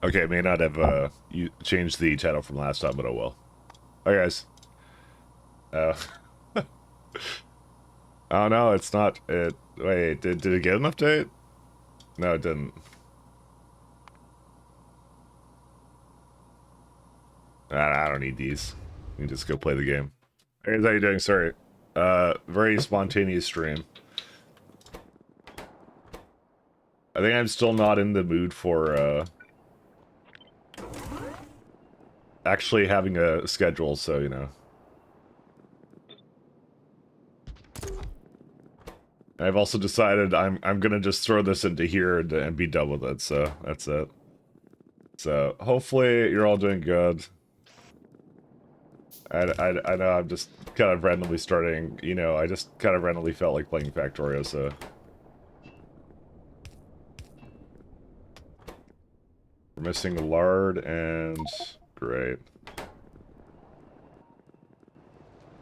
Okay, may not have you changed the title from last time, but oh well. Hi guys. Uh, oh no, it's not. It wait, did it get an update? No, it didn't. I don't need these. You can just go play the game. Hey guys, how you doing? Sorry. Very spontaneous stream. I think I'm still not in the mood for actually having a schedule, so you know. I've also decided I'm gonna just throw this into here and be done with it, so that's it. So hopefully you're all doing good. I know I'm just kind of randomly starting, you know, I just kind of randomly felt like playing Factorio, so. We're missing lard and great.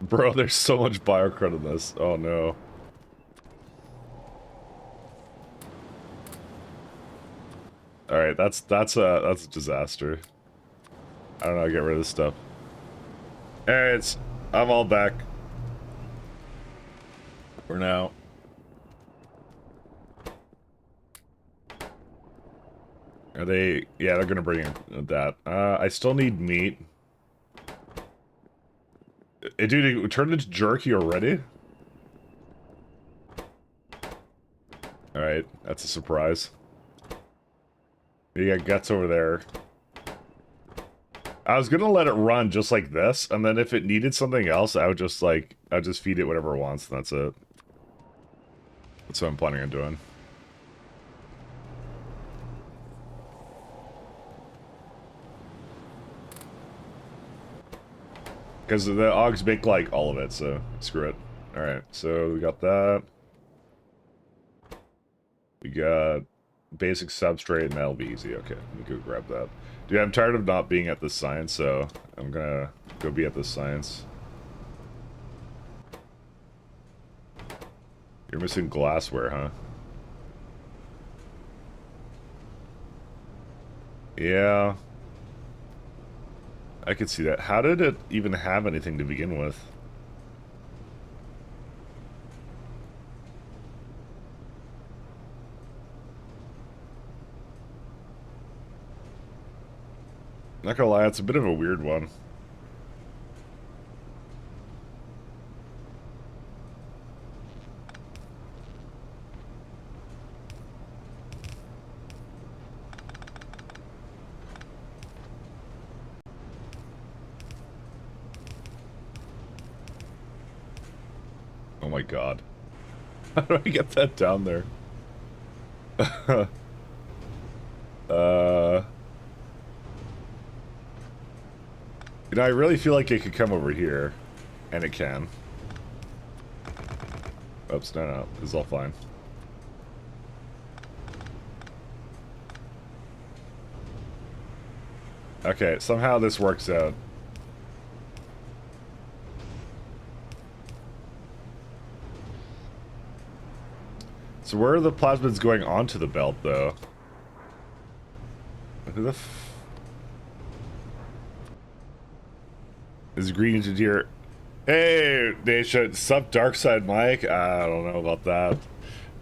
Bro, there's so much biocred in this. Oh no. Alright, that's a disaster. I don't know how to get rid of this stuff. Alright, I'm all back. For now. Are they... Yeah, they're gonna bring in that. I still need meat. Dude, it turned into jerky already? Alright, that's a surprise. You got guts over there. I was gonna let it run just like this, and then if it needed something else, I would just like, I'd just feed it whatever it wants, and that's it. That's what I'm planning on doing. Because the Augs make like all of it, so screw it. Alright, so we got that. We got basic substrate, and that'll be easy. Okay, let me go grab that. Dude, I'm tired of not being at this science, so I'm gonna go be at this science. You're missing glassware, huh? Yeah. I could see that. How did it even have anything to begin with? Not gonna lie, it's a bit of a weird one. Oh my god. How do I get that down there? You know, I really feel like it could come over here. And it can. Oops, no, this is all fine. Okay, somehow this works out. So where are the plasmids going onto the belt, though? Who the f... Is green engineer... Hey, Nation, sup, Darkside Mike? I don't know about that.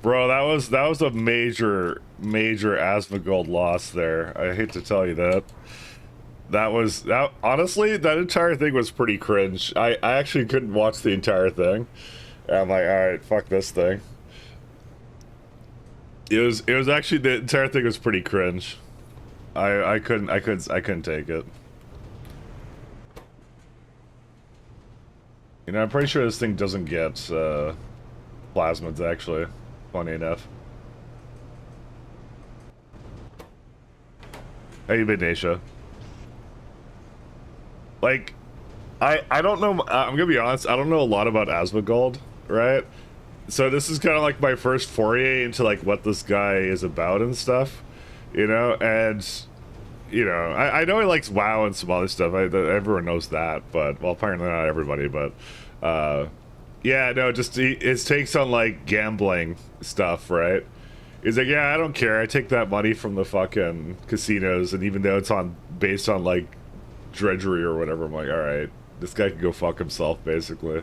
Bro, that was a major Asmongold loss there. I hate to tell you that. That honestly, that entire thing was pretty cringe. I actually couldn't watch the entire thing. And I'm like, alright, fuck this thing. It was actually, the entire thing was pretty cringe. I couldn't take it. You know, I'm pretty sure this thing doesn't get plasmids, actually. Funny enough. How you been, Nasha? Like, I don't know, I'm gonna be honest, I don't know a lot about Asmongold, right? So this is kind of like my first foray into like what this guy is about and stuff, you know, and you know, I know he likes WoW and some other stuff. Everyone knows that, but well, apparently not everybody. But yeah, no, just his takes on like gambling stuff, right? He's like, yeah, I don't care. I take that money from the fucking casinos, and even though it's based on like drudgery or whatever, I'm like, all right, this guy can go fuck himself, basically.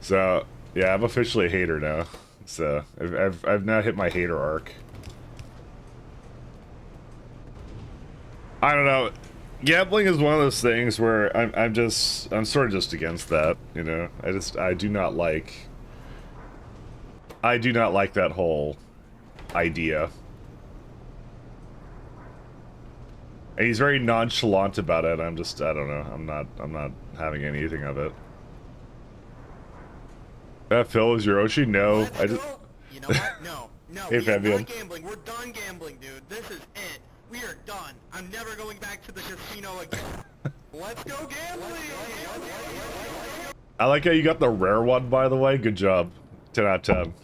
So yeah, I'm officially a hater now. So I've now hit my hater arc. I don't know. Gambling is one of those things where I'm sort of just against that, you know. I do not like that whole idea. And he's very nonchalant about it. I don't know. I'm not having anything of it. Phil, is your Oshi? No, I just. You know what? No. Hey, Fabian. We're done gambling. We're done gambling, dude. This is it. We are done. I'm never going back to the casino again. Let's go gambling! I like how you got the rare one, by the way. Good job. 10 out of 10.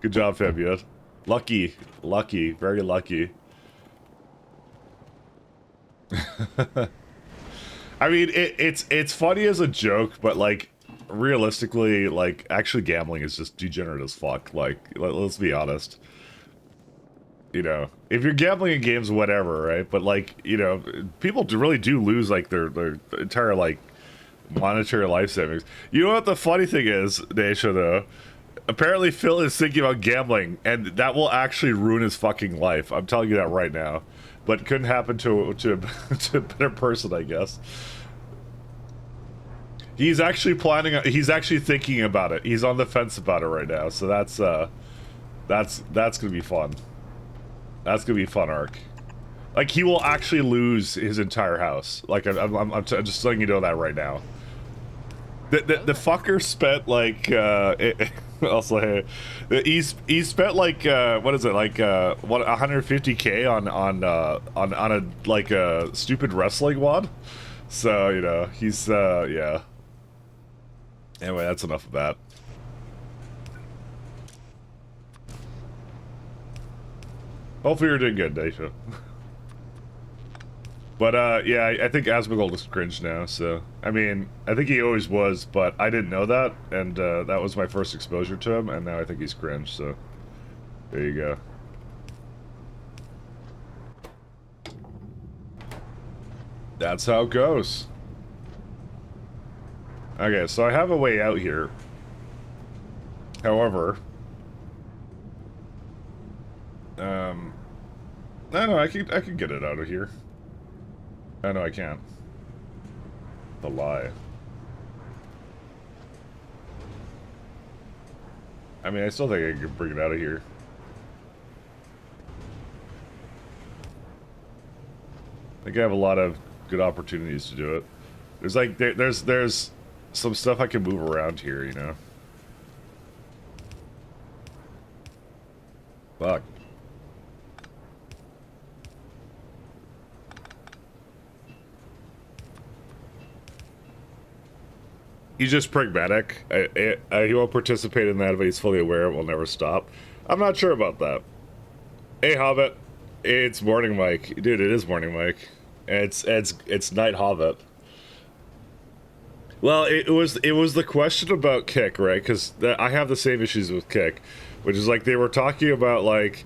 Good job, Fabian. Lucky. Lucky. Very lucky. I mean, it's funny as a joke, but like, realistically, like, actually gambling is just degenerate as fuck. Like, let's be honest. You know, if you're gambling in games, whatever, right? But like, you know, people really do lose like their entire like monetary life savings. You know what the funny thing is, Daisha, though? Apparently Phil is thinking about gambling, and that will actually ruin his fucking life. I'm telling you that right now. But couldn't happen to a better person, I guess. He's actually planning. He's actually thinking about it. He's on the fence about it right now. So that's gonna be fun. That's gonna be a fun arc. Like, he will actually lose his entire house. Like, I'm just letting you know that right now. The fucker spent like also, hey, he spent like what is it, like what, 150K on a like a stupid wrestling wad. So, you know, he's yeah. Anyway, that's enough of that. Hopefully you're doing good, Daisha. But, yeah, I think Asmongold is cringe now, so... I mean, I think he always was, but I didn't know that, and, that was my first exposure to him, and now I think he's cringe, so... There you go. That's how it goes. Okay, so I have a way out here. However... No, I can get it out of here. Oh, no, I can't. The lie. I mean, I still think I can bring it out of here. I think I have a lot of good opportunities to do it. There's like, there's some stuff I can move around here, you know? Fuck. He's just pragmatic. He won't participate in that, but he's fully aware it will never stop. I'm not sure about that. Hey, Hobbit. It's morning, Mike. Dude, it is morning, Mike. It's night, Hobbit. Well, it was the question about Kick, right? Because I have the same issues with Kick, which is like they were talking about like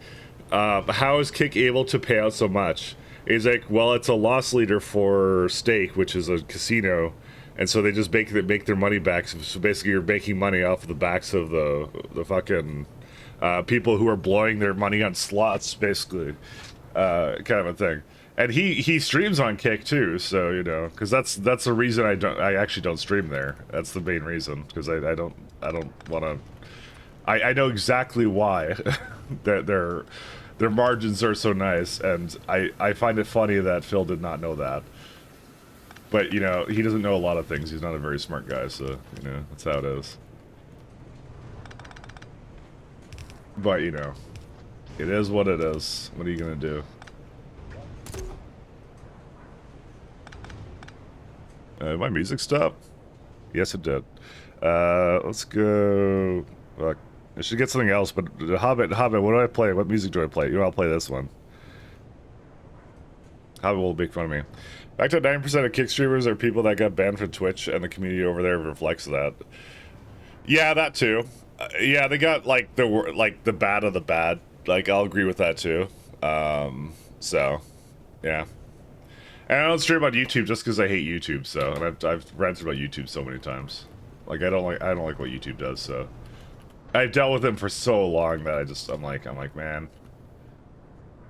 how is Kick able to pay out so much? He's like, well, it's a loss leader for Stake, which is a casino. And so they just make their money back. So basically, you're making money off of the backs of the fucking people who are blowing their money on slots, basically, kind of a thing. And he streams on Kick too, so you know, because that's the reason I actually don't stream there. That's the main reason, because I don't want to. I know exactly why that their margins are so nice, and I find it funny that Phil did not know that. But, you know, he doesn't know a lot of things. He's not a very smart guy, so, you know, that's how it is. But, you know, it is what it is. What are you gonna do? My music stopped? Yes, it did. Let's go... Fuck. I should get something else, but Hobbit, what do I play? What music do I play? You know, I'll play this one. Hobbit will make fun of me. Back to 9% of Kick streamers are people that got banned from Twitch, and the community over there reflects that. Yeah, that too. Yeah, they got like the bad of the bad. Like, I'll agree with that too. So, yeah. And I don't stream on YouTube just because I hate YouTube. So, and I've ranted about YouTube so many times. Like, I don't like what YouTube does. So, I've dealt with them for so long that I'm like, man,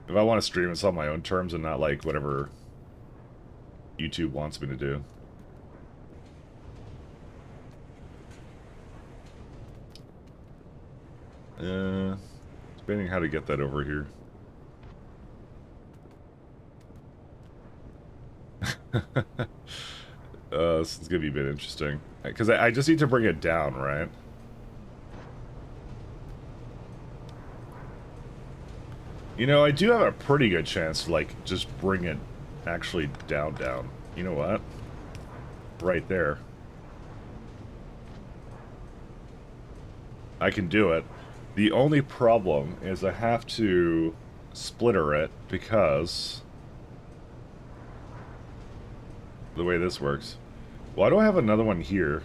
if I want to stream, it's on my own terms and not like whatever YouTube wants me to do. Debating how to get that over here. This is gonna be a bit interesting. Because I just need to bring it down, right? You know, I do have a pretty good chance to, like, just bring it actually down. You know what? Right there. I can do it. The only problem is I have to splitter it because the way this works. Why do I have another one here?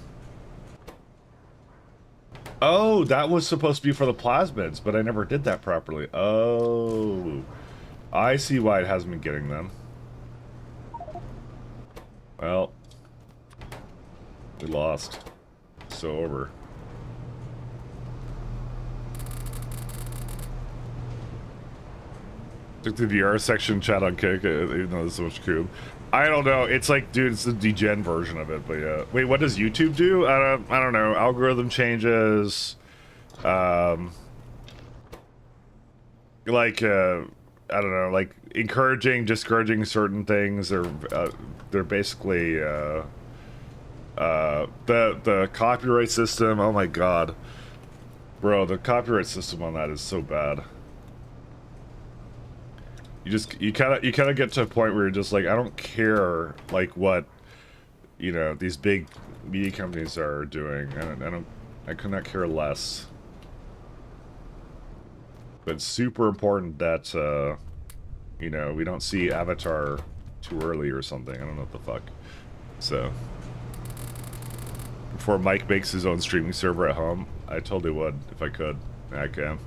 Oh, that was supposed to be for the plasmids, but I never did that properly. Oh, I see why it hasn't been getting them. Well, we lost. So over. Took the VR section chat on Kick, even though there's so much cube. I don't know. It's like, dude, it's the degen version of it. But yeah, wait, what does YouTube do? I don't know. Algorithm changes. Like, I don't know. Like encouraging, discouraging certain things. They're basically the copyright system. Oh my god, bro, the copyright system on that is so bad. You kind of get to a point where you're just like, I don't care like what, you know, these big media companies are doing. I could not care less. But it's super important that you know, we don't see Avatar too early or something. I don't know what the fuck. So before Mike makes his own streaming server at home, I totally would if I could. I can.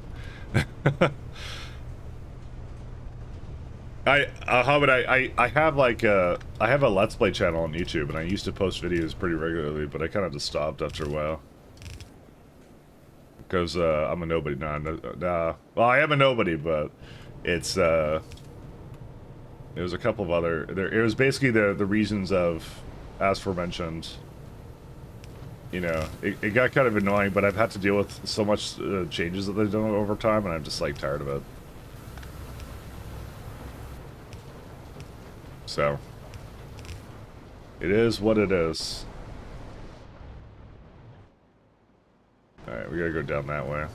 How would I have like I have a Let's Play channel on YouTube, and I used to post videos pretty regularly, but I kind of just stopped after a while. Because I'm a nobody. Nah. Well, I am a nobody, but it's there was a couple of other it was basically the reasons of, as aforementioned. You know, it got kind of annoying, but I've had to deal with so much changes that they've done over time, and I'm just like tired of it. So, it is what it is. Alright, we gotta go down that way. I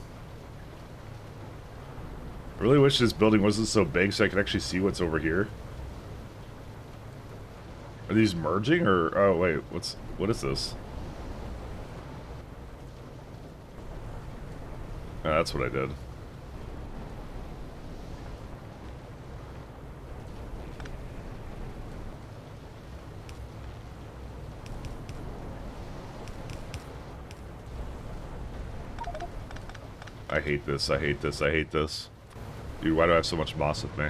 really wish this building wasn't so big so I could actually see what's over here. Are these merging or... Oh, wait, what is this? Oh, that's what I did. I hate this, I hate this, I hate this. Dude, why do I have so much moss with me?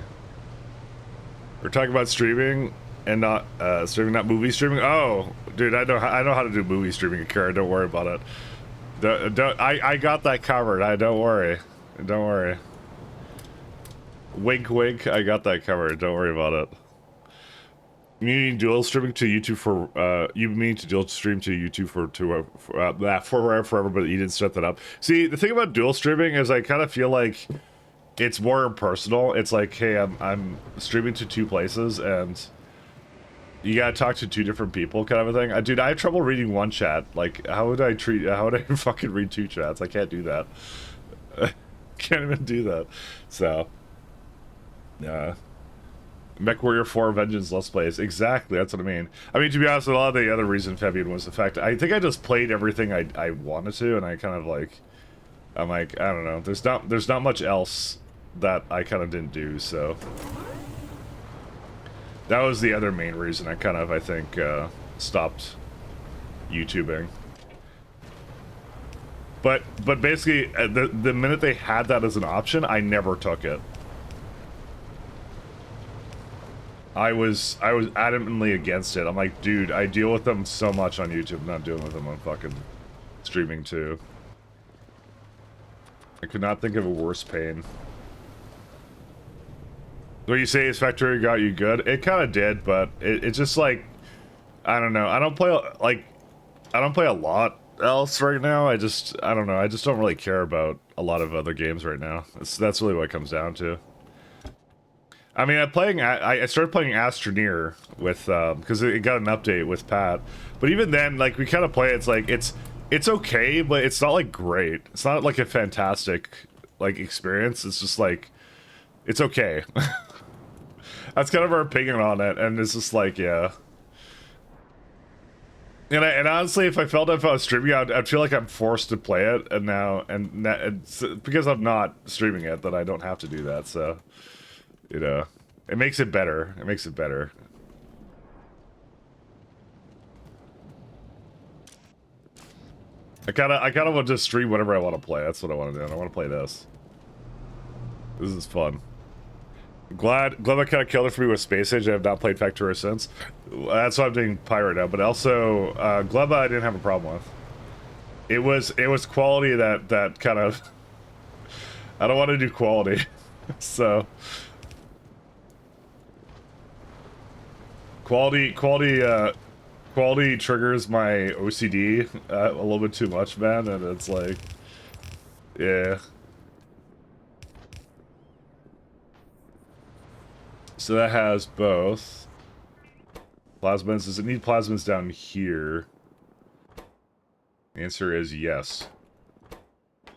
We're talking about streaming and not streaming, not movie streaming. Oh, dude, I know how to do movie streaming, Akira. Don't worry about it. I got that covered. Don't worry. Don't worry. Wink, wink. I got that covered. Don't worry about it. You mean dual streaming to YouTube for you mean to dual stream to YouTube forever, but you didn't set that up. See, the thing about dual streaming is I kind of feel like it's more impersonal. It's like, hey, I'm streaming to two places and you gotta talk to two different people, kind of a thing. Dude, I have trouble reading one chat. Like, how would I fucking read two chats? I can't do that. Can't even do that. So, yeah. MechWarrior 4 Vengeance Let's Plays. Exactly, that's what I mean. I mean, to be honest, a lot of the other reason, Fabian, was the fact I think I just played everything I wanted to, and I kind of like, I'm like, I don't know. There's not much else that I kind of didn't do, so that was the other main reason I kind of, I think, stopped YouTubing. But basically, the minute they had that as an option, I never took it. I was adamantly against it. I'm like, dude, I deal with them so much on YouTube. I'm not dealing with them on fucking streaming too. I could not think of a worse pain. What you say is Factory got you good? It kind of did, but it's just like, I don't know. I don't play a lot else right now. I don't know. I just don't really care about a lot of other games right now. That's really what it comes down to. I mean, I started playing Astroneer with because it got an update with Pat. But even then, like, we kind of play it, it's like it's okay, but it's not like great. It's not like a fantastic like experience. It's just like it's okay. That's kind of our opinion on it, and it's just like, yeah. And honestly, if I felt if I was streaming, I'd feel like I'm forced to play it, and it's because I'm not streaming it that I don't have to do that. So, you know, it makes it better. It makes it better. I kind of want to stream whatever I want to play. That's what I want to do. And I want to play this. This is fun. Glad I kind of killed it for me with Space Age. I have not played Factorio since. That's why I'm doing Pirate now. But also, Gleba I didn't have a problem with. It was quality that kind of. I don't want to do quality, so. Quality triggers my OCD a little bit too much, man, and it's like, yeah. So that has both. Plasmids. Does it need plasmids down here? The answer is yes.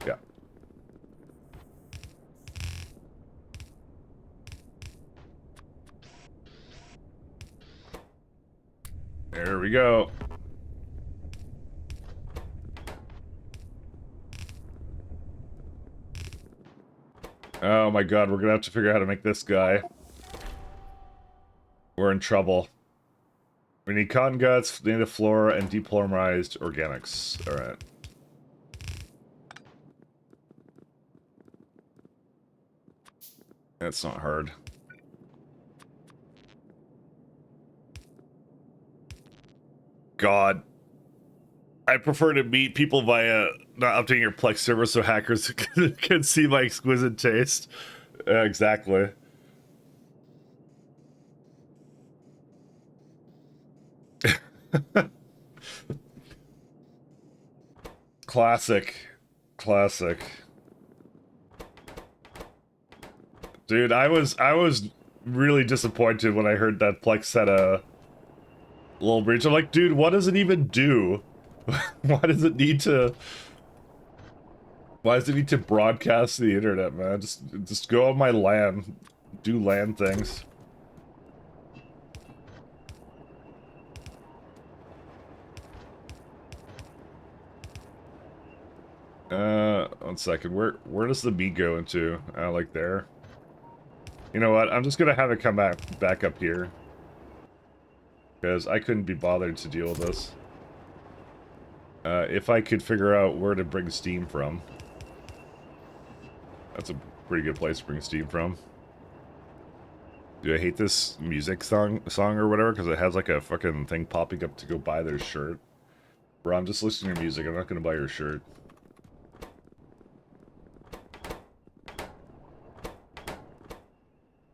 Yeah. There we go. Oh my god, we're gonna have to figure out how to make this guy. We're in trouble. We need cotton guts, native flora, and depolymerized organics. Alright. That's not hard. God. I prefer to meet people via not updating your Plex server so hackers can see my exquisite taste. Exactly. Classic. Classic. Dude, I was really disappointed when I heard that Plex had a little breach. I'm like, dude, what does it even do? Why does it need to broadcast to the internet, man? Just go on my LAN. Do LAN things. One second. Where does the meat go into? Like there. You know what? I'm just gonna have it come back up here. Because I couldn't be bothered to deal with this. If I could figure out where to bring steam from. That's a pretty good place to bring steam from. Do I hate this music song or whatever? Because it has like a fucking thing popping up to go buy their shirt. Bro, I'm just listening to music. I'm not gonna buy your shirt.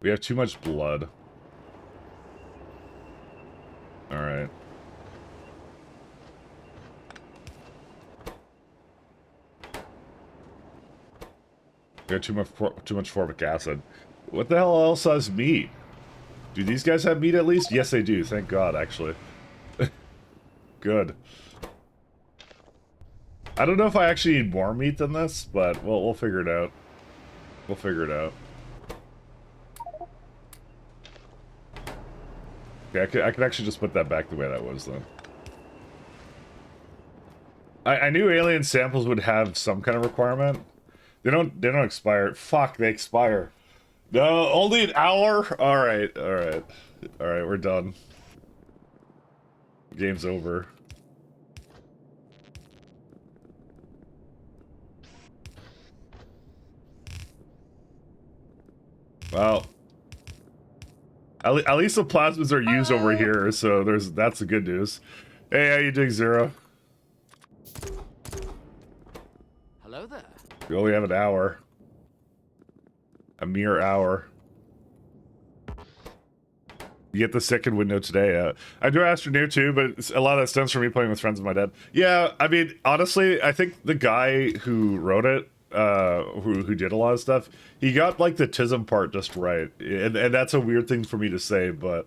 We have too much blood. Alright. We got too much formic acid. What the hell else has meat? Do these guys have meat at least? Yes, they do. Thank God, actually. Good. I don't know if I actually need more meat than this, but we'll figure it out. We'll figure it out. Okay, I could actually just put that back the way that was, then. I knew alien samples would have some kind of requirement. They don't expire. Fuck, they expire. No, only an hour? Alright, we're done. Game's over. Well, at least the plasmas are used over here, so that's the good news. Hey, how you doing, Zero? Hello there. We only have an hour. A mere hour. You get the second window today. I do Astroneer too, but a lot of that stems from me playing with friends of my dad. Yeah, I mean, honestly, I think the guy who wrote it, who did a lot of stuff, he got like the TISM part just right, and that's a weird thing for me to say, but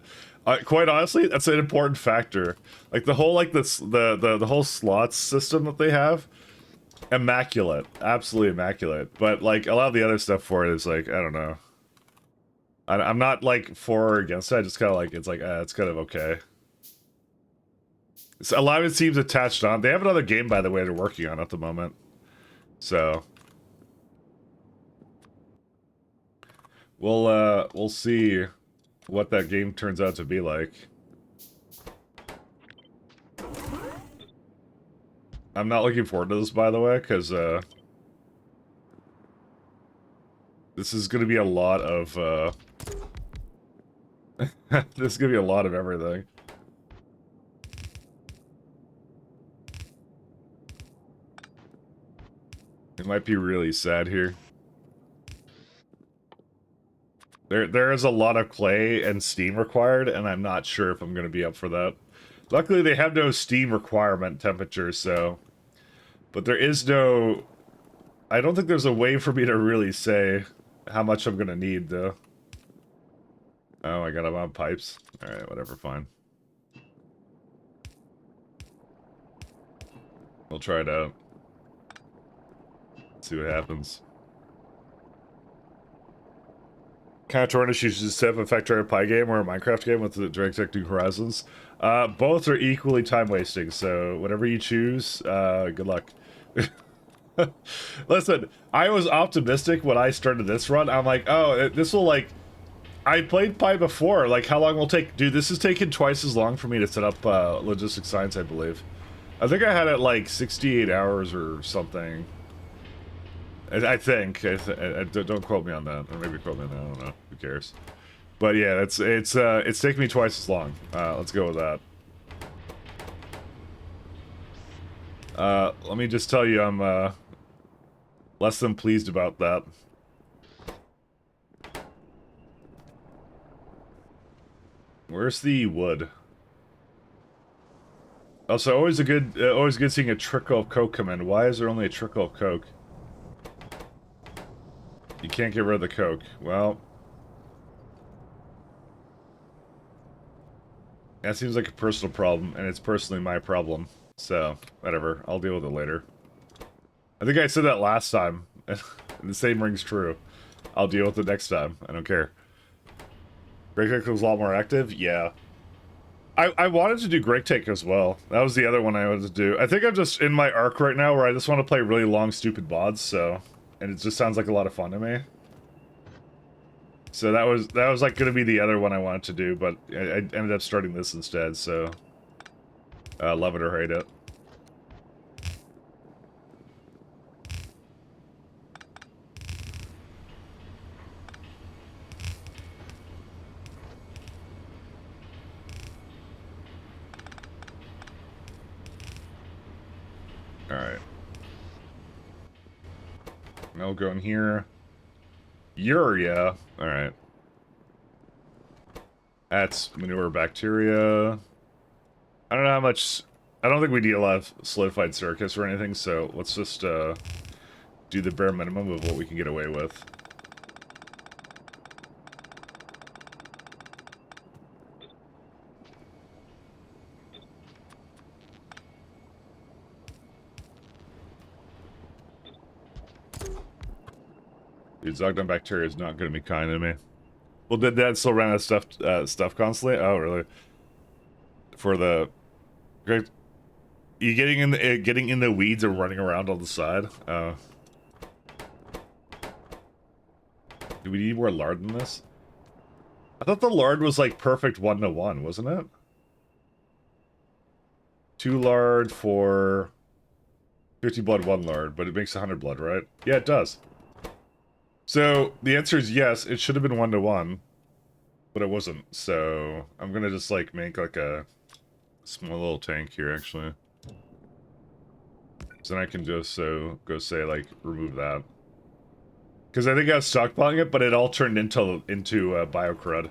quite honestly, that's an important factor. Like the whole the whole slots system that they have, immaculate, absolutely immaculate. But like a lot of the other stuff for it is like, I don't know. I'm not like for or against it. I just kind of like it's like it's kind of okay. So a lot of it seems attached on. They have another game, by the way, they're working on at the moment. So we'll see what that game turns out to be like. I'm not looking forward to this, by the way, because this is going to be a lot of this is gonna be a lot of everything. It might be really sad here. There is a lot of clay and steam required, and I'm not sure if I'm gonna be up for that. Luckily, they have no steam requirement temperature, so... But there is no... I don't think there's a way for me to really say how much I'm gonna need, though. Oh my god, I'm on pipes. Alright, whatever, fine. We'll try it out. See what happens. Kind of torn issues to set up a Factorio Pi game or a Minecraft game with the Direct Tech New Horizons. Both are equally time wasting, so whatever you choose, good luck. Listen, I was optimistic when I started this run. I'm like, oh, this will like... I played Pi before, like how long will it take? Dude, this has taken twice as long for me to set up Logistics Science, I believe. I think I had it like 68 hours or something. I think. Don't quote me on that. Or maybe quote me on that, I don't know. Who cares? But yeah, it's taken me twice as long. Let's go with that. Let me just tell you, I'm less than pleased about that. Where's the wood? Also, always good seeing a trickle of coke come in. Why is there only a trickle of coke? You can't get rid of the coke. Well, that seems like a personal problem, and it's personally my problem. So, whatever. I'll deal with it later. I think I said that last time, and the same rings true. I'll deal with it next time. I don't care. Great Tech was a lot more active? Yeah. I wanted to do Great Tech as well. That was the other one I wanted to do. I think I'm just in my arc right now where I just want to play really long, stupid mods, so... And it just sounds like a lot of fun to me. So that was like gonna be the other one I wanted to do, but I ended up starting this instead, so... love it or hate it. Alright. I'll go in here. Urea. Alright. That's manure bacteria. I don't know how much... I don't think we need a lot of solidified circus or anything, so let's just do the bare minimum of what we can get away with. Dude, Zogdon bacteria is not going to be kind to me. Well, did that still run out of stuff constantly? Oh, really? For the... Great... You getting in the weeds and running around on the side? Oh. Do we need more lard than this? I thought the lard was like perfect 1-to-1, wasn't it? 2 lard for 50 blood, 1 lard, but it makes 100 blood, right? Yeah, it does. So the answer is yes. It should have been 1-to-1, but it wasn't. So I'm gonna just like make like a small little tank here actually. So then I can just go say like remove that. Because I think I was stockpiling it, but it all turned into biocrud.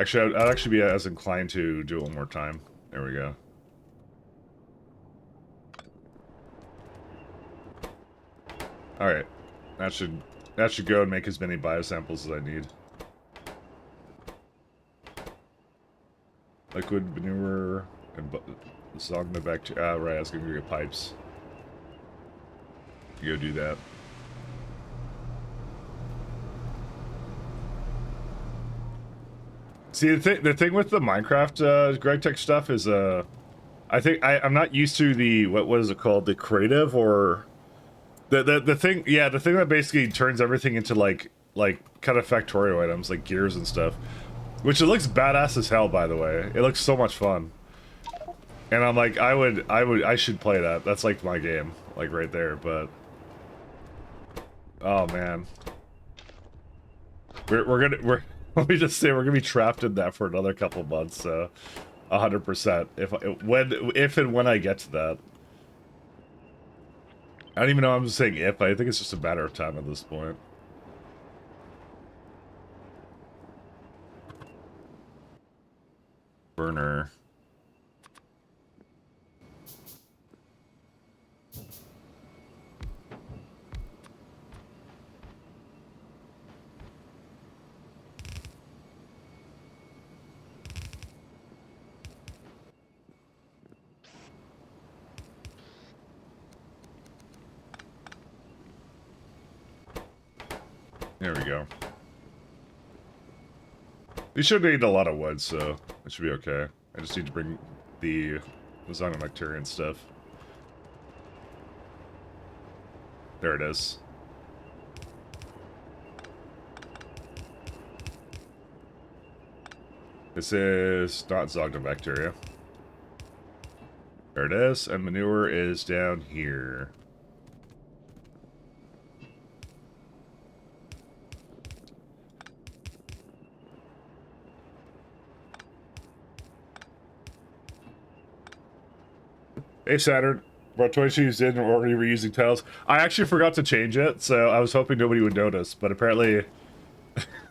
Actually, I'd actually be as inclined to do it one more time. There we go. All right, that should go and make as many biosamples as I need. Liquid manure and zognobacteria. Ah, right. I was gonna get pipes. Go do that. See, the thing with the Minecraft Greg Tech stuff is I think I'm not used to the what is it called, the creative or the thing, yeah, the thing that basically turns everything into like kind of factorial items like gears and stuff, which it looks badass as hell, by the way. It looks so much fun, and I'm like I should play that. That's like my game, like right there. But oh man, we're let me just say we're gonna be trapped in that for another couple months. So 100% if and when I get to that. I don't even know. I'm just saying if. I think it's just a matter of time at this point. Burner. There we go. We should need a lot of wood, so it should be okay. I just need to bring the lasagna and stuff. There it is. This is not zognobacteria. There it is, and manure is down here. Hey Saturn, brought toy shoes in or already reusing tiles. I actually forgot to change it, so I was hoping nobody would notice, but apparently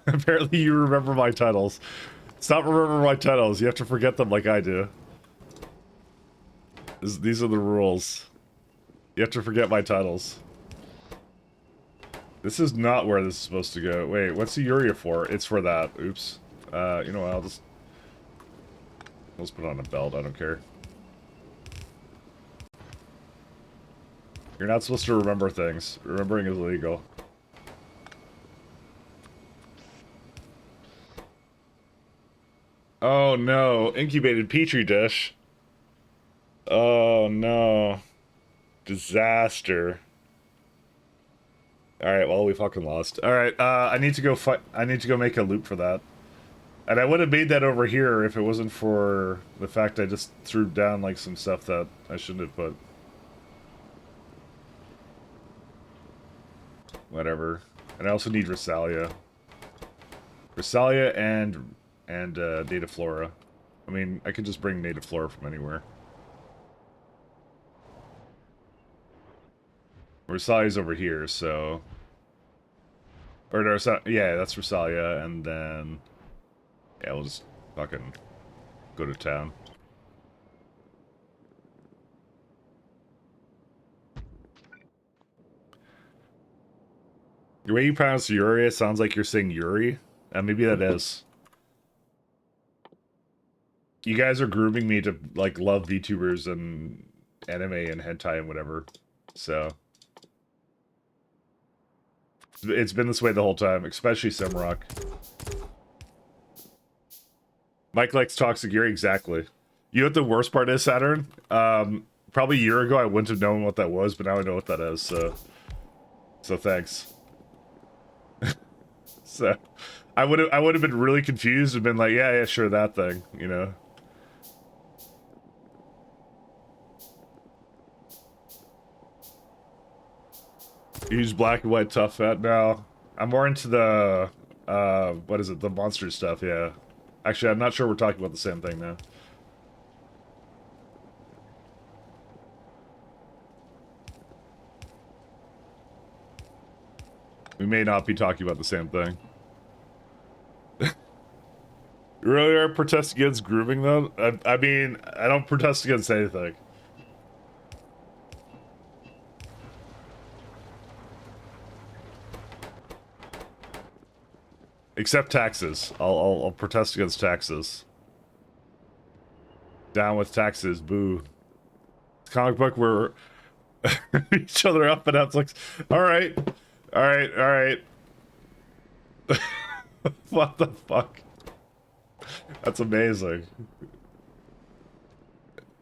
apparently you remember my titles. Stop remembering my titles, you have to forget them like I do. These are the rules. You have to forget my titles. This is not where this is supposed to go. Wait, what's the urea for? It's for that. Oops. You know what, I'll just put on a belt, I don't care. You're not supposed to remember things. Remembering is illegal. Oh no, incubated petri dish. Oh no. Disaster. Alright, well we fucking lost. Alright, I need to go make a loop for that. And I would have made that over here if it wasn't for the fact I just threw down like some stuff that I shouldn't have put. Whatever. And I also need Rosalia. Rosalia and native flora. I mean, I could just bring native flora from anywhere. Rosalia's over here, so... Or no, yeah, that's Rosalia, and then... Yeah, we'll just fucking go to town. The way you pronounce Yuri, it sounds like you're saying Yuri. Maybe that is. You guys are grooming me to, like, love VTubers and anime and hentai and whatever. So... It's been this way the whole time, especially Simrock. Mike likes toxic Yuri, exactly. You know what the worst part is, Saturn? Probably a year ago I wouldn't have known what that was, but now I know what that is, so thanks. So I would have been really confused and been like, yeah, sure, that thing, you know. Use black and white tough fat now. I'm more into the what is it? The monster stuff. Yeah. Actually, I'm not sure we're talking about the same thing now. We may not be talking about the same thing. You really are protesting against grooming, though? I mean, I don't protest against anything. Except taxes. I'll protest against taxes. Down with taxes, boo. Comic book where each other up and Netflix. Alright. Alright, alright. What the fuck? That's amazing.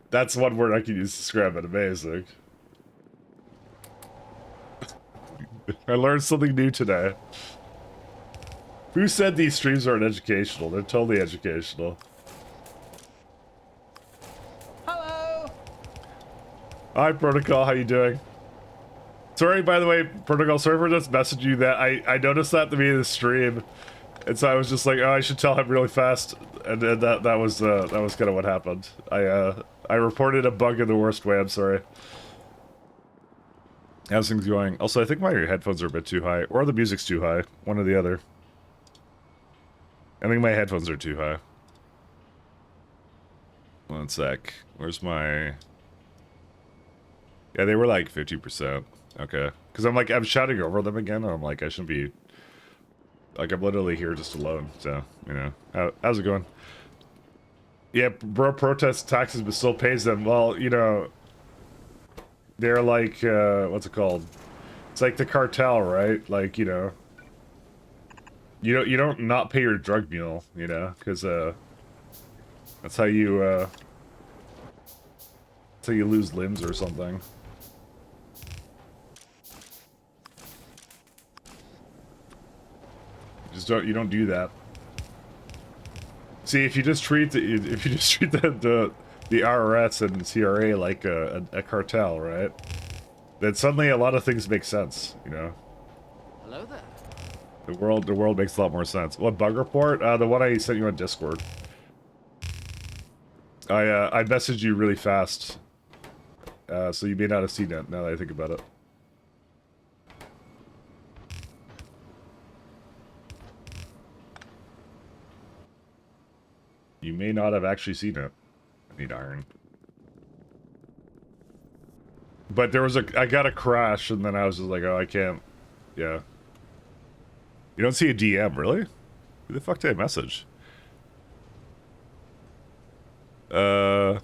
That's one word I can use to describe it. Amazing. I learned something new today. Who said these streams aren't educational? They're totally educational. Hello. Hi, Protocol. How you doing? Sorry, by the way, Protocol server just messaged you that I noticed that at the beginning of the stream, and so I was just like, oh, I should tell him really fast, and that was kind of what happened. I reported a bug in the worst way. I'm sorry. How's things going? Also, I think my headphones are a bit too high, or the music's too high. One or the other. I think my headphones are too high. One sec. Where's my... Yeah, they were like 50%. Okay. Because I'm shouting over them again, and I'm like, I shouldn't be... Like, I'm literally here just alone, so, you know. How's it going? Yeah, bro protests taxes but still pays them. Well, you know... They're like, what's it called? It's like the cartel, right? Like, you know... You don't not pay your drug mule, you know, because that's how you lose limbs or something. You don't do that. See, if you just treat the IRS and CRA like a cartel, right? Then suddenly a lot of things make sense, you know. Hello there. The world makes a lot more sense. What bug report? The one I sent you on Discord. I messaged you really fast, so you may not have seen it. Now that I think about it. You may not have actually seen it. I need iron. But there was I got a crash, and then I was just like, oh, I can't. Yeah. You don't see a DM, really? Who the fuck did I message? Your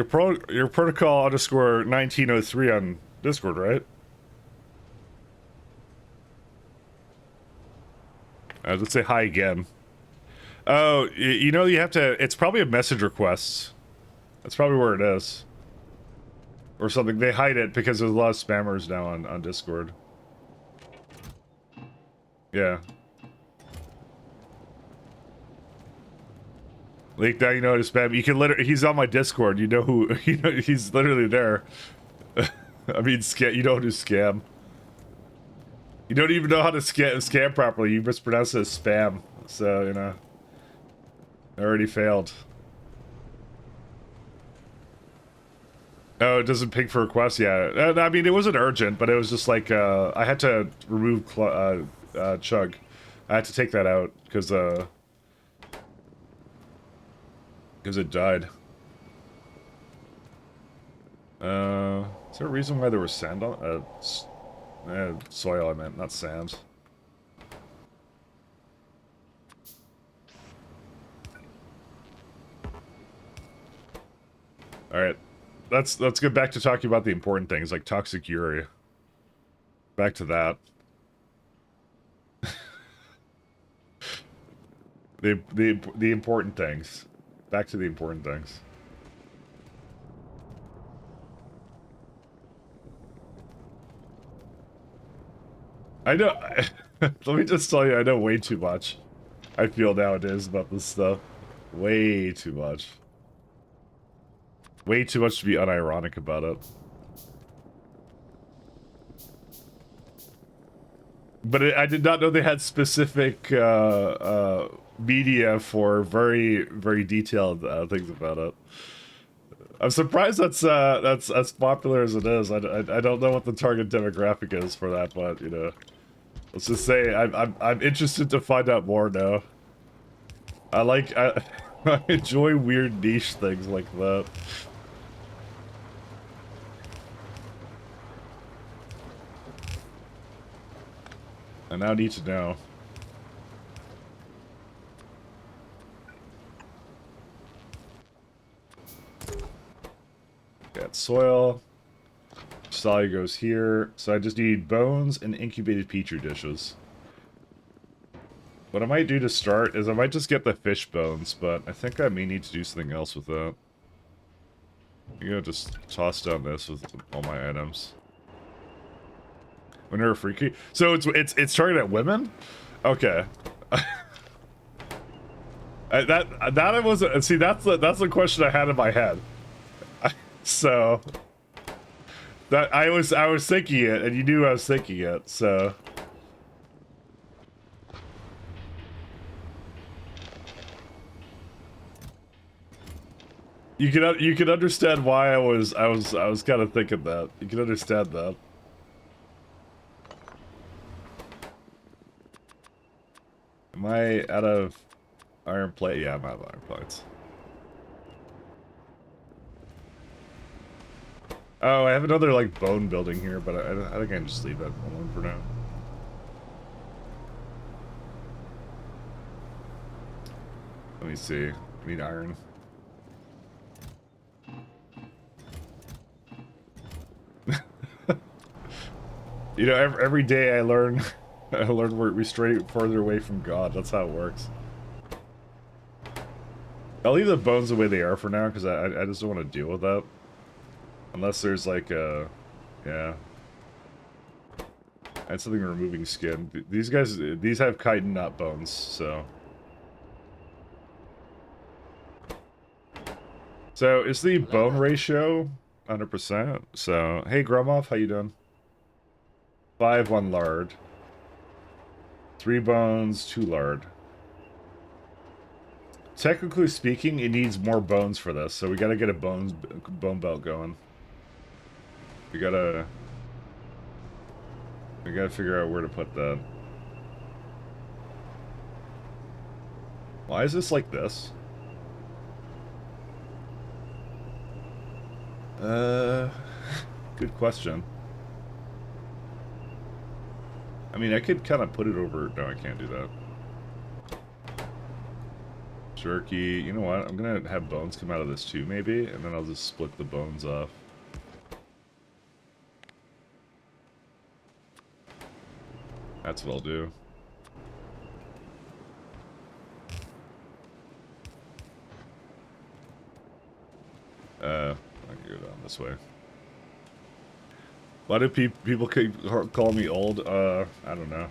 protocol underscore 1903 on Discord, right? Let's say hi again. Oh, you know, you have to... It's probably a message request. That's probably where it is. Or something. They hide it because there's a lot of spammers now on Discord. Yeah. Like, now you know how to spam. You can literally... He's on my Discord. You know who... You know, he's literally there. I mean, you know how to scam. You don't even know how to scam properly. You mispronounce it as spam. So, you know. I already failed. Oh, it doesn't ping for requests? Yeah. I mean, it wasn't urgent, but it was just like, I had to remove Chug. I had to take that out, because it died. Is there a reason why there was sand on... soil, I meant, not sand. Alright. Let's get back to talking about the important things, like toxic Yuri. Back to that. the important things. Back to the important things. I know... Let me just tell you, I know way too much. I feel nowadays about this stuff. Way too much. Way too much to be unironic about it. But I did not know they had specific media for very, very detailed things about it. I'm surprised that's as popular as it is. I don't know what the target demographic is for that, but you know, let's just say I'm interested to find out more now. I I enjoy weird niche things like that. I now need to know. Got soil. Solid goes here. So I just need bones and incubated petri dishes. What I might do to start is I might just get the fish bones, but I think I may need to do something else with that. I'm gonna just toss down this with all my items. When they're freaky. So it's targeted at women? Okay. that I wasn't. See, that's the question I had in my head. So that I was thinking it, and you knew I was thinking it. So you can understand why I was kind of thinking that. You can understand that. Am I out of iron plate? Yeah, I'm out of iron plates. Oh, I have another, like, bone building here, but I think I can just leave that alone for now. Let me see. I need iron. You know, every day I learn, I learn we stray further away from God. That's how it works. I'll leave the bones the way they are for now, because I just don't want to deal with that. Unless there's like a... Yeah. I had something removing skin. These guys, these have chitin, not bones, so... So, is the bone ratio 100%? So, hey Grumov, how you doing? 5 on lard. 3 bones, 2 lard. Technically speaking, it needs more bones for this, so we gotta get a bone belt going. We gotta figure out where to put that. Why is this like this? Good question. I mean, I could kind of put it over... No, I can't do that. Jerky. You know what? I'm gonna have bones come out of this too, maybe, and then I'll just split the bones off. That's what I'll do. I can go down this way. Why do people keep call me old? I don't know.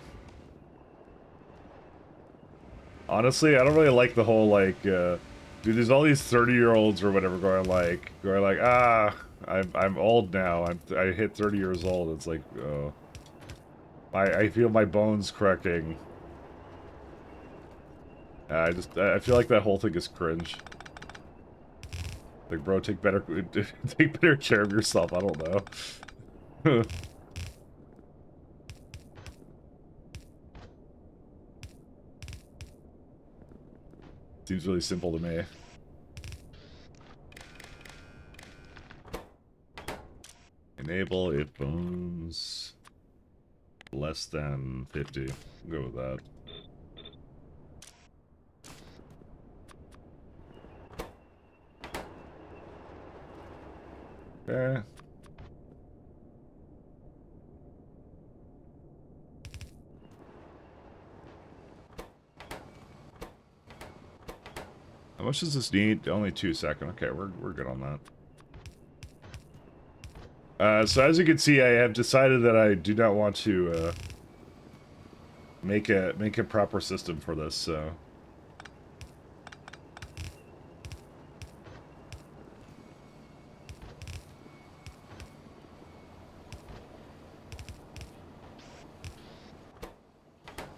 Honestly, I don't really like the whole, like, dude, there's all these 30-year-olds or whatever going like, ah, I'm old now. I hit 30 years old. It's like, oh. I feel my bones cracking. I feel like that whole thing is cringe. Like, bro, take better care of yourself. I don't know. Seems really simple to me. Enable if bones less than 50. We'll go with that. Okay. How much does this need? Only 2 seconds. Okay, we're good on that. So as you can see, I have decided that I do not want to make a proper system for this. So.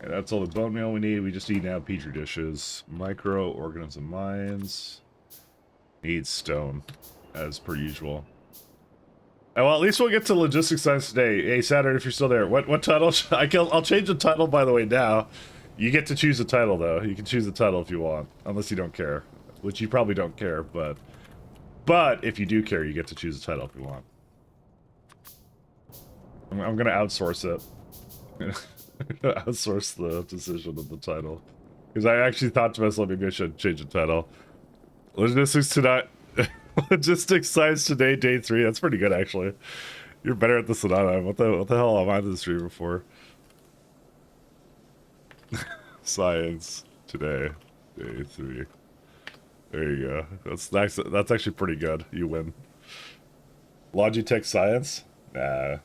And that's all the bone meal we need. We just need now petri dishes. Microorganism mines. Need stone, as per usual. Oh, well, at least we'll get to logistics science today. Hey, Saturn, if you're still there, what title? I'll change the title, by the way, now. You get to choose the title, though. You can choose the title if you want, unless you don't care. Which you probably don't care, but if you do care, you get to choose the title if you want. I'm gonna outsource it. Outsource the decision of the title. Because I actually thought to myself, maybe I should change the title. Logistics tonight. Logistics science today, day 3. That's pretty good, actually. You're better at this than I am. What the hell am I to the streamer for? Science today, day 3. There you go. That's actually pretty good. You win. Logitech science? Nah,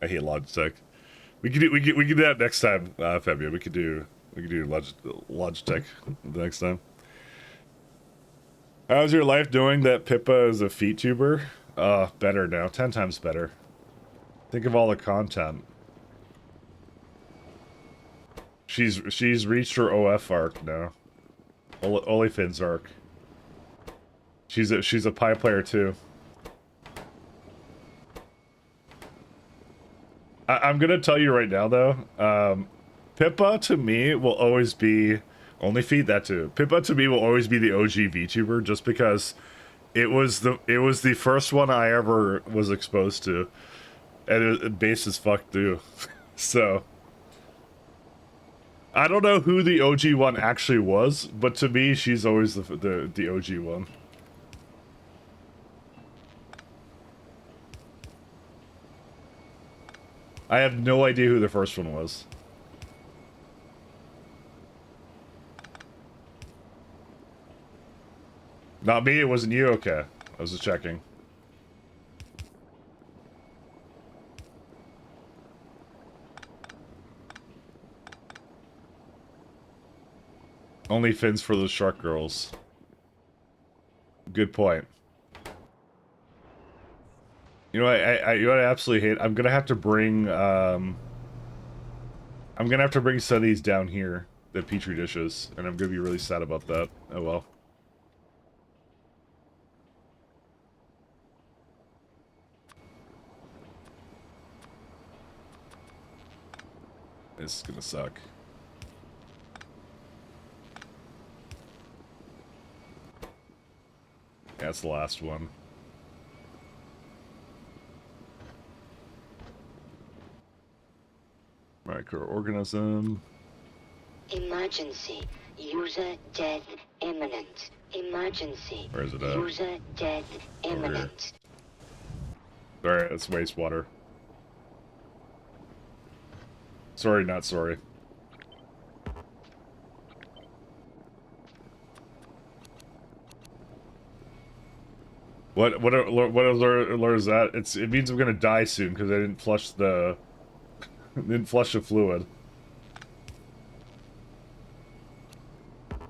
I hate Logitech. We can do that next time, Fabian. We could do Logitech the next time. How's your life knowing that Pippa is a feet tuber? Better now. 10 times better. Think of all the content. She's reached her OF arc now. Olifins arc. She's a pie player too. I'm gonna tell you right now though, Pippa to me will always be only feed that too. Pippa to me will always be the OG VTuber just because it was the first one I ever was exposed to, and it base as fuck too. So I don't know who the OG one actually was, but to me she's always the OG one. I have no idea who the first one was. Not me, it wasn't you? Okay. I was just checking. Only fins for the shark girls. Good point. You know what I absolutely hate? I'm gonna have to bring some of these down here, the petri dishes, and I'm gonna be really sad about that. Oh well. This is gonna suck. That's the last one. Microorganism. Emergency. User death imminent. Emergency. Where is it at? User death imminent. Alright, that's wastewater. Sorry, not sorry. What alert is that? It means I'm gonna die soon because I didn't flush the fluid.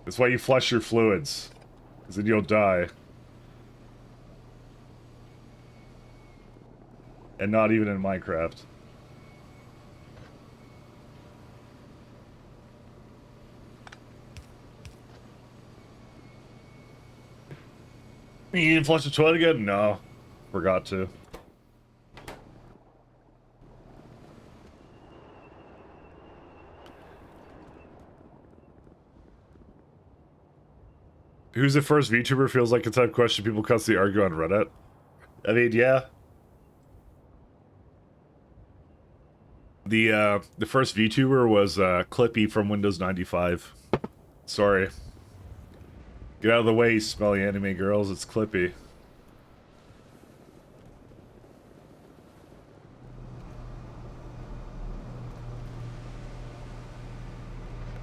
That's why you flush your fluids, because then you'll die. And not even in Minecraft. You didn't flush the toilet again? No. Forgot to. Who's the first VTuber feels like a type of question people constantly argue on Reddit. I mean, yeah. The first VTuber was Clippy from Windows 95. Sorry. Get out of the way, you smelly anime girls. It's Clippy.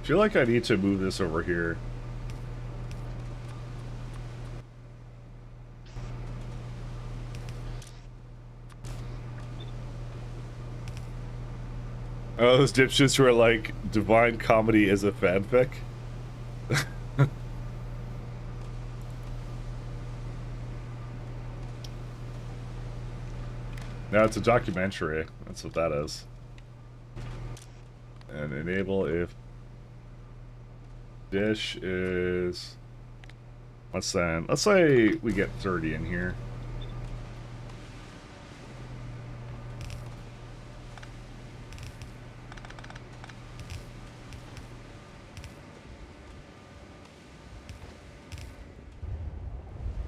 I feel like I need to move this over here. Oh, those dipshits who are like, Divine Comedy is a fanfic? No, it's a documentary. That's what that is. And enable if Dish is... Let's say we get 30 in here.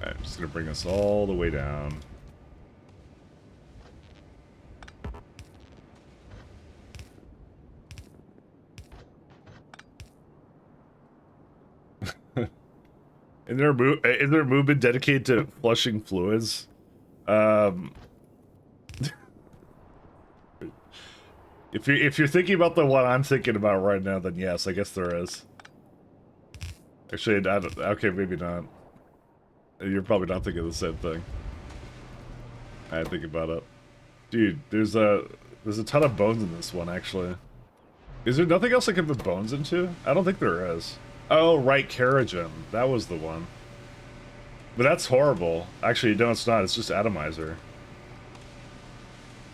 I'm just gonna bring us all the way down. Is there a movement dedicated to flushing fluids? If you're thinking about the one I'm thinking about right now, then yes, I guess there is. Actually, I don't, okay, maybe not. You're probably not thinking of the same thing. I think about it, dude. There's a ton of bones in this one, actually. Is there nothing else I can put bones into? I don't think there is. Oh, right, Keragen. That was the one. But that's horrible. Actually, no, it's not. It's just atomizer.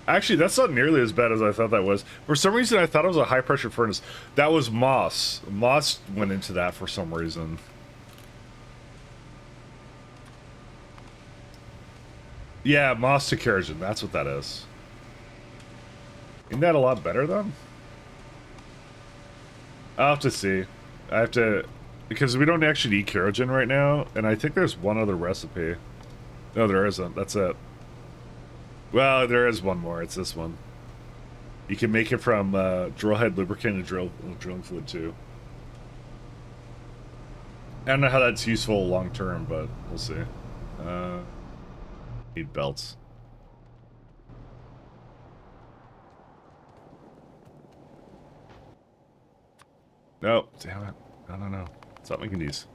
Actually, that's not nearly as bad as I thought that was. For some reason, I thought it was a high-pressure furnace. That was moss. Moss went into that for some reason. Yeah, moss to Keragen. That's what that is. Isn't that a lot better, though? I'll have to see. I have to... Because we don't actually need Keragen right now, and I think there's one other recipe. No, there isn't. That's it. Well, there is one more. It's this one. You can make it from drill head lubricant and drilling fluid, too. I don't know how that's useful long-term, but we'll see. Need belts. No, damn it. I don't know. Stop making these.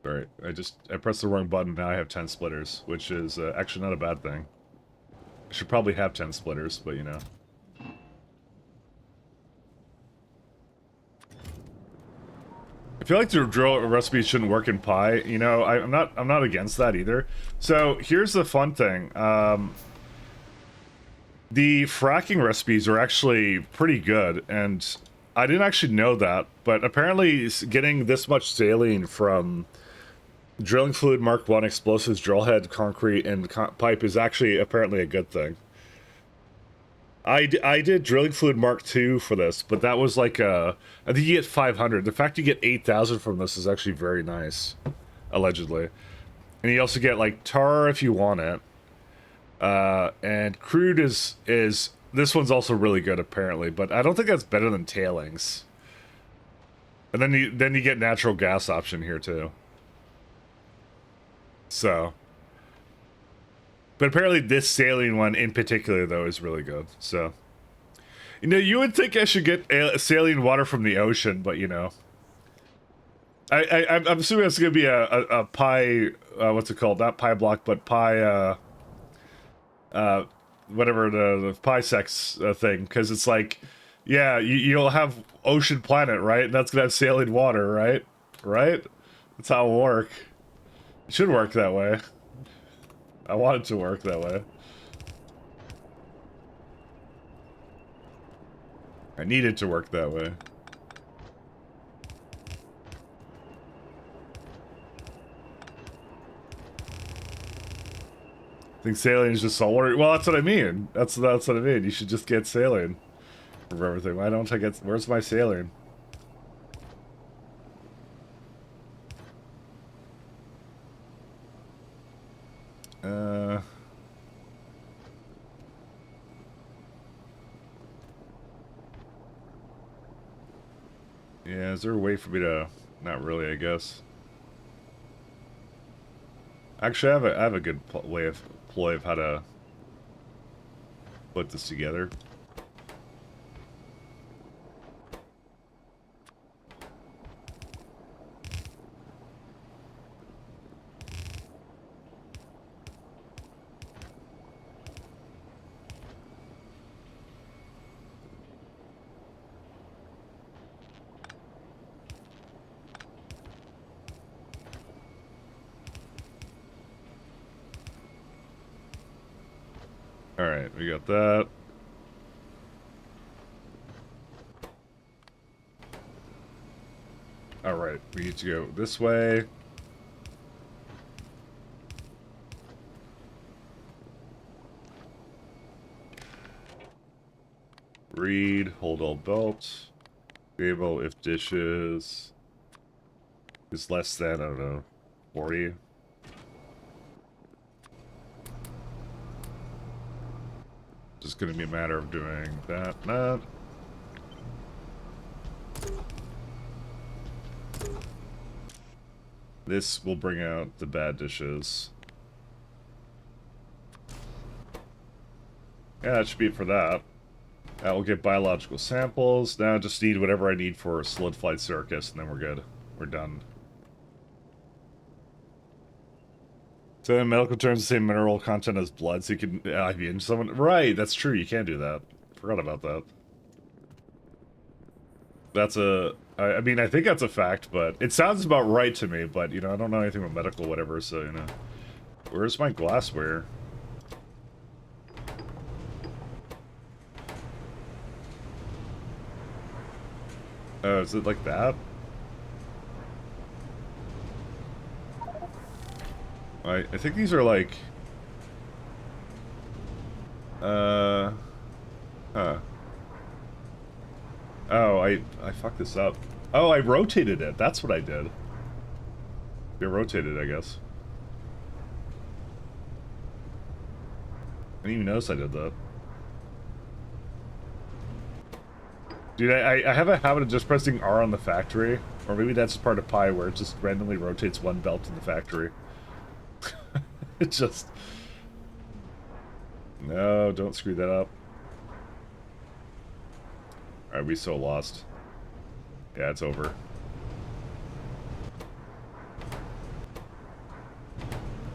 Alright, I pressed the wrong button, now I have 10 splitters, which is actually not a bad thing. I should probably have 10 splitters, but you know. I feel like the drill recipe shouldn't work in Pi. You know, I'm not against that either. So here's the fun thing. The fracking recipes are actually pretty good, and I didn't actually know that, but apparently getting this much saline from drilling fluid Mark 1, explosives, drill head, concrete, and pipe is actually apparently a good thing. I did drilling fluid Mark 2 for this, but that was like I think you get 500. The fact you get 8,000 from this is actually very nice, allegedly. And you also get like tar if you want it. And crude is this one's also really good apparently, but I don't think that's better than tailings. And then you get natural gas option here too. So, but apparently this saline one in particular though is really good. So, you know, you would think I should get saline water from the ocean, but you know, I'm assuming it's gonna be a Pi, what's it called? Not Pyblock, but Pi, whatever the Pi sex thing, because it's like, yeah, you'll have ocean planet, right? And that's gonna have saline water, right? Right? That's how it'll work. It should work that way. I want it to work that way. I need it to work that way. I think saline is just saltwater. Well, that's what I mean. That's what I mean. You should just get saline for everything. Why don't I get... Where's my saline? Yeah, is there a way for me to... Not really, I guess. Actually, I have a good ploy of how to put this together. Alright, we got that. Alright. Alright, we need to go this way. Read, hold all belts. Able if dishes is less than, I don't know, 40. Just gonna be a matter of doing that. This will bring out the bad dishes. Yeah, that should be it for that. We'll get biological samples. Now I just need whatever I need for a solidified circus, and then we're good. We're done. So in medical terms, the same mineral content as blood, so you can IV into someone. Right, that's true. You can do that. Forgot about that. That's a... I mean, I think that's a fact, but it sounds about right to me, but, you know, I don't know anything about medical whatever, so, you know. Where's my glassware? Oh, is it like that? I think these are like... Huh. Oh, I fucked this up. Oh, I rotated it. That's what I did. I rotated it, I guess. I didn't even notice I did that. Dude, I have a habit of just pressing R on the factory. Or maybe that's part of Pi where it just randomly rotates one belt in the factory. It just... No, don't screw that up. Alright, we so lost. Yeah, it's over.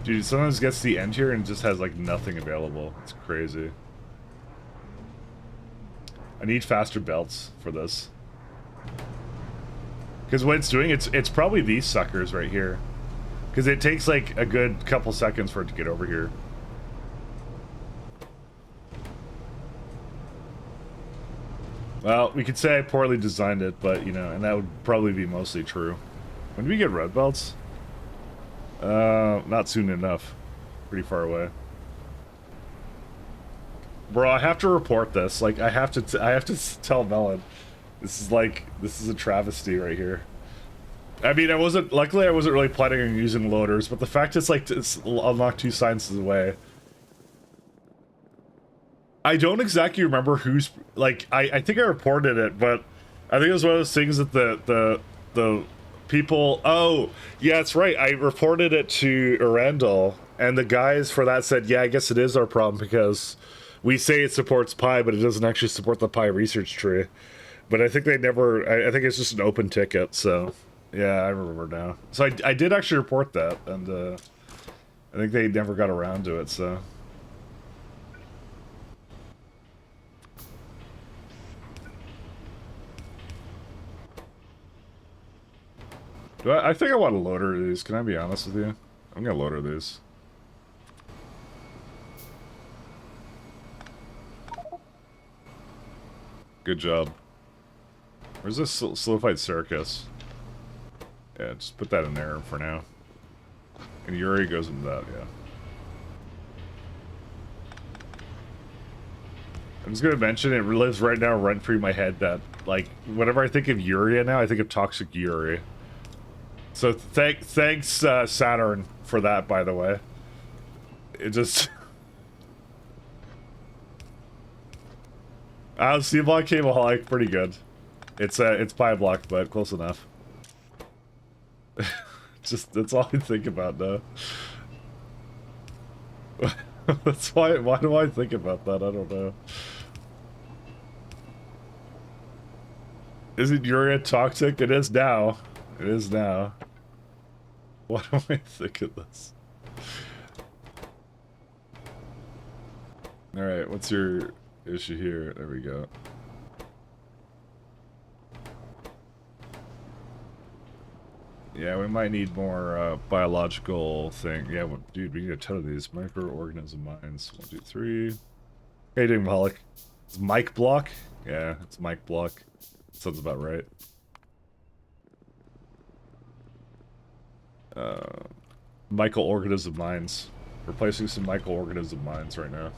Dude, it sometimes gets to the end here and just has, like, nothing available. It's crazy. I need faster belts for this. Because what it's doing, it's probably these suckers right here. Because it takes, like, a good couple seconds for it to get over here. Well, we could say I poorly designed it, but, you know, and that would probably be mostly true. When do we get red belts? Not soon enough. Pretty far away. Bro, I have to report this. Like, I have to tell Melon. This is a travesty right here. I mean, luckily I wasn't really planning on using loaders, but the fact it's like, it's unlocked 2 sciences away. I don't exactly remember who's, like, I think I reported it, but I think it was one of those things that the people, oh, yeah, that's right, I reported it to Arandel, and the guys for that said, yeah, I guess it is our problem, because we say it supports Pi, but it doesn't actually support the Pi research tree. But I think they never, I think it's just an open ticket, so, yeah, I remember now. So I did actually report that, and I think they never got around to it, so... I think I want a loader of these. Can I be honest with you? I'm gonna loader these. Good job. Where's this solidified circus? Yeah, just put that in there for now. And Yuri goes into that, yeah. I'm just gonna mention it lives right now rent-free in my head that, like, whenever I think of Uria now, I think of Toxic Yuri. So thanks Saturn for that, by the way. It just C-Block cable like pretty good. It's Pyblock, but close enough. Just that's all I think about now. That's why do I think about that? I don't know. Is it Uria toxic? It is now. It is now. Why do I think of this? Alright, what's your issue here? There we go. Yeah, we might need more biological thing. Yeah, well, dude, we need a ton of these. Microorganism mines. 1, 2, 3. How you doing, Pollock? It's Mike Block? Yeah, it's Mike Block. Sounds about right. Microorganism mines. Replacing some microorganism mines right now.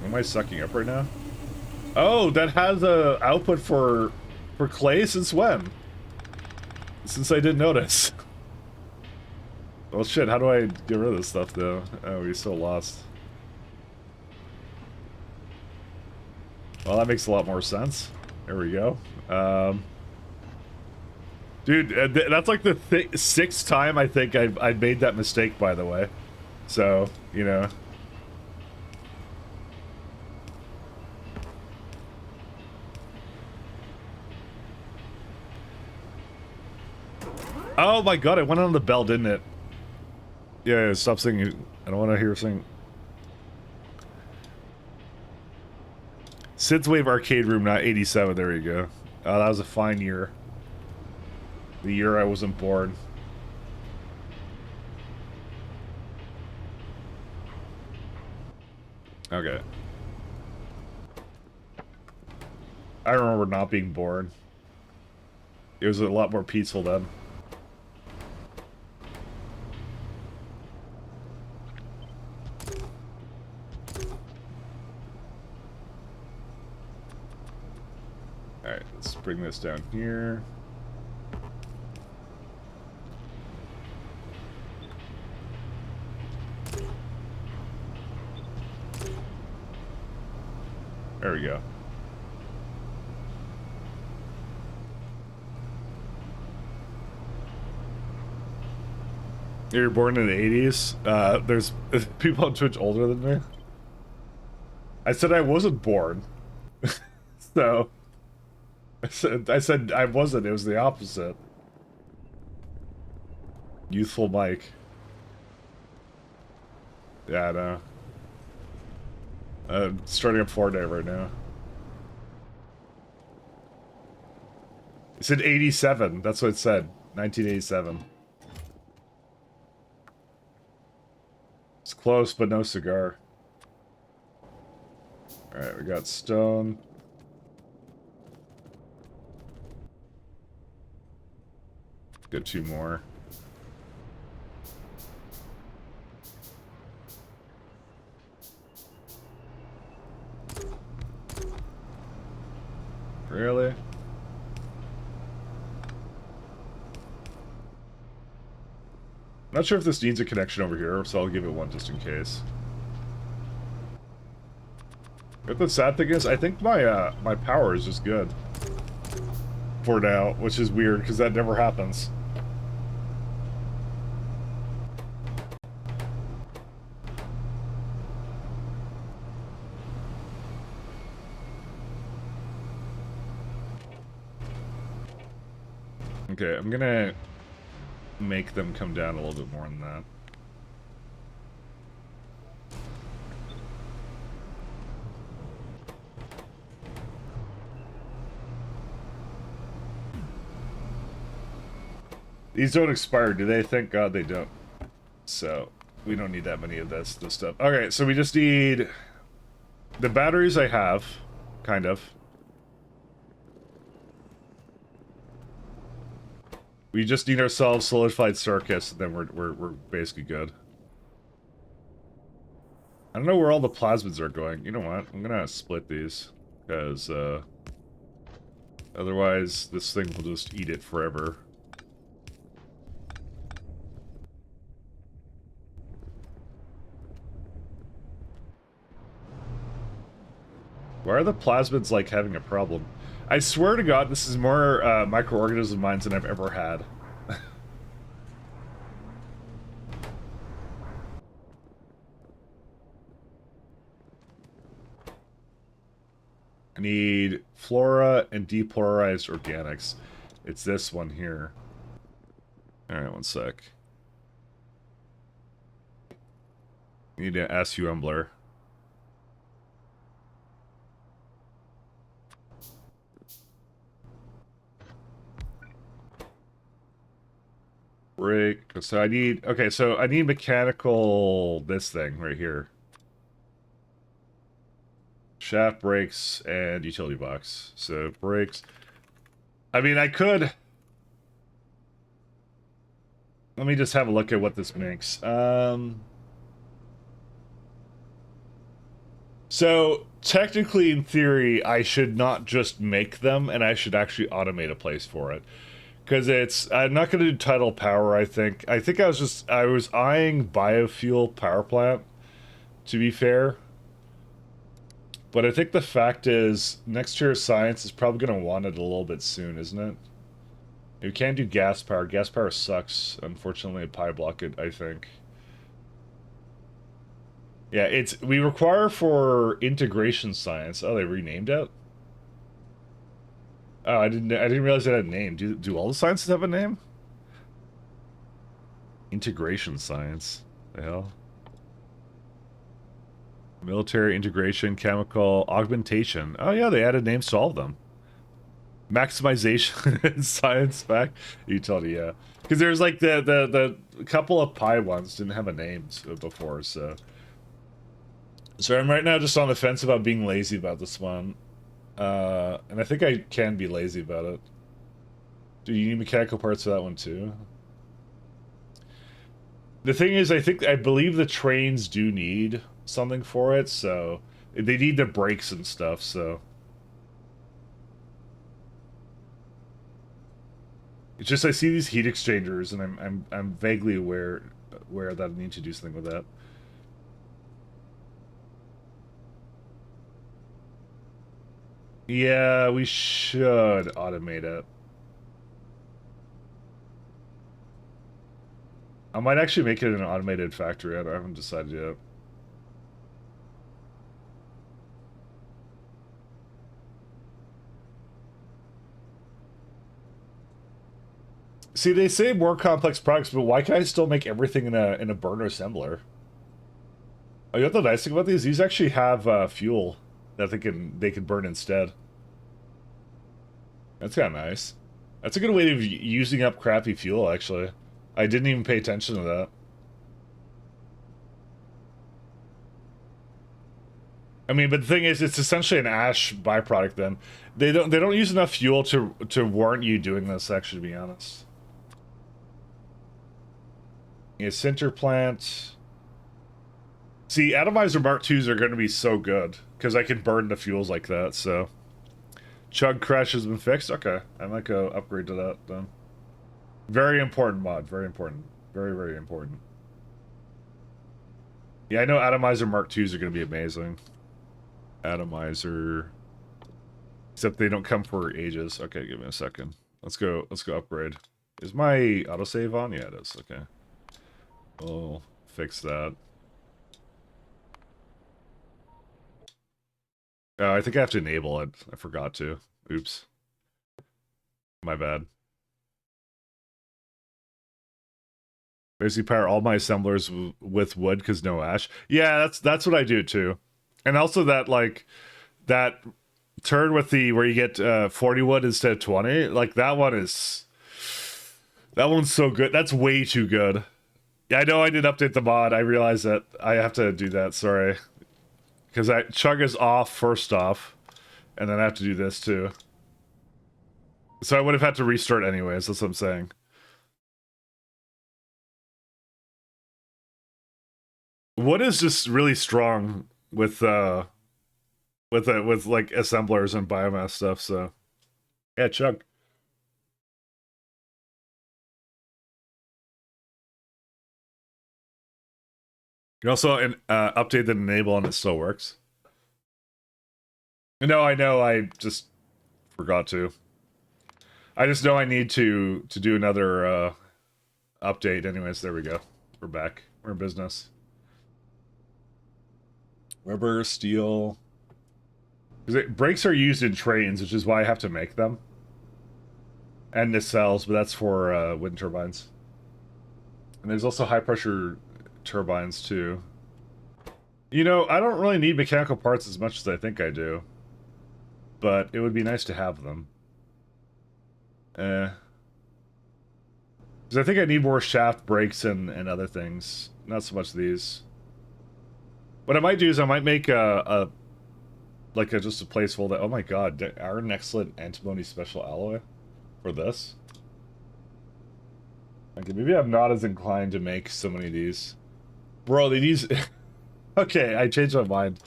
Am I sucking up right now? Oh, that has a output for clay since when? Since I didn't notice. Well, shit, how do I get rid of this stuff, though? Oh, we're still lost. Well, that makes a lot more sense. There we go. Dude, that's like the sixth time I think I made that mistake, by the way. So, you know. Oh my god, it went on the bell, didn't it? Yeah, stop singing. I don't want to hear sing. Synthwave Arcade Room, not 87. There you go. Oh, that was a fine year. The year I wasn't born. Okay. I remember not being born. It was a lot more peaceful then. Alright, let's bring this down here. There we go. You were born in the 80s? There's people on Twitch older than me. I said I wasn't born. So... I said I wasn't, it was the opposite. Youthful Mike. Yeah, I know. Starting up Fortnite right now. It said 87, that's what it said. 1987. It's close, but no cigar. Alright, we got stone. Get two more. Really? Not sure if this needs a connection over here, so I'll give it one just in case. But the sad thing is, I think my my power is just good for now, which is weird because that never happens. Okay, I'm gonna make them come down a little bit more than that. These don't expire, do they? Thank God they don't. So, we don't need that many of this stuff. Okay, so we just need... The batteries I have, kind of. We just need ourselves solidified circuits, and then we're basically good. I don't know where all the plasmids are going. You know what? I'm gonna split these, because, otherwise this thing will just eat it forever. Why are the plasmids, like, having a problem? I swear to God, this is more, microorganism mines than I've ever had. I need flora and depolarized organics. It's this one here. Alright, one sec. Need an SU Embler. Break. So I need... Okay, so I need mechanical... This thing right here. Shaft, brakes, and utility box. So brakes, I mean, I could... Let me just have a look at what this makes. So, technically, in theory, I should not just make them, and I should actually automate a place for it. Because it's... I'm not going to do tidal power, I think. I think I was eyeing biofuel power plant, to be fair. But I think the fact is, next year's science is probably going to want it a little bit soon, isn't it? You can't do gas power. Gas power sucks, unfortunately, at Pyblock, I think. Yeah, we require for integration science. Oh, they renamed it? Oh, I didn't realize it had a name. Do all the sciences have a name? Integration science. The hell? Military integration, chemical augmentation. Oh yeah, they added names to all of them. Maximization science fact utility, yeah. Because there's like the couple of Pi ones didn't have a name before, so. So I'm right now just on the fence about being lazy about this one. And I think I can be lazy about it. Do you need mechanical parts for that one too? The thing is, I believe the trains do need something for it, so they need the brakes and stuff, so. It's just I see these heat exchangers and I'm vaguely aware that I need to do something with that. Yeah, we should automate it. I might actually make it an automated factory. I haven't decided yet. See, they say more complex products, but why can I still make everything in a burner assembler? Oh, you know what the nice thing about these? These actually have fuel that they can burn instead. That's kind of nice. That's a good way of using up crappy fuel, actually. I didn't even pay attention to that. I mean, but the thing is, it's essentially an ash byproduct. Then they don't use enough fuel to warrant you doing this. Actually, to be honest. Yeah, sinter plant. See, atomizer Mark IIs are going to be so good because I can burn the fuels like that. So, chug crash has been fixed. Okay, I might go upgrade to that then. Very important mod. Very important. Very, very important. Yeah, I know atomizer Mark IIs are going to be amazing. Atomizer. Except they don't come for ages. Okay, give me a second. Let's go upgrade. Is my autosave on? Yeah, it is. Okay. We'll fix that. Oh, I think I have to enable it. I forgot to. Oops. My bad. Basically power all my assemblers with wood because no ash. Yeah, that's what I do too. And also that turn with where you get 40 wood instead of 20, like that one's so good. That's way too good. Yeah, I know I did update the mod. I realize that I have to do that, sorry. Because chug is off first off, and then I have to do this too. So I would have had to restart anyways, that's what I'm saying. Wood is just really strong with like assemblers and biomass stuff, so yeah, chug. You can also update the enable and it still works. No, I know, I just forgot to. I just know I need to do another update anyways. There we go. We're back. We're in business. Rubber, steel. Brakes are used in trains, which is why I have to make them. And nacelles, but that's for wind turbines. And there's also high pressure turbines too. You know, I don't really need mechanical parts as much as I think I do. But it would be nice to have them. Because I think I need more shaft brakes and other things. Not so much these. What I might do is I might make just a placeholder. Oh my god, iron excellent antimony special alloy. For this? Okay, maybe I'm not as inclined to make so many of these. Bro, these... Okay, I changed my mind.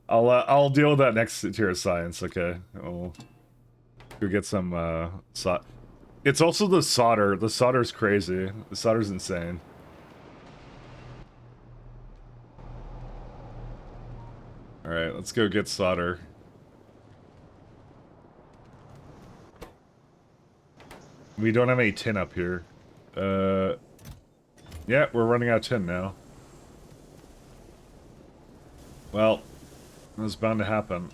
I'll deal with that next tier of science, okay? We'll go get some, It's also the solder. The solder's crazy. The solder's insane. Alright, let's go get solder. We don't have any tin up here. Yeah, we're running out of tin now. Well, that was bound to happen.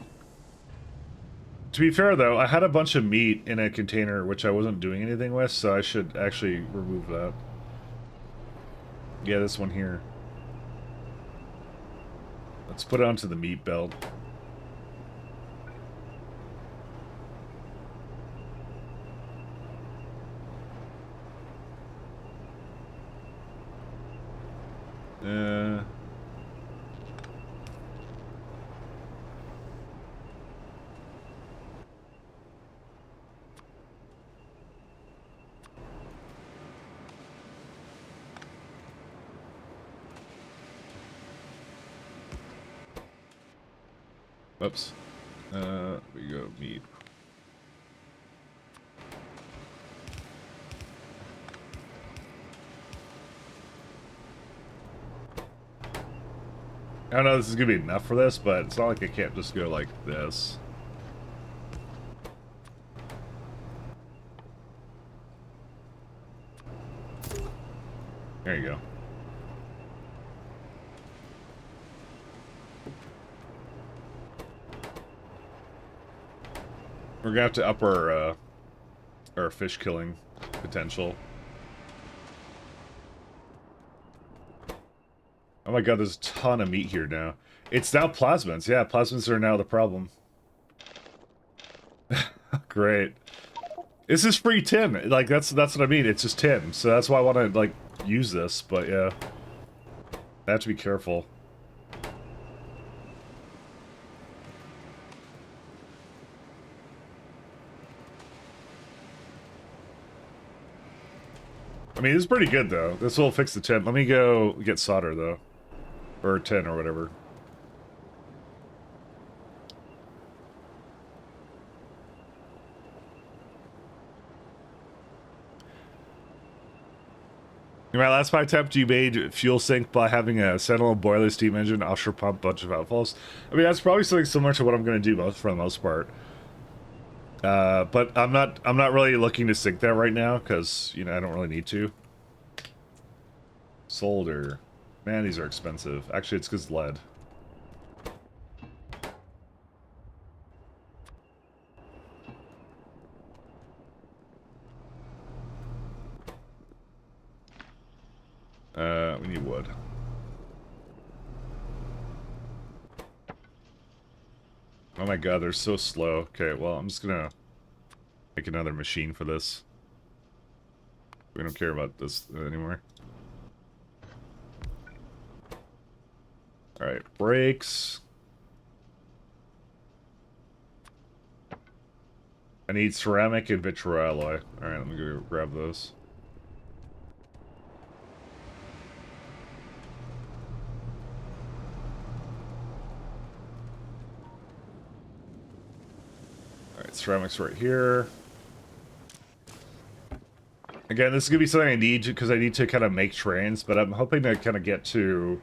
To be fair, though, I had a bunch of meat in a container which I wasn't doing anything with, so I should actually remove that. Yeah, this one here. Let's put it onto the meat belt. Oops. We go meat. I don't know if this is gonna be enough for this, but it's not like I can't just go like this. There you go. We're gonna have to up our fish killing potential. Oh my god, there's a ton of meat here now. It's now plasmids. Yeah, plasmids are now the problem. Great. This is free tin. Like that's what I mean. It's just tin. So that's why I want to like use this, but yeah. I have to be careful. I mean, it's pretty good, though. This will fix the tin. Let me go get solder, though. Or tin, or whatever. In my last 5 attempt, you made fuel sink by having a Sentinel boiler steam engine, offshore pump, bunch of outfalls. I mean, that's probably something similar to what I'm going to do for the most part. But I'm not really looking to sink that right now, because, you know, I don't really need to. Solder. Man, these are expensive. Actually, it's because lead. We need wood. Oh my god, they're so slow. Okay, well, I'm just gonna make another machine for this. We don't care about this anymore. Alright, brakes. I need ceramic and vitrialloy. Alright, let me go grab those. Alright, ceramics right here. Again, this is gonna be something I need because I need to kind of make trains, but I'm hoping to kind of get to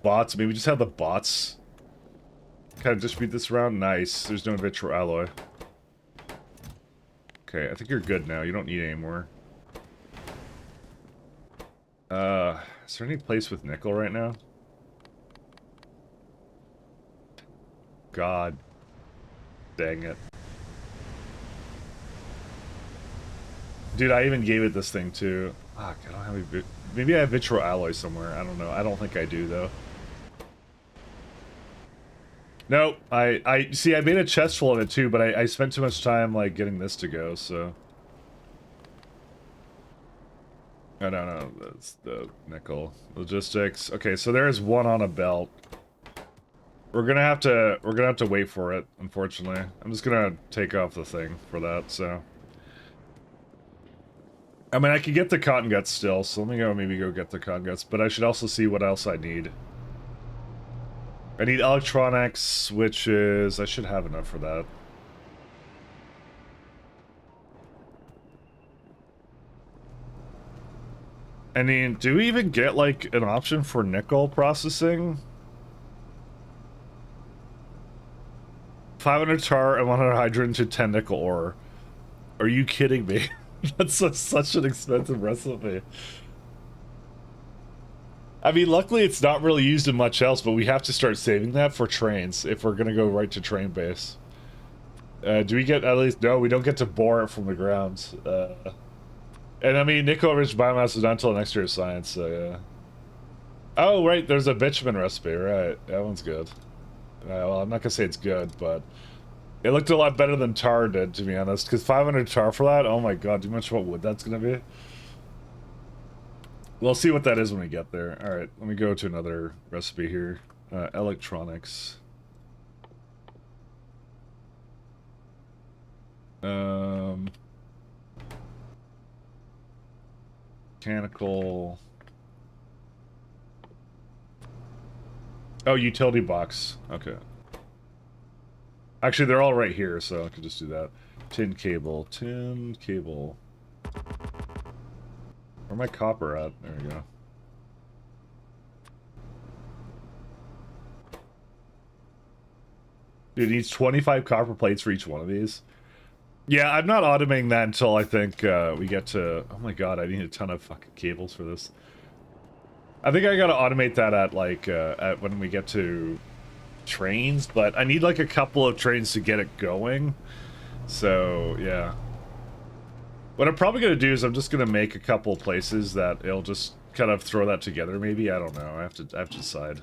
bots. Maybe just have the bots kind of distribute this around. Nice. There's no vitrialloy. Okay, I think you're good now. You don't need any more. Is there any place with nickel right now? God. Dang it. Dude, I even gave it this thing too. Fuck, I don't have any... Maybe I have vitrialloy somewhere. I don't know. I don't think I do, though. No, I see, I made a chest full of it too, but I spent too much time, like, getting this to go, so... Oh, no, that's the nickel. Logistics. Okay, so there is one on a belt. We're gonna have to wait for it, unfortunately. I'm just gonna take off the thing for that, so... I mean, I could get the cotton guts still, so let me maybe go get the cotton guts, but I should also see what else I need. I need electronics, switches. I should have enough for that. I mean, do we even get, like, an option for nickel processing? 500 tar and 100 hydrogen to 10 nickel ore. Are you kidding me? That's such an expensive recipe. I mean, luckily it's not really used in much else, but we have to start saving that for trains if we're gonna go right to train base. Do we get at least... No, we don't get to bore it from the ground. And I mean, nickel-rich biomass is not until next year's science, so yeah. Oh, right, there's a bitumen recipe, right. That one's good. Well, I'm not gonna say it's good, but... It looked a lot better than tar did, to be honest, because 500 tar for that? Oh my god, do you mention what wood that's gonna be? We'll see what that is when we get there. Alright, let me go to another recipe here. Electronics. Mechanical. Oh, utility box. Okay. Actually, they're all right here, so I can just do that. Tin cable. Tin cable. Where's my copper at? There we go. Dude, it needs 25 copper plates for each one of these. Yeah, I'm not automating that until I think we get to... Oh my god, I need a ton of fucking cables for this. I think I gotta automate that at, like, at when we get to trains, but I need, like, a couple of trains to get it going. So, yeah. What I'm probably gonna do is I'm just gonna make a couple places that it'll just kind of throw that together, maybe? I don't know. I have to decide.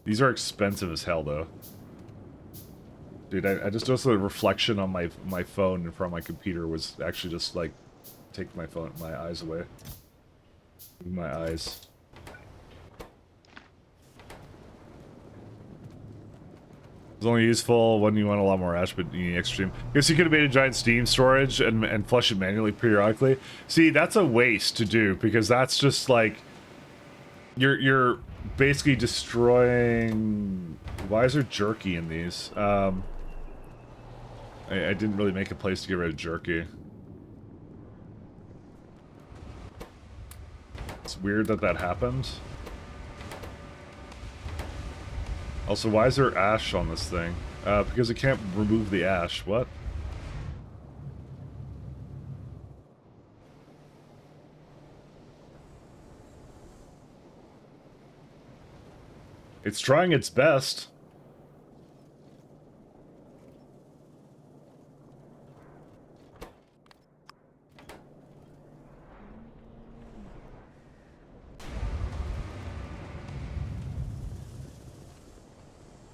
These are expensive as hell, though. Dude, I just noticed the reflection on my phone in front of my computer was actually just, like, take my eyes away. My eyes. It's only useful when you want a lot more ash, but you need extreme. Guess you could have made a giant steam storage and flush it manually periodically. See, that's a waste to do, because that's just, like... You're basically destroying... Why is there jerky in these? I didn't really make a place to get rid of jerky. It's weird that that happened. Also, why is there ash on this thing? Because it can't remove the ash. What? It's trying its best.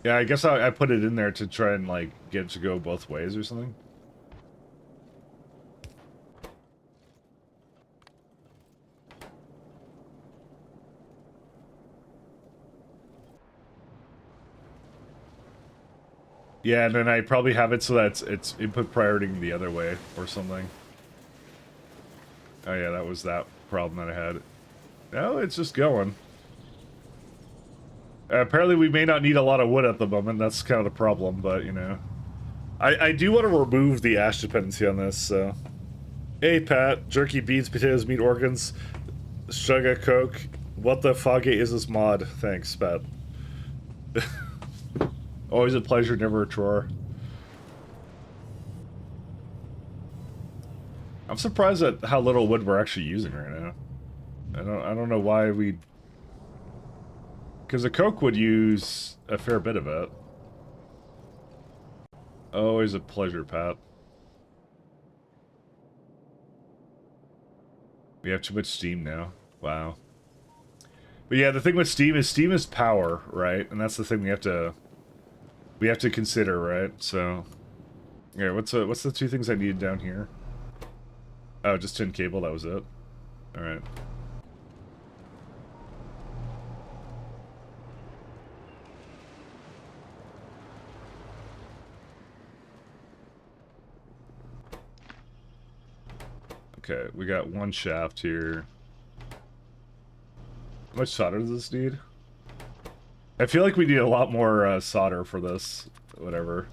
Yeah, I guess I put it in there to try and, like, get it to go both ways or something. Yeah, and then I probably have it so that it's input priority the other way or something. Oh yeah, that was that problem that I had. No, it's just going. Apparently we may not need a lot of wood at the moment, that's kind of the problem, but, you know. I do want to remove the ash dependency on this, so... Hey, Pat. Jerky, beans, potatoes, meat, organs, sugar, coke. What the fuck is this mod? Thanks, Pat. Always a pleasure, never a chore. I'm surprised at how little wood we're actually using right now. I don't know why we... Because the coke would use a fair bit of it. Always a pleasure, Pat. We have too much steam now. Wow. But yeah, the thing with steam is power, right? And that's the thing we have to consider, right? So, yeah, what's the two things I needed down here? Oh, just tin cable, that was it. All right. Okay, we got one shaft here. How much solder does this need? I feel like we need a lot more solder for this. Whatever.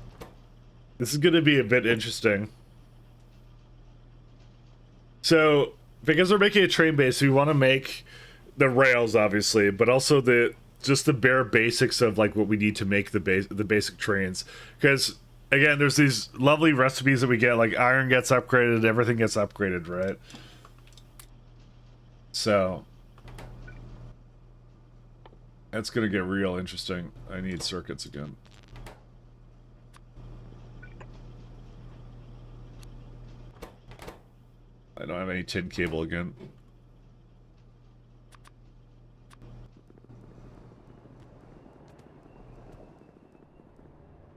This is going to be a bit interesting. So, because we're making a train base, we want to make the rails, obviously, but also just the bare basics of like what we need to make the basic trains. Because again, there's these lovely recipes that we get, like iron gets upgraded, everything gets upgraded, right? So that's gonna get real interesting. I need circuits again. I don't have any tin cable again.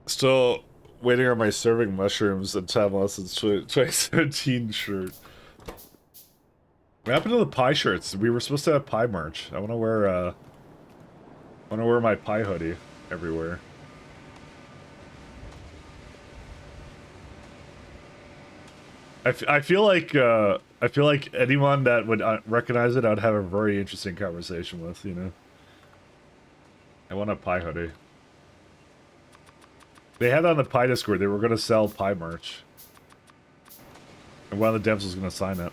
Still waiting on my serving mushrooms and time lessons 2017 shirt. What happened to the pie shirts? We were supposed to have pie merch. I want to wear my pie hoodie everywhere. I feel like anyone that would recognize it, I'd have a very interesting conversation with. You know. I want a pie hoodie. They had on the Pie Discord, they were going to sell pie merch. And one of the devs was going to sign it.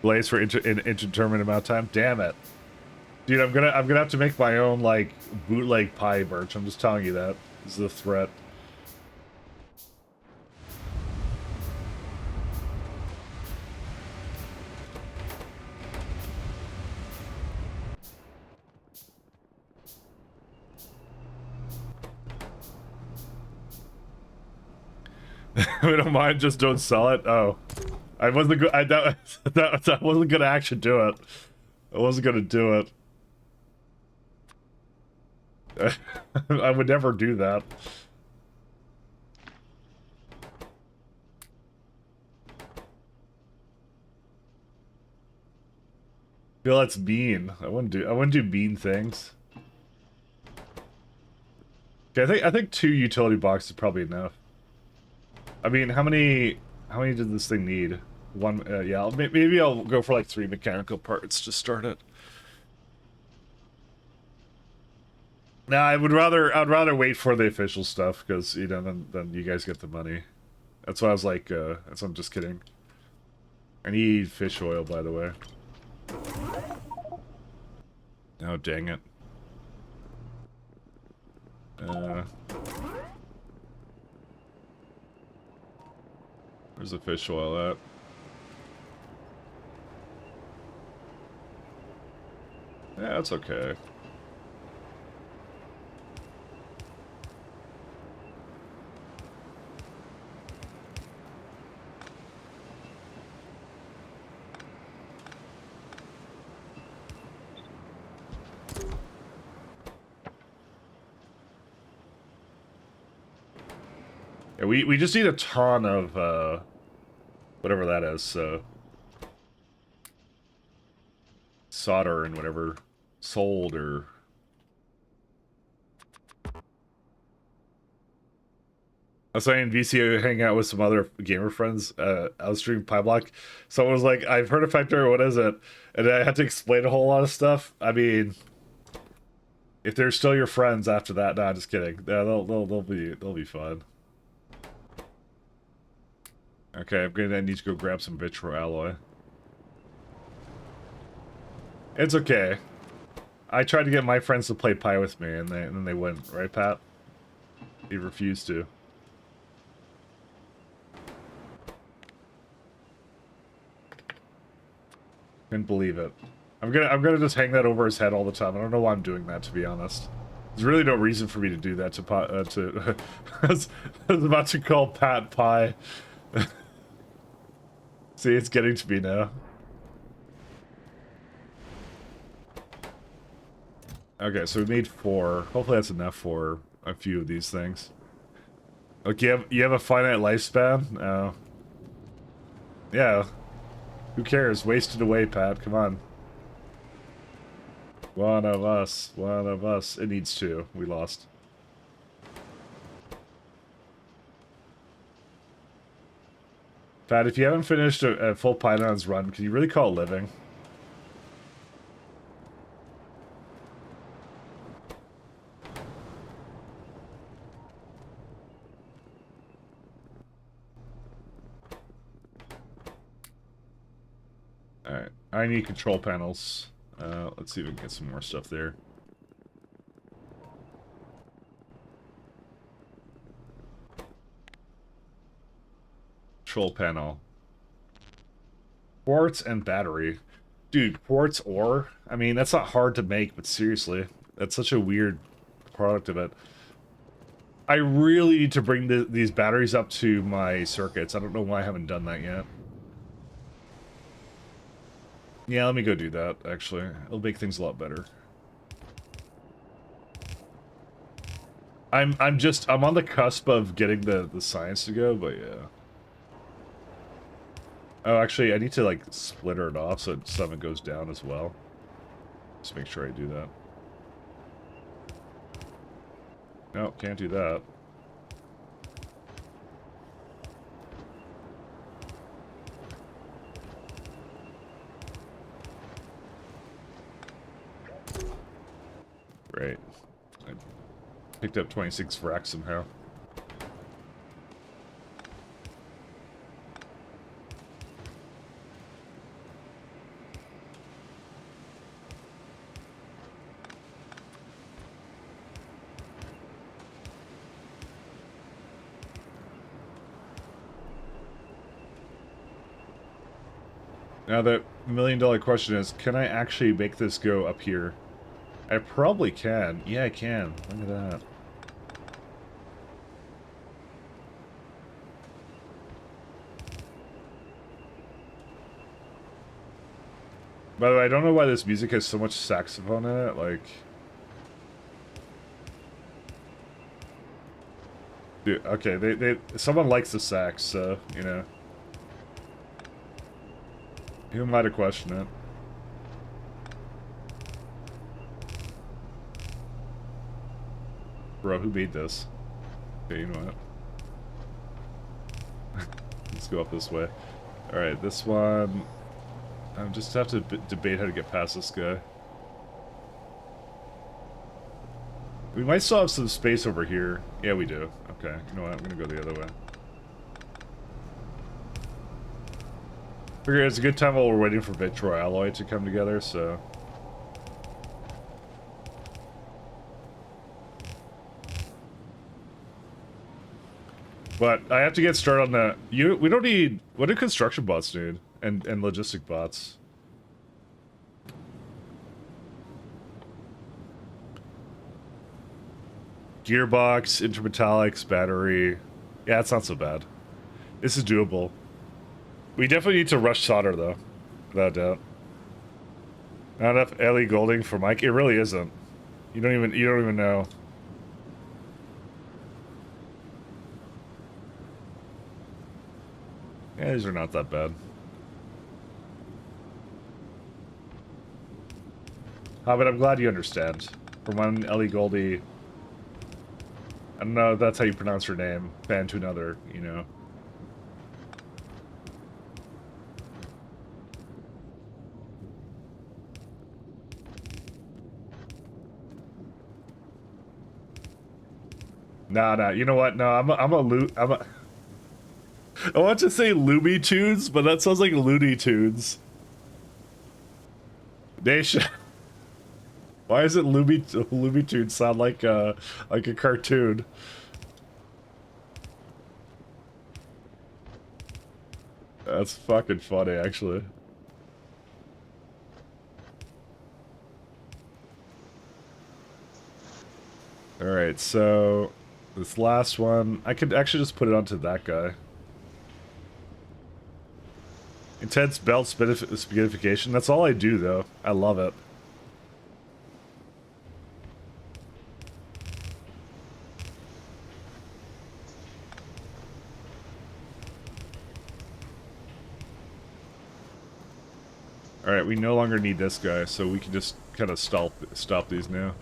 Blaze for an indeterminate amount of time? Damn it. Dude, I'm gonna have to make my own, like, bootleg pie merch. I'm just telling you that. This is a threat. We don't mind, just don't sell it. Oh, I wasn't that wasn't gonna actually do it. I wasn't gonna do it. I would never do that. I feel that's mean. I wouldn't do mean things. Okay, I think 2 utility boxes is probably enough. I mean, how many did this thing need? One, yeah, maybe I'll go for like 3 mechanical parts to start it. Nah, I'd rather wait for the official stuff, because, you know, then you guys get the money. That's why I was like, I'm just kidding. I need fish oil, by the way. Oh, dang it. Where's the fish oil at? Yeah, that's okay. Yeah, we just need a ton of, whatever that is, so... solder and whatever. Solder. I was saying VCO hang out with some other gamer friends. I was streaming Pyblock. Someone was like, I've heard of Factor, what is it? And I had to explain a whole lot of stuff. I mean... if they're still your friends after that, nah, just kidding. Yeah, they'll be fun. Okay, I'm gonna need to go grab some vitro alloy. It's okay. I tried to get my friends to play pie with me, and then they wouldn't, right, Pat? He refused to. Couldn't believe it. I'm gonna just hang that over his head all the time. I don't know why I'm doing that, to be honest. There's really no reason for me to do that to I was about to call Pat Pie. See, it's getting to me now. Okay, so we made 4. Hopefully that's enough for a few of these things. Okay, you have a finite lifespan? Oh. Yeah. Who cares? Waste it away, Pat. Come on. One of us. One of us. It needs 2. We lost. Pat, if you haven't finished a full Python's run, can you really call it living? Alright, I need control panels. Let's see if we can get some more stuff there. Control panel. Quartz and battery. Dude, quartz ore? I mean, that's not hard to make, but seriously. That's such a weird product of it. I really need to bring these batteries up to my circuits. I don't know why I haven't done that yet. Yeah, let me go do that, actually. It'll make things a lot better. I'm on the cusp of getting the science to go, but yeah. Oh, actually, I need to, like, splitter it off so some of it goes down as well. Just make sure I do that. No, can't do that. Great. I picked up 26 frac somehow. Now the million-dollar question is, can I actually make this go up here? I probably can. Yeah, I can. Look at that. By the way, I don't know why this music has so much saxophone in it, like... Dude, okay, someone likes the sax, so, you know. Who am I to question it? Bro, who made this? Okay, you know what? Let's go up this way. Alright, this one... I just have to debate how to get past this guy. We might still have some space over here. Yeah, we do. Okay, you know what? I'm gonna go the other way. Figure it's a good time while we're waiting for Victroy Alloy to come together, so... But I have to get started on the... we don't need... What do construction bots need? And logistic bots. Gearbox, intermetallics, battery. Yeah, it's not so bad. This is doable. We definitely need to rush solder, though. Without doubt. Not enough Ellie Golding for Mike. It really isn't. You don't even know. Yeah, these are not that bad. But I'm glad you understand. From one Ellie Goldie... I don't know if that's how you pronounce her name. Fan to another, you know. Nah, you know what? No, I want to say Looney Tunes, but that sounds like Looney Tunes. Nation. Why is it Looney Tunes sound like a cartoon? That's fucking funny, actually. Alright, so... This last one... I could actually just put it onto that guy. Intense belt spaghettification. That's all I do, though. I love it. Alright, we no longer need this guy, so we can just kind of stop these now.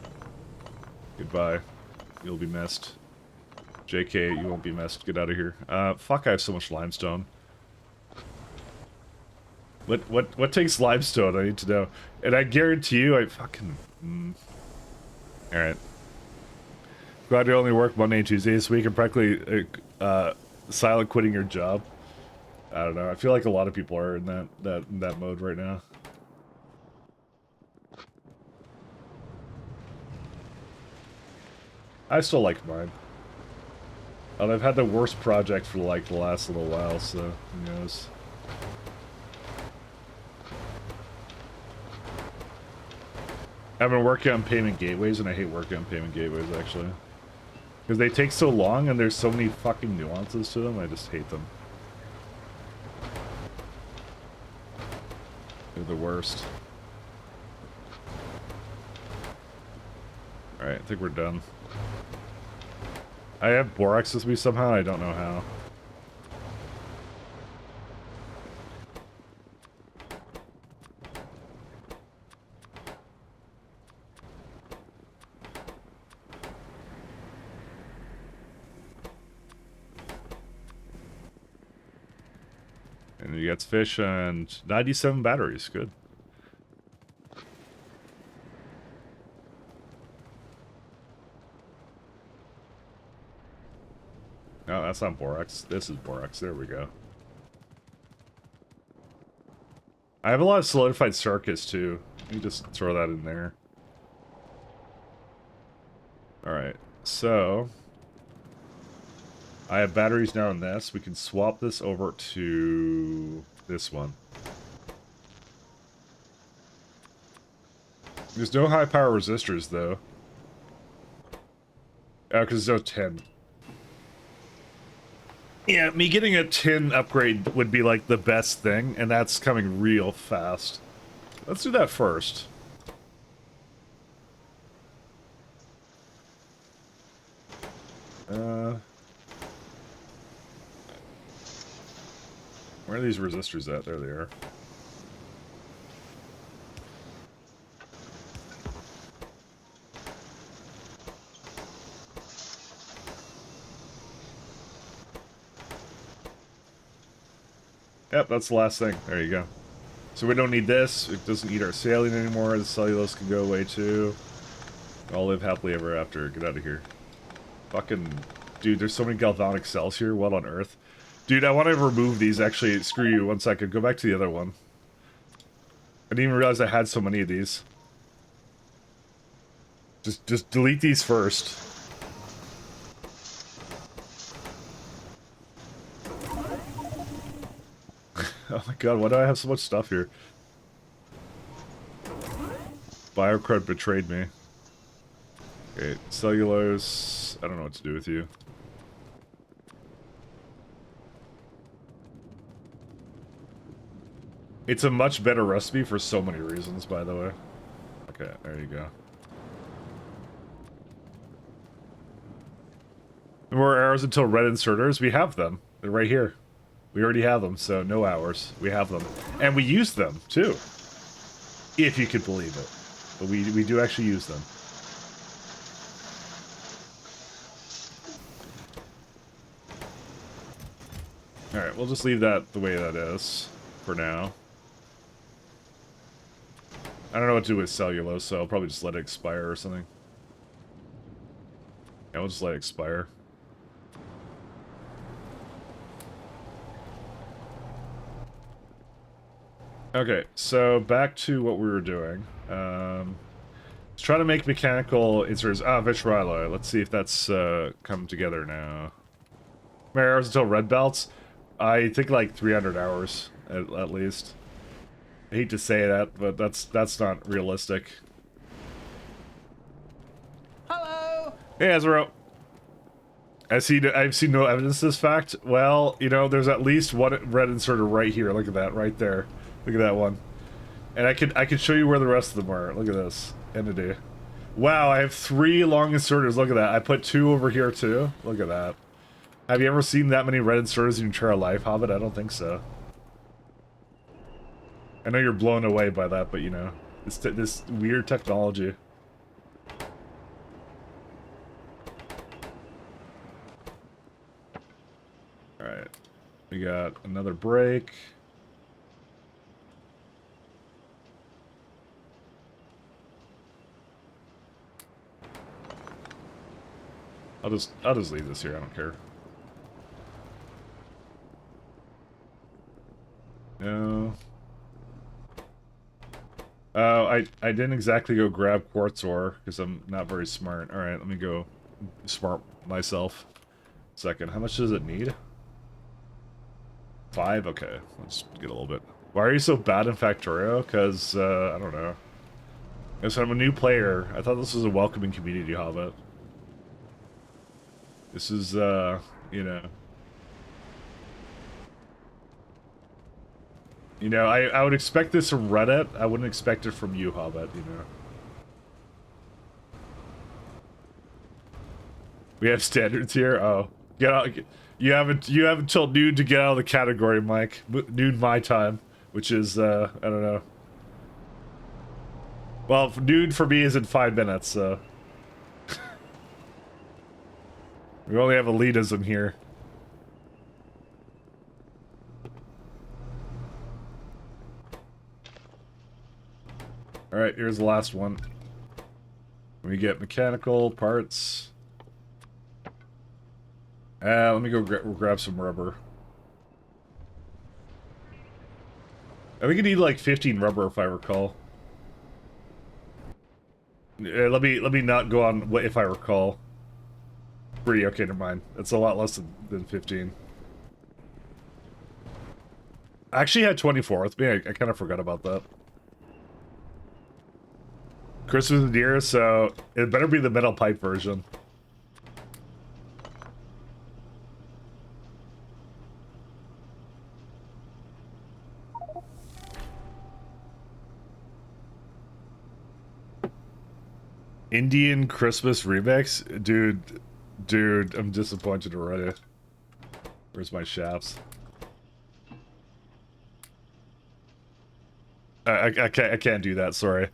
Goodbye. You'll be missed. JK, you won't be missed. Get out of here. Fuck, I have so much limestone. What takes limestone? I need to know. And I guarantee you, I fucking. All right. Glad you only work Monday and Tuesday this week and practically silent quitting your job. I don't know. I feel like a lot of people are in that mode right now. I still like mine. And I've had the worst project for like the last little while, so who knows. I've been working on payment gateways, and I hate working on payment gateways, actually. Because they take so long, and there's so many fucking nuances to them, I just hate them. They're the worst. Alright, I think we're done. I have borax with me somehow, I don't know how. And he gets fish and 97 batteries. Good. No, that's not borax. This is borax. There we go. I have a lot of solidified circuits too. Let me just throw that in there. Alright, so I have batteries now in this. We can swap this over to this one. There's no high power resistors though. Oh, because there's no tin. Yeah, me getting a tin upgrade would be like the best thing, and that's coming real fast. Let's do that first. Where are these resistors at? There they are. Yep, that's the last thing. There you go. So we don't need this. It doesn't eat our saline anymore. The cellulose can go away too. I'll live happily ever after. Get out of here. Fucking... Dude, there's so many galvanic cells here. What on earth? Dude, I want to remove these. Actually, screw you. 1 second. Go back to the other one. I didn't even realize I had so many of these. Just delete these first. Oh my god, why do I have so much stuff here? Biocrud betrayed me. Okay, cellulose... I don't know what to do with you. It's a much better recipe for so many reasons, by the way. Okay, there you go. More arrows until red inserters? We have them. They're right here. We already have them, so no hours. We have them. And we use them, too. If you could believe it. But we do actually use them. Alright, we'll just leave that the way that is for now. I don't know what to do with cellulose, so I'll probably just let it expire or something. Yeah, we'll just let it expire. Okay, so back to what we were doing. Let's try to make mechanical inserts. Ah, visceral alloy. Let's see if that's come together now. How many hours until red belts? I think like 300 hours at least. I hate to say that, but that's not realistic. Hello. Hey, Azaro. I've seen no evidence of this fact. Well, you know, there's at least one red inserter right here. Look at that, right there. Look at that one. And I could show you where the rest of them are. Look at this. Entity. Wow, I have 3 long inserters. Look at that. I put 2 over here too. Look at that. Have you ever seen that many red inserters in your entire life, Hobbit? I don't think so. I know you're blown away by that, but you know, this weird technology. Alright. We got another break. I'll just leave this here. I don't care. No. Oh, I didn't exactly go grab quartz ore because I'm not very smart. All right, let me go smart myself. Second, how much does it need? 5? Okay, let's get a little bit. Why are you so bad in Factorio? Because, I don't know. Because I'm a new player. I thought this was a welcoming community, Hobbit. This is, you know... You know, I would expect this from Reddit. I wouldn't expect it from you, Hobbit, you know. We have standards here? Oh. Get out... You haven't till noon to get out of the category, Mike. Noon my time, which is, I don't know. Well, noon for me is in 5 minutes, so... We only have elitism here. Alright, here's the last one. We get mechanical parts. Let me go grab some rubber. I think you need like 15 rubber if I recall. Let me not go on what if I recall. 3, okay, never mind. That's a lot less than 15. I actually had 24 with me. I kind of forgot about that. Christmas is near, so it better be the metal pipe version. Indian Christmas remix? Dude, I'm disappointed already. Where's my shafts? I can't do that, sorry.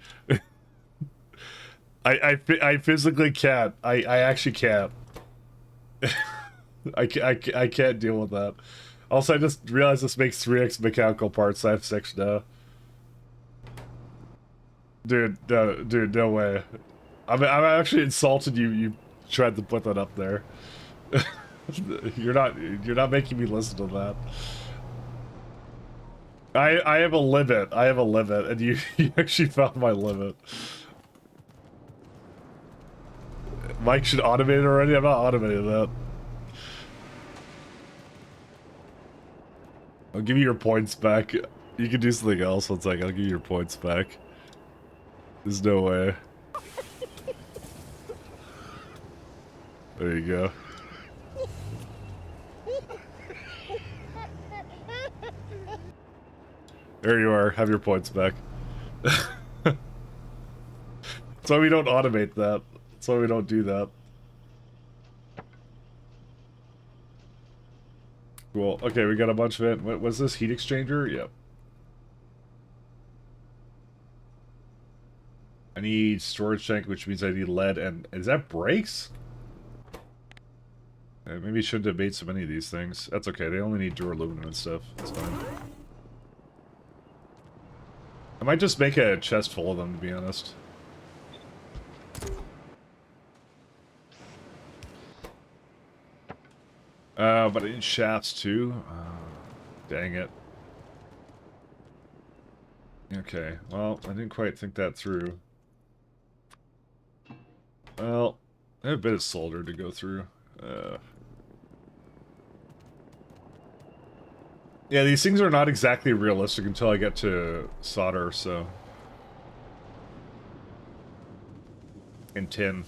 I physically can't. I actually can't. I can't deal with that. Also, I just realized this makes 3x mechanical parts. I have 6 now. Dude, no way. I'm actually insulted you tried to put that up there. You're not making me listen to that. I have a limit. I have a limit, and you actually found my limit. Mike should automate it already? I'm not automating that. I'll give you your points back. You can do something else one second. I'll give you your points back. There's no way. There you go. There you are. Have your points back. That's why we don't automate that. That's why we don't do that. Cool. Okay, we got a bunch of it. What was this? Heat exchanger? Yep. I need storage tank, which means I need lead and... Is that brakes? Maybe I shouldn't have made so many of these things. That's okay. They only need duralumin and stuff. That's fine. I might just make a chest full of them, to be honest. But I need shafts too. Dang it. Okay, well, I didn't quite think that through. Well, I have a bit of solder to go through. Yeah, these things are not exactly realistic until I get to solder, so... And tin.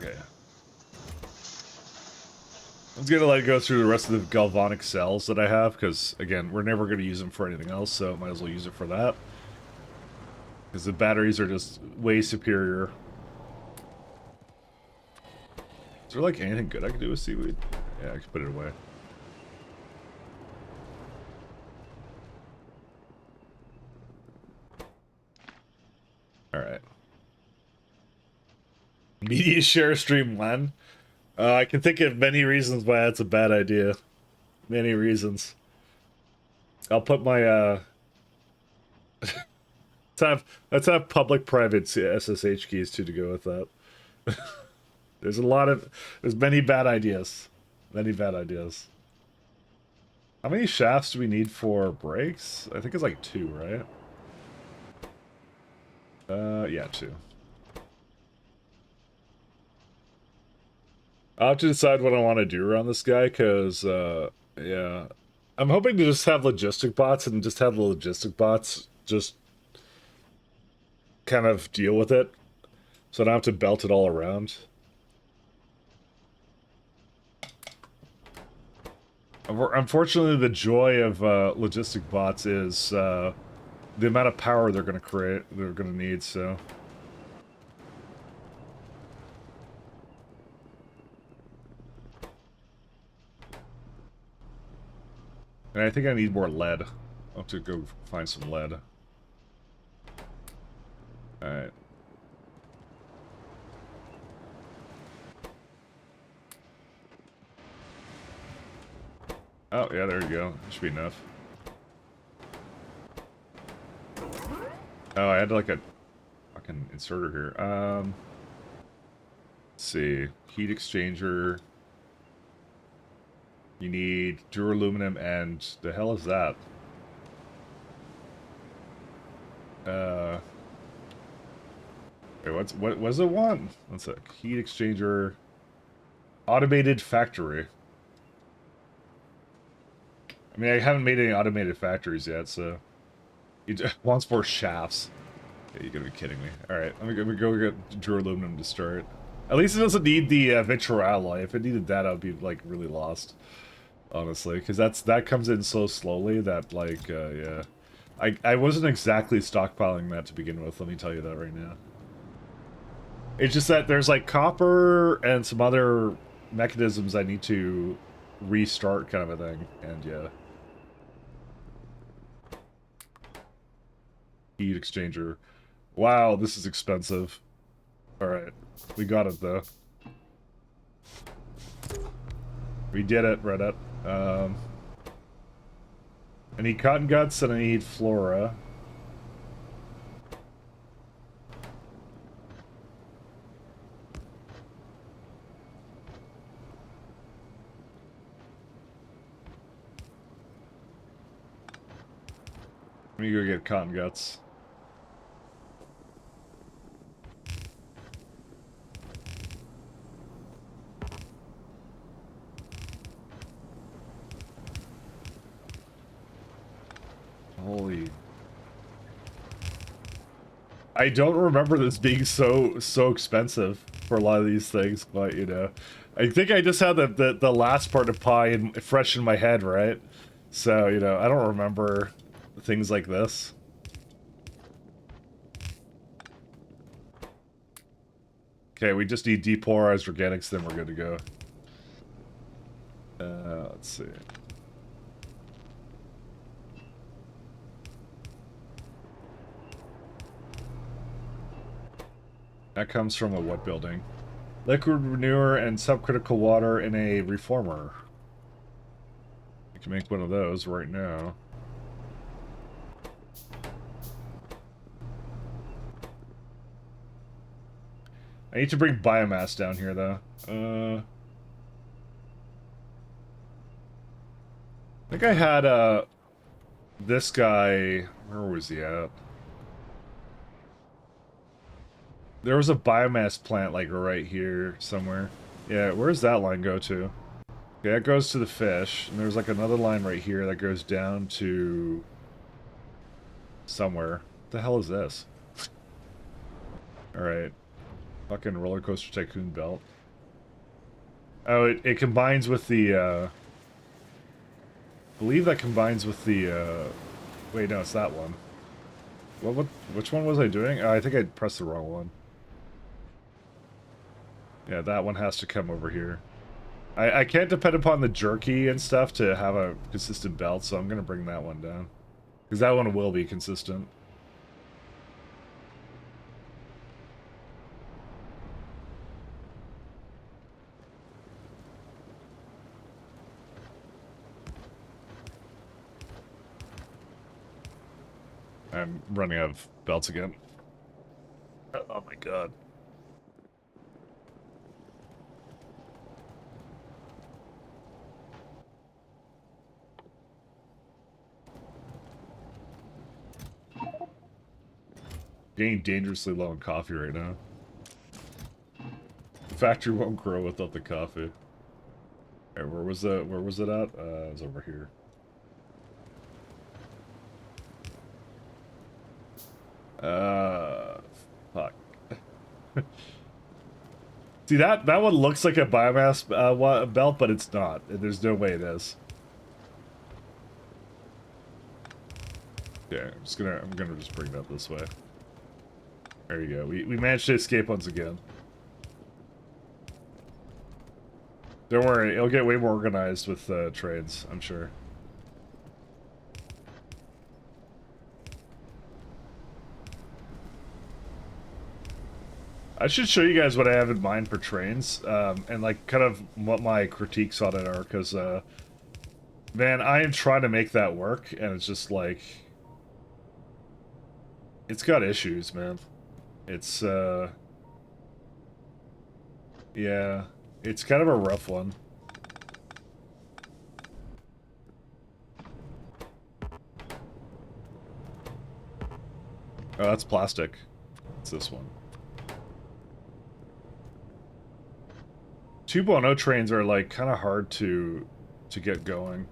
Okay. I'm just gonna let it go through the rest of the galvanic cells that I have, because, again, we're never gonna use them for anything else, so might as well use it for that. Because the batteries are just way superior. Is there, like, anything good I can do with seaweed? Yeah, I can put it away. Alright. Media share stream when? I can think of many reasons why that's a bad idea. Many reasons. I'll put my let's have public-private SSH keys too to go with that. There's many bad ideas. Many bad ideas. How many shafts do we need for brakes? I think it's like 2, right? Yeah, 2. I'll have to decide what I want to do around this guy, because, yeah. I'm hoping to just have logistic bots and just have the logistic bots just kind of deal with it, so I don't have to belt it all around. Unfortunately, the joy of logistic bots is the amount of power they're going to need, so... And I think I need more lead. I'll have to go find some lead. Alright. Oh, yeah, there you go. That should be enough. Oh, I had like a fucking inserter here. Let's see. Heat exchanger. You need duraluminum and the hell is that? Wait, what was it one? What's that? Heat exchanger. Automated factory. I mean, I haven't made any automated factories yet, so... He wants more shafts. Yeah, you gotta be kidding me. Alright, let me go get duraluminum to start. At least it doesn't need the vitro alloy. If it needed that, I would be, like, really lost. Honestly, because that comes in so slowly that, like, yeah. I wasn't exactly stockpiling that to begin with, let me tell you that right now. It's just that there's, like, copper and some other mechanisms I need to restart kind of a thing, and yeah. Heat exchanger. Wow, this is expensive. Alright, we got it, though. We did it, Reddit. I need cotton guts and I need flora. Let me go get cotton guts. Holy... I don't remember this being so expensive for a lot of these things, but, you know. I think I just had the last part of pie fresh in my head, right? So, you know, I don't remember things like this. Okay, we just need depolarized organics, then we're good to go. Let's see. That comes from a what building? Liquid manure and subcritical water in a reformer. You can make one of those right now. I need to bring biomass down here, though. I think I had, this guy... Where was he at? There was a biomass plant, like, right here somewhere. Yeah, where's that line go to? Okay, that goes to the fish, and there's, like, another line right here that goes down to... somewhere. What the hell is this? Alright. Fucking Roller Coaster Tycoon belt. Oh, it combines with the, I believe that combines with the, wait, no, it's that one. Which one was I doing? Oh, I think I pressed the wrong one. Yeah, that one has to come over here. I can't depend upon the jerky and stuff to have a consistent belt, so I'm gonna bring that one down. Because that one will be consistent. I'm running out of belts again. Oh my god. Getting dangerously low on coffee right now. The factory won't grow without the coffee. Alright, where was it at? It was over here. Fuck. See, that one looks like a biomass belt, but it's not. There's no way it is. Yeah, I'm gonna just bring it up this way. There you go. We managed to escape once again. Don't worry, it'll get way more organized with trades, I'm sure. I should show you guys what I have in mind for trains, and like kind of what my critiques on it are, because man, I am trying to make that work, and it's just like it's got issues, man. It's yeah, it's kind of a rough one. Oh, that's plastic. It's this one. 2.0 trains are like kind of hard to get going.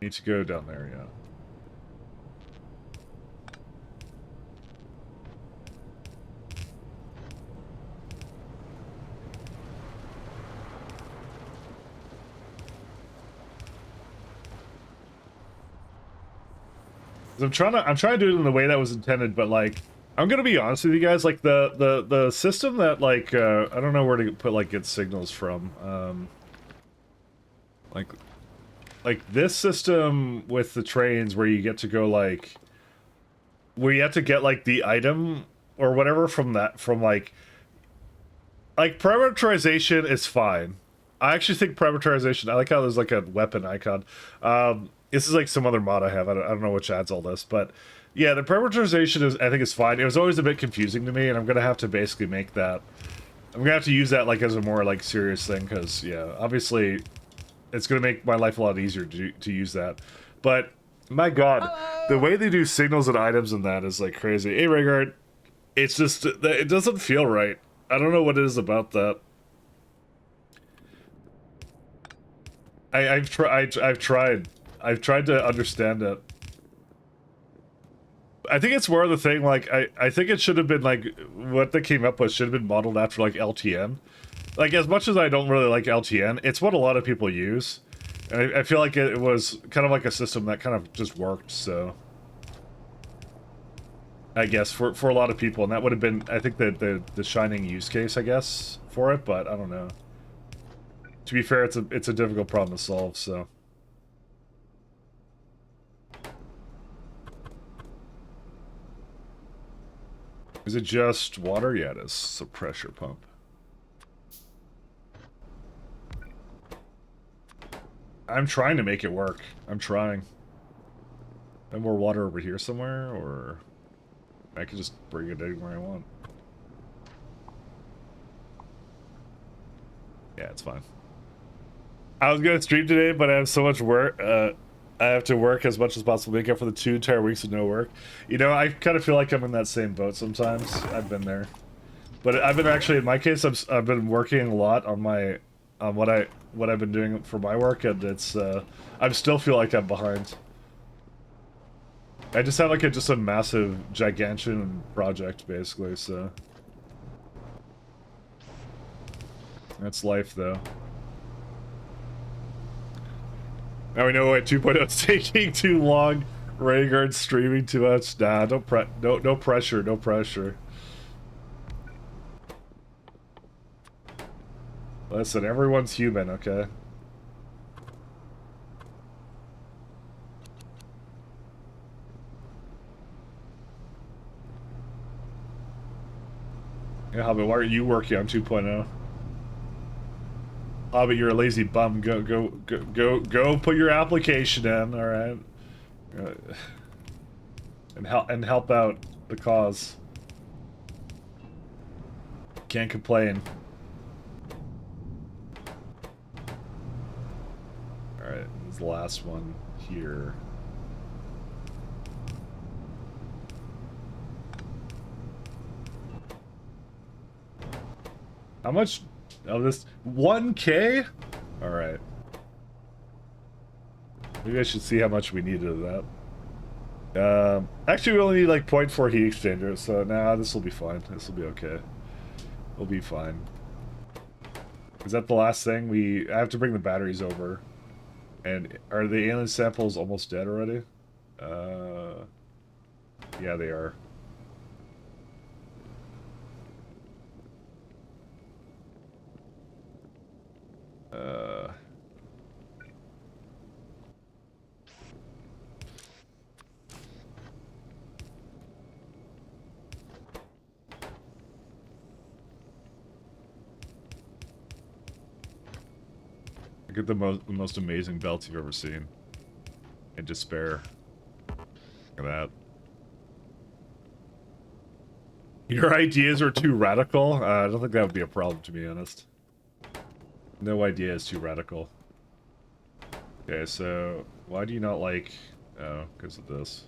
Need to go down there, yeah. I'm trying to do it in the way that was intended, but like I'm gonna be honest with you guys, like the system that like I don't know where to put like get signals from. Like this system with the trains where you get to go like where you have to get like the item or whatever from like parameterization is fine. I actually think parameterization, I like how there's like a weapon icon. This is like some other mod I have. I don't know which adds all this, but yeah, the parameterization is, I think, is fine. It was always a bit confusing to me, and I'm gonna have to basically make that. I'm gonna have to use that like as a more like serious thing, because yeah, obviously, it's gonna make my life a lot easier to use that. But my God, the way they do signals and items and that is like crazy. Hey, Raygard, it's just it doesn't feel right. I don't know what it is about that. I've tried to understand it. I think it's more of the thing, like, I think it should have been, like, what they came up with should have been modeled after, like, LTN. Like, as much as I don't really like LTN, it's what a lot of people use. And I feel like it was kind of like a system that kind of just worked, so... I guess, for a lot of people, and that would have been, I think, the shining use case, I guess, for it, but I don't know. To be fair, it's a difficult problem to solve, so... Is it just water? Yeah, it is. It's a pressure pump. I'm trying to make it work. I'm trying. Have more water over here somewhere, or I can just bring it anywhere I want. Yeah, it's fine. I was gonna stream today, but I have so much work. I have to work as much as possible, make up for the 2 entire weeks of no work. You know, I kind of feel like I'm in that same boat sometimes. I've been there, but I've been actually, in my case, I've been working a lot on my what I've been doing for my work, and it's I still feel like I'm behind. I just have like just a massive, gigantic project basically, so that's life though. Now we know why 2.0 is taking too long. Raygard's streaming too much. Nah, no pressure, no pressure. Listen, everyone's human, okay? Yeah, Hobbit, why are you working on 2.0? Hobbit, you're a lazy bum. Go put your application in, alright? and help out the cause. Can't complain. All right, this is the last one here. How much of this? 1K? All right. Maybe I should see how much we needed of that. Actually, we only need like 0.4 heat exchanger, so nah, this will be fine. This will be okay. We'll be fine. Is that the last thing? I have to bring the batteries over. And are the alien samples almost dead already? Yeah, they are. Get the most amazing belts you've ever seen. In despair. Look at that. Your ideas are too radical? I don't think that would be a problem, to be honest. No idea is too radical. Okay, so why do you not like... Oh, because of this.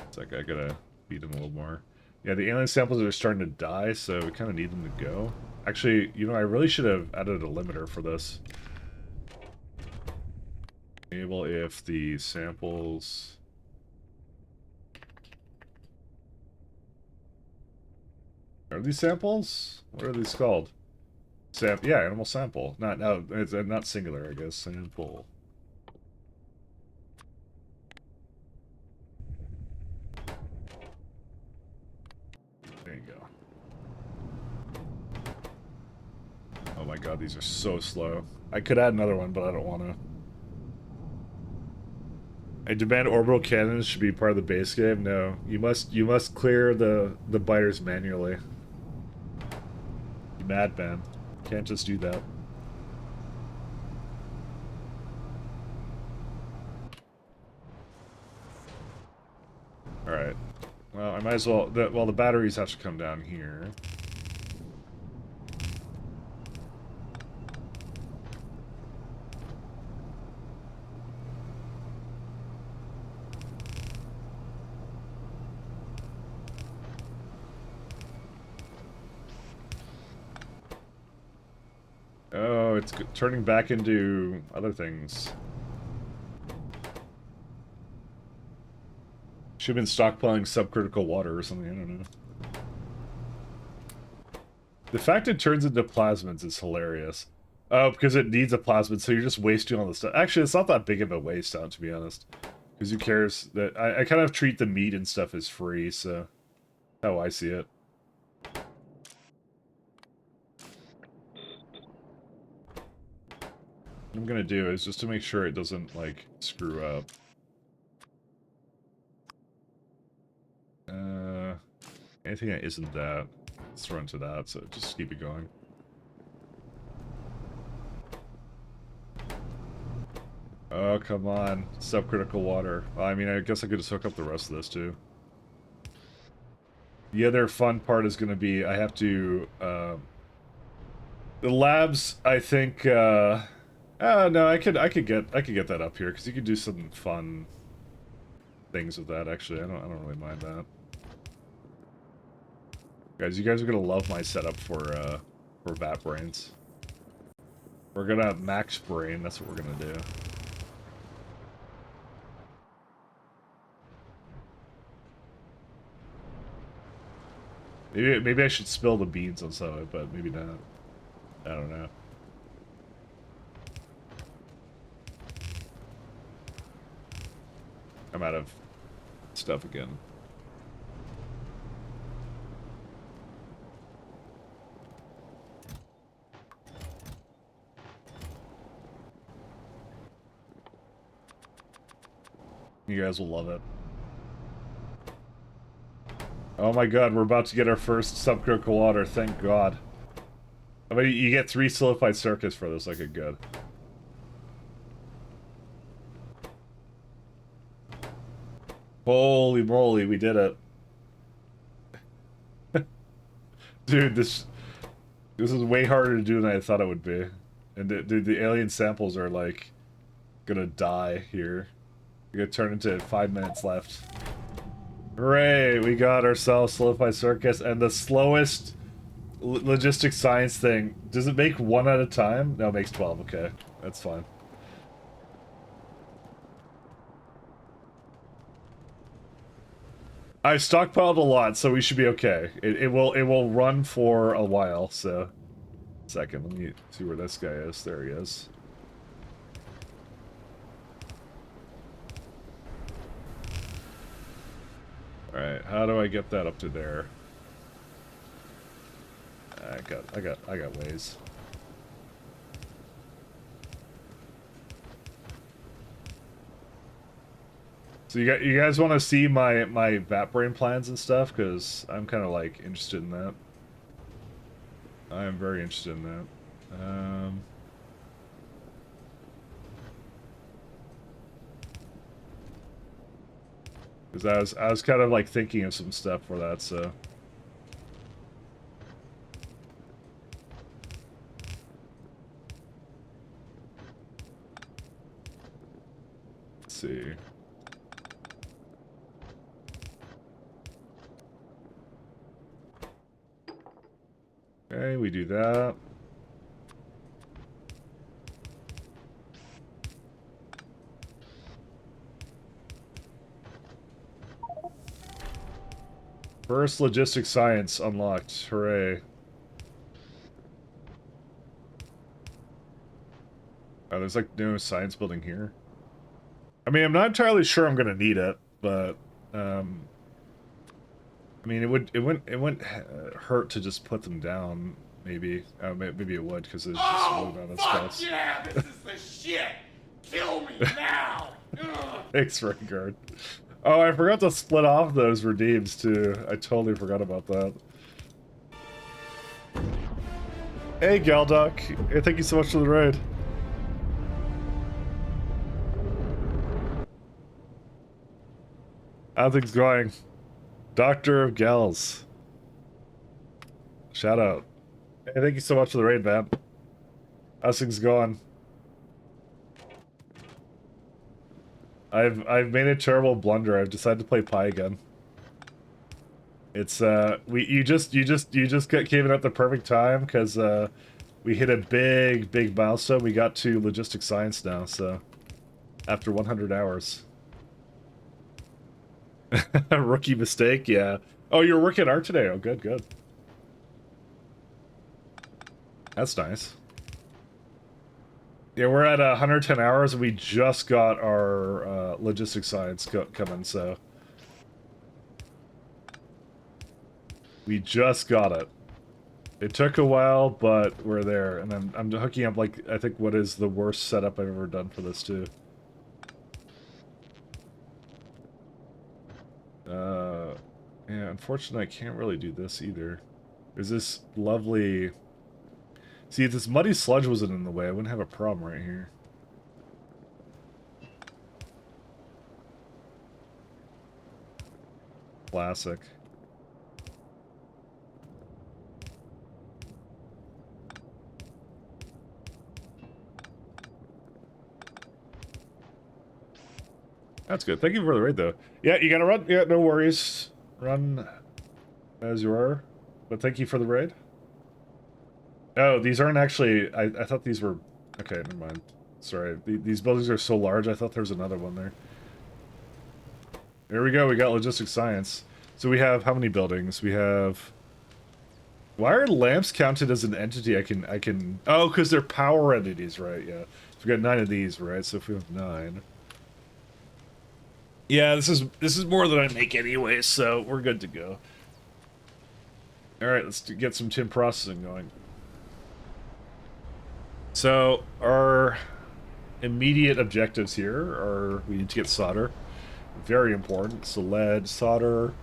It's like I gotta feed them a little more. Yeah, the alien samples are starting to die, so we kind of need them to go. Actually, you know, I really should have added a limiter for this. Enable if the samples... Are these samples? What are these called? Yeah, animal sample. No, it's not singular, I guess. Sample. There you go. Oh my god, these are so slow. I could add another one, but I don't want to. I demand orbital cannons should be part of the base game. No, you must clear the biters manually. You madman. Can't just do that. Alright. Well, I might as well... Well, the batteries have to come down here. Oh, it's turning back into other things. Should have been stockpiling subcritical water or something, I don't know. The fact it turns into plasmids is hilarious. Oh, because it needs a plasmid, so you're just wasting all the stuff. Actually, it's not that big of a waste out, to be honest. Because who cares? That I kind of treat the meat and stuff as free, so... How I see it. What I'm gonna do is just to make sure it doesn't, like, screw up. Anything that isn't that, let's throw into that, so just keep it going. Oh, come on. Subcritical water. Well, I mean, I guess I could just hook up the rest of this, too. The other fun part is gonna be, I have to, the labs, I think, no, I could get that up here, because you could do some fun things with that, actually. I don't really mind that. Guys, you guys are gonna love my setup for Vat Brains. We're gonna max brain, that's what we're gonna do. Maybe I should spill the beans on some of it, but maybe not. I don't know. I'm out of stuff again. You guys will love it. Oh my god, we're about to get our first subcritical water, thank god. I mean, you get 3 solidified circuits for this, okay, good. Holy moly, we did it. Dude, this is way harder to do than I thought it would be. And dude, the alien samples are like gonna die here. We're gonna turn into 5 minutes left. Hooray! We got ourselves Solidify Circus and the slowest logistics science thing. Does it make one at a time? No, it makes 12. Okay, that's fine. I've stockpiled a lot, so we should be okay. It will run for a while. So, second, let me see where this guy is. There he is. All right, how do I get that up to there? I got ways. So you guys want to see my vat brain plans and stuff? Because I'm kind of like interested in that. I am very interested in that. Because I was kind of like thinking of some stuff for that. So. Let's see. Okay, we do that. First logistics science unlocked. Hooray. Oh, there's like no science building here. I mean, I'm not entirely sure I'm gonna need it, but I mean, it wouldn't hurt to just put them down. Maybe, maybe it would because it's just really not as fast. Yeah, this is the shit. Kill me now. Thanks, Rangard. Oh, I forgot to split off those redeems too. I totally forgot about that. Hey, Galdoc. Hey, thank you so much for the raid. How things going? Doctor of Gals. Shout out. Hey, thank you so much for the raid, man. How's things going? I've made a terrible blunder. I've decided to play Pi again. It's you just came in at the perfect time because we hit a big milestone. We got to logistic science now, so after 100 hours. Rookie mistake, yeah. Oh, you're working art today. Oh, good. That's nice. Yeah, we're at 110 hours, and we just got our logistics science coming, so... We just got it. It took a while, but we're there, and I'm hooking up, like, I think what is the worst setup I've ever done for this, too. Yeah, unfortunately, I can't really do this either. There's this lovely... See, if this muddy sludge wasn't in the way, I wouldn't have a problem right here. Classic. That's good. Thank you for the raid, though. Yeah, you gotta run. Yeah, no worries. Run as you are. But thank you for the raid. Oh, these aren't actually... I thought these were... Okay, never mind. Sorry. These buildings are so large, I thought there was another one there. There we go. We got logistics science. So we have how many buildings? We have... Why are lamps counted as an entity? I can... Oh, because they're power entities, right? Yeah. So we got 9 of these, right? So if we have 9... Yeah, this is more than I make anyway, so we're good to go. Alright, let's get some tin processing going. So, our immediate objectives here are we need to get solder. Very important. So lead, solder.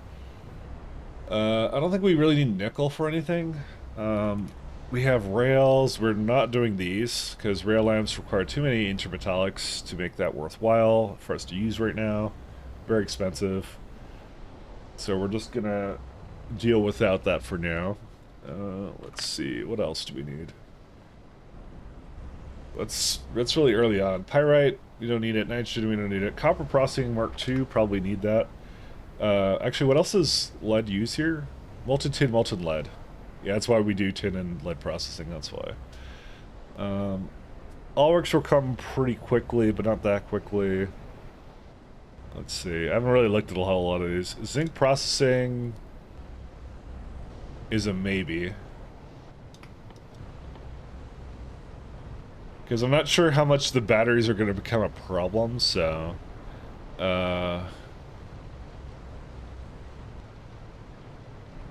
I don't think we really need nickel for anything. We have rails. We're not doing these because rail lamps require too many intermetallics to make that worthwhile for us to use right now. very expensive. So we're just gonna deal without that for now. Let's see, what else do we need? That's really early on. Pyrite, we don't need it. Nitrogen, we don't need it. Copper processing Mark II, probably need that. Actually, what else does lead use here? Molten tin, molten lead. Yeah, that's why we do tin and lead processing, that's why. All works will come pretty quickly, but not that quickly. Let's see, I haven't really looked at a whole lot of these. Zinc processing is a maybe. Because I'm not sure how much the batteries are going to become a problem, so...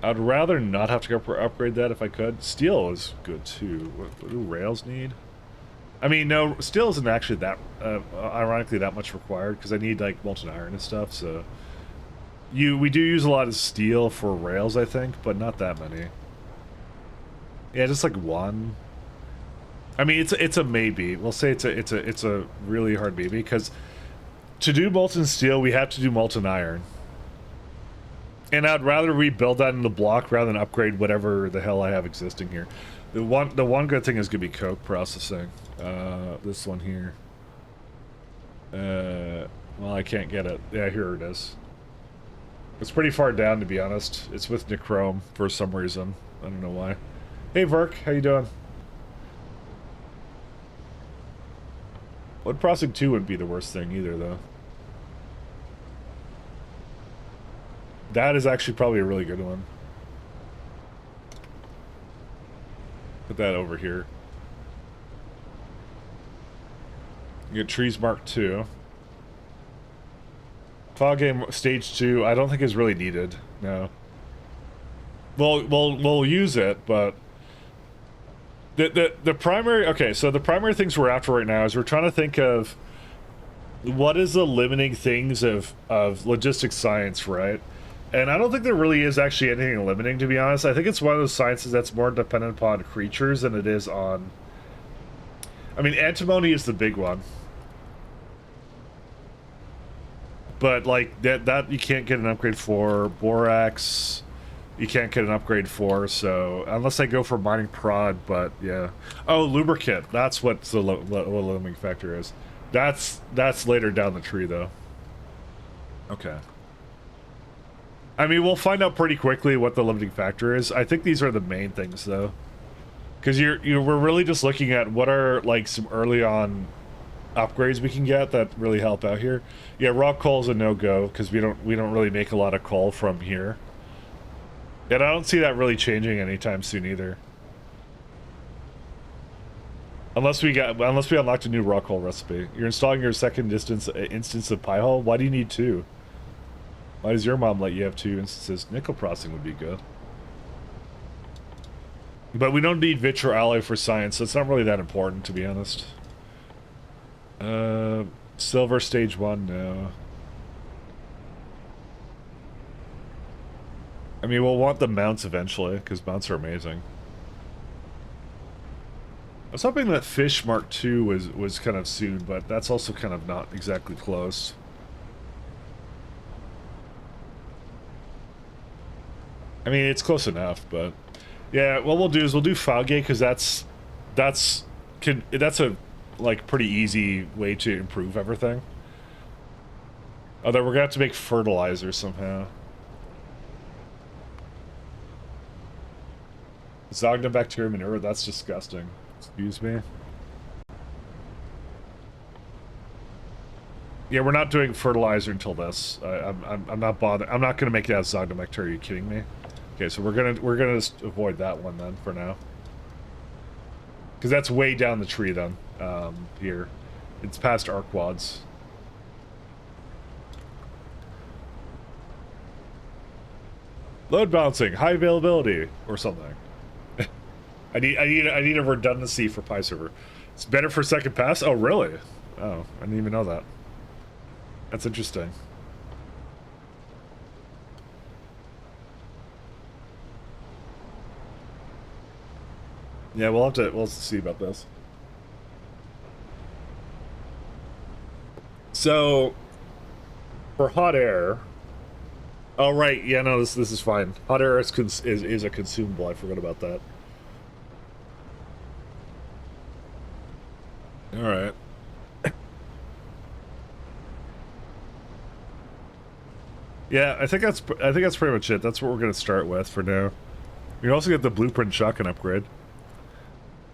I'd rather not have to go upgrade that if I could. Steel is good too. What do rails need? I mean, no, steel isn't actually that, ironically, that much required, because I need, like, molten iron and stuff, so... We do use a lot of steel for rails, I think, but not that many. Yeah, just like one. I mean, it's a maybe. We'll say it's a really hard maybe, because to do molten steel, we have to do molten iron. And I'd rather rebuild that in the block rather than upgrade whatever the hell I have existing here. The one good thing is gonna be coke processing. This one here. Well, I can't get it. Yeah, here it is. It's pretty far down, to be honest. It's with Nichrome for some reason. I don't know why. Hey, Verk, how you doing? Wood processing 2 wouldn't be the worst thing either, though. That is actually probably a really good one. Put that over here. You get trees mark 2. Fog game stage 2, I don't think is really needed. No. We'll use it, but the primary, okay, so the primary things we're after right now is we're trying to think of what is the limiting things of logistics science, right? And I don't think there really is actually anything limiting, to be honest. I think it's one of those sciences that's more dependent upon creatures than it is on... I mean, antimony is the big one. But, like, that you can't get an upgrade for. Borax, you can't get an upgrade for, so... Unless I go for mining prod, but, yeah. Oh, lubricant. That's what the limiting factor is. That's later down the tree, though. Okay. I mean, we'll find out pretty quickly what the limiting factor is. I think these are the main things, though. Because we're really just looking at what are, like, some early on upgrades we can get that really help out here. Yeah, rock coal is a no-go, because we don't really make a lot of coal from here. And I don't see that really changing anytime soon, either. Unless we unlocked a new rock coal recipe. You're installing your second instance of Pi-hole? Why do you need 2? Why does your mom let you have 2 instances? Nickel processing would be good. But we don't need Vitro alloy for science, so it's not really that important, to be honest. Silver stage 1, no. I mean, we'll want the mounts eventually, because mounts are amazing. I was hoping that fish Mark II was kind of soon, but that's also kind of not exactly close. I mean, it's close enough, but yeah. What we'll do is we'll do Foggate because that's a like pretty easy way to improve everything. Although we're gonna have to make fertilizer somehow. Zognobacterium manure, that's disgusting. Excuse me. Yeah, we're not doing fertilizer until this. I'm not bothered. I'm not gonna make it as Zognobacteria. Are you kidding me? Okay, so we're gonna just avoid that one then for now. Because that's way down the tree then. Here, it's past our quads. Load balancing, high availability, or something. I need a redundancy for Pi server. It's better for second pass. Oh really? Oh, I didn't even know that. That's interesting. Yeah, we'll see about this. So For hot air. Oh right, yeah, no, this is fine. Hot air is a consumable. I forgot about that. All right. Yeah, I think that's pretty much it. That's what we're gonna start with for now. We also get the blueprint shotgun upgrade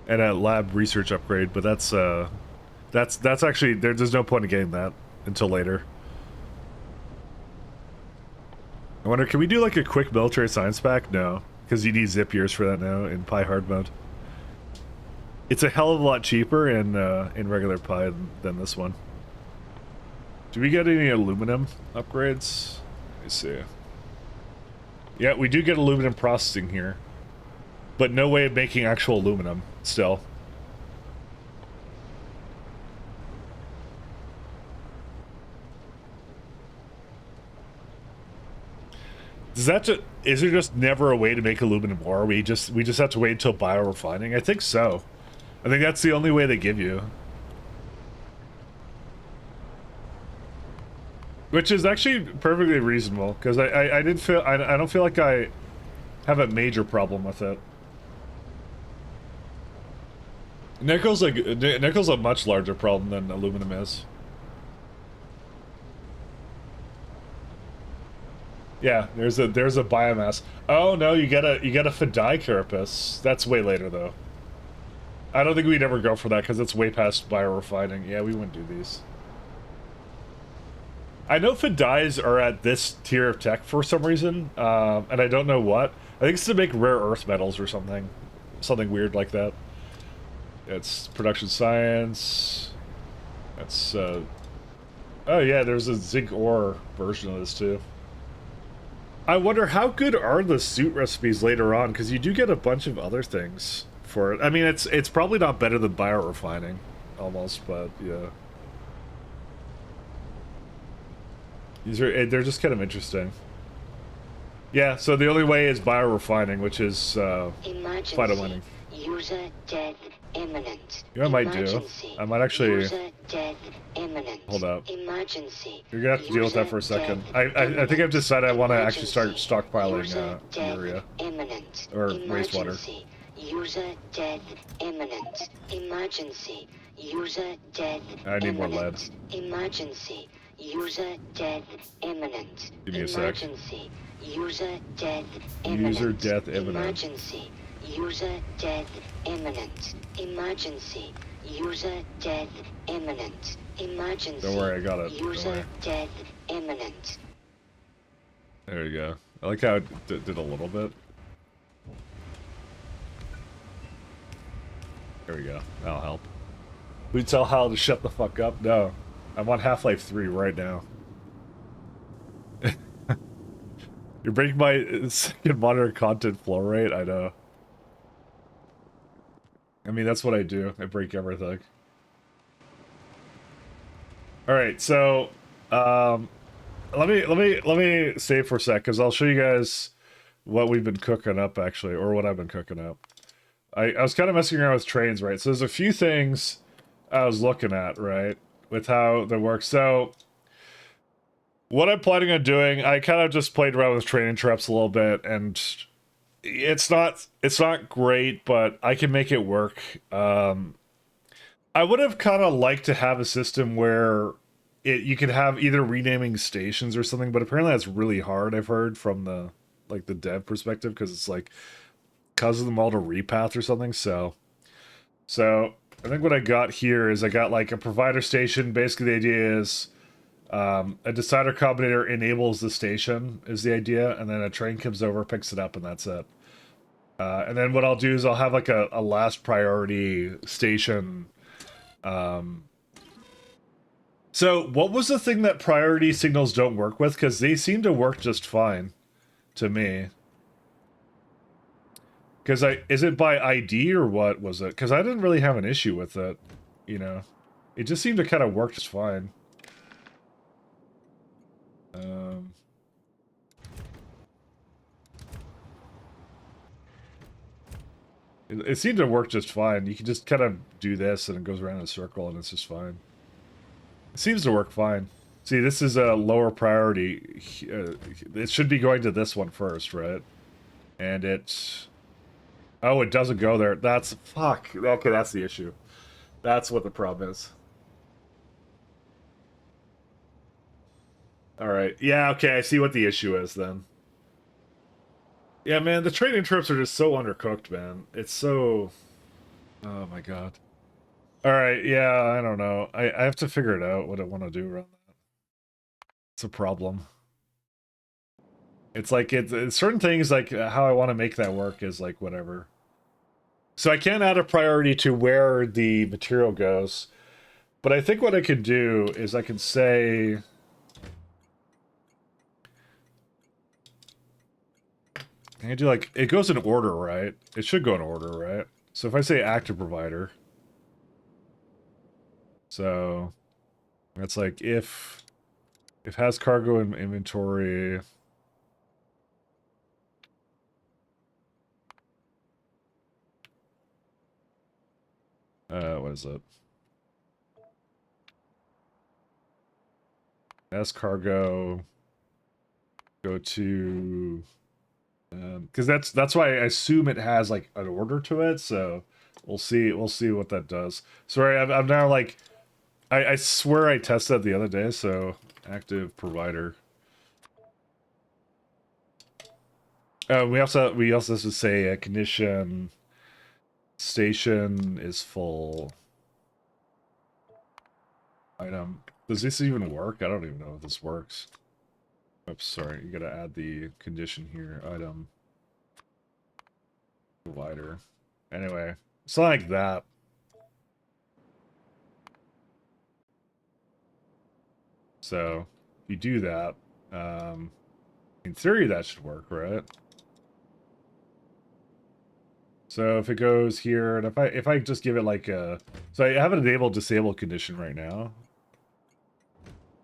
and a lab research upgrade, but that's actually there's no point in getting that until later. I wonder, can we do like a quick military science pack? No, because you need zip years for that now in Pi hard mode. It's a hell of a lot cheaper in regular Pi than this one. Do we get any aluminum upgrades? Let me see. Yeah, we do get aluminum processing here, but no way of making actual aluminum still. Does that just, is there just never a way to make aluminum ore? We just have to wait until biorefining? I think so. I think that's the only way they give you. Which is actually perfectly reasonable, because I don't feel like I have a major problem with it. Nickel's a much larger problem than aluminum is. Yeah, there's a biomass. Oh no, you get a Fidei carapace. That's way later though. I don't think we'd ever go for that because it's way past biorefining. Yeah, we wouldn't do these. I know Fideis are at this tier of tech for some reason, and I don't know what. I think it's to make rare earth metals or something weird like that. It's production science. That's oh yeah, there's a zinc ore version of this too. I wonder how good are the suit recipes later on, because you do get a bunch of other things for it. I mean, it's probably not better than biorefining, almost, but yeah. They're just kind of interesting. Yeah, so the only way is biorefining, which is phyto mining. User death imminent. You know what I might do? I might actually... User death imminent. Hold up. Emergency. You're gonna have to deal with that for a second. I think I've decided I want to actually start stockpiling urea. Imminent. Or wastewater. User death imminent. Emergency. User death I need more lead. Emergency. User death imminent. Give me a sec. Emergency. User death imminent. User death imminent. Emergency. User death imminent. Emergency. User death imminent. Emergency. Don't worry, I got it. User death imminent. There you go. I like how it did a little bit. There we go. That'll help. We tell Hal to shut the fuck up? No. I'm on Half-Life 3 right now. You're breaking my second monitor content flow rate? I know. I mean, that's what I do. I break everything. Alright, so... let me save for a sec, because I'll show you guys what we've been cooking up, actually, or what I've been cooking up. I was kind of messing around with trains, right? So there's a few things I was looking at, right? With how they work. So what I'm planning on doing, I kind of just played around with train interrupts a little bit, and it's not great, but I can make it work. I would have kind of liked to have a system where you could have either renaming stations or something, but apparently that's really hard, I've heard, from the dev perspective, because it's like causing them all to repath or something. So I think what I got here is I got like a provider station. Basically the idea is a decider combinator enables the station is the idea, and then a train comes over, picks it up, and that's it. And then what I'll do is I'll have like a last priority station. So what was the thing that priority signals don't work with? Because they seem to work just fine to me. Because is it by ID or what was it? Because I didn't really have an issue with it, you know. It just seemed to kind of work just fine. It seemed to work just fine. You can just kind of do this and it goes around in a circle and it's just fine. It seems to work fine. See, this is a lower priority. It should be going to this one first, right? And it's... Oh, it doesn't go there. That's... Fuck. Okay, that's the issue. That's what the problem is. Alright. Yeah, okay, I see what the issue is then. Yeah, man, the training trips are just so undercooked, man. It's so... Oh my god. Alright, yeah, I don't know. I have to figure it out what I want to do around that. It's a problem. It's like, it's certain things, like, how I want to make that work is, like, whatever. So I can't add a priority to where the material goes. But I think what I could do is I can say... I can do, like, it goes in order, right? It should go in order, right? So if I say active provider... So... That's like, if has cargo in inventory... What is it? As cargo, go to, because that's why I assume it has like an order to it. So we'll see what that does. Sorry, I'm now like, I swear I tested the other day. So active provider. We also have to say a condition station is full. Item. Does this even work? I don't even know if this works. Oops, sorry. You gotta add the condition here. Item. Provider. Anyway, it's not like that. So, if you do that, in theory that should work, right? So if it goes here, and if I just give it like a... So I have an enable disable condition right now.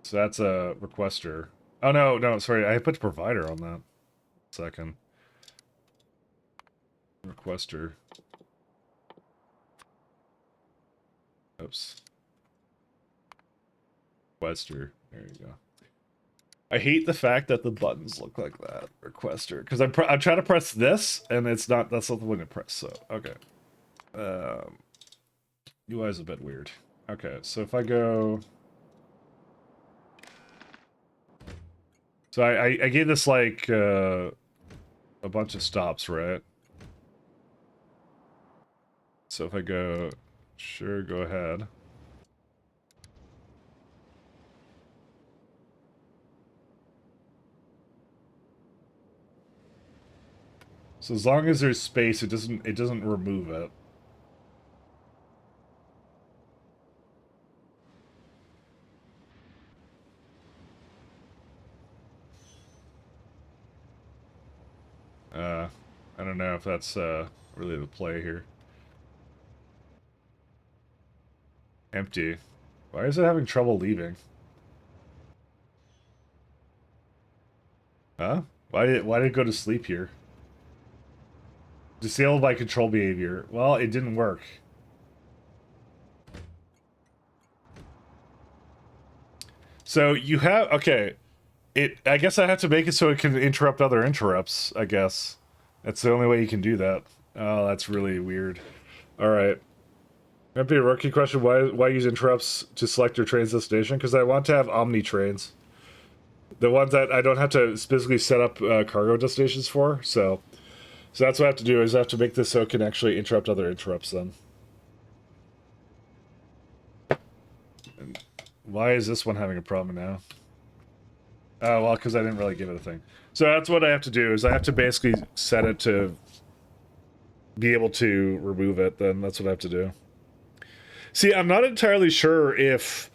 So that's a requester. Oh, no, sorry. I put provider on that. Second. Requester. Oops. Requester. There you go. I hate the fact that the buttons look like that. Requester. Because I'm trying to press this, and it's not... That's not the one to press, so... Okay. UI is a bit weird. Okay, so if I go... So I gave this like a bunch of stops, right? So if I go, sure, go ahead. So as long as there's space, it doesn't remove it. I don't know if that's really the play here. Empty. Why is it having trouble leaving? Huh? Why did it go to sleep here? Disabled by control behavior. Well, it didn't work. So you have... Okay. I guess I have to make it so it can interrupt other interrupts, I guess. That's the only way you can do that. Oh, that's really weird. Alright. Might be a rookie question. Why use interrupts to select your train's destination? Because I want to have omni trains. The ones that I don't have to specifically set up cargo destinations for. So that's what I have to do, is I have to make this so it can actually interrupt other interrupts then. And why is this one having a problem now? Oh, well, because I didn't really give it a thing. So that's what I have to do, is I have to basically set it to be able to remove it, then that's what I have to do. See, I'm not entirely sure if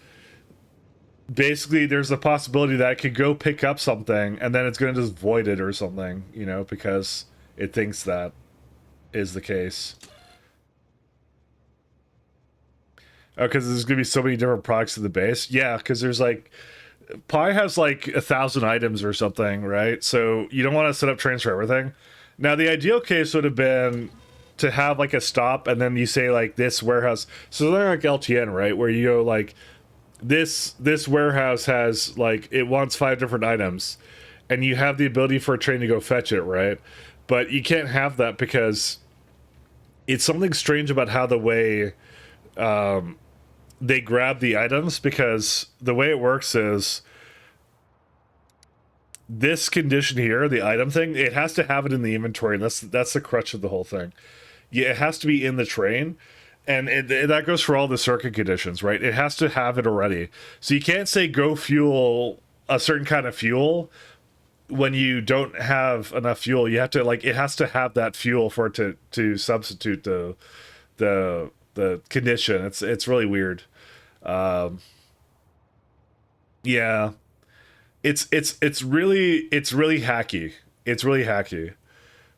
basically there's a possibility that I could go pick up something and then it's going to just void it or something, you know, because it thinks that is the case. Oh, because there's going to be so many different products in the base? Yeah, because there's like... Pi has like 1,000 items or something, right? So you don't want to set up trains for everything. Now, the ideal case would have been to have like a stop and then you say like this warehouse. So they're like LTN, right? Where you go like this warehouse has like it wants 5 different items, and you have the ability for a train to go fetch it, right? But you can't have that because it's something strange about how the way they grab the items, because the way it works is this condition here, the item thing, it has to have it in the inventory, and that's the crutch of the whole thing. Yeah, it has to be in the train, and that goes for all the circuit conditions, right? It has to have it already. So you can't say go fuel a certain kind of fuel when you don't have enough fuel. You have to, like, it has to have that fuel for it to substitute the condition. It's really weird. Yeah. It's really hacky. It's really hacky.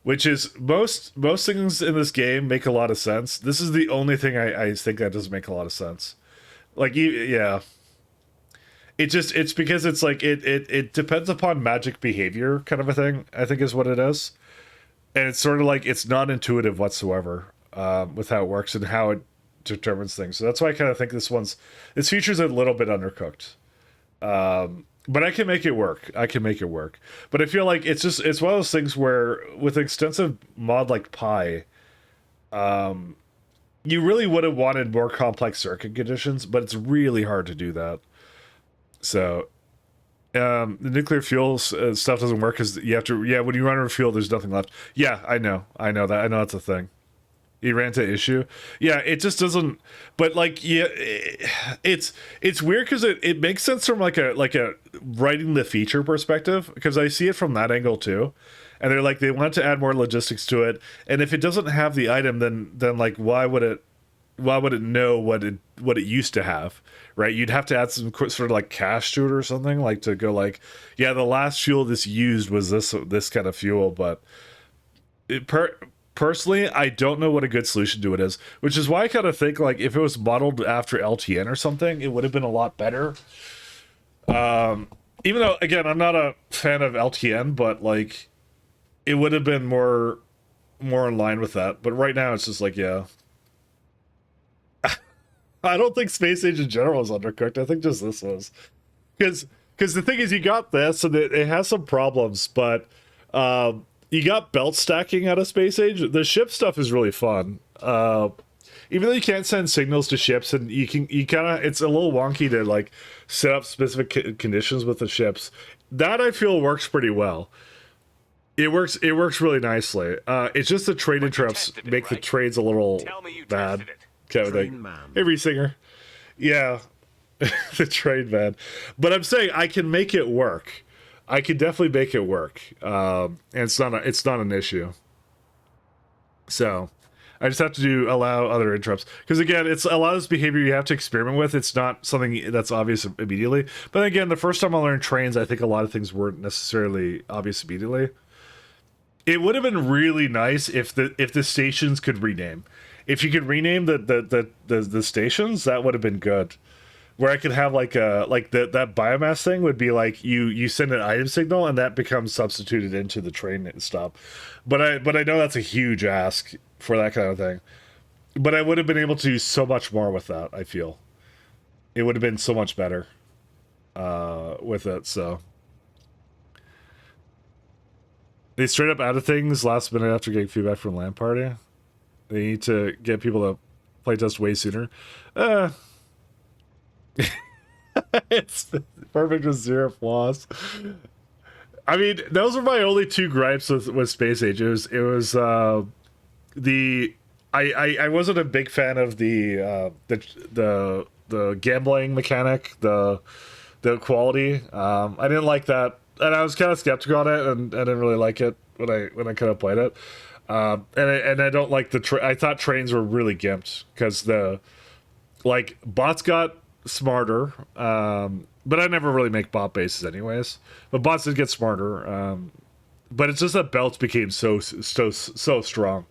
Which is most things in this game make a lot of sense. This is the only thing I think that doesn't make a lot of sense. Like, yeah. It's because it's like it depends upon magic behavior kind of a thing, I think is what it is. And it's sort of like it's not intuitive whatsoever with how it works and how it determines things. So that's why I kind of think this feature's a little bit undercooked. But I can make it work. But I feel like it's one of those things where with extensive mod like Pi, you really would have wanted more complex circuit conditions, but it's really hard to do that. So the nuclear fuel stuff doesn't work because you have to. Yeah, when you run out of fuel, there's nothing left. Yeah, I know that's a thing. You ran into issue. Yeah, it just doesn't. But like, yeah, it's weird because it makes sense from like a writing the feature perspective, because I see it from that angle too. And they're like, they want to add more logistics to it, and if it doesn't have the item, then like why would it know what it used to have, right? You'd have to add some sort of like cache to it or something, like to go like, yeah, the last fuel this used was this kind of fuel. But personally, I don't know what a good solution to it is, which is why I kind of think like if it was modeled after LTN or something, it would have been a lot better. Even though, again, I'm not a fan of LTN, but like it would have been more in line with that. But right now, it's just like, yeah. I don't think Space Age in general is undercooked. I think just this was. Because the thing is, you got this, and it has some problems, but you got belt stacking out of Space Age. The ship stuff is really fun. Even though you can't send signals to ships, and you kind of, it's a little wonky to like set up specific conditions with the ships. That I feel works pretty well. It works really nicely. It's just the trade interrupts make the trades a little bad. Kind of hey, Resinger. Yeah, the trade man. But I'm saying I can make it work. I can definitely make it work. And it's not an issue. So I just have to allow other interrupts, because again, it's a lot of this behavior you have to experiment with. It's not something that's obvious immediately. But again, the first time I learned trains, I think a lot of things weren't necessarily obvious immediately. It would have been really nice if the stations could rename. If you could rename the stations, that would have been good. Where I could have like that biomass thing would be like you send an item signal and that becomes substituted into the train stop. But I know that's a huge ask for that kind of thing. But I would have been able to do so much more with that. I feel it would have been so much better with it. So they straight up added things last minute after getting feedback from LAN party. They need to get people to playtest way sooner. It's perfect with 0 flaws. I mean, those were my only 2 gripes with Space Age. It was I wasn't a big fan of the gambling mechanic, the quality. I didn't like that, and I was kind of skeptical on it, and I didn't really like it when I kind of played it. And I don't like I thought trains were really gimped because bots got smarter, but I never really make bot bases anyways. But bots did get smarter, but it's just that belts became so strong.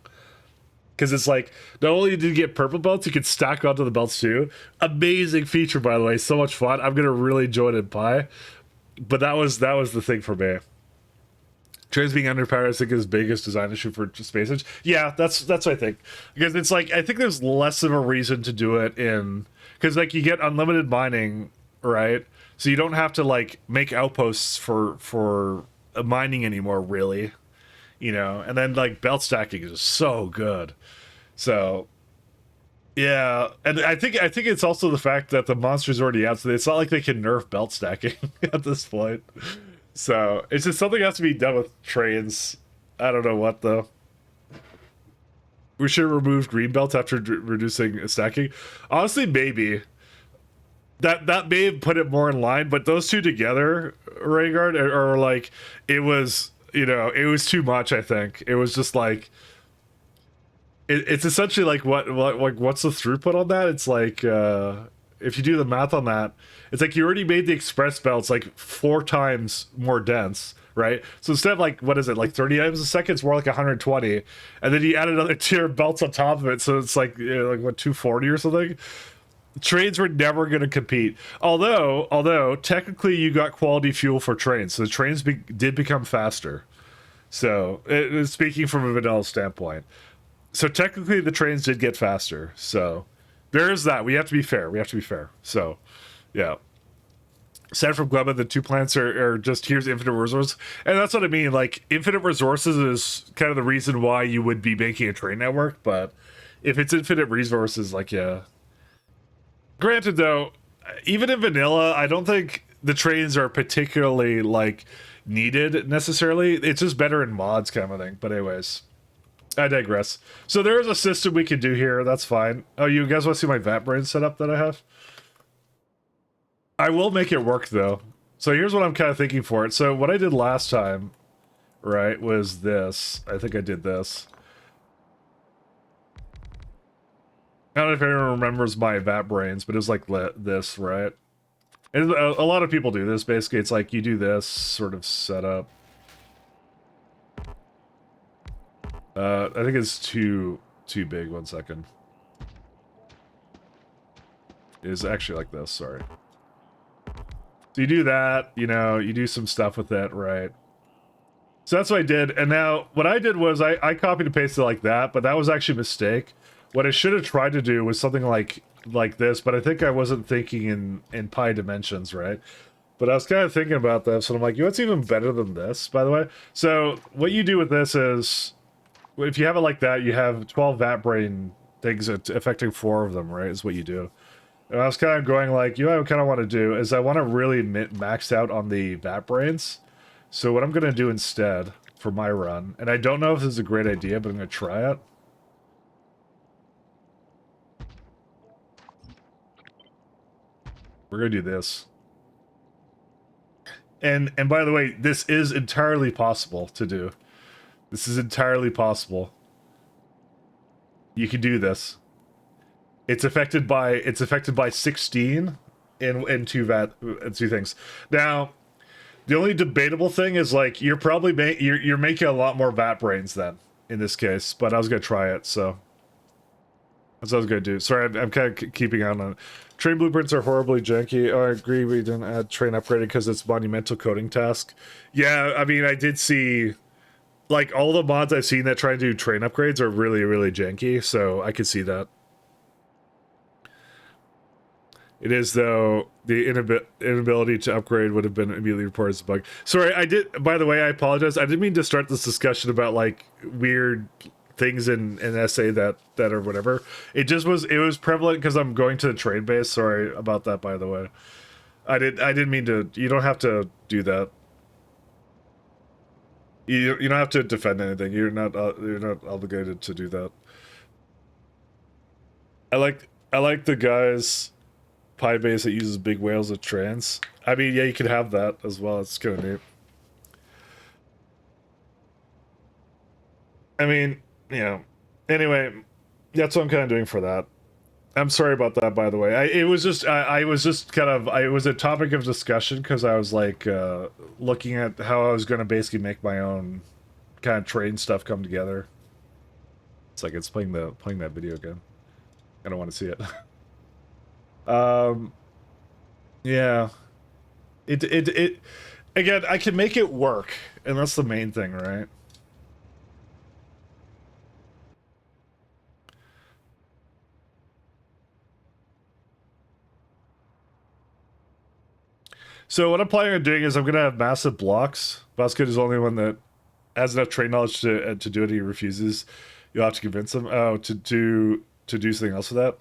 Because it's like, not only did you get purple belts, you could stack onto the belts too. Amazing feature, by the way, so much fun. I'm gonna really enjoy it in Pi. But that was the thing for me. Trains being underpowered, I think, is the biggest design issue for Space Age. Yeah, that's what I think. Because it's like, I think there's less of a reason to do it in... Because, like, you get unlimited mining right? So you don't have to like make outposts for mining anymore, really, you know. And then like belt stacking is so good. So yeah, and I think it's also the fact that the monster's already out, so it's not like they can nerf belt stacking at this point. So it's just something that has to be done with trains. I don't know what though. We should have removed green belt after reducing stacking. Honestly, maybe that may have put it more in line, but those two together, Rhaegar, are like it was. You know, it was too much. I think it was just like it's essentially like what's the throughput on that? It's like if you do the math on that, it's like you already made the express belts like 4 times more dense, right? So instead of like what is it, like 30 items a second, it's more like 120, and then you add another tier of belts on top of it, so it's like like what 240 or something. Trains were never going to compete. Although technically you got quality fuel for trains, so the trains did become faster. So speaking from a vanilla standpoint. So technically the trains did get faster. So there is that. We have to be fair. So yeah. Aside from Gleba, the 2 plants are just here's infinite resources. And that's what I mean. Like infinite resources is kind of the reason why you would be making a train network, but if it's infinite resources, like yeah. Granted though, even in vanilla, I don't think the trains are particularly like needed necessarily. It's just better in mods kind of thing. But anyways. I digress. So there is a system we can do here. That's fine. Oh, you guys want to see my vat brain setup that I have? I will make it work though. So here's what I'm kind of thinking for it. So what I did last time, right, was this. I think I did this. I don't know if anyone remembers my vat brains, but it was like this, right? And a lot of people do this. Basically, it's like you do this sort of setup. I think it's too big. 1 second. It's actually like this, sorry. So you do that, you know, you do some stuff with it, right? So that's what I did, and now what I did was I copied and pasted it like that, but that was actually a mistake. What I should have tried to do was something like this, but I think I wasn't thinking in pi dimensions, right? But I was kind of thinking about this, and I'm like, you know what's even better than this, by the way? So what you do with this is, if you have it like that, you have 12 vat brain things affecting 4 of them, right? Is what you do. And I was kind of going like, you know what I kind of want to do is I want to really max out on the vat brains. So what I'm going to do instead for my run, and I don't know if this is a great idea, but I'm going to try it. We're going to do this. And by the way, this is entirely possible to do. This is entirely possible. You can do this. It's affected by 16 in 2 things. Now, the only debatable thing is like you're probably you're making a lot more vat brains then in this case, but I was gonna try it, so that's what I was gonna do. Sorry, I'm kind of keeping on it. Train blueprints are horribly janky. Oh, I agree. We didn't add train upgrading because it's monumental coding task. Yeah, I mean, I did see like all the mods I've seen that try to do train upgrades are really, really janky, so I could see that. It is, though, the inability to upgrade would have been immediately reported as a bug. Sorry, I did, by the way, I apologize. I didn't mean to start this discussion about, like, weird things in SA that are whatever. It was prevalent because I'm going to the train base. Sorry about that, by the way. I didn't mean to, you don't have to do that. You don't have to defend anything. You're not obligated to do that. I like the guys Pi base that uses big whales of trains. I mean, yeah, you could have that as well. It's kind of neat. I mean, you know. Anyway, that's what I'm kind of doing for that. I'm sorry about that, by the way. It was just it was a topic of discussion because I was like looking at how I was going to basically make my own kind of train stuff come together. It's like it's playing that video again. I don't want to see it. Yeah. It again, I can make it work, and that's the main thing, right? So what I'm planning on doing is I'm gonna have massive blocks. Basket is the only one that has enough train knowledge to do it. He refuses. You'll have to convince him. Oh, to do something else with that.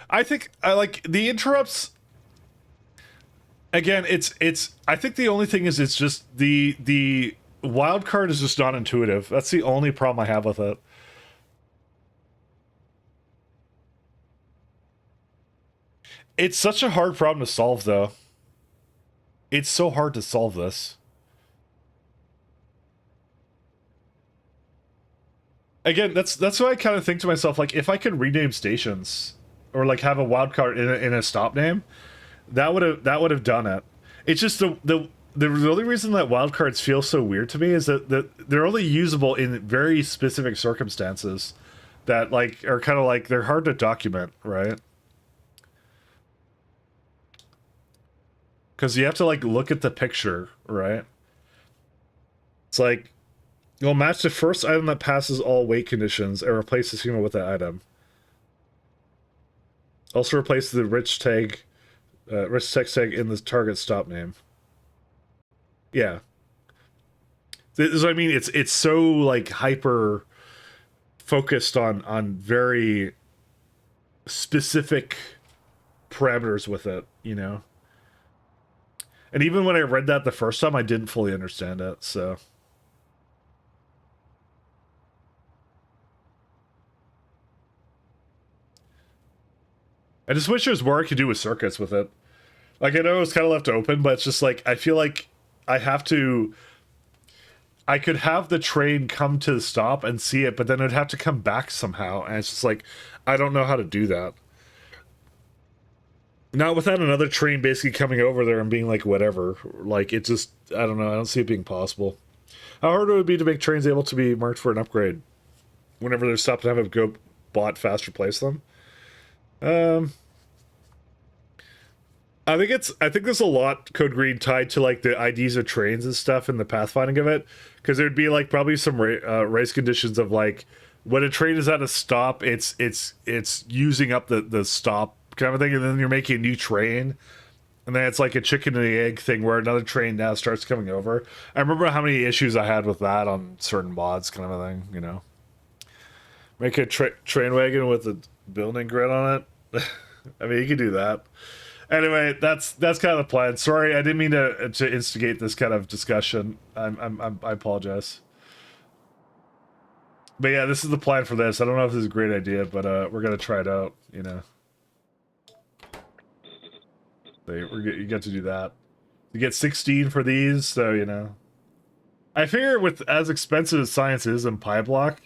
I think I like the interrupts. Again, it's. I think the only thing is it's just the wild card is just not intuitive. That's the only problem I have with it. It's such a hard problem to solve, though. It's so hard to solve this. Again, that's why I kind of think to myself, like, if I could rename stations or like have a wild card in a stop name, that would have done it. It's just the only reason that wildcards feel so weird to me is that they're only usable in very specific circumstances that like are kind of like they're hard to document, right? Because you have to like look at the picture, right? It's like you'll match the first item that passes all weight conditions and replace the schema with that item. Also replace the rich text tag in the target stop name. Yeah. This is what I mean. It's so like hyper focused on very specific parameters with it, you know? And even when I read that the first time, I didn't fully understand it, so. I just wish there was more I could do with circuits with it. Like, I know it was kind of left open, but it's just like, I feel like I have to... I could have the train come to the stop and see it, but then it'd have to come back somehow, and it's just like, I don't know how to do that. Not without another train basically coming over there and being like, whatever. Like, it just, I don't know, I don't see it being possible. How hard would it be to make trains able to be marked for an upgrade? Whenever they're stopped and have a go bot fast replace them? I think there's a lot Code Green tied to like the IDs of trains and stuff and the pathfinding of it, because there'd be like probably some race conditions of like when a train is at a stop, it's using up the stop kind of thing, and then you're making a new train, and then it's like a chicken and the egg thing where another train now starts coming over. I remember how many issues I had with that on certain mods, kind of a thing, you know. Make a train wagon with a building grid on it. I mean, you could do that. Anyway, that's kind of the plan. Sorry, I didn't mean to instigate this kind of discussion. I apologize. But yeah, this is the plan for this. I don't know if this is a great idea, but we're gonna try it out. You know, so you get to do that. You get 16 for these, so you know. I figure with as expensive as science is in Pyblock,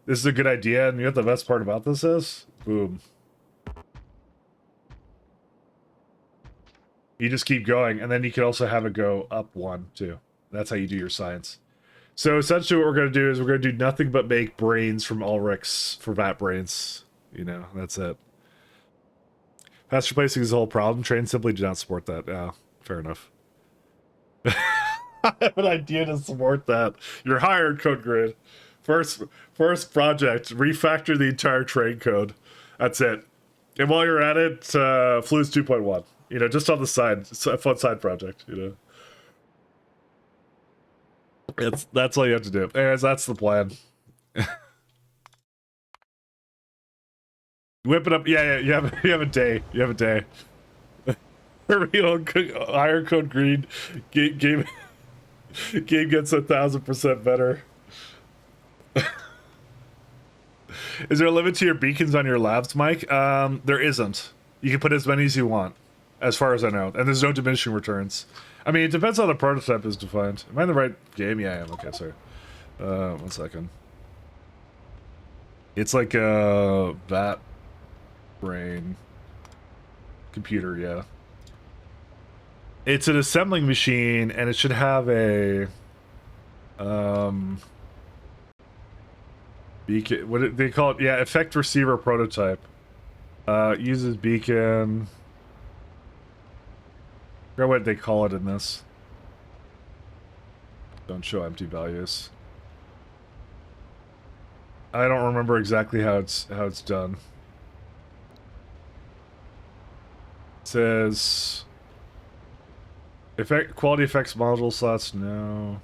this is a good idea. And you know what the best part about this is? Boom. You just keep going, and then you can also have it go up one, too. That's how you do your science. So essentially what we're going to do is we're going to do nothing but make brains from Ulrichs for vat brains. You know, that's it. Fast replacing is the whole problem. Trains simply do not support that. Yeah, fair enough. I have an idea to support that. You're hired, Code Grid. First project, refactor the entire train code. That's it. And while you're at it, Flu's 2.1. You know, just on the side. It's a fun side project, you know. That's all you have to do. Anyways, that's the plan. Whip it up. Yeah, you have a day. You have a day. Iron Code Green. Game gets 1,000% better. Is there a limit to your beacons on your labs, Mike? There isn't. You can put as many as you want, as far as I know. And there's no diminishing returns. I mean, it depends on how the prototype is defined. Am I in the right game? Yeah, I am. Okay, sorry. 1 second. It's like a bat brain computer, yeah. It's an assembling machine, and it should have a beacon. What do they call it? Yeah, effect receiver prototype. Uses beacon. I forgot what they call it in this. Don't show empty values. I don't remember exactly how it's done. It says quality effects module slots, no.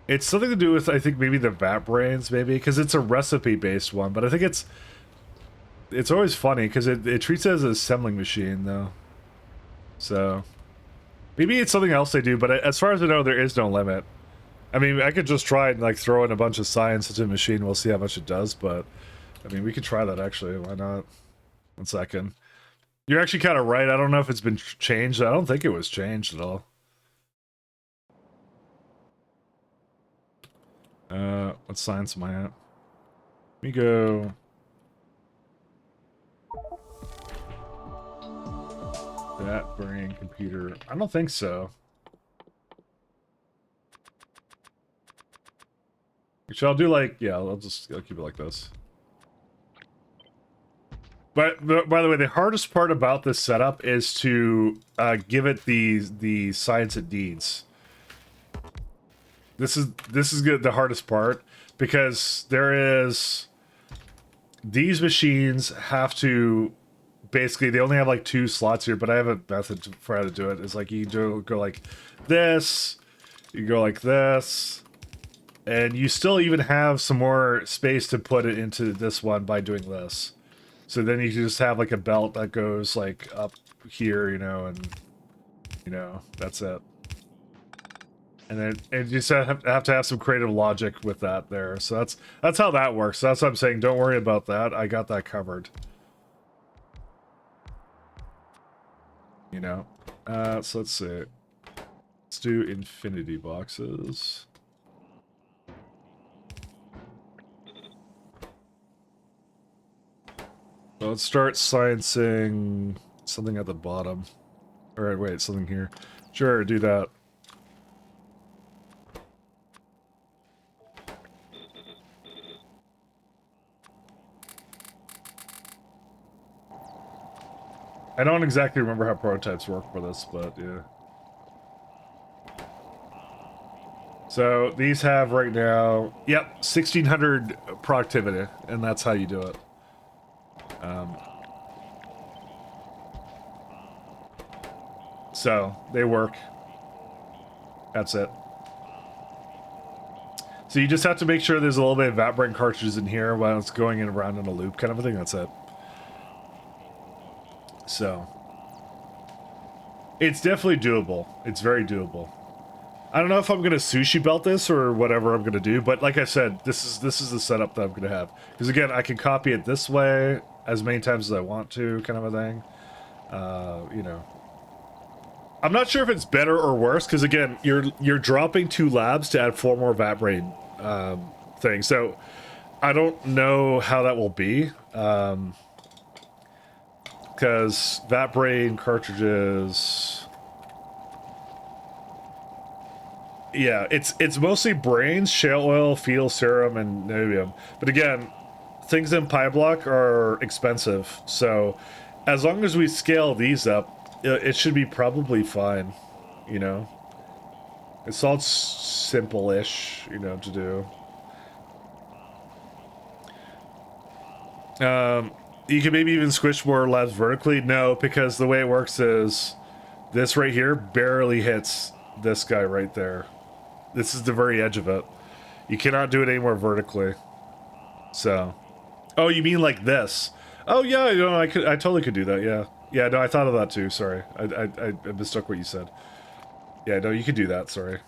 It's something to do with, I think, maybe the vat brains, maybe, because it's a recipe-based one, but I think it's always funny, because it treats it as an assembling machine, though. So, maybe it's something else they do, but as far as I know, there is no limit. I mean, I could just try and, like, throw in a bunch of science into a machine, we'll see how much it does, but, I mean, we could try that, actually, why not? 1 second. You're actually kind of right, I don't know if it's been changed, I don't think it was changed at all. What science am I at? Let me go... That brain computer. I don't think so. Actually, I'll do like, yeah, I'll keep it like this. But by the way, the hardest part about this setup is to give it the science it needs. This is good, the hardest part, because there is these machines have to basically, they only have like 2 slots here, but I have a method for how to do it. It's like you go like this, you go like this, and you still even have some more space to put it into this one by doing this. So then you just have like a belt that goes like up here, you know, and you know, that's it. And then you just have to have some creative logic with that there. So that's how that works. That's what I'm saying. Don't worry about that. I got that covered. You know, so let's see. Let's do infinity boxes. So let's start sciencing something at the bottom. Alright, wait, something here. Sure, do that. I don't exactly remember how prototypes work for this, but yeah. So these have right now, yep, 1600 productivity, and that's how you do it. So they work. That's it. So you just have to make sure there's a little bit of vat brain cartridges in here while it's going in around in a loop kind of a thing. That's it. So it's definitely doable. It's very doable. I don't know if I'm gonna sushi belt this or whatever I'm gonna do, but like I said, this is the setup that I'm gonna have. Because again, I can copy it this way as many times as I want to, kind of a thing. You know, I'm not sure if it's better or worse, because again, you're dropping 2 labs to add 4 more vat brain things. So I don't know how that will be. Because vat brain cartridges, yeah, it's mostly brains, shale oil, fetal serum, and niobium. But again, things in Pyblock are expensive, so as long as we scale these up, it should be probably fine. You know, it's all simple-ish, you know, to do. You can maybe even squish more labs vertically. No, because the way it works is this right here barely hits this guy right there. This is the very edge of it. You cannot do it anymore vertically. So, oh, you mean like this? Oh yeah, you know, I totally could do that. Yeah, yeah. No, I thought of that too. Sorry, I mistook what you said. Yeah, no, you could do that. Sorry,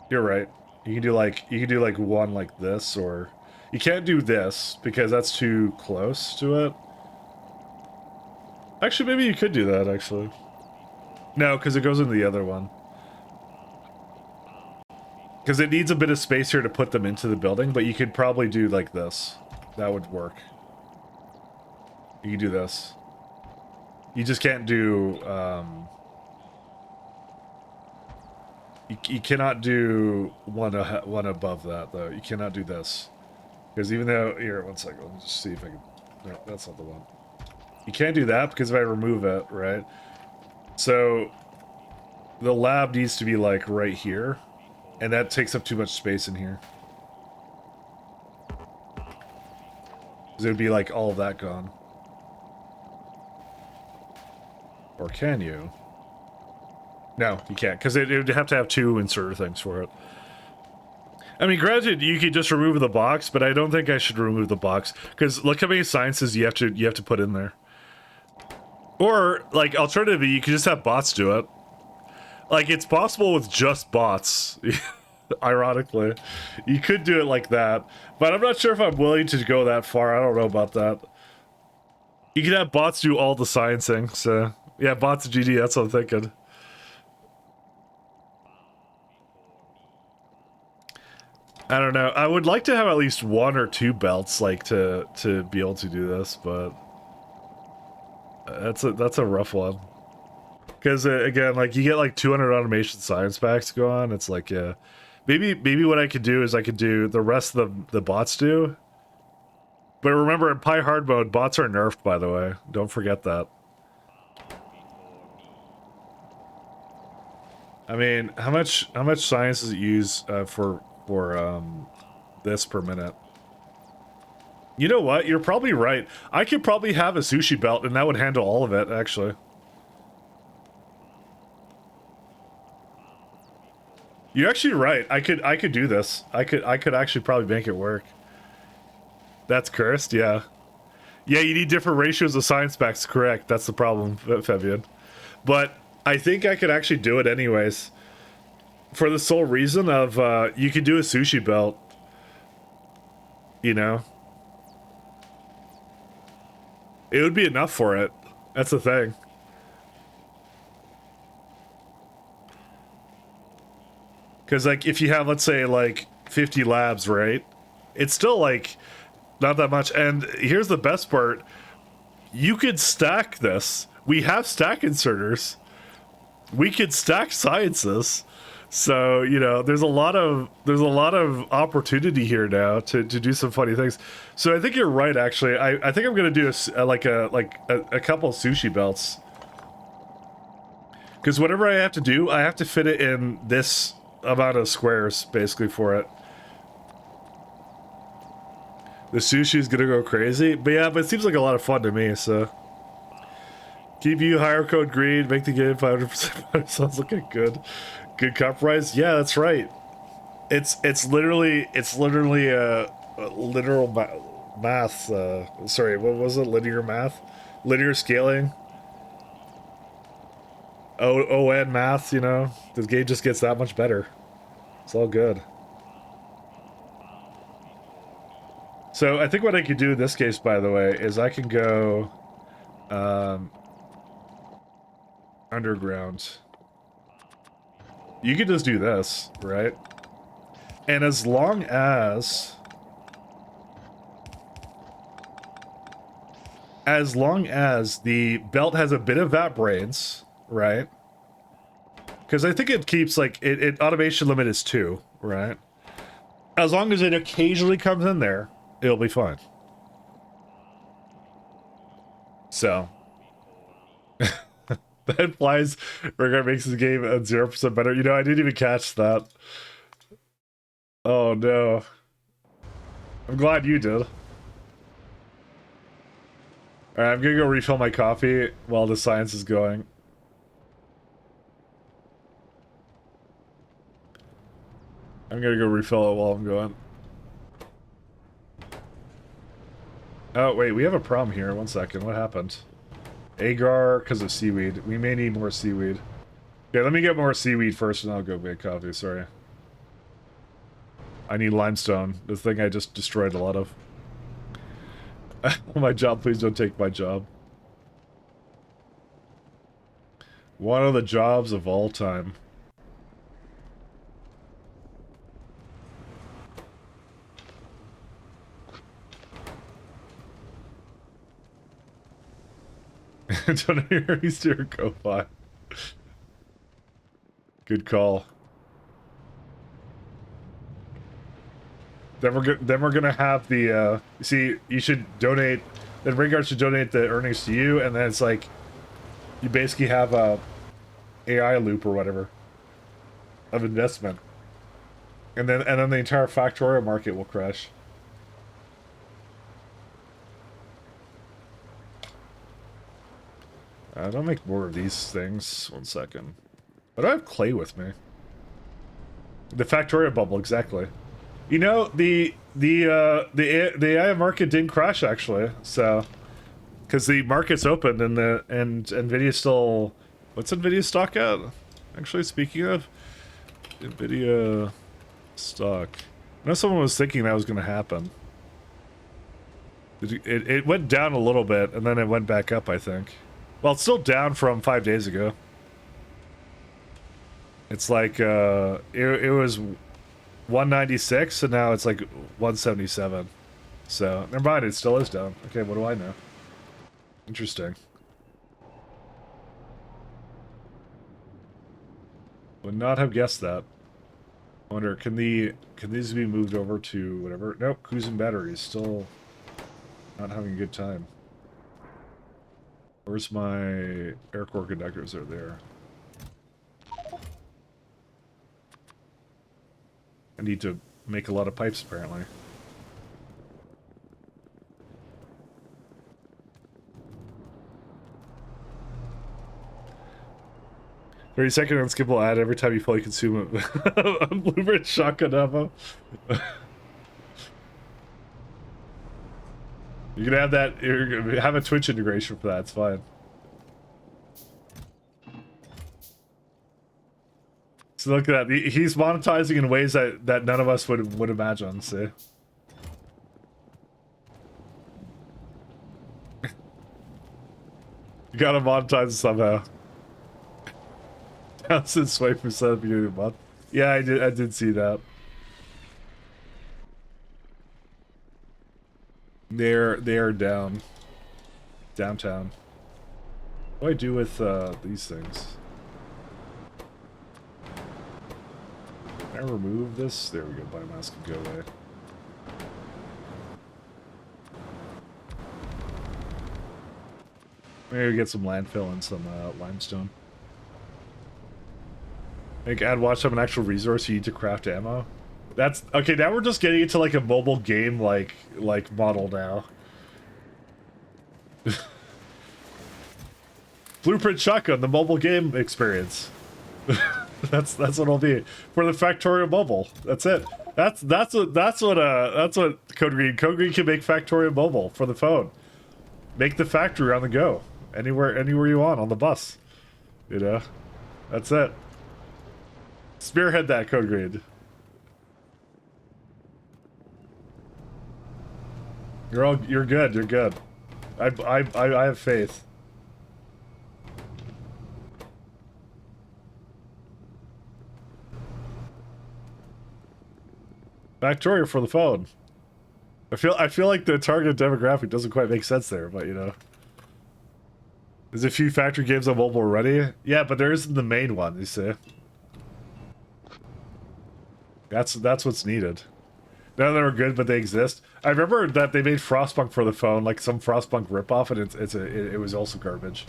you're right. You can do like one like this, or you can't do this because that's too close to it. Actually, maybe you could do that. Actually, no, because it goes into the other one. Because it needs a bit of space here to put them into the building, but you could probably do like this. That would work. You can do this. You just can't do, you cannot do one above that, though. You cannot do this. Because even though, here, 1 second, let me just see if I can, no, that's not the one. You can't do that because if I remove it, right? So, the lab needs to be like right here. And that takes up too much space in here. Because it would be like all of that gone. Or can you? No, you can't, because it would have to have 2 inserter things for it. I mean, granted, you could just remove the box, but I don't think I should remove the box, because look how many sciences you have to put in there. Or, like, alternatively, you could just have bots do it. Like, it's possible with just bots, ironically. You could do it like that, but I'm not sure if I'm willing to go that far. I don't know about that. You could have bots do all the sciencing, so... Yeah, bots and GD, that's what I'm thinking. I don't know. I would like to have at least 1 or 2 belts, like, to be able to do this, but... That's a rough one. Because, again, like, you get, like, 200 automation science packs to go on, it's like, yeah. Maybe what I could do is I could do the rest of the bots do. But remember, in Pi hard mode, bots are nerfed, by the way. Don't forget that. I mean, how much science does it use for this per minute? You know what? You're probably right. I could probably have a sushi belt, and that would handle all of it, actually. You're actually right. I could do this. I could actually probably make it work. That's cursed, yeah. Yeah, you need different ratios of science packs, correct. That's the problem, Fabian. But I think I could actually do it anyways. For the sole reason of, you could do a sushi belt. You know? It would be enough for it. That's the thing. Because, like, if you have, let's say, like, 50 labs, right? It's still, like, not that much. And here's the best part. You could stack this. We have stack inserters. We could stack sciences. So, you know, there's a lot of opportunity here now to do some funny things. So I think you're right, actually. I think I'm going to do a couple sushi belts. Because whatever I have to do, I have to fit it in this amount of squares, basically, for it. The sushi is gonna go crazy. But yeah, but it seems like a lot of fun to me, so... Keep you higher code green, make the game 500% better. Sounds looking good. Good compromise? Yeah, that's right. It's literally a literal math, sorry, what was it? Linear math? Linear scaling? ON math, you know? This game just gets that much better. It's all good. So I think what I could do in this case, by the way, is I can go underground. You could just do this, right? And as long as the belt has a bit of that brains, right? Because I think it keeps, like, it automation limit is 2, right? As long as it occasionally comes in there, it'll be fine. So. That flies regard makes the game at 0% better. You know, I didn't even catch that. Oh no. I'm glad you did. Alright, I'm gonna go refill my coffee while the science is going. I'm gonna go refill it while I'm going. Oh, wait, we have a problem here. 1 second. What happened? Agar, because of seaweed. We may need more seaweed. Okay, let me get more seaweed first and I'll go make coffee. Sorry. I need limestone. The thing I just destroyed a lot of. My job, please don't take my job. One of the jobs of all time. Don't hear Easter go by. Good call. Then we're gonna have the see, you should donate, then Ringard should donate the earnings to you, and then it's like you basically have a AI loop or whatever of investment. And then the entire Factorio market will crash. Don't make more of these things. 1 second. But I have clay with me. The Factorio bubble, exactly. You know, the AI market didn't crash actually, so because the market's open and Nvidia's still, what's Nvidia stock at? Actually, speaking of Nvidia stock, I know someone was thinking that was going to happen. It went down a little bit and then it went back up, I think. Well, it's still down from 5 days ago. It's like it was 196 and now it's like 177. So never mind, it still is down. Okay, what do I know? Interesting. Would not have guessed that. I wonder, can these be moved over to whatever? Nope, cruising batteries still not having a good time. Where's my air core conductors? Are there? I need to make a lot of pipes apparently. "30-second unskippable ad every time you fully consume a blueprint shotgun ammo." You can have that. You're gonna have a Twitch integration for that. It's fine. So look at that. He's monetizing in ways that none of us would imagine. See. You gotta monetize it somehow. Townsend swipe percent at the beginning of the month. Yeah, I did see that. They are down. Downtown. What do I do with these things? Can I remove this? There we go, biomass can go away. Maybe get some landfill and some limestone. Make add watch time an actual resource you need to craft ammo. That's okay. Now we're just getting into like a mobile game like model now. Blueprint shotgun, the mobile game experience. that's what it'll be for the Factorio mobile. That's it. That's what Code Green can make Factorio mobile for the phone. Make the factory on the go, anywhere you want on the bus. You know, that's it. Spearhead that, Code Green. You're good. You're good. I have faith. Factorio for the phone. I feel like the target demographic doesn't quite make sense there, but you know. There's a few factory games on mobile already. Yeah, but there isn't the main one, you see. That's what's needed. None of them are good, but they exist. I remember that they made Frostpunk for the phone, like some Frostpunk ripoff, and it was also garbage.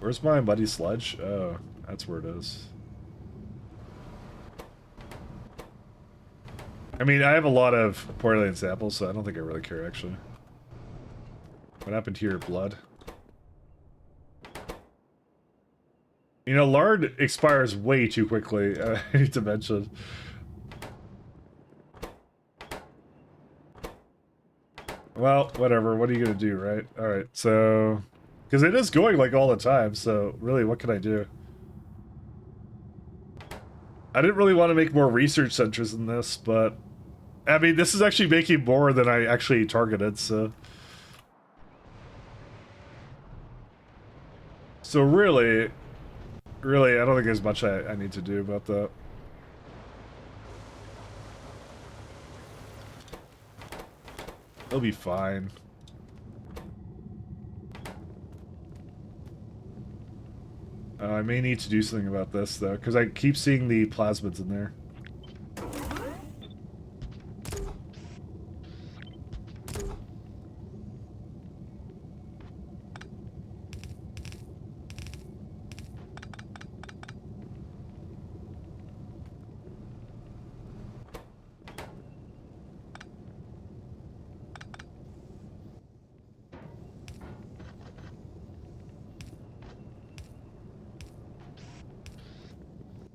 Where's my muddy sludge? Oh, that's where it is. I mean, I have a lot of Portland samples, so I don't think I really care, actually. What happened to your blood? You know, lard expires way too quickly, I need to mention. Well, whatever, what are you gonna do, right? Alright, so... Because it is going, like, all the time, so really, what can I do? I didn't really want to make more research centers in this, but... I mean, this is actually making more than I actually targeted, so... So really, I don't think there's much I need to do about that. It'll be fine. I may need to do something about this, though, because I keep seeing the plasmids in there.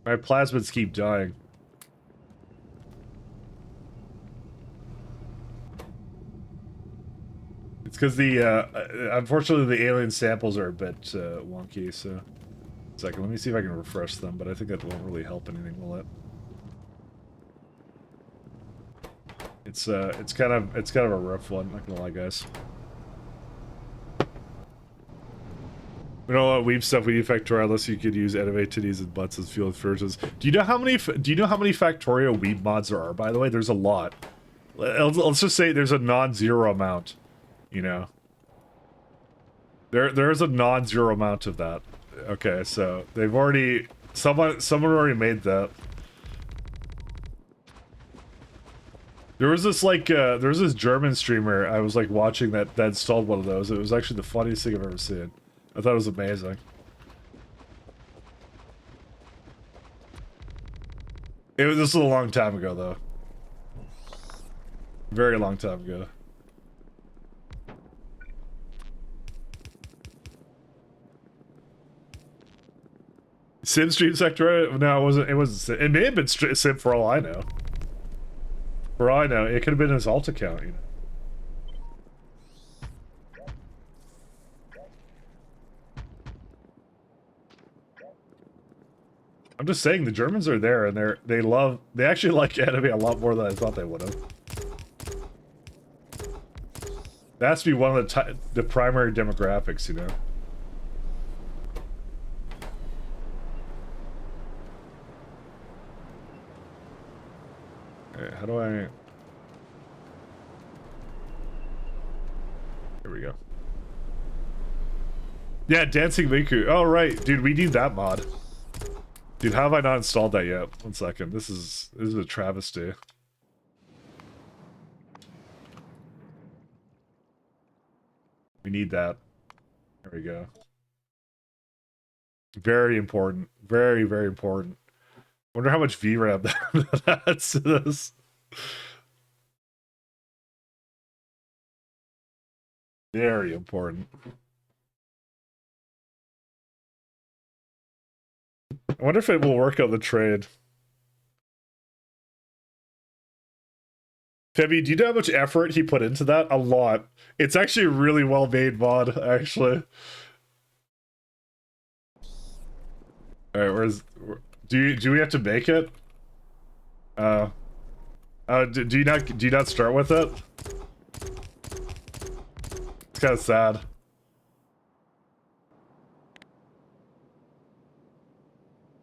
My plasmids keep dying. It's because unfortunately the alien samples are a bit wonky, so... Second, let me see if I can refresh them, but I think that won't really help anything, will it? It's kind of a rough one, not gonna lie, guys. We don't want weeb stuff. We need Factorio unless you could use anime titties and butts as fuel versions. Do you know how many Factorio weeb mods there are? By the way, there's a lot. Let's just say there's a non-zero amount. You know, there is a non-zero amount of that. Okay, so they've already someone already made that. There was this German streamer I was like watching that installed one of those. It was actually the funniest thing I've ever seen. I thought it was amazing. This was a long time ago though. Very long time ago. Sim Stream Sector? No, it wasn't. It wasn't. It may have been Sim for all I know. For all I know, it could have been his alt account. You know. I'm just saying the Germans are there, and they actually like anime a lot more than I thought they would have. That has to be one of the primary demographics, you know. Okay, how do I? Here we go. Yeah, Dancing Miku. Oh right, dude, we need that mod. Dude, how have I not installed that yet? 1 second. This is a travesty. We need that. There we go. Very important. Very, very important. Wonder how much VRAM that adds to this. Very important. I wonder if it will work on the trade. Febby, do you know how much effort he put into that? A lot. It's actually a really well made mod, actually. Alright, do we have do make it? Do you not start with it? It's kind of sad.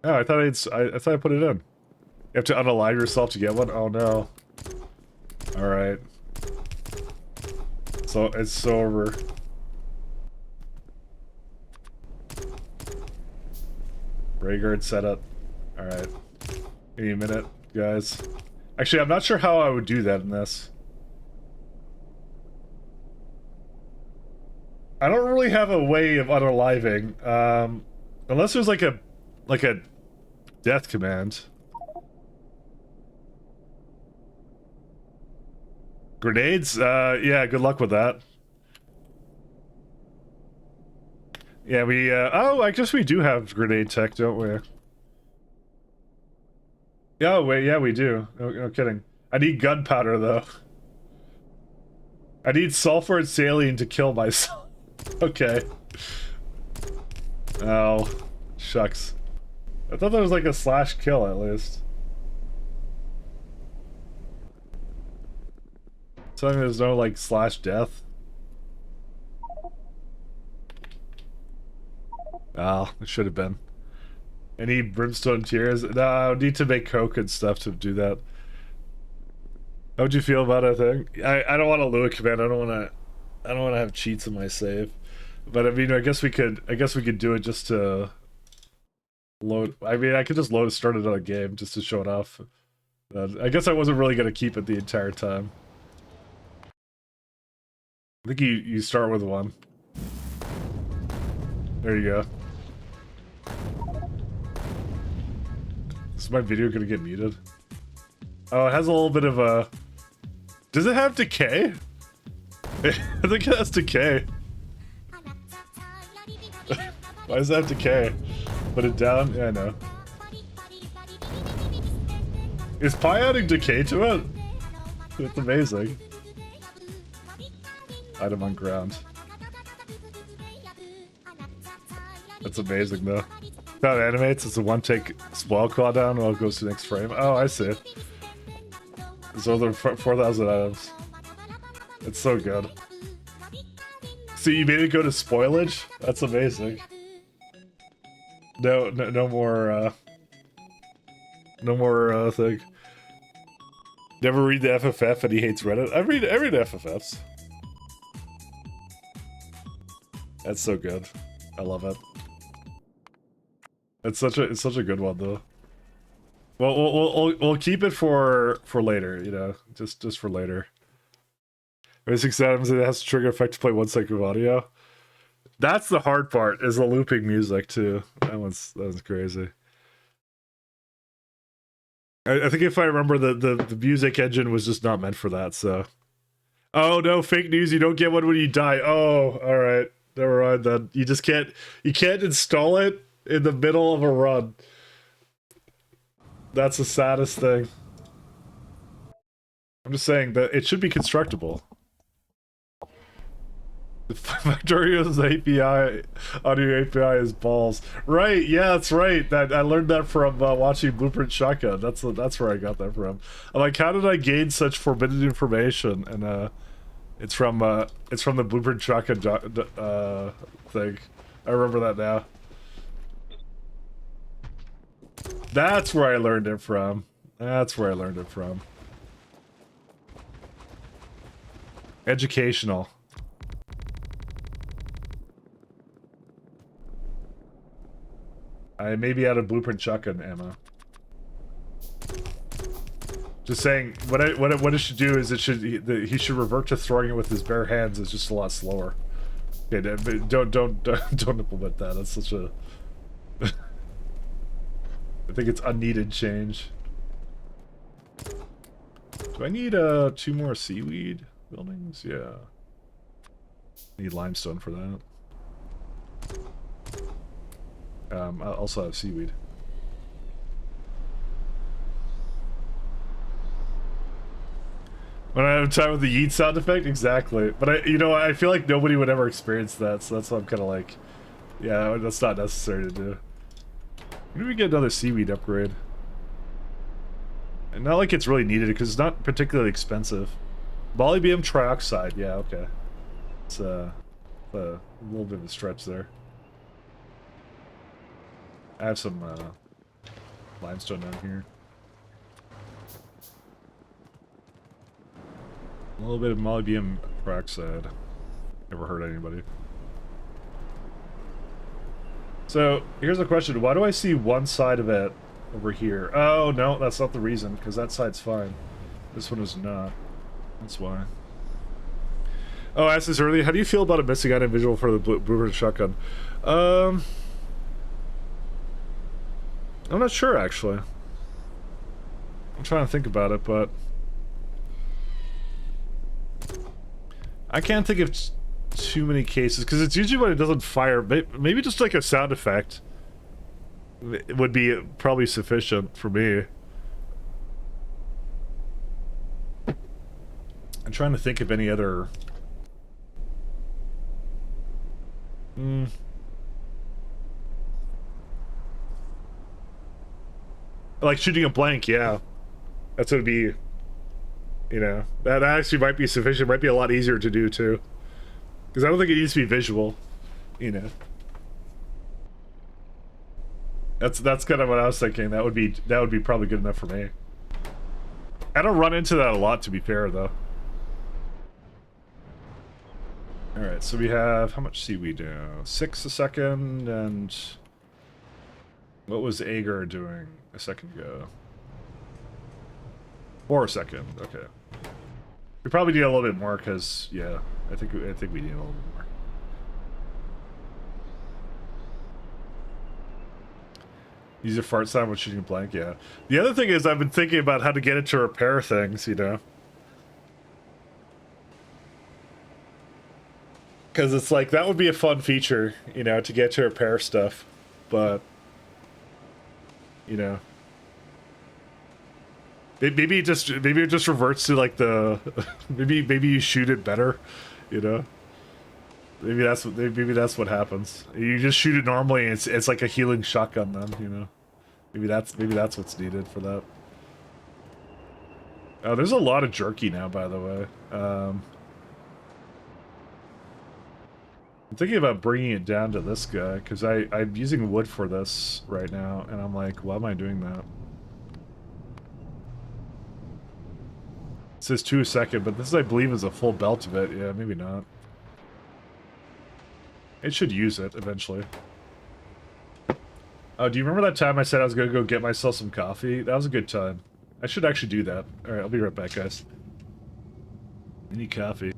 Oh, I thought I put it in. You have to unalive yourself to get one? Oh no. Alright. So it's over. Rayguard setup. Alright. Give me a minute, guys. Actually, I'm not sure how I would do that in this. I don't really have a way of unaliving. Unless there's like a death command. Grenades? Yeah, good luck with that. Yeah, oh, I guess we do have grenade tech, don't we? Oh, wait, yeah, we do. No kidding. I need gunpowder, though. I need sulfur and saline to kill myself. Okay. Oh, shucks. I thought there was like a slash kill, at least. Telling me there's no, like, slash death. Oh, it should have been. Any brimstone tears? No, I need to make coke and stuff to do that. How would you feel about it, I think? I don't want a Lua command. I don't want to have cheats in my save. But I mean, I guess we could do it just to load. I mean, I could just start another game just to show it off. I guess I wasn't really gonna keep it the entire time. I think you start with one. There you go. Is my video gonna get muted? Oh, it has a little bit of a... Does it have decay? I think it has decay. Why does that have decay? Put it down? Yeah, I know. Is Pi adding decay to it? It's amazing. Item on ground. That's amazing though. How it animates, it's a one take spoil cooldown while it goes to the next frame. Oh, I see. So there are 4,000 items. It's so good. So you made it go to spoilage? That's amazing. No more thing. Never read the FFF and he hates Reddit. I read FFFs. That's so good. I love it. It's such a good one though. Well, we'll keep it for later, you know, just for later. Basic items, it has to trigger effect to play 1 second of audio. That's the hard part, is the looping music too. That one's crazy. I think if I remember, the music engine was just not meant for that. So, oh no, fake news! You don't get one when you die. Oh, all right, never mind then. You just can't install it in the middle of a run. That's the saddest thing. I'm just saying that it should be constructible. Factorio's API, audio API is balls. Right, yeah, that's right. That I learned that from watching Blueprint Shotgun. That's where I got that from. I'm like, how did I gain such forbidden information? And it's from the Blueprint Shotgun thing. I remember that now. That's where I learned it from. That's where I learned it from. Educational. I may be out of Blueprint Shotgun ammo. Just saying, what it should do is he should revert to throwing it with his bare hands. It's just a lot slower. Okay, don't implement that. That's such a. I think it's unneeded change. Do I need 2 more seaweed buildings? Yeah. Need limestone for that. I also have seaweed. When I have time with the yeet sound effect? Exactly. But I feel like nobody would ever experience that, so that's why I'm kind of like, yeah, that's not necessary to do. Maybe we get another seaweed upgrade. And not like it's really needed, because it's not particularly expensive. Molybdenum trioxide, yeah, okay. It's a little bit of a stretch there. I have some limestone down here. A little bit of molybdenum trioxide. Never hurt anybody. So, here's a question. Why do I see one side of it over here? Oh, no, that's not the reason, because that side's fine. This one is not. That's why. Oh, I asked this earlier. How do you feel about a missing item visual for the Blueprint Shotgun? I'm not sure, actually. I'm trying to think about it, but... I can't think of too many cases, because it's usually when it doesn't fire. Maybe just like a sound effect would be probably sufficient for me. I'm trying to think of any other... Like shooting a blank, yeah. That's what it'd be. You know, that actually might be sufficient. Might be a lot easier to do too, because I don't think it needs to be visual. You know, that's kind of what I was thinking. That would be probably good enough for me. I don't run into that a lot, to be fair, though. All right, so we have how much seaweed now? 6 a second, and what was Agar doing a second ago? 4 a second. Okay. We probably need a little bit more because, yeah, I think we need a little bit more. Use a fart sound when shooting a blank, yeah. The other thing is I've been thinking about how to get it to repair things, you know. Because it's like, that would be a fun feature, you know, to get to repair stuff. But, you know. Maybe it just reverts to like the maybe you shoot it better, you know. Maybe that's what happens. You just shoot it normally, and it's like a healing shotgun then, you know. Maybe that's what's needed for that. Oh, there's a lot of jerky now, by the way. I'm thinking about bringing it down to this guy because I'm using wood for this right now, and I'm like, why am I doing that? It says 2 a second, but this I believe is a full belt of it. Yeah, maybe not. It should use it eventually. Oh, do you remember that time I said I was gonna go get myself some coffee? That was a good time. I should actually do that. Alright, I'll be right back, guys. I need coffee.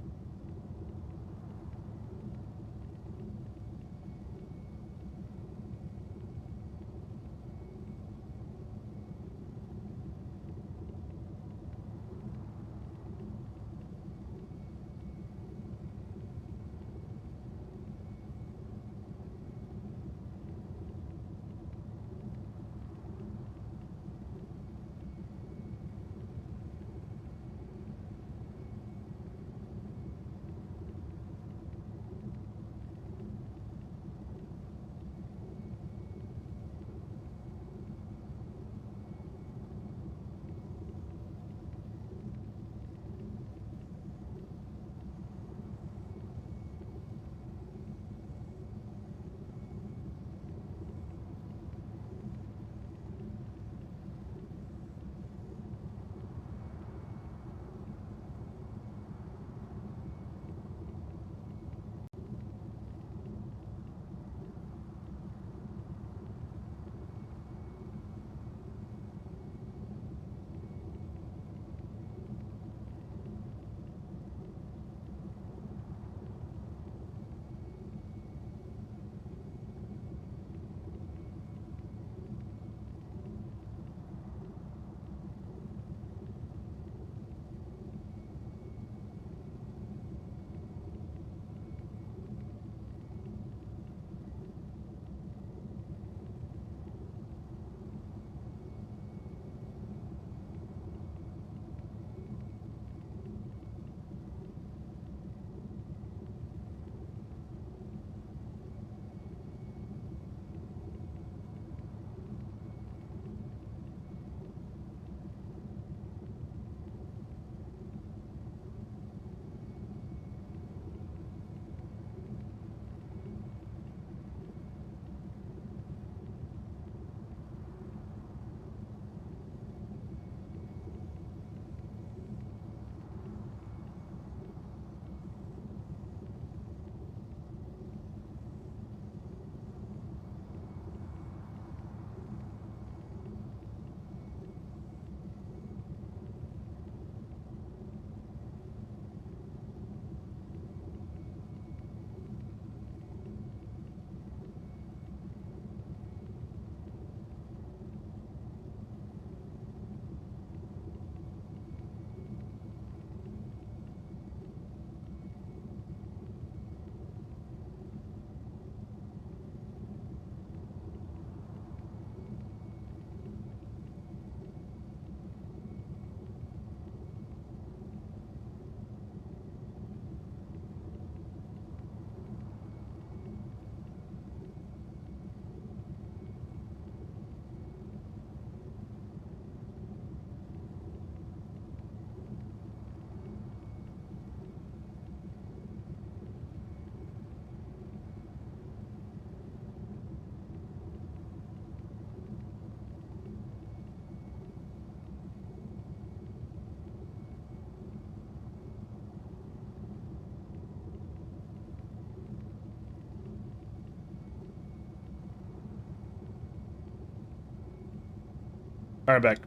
Alright, back.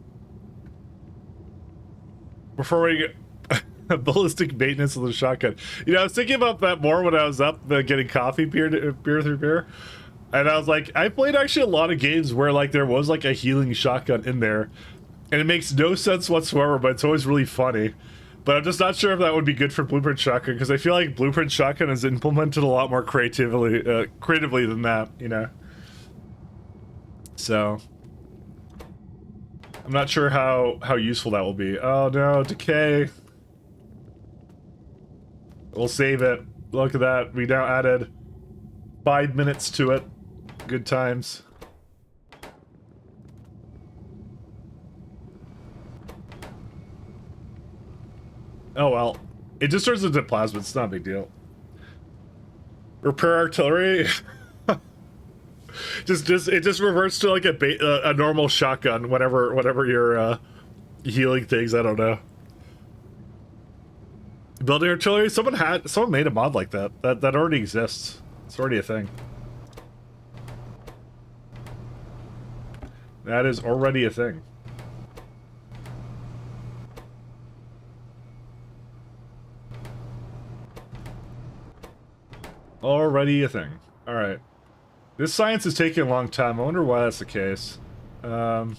Before we get ballistic maintenance of the shotgun. You know, I was thinking about that more when I was up getting coffee beer through beer. And I was like, I played actually a lot of games where like there was like a healing shotgun in there. And it makes no sense whatsoever, but it's always really funny. But I'm just not sure if that would be good for Blueprint Shotgun, because I feel like Blueprint Shotgun is implemented a lot more creatively than that, you know? So... I'm not sure how useful that will be. Oh no, decay. We'll save it. Look at that. We now added 5 minutes to it. Good times. Oh well. It just turns into plasma. It's not a big deal. Repair artillery. It just reverts to like a normal shotgun whenever you're healing things. I don't know. Building artillery. Someone made a mod like that. That already exists. It's already a thing. That is already a thing. Already a thing. Alright. This science is taking a long time. I wonder why that's the case. Because,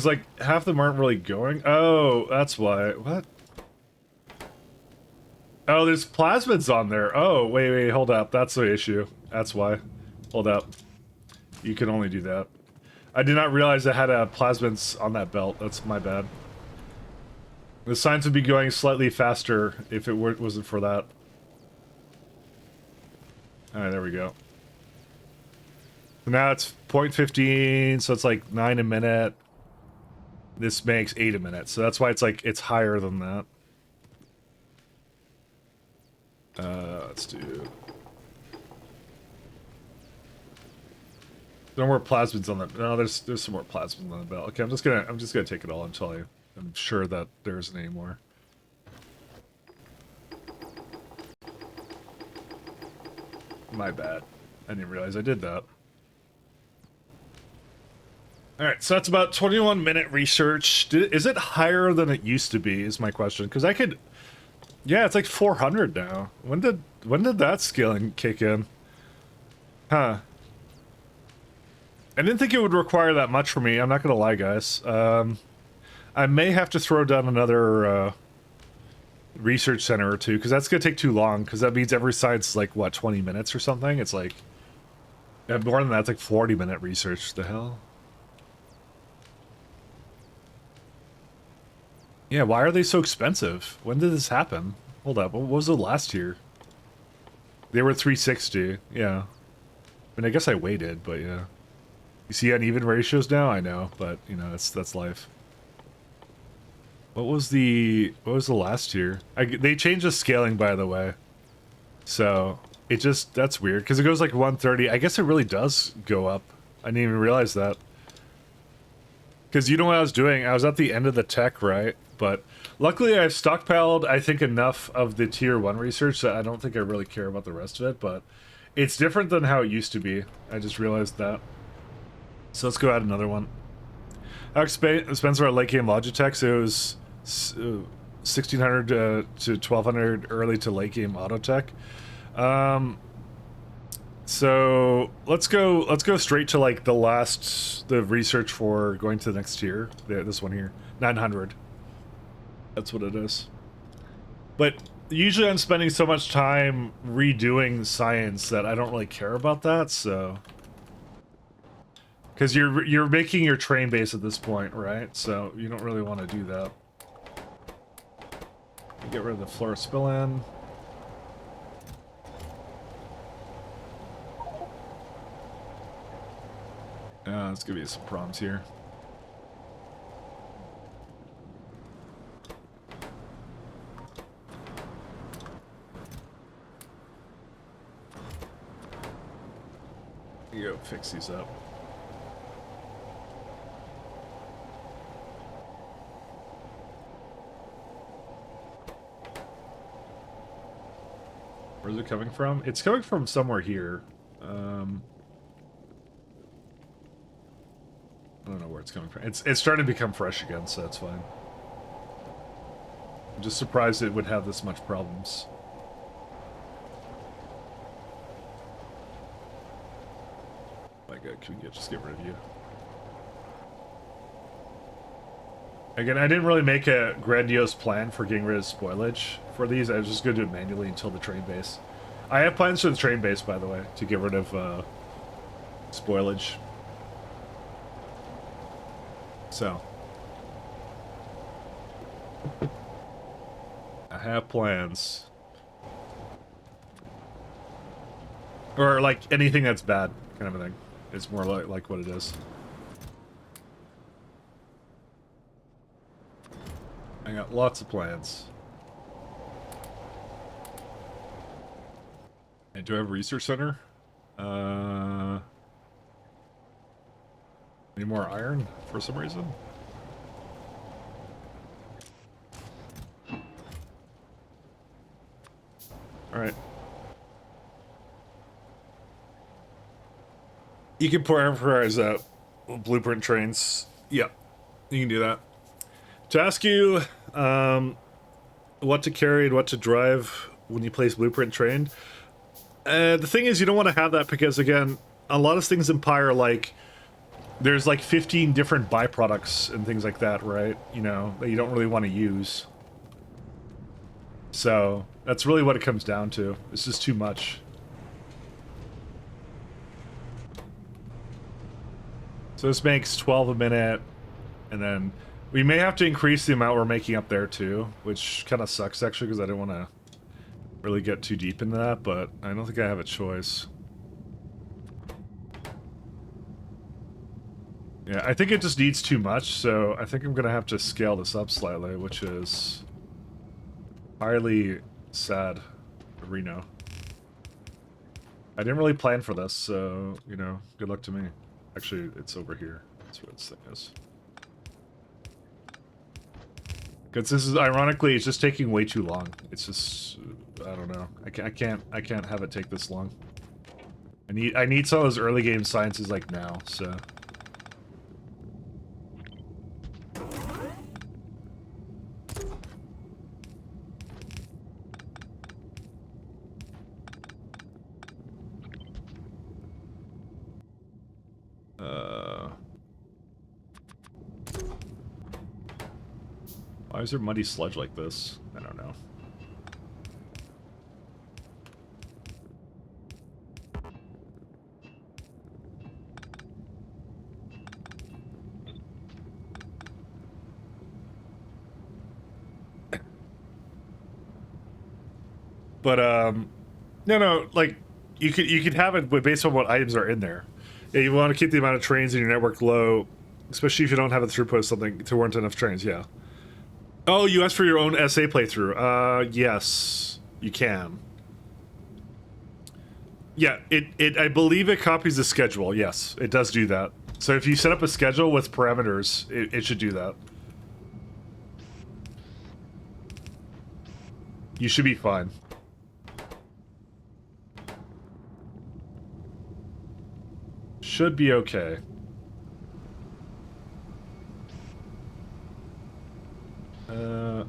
like, half of them aren't really going. Oh, that's why. What? Oh, there's plasmids on there. Oh, wait, hold up. That's the issue. That's why. Hold up. You can only do that. I did not realize I had plasmids on that belt. That's my bad. The science would be going slightly faster if it wasn't for that. Alright, there we go. So now it's 0.15, so it's like 9 a minute. This makes 8 a minute, so that's why it's like, it's higher than that. Let's do... No more plasmids on the... No, there's some more plasmids on the belt. Okay, I'm just gonna take it all until I'm sure that there isn't any more. My bad. I didn't realize I did that. Alright, so that's about 21-minute research. Is it higher than it used to be, is my question. Because I could... Yeah, it's like 400 now. When did that scaling kick in? Huh. I didn't think it would require that much for me, I'm not gonna lie, guys. I may have to throw down another, research center or two, because that's gonna take too long, because that means every site's like, what, 20 minutes or something? It's like... more than that, it's like 40-minute research. The hell? Yeah, why are they so expensive? When did this happen? Hold up, what was the last year? They were 360, yeah. I mean, I guess I waited, but yeah. You see uneven ratios now? I know, but, you know, that's life. What was the last year? They changed the scaling, by the way. So, it just, that's weird, because it goes like 130. I guess it really does go up. I didn't even realize that. Because you know what I was doing? I was at the end of the tech, right? But luckily I've stockpiled, I think, enough of the tier 1 research that I don't think I really care about the rest of it, but it's different than how it used to be. I just realized that. So let's go add another one. How expensive are late game Logitechs? It was 1600 to 1200 early to late game Autotech. So let's go straight to like the research for going to the next tier. This one here, 900. That's what it is. But usually I'm spending so much time redoing science that I don't really care about that. So, because you're making your train base at this point, right? So you don't really want to do that. Get rid of the fluorospillin. Let's give you some prompts here. You go fix these up. Where's it coming from? It's coming from somewhere here. I don't know where it's coming from. It's starting to become fresh again, so that's fine. I'm just surprised it would have this much problems. My God, can we just get rid of you? Again, I didn't really make a grandiose plan for getting rid of spoilage for these. I was just going to do it manually until the train base. I have plans for the train base, by the way, to get rid of spoilage. So I have plans. Or like anything that's bad, kind of a thing. It's more like what it is. I got lots of plans. And do I have a research center? Any more iron for some reason? Alright. You can prioritize blueprint trains. Yeah, you can do that. To ask you what to carry and what to drive when you place blueprint train, the thing is you don't want to have that because, again, a lot of things in Pyre, like, there's like 15 different byproducts and things like that, right? You know, that you don't really want to use. So, that's really what it comes down to. It's just too much. So this makes 12 a minute, and then we may have to increase the amount we're making up there too, which kind of sucks actually because I didn't want to really get too deep into that, but I don't think I have a choice. Yeah, I think it just needs too much, so I think I'm going to have to scale this up slightly, which is highly sad, Reno. I didn't really plan for this, so, you know, good luck to me. Actually, it's over here. That's what this thing is. Because this is, ironically, it's just taking way too long. It's just, I don't know. I can't have it take this long. I need some of those early game sciences like now, so. Why is there muddy sludge like this? I don't know. But no, like you could have it based on what items are in there. Yeah, you want to keep the amount of trains in your network low, especially if you don't have a throughput of something to warrant enough trains. Yeah. Oh, you asked for your own SA playthrough. Yes, you can. Yeah, I believe it copies the schedule. Yes, it does do that. So if you set up a schedule with parameters, it should do that. You should be fine. Should be okay.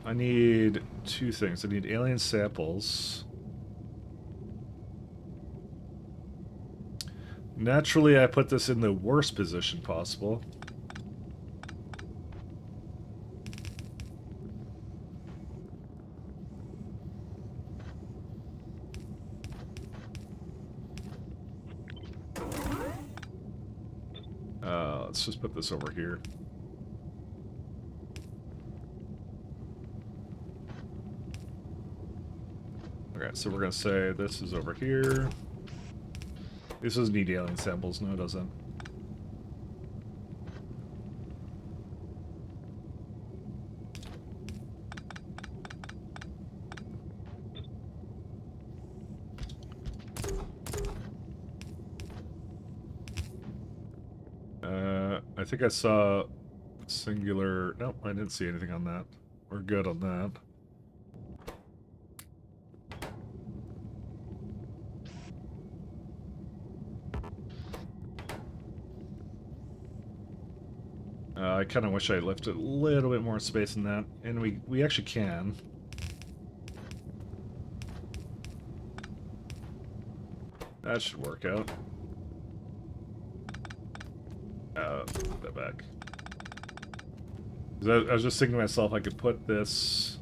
I need two things. I need alien samples. Naturally, I put this in the worst position possible. Let's just put this over here. Okay, so we're gonna say this is over here. This doesn't need alien samples. No, it doesn't. I think I saw singular. Nope, I didn't see anything on that. We're good on that. I kind of wish I left a little bit more space in that, and we actually can. That should work out. Put that back. I was just thinking to myself, I could put this.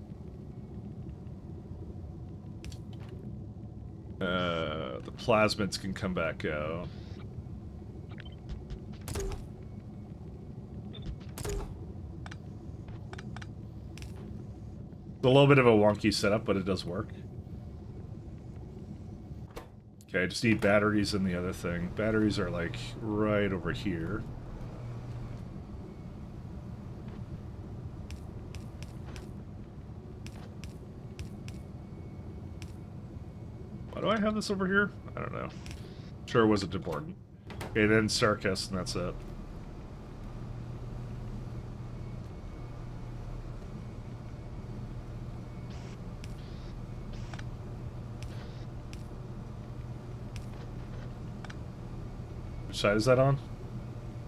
The plasmids can come back out. little bit of a wonky setup, but it does work. Okay, I just need batteries in the other thing. Batteries are like right over here. Why do I have this over here? I don't know. Sure, it wasn't important. Okay, then Circus, and that's it. Which side is that on?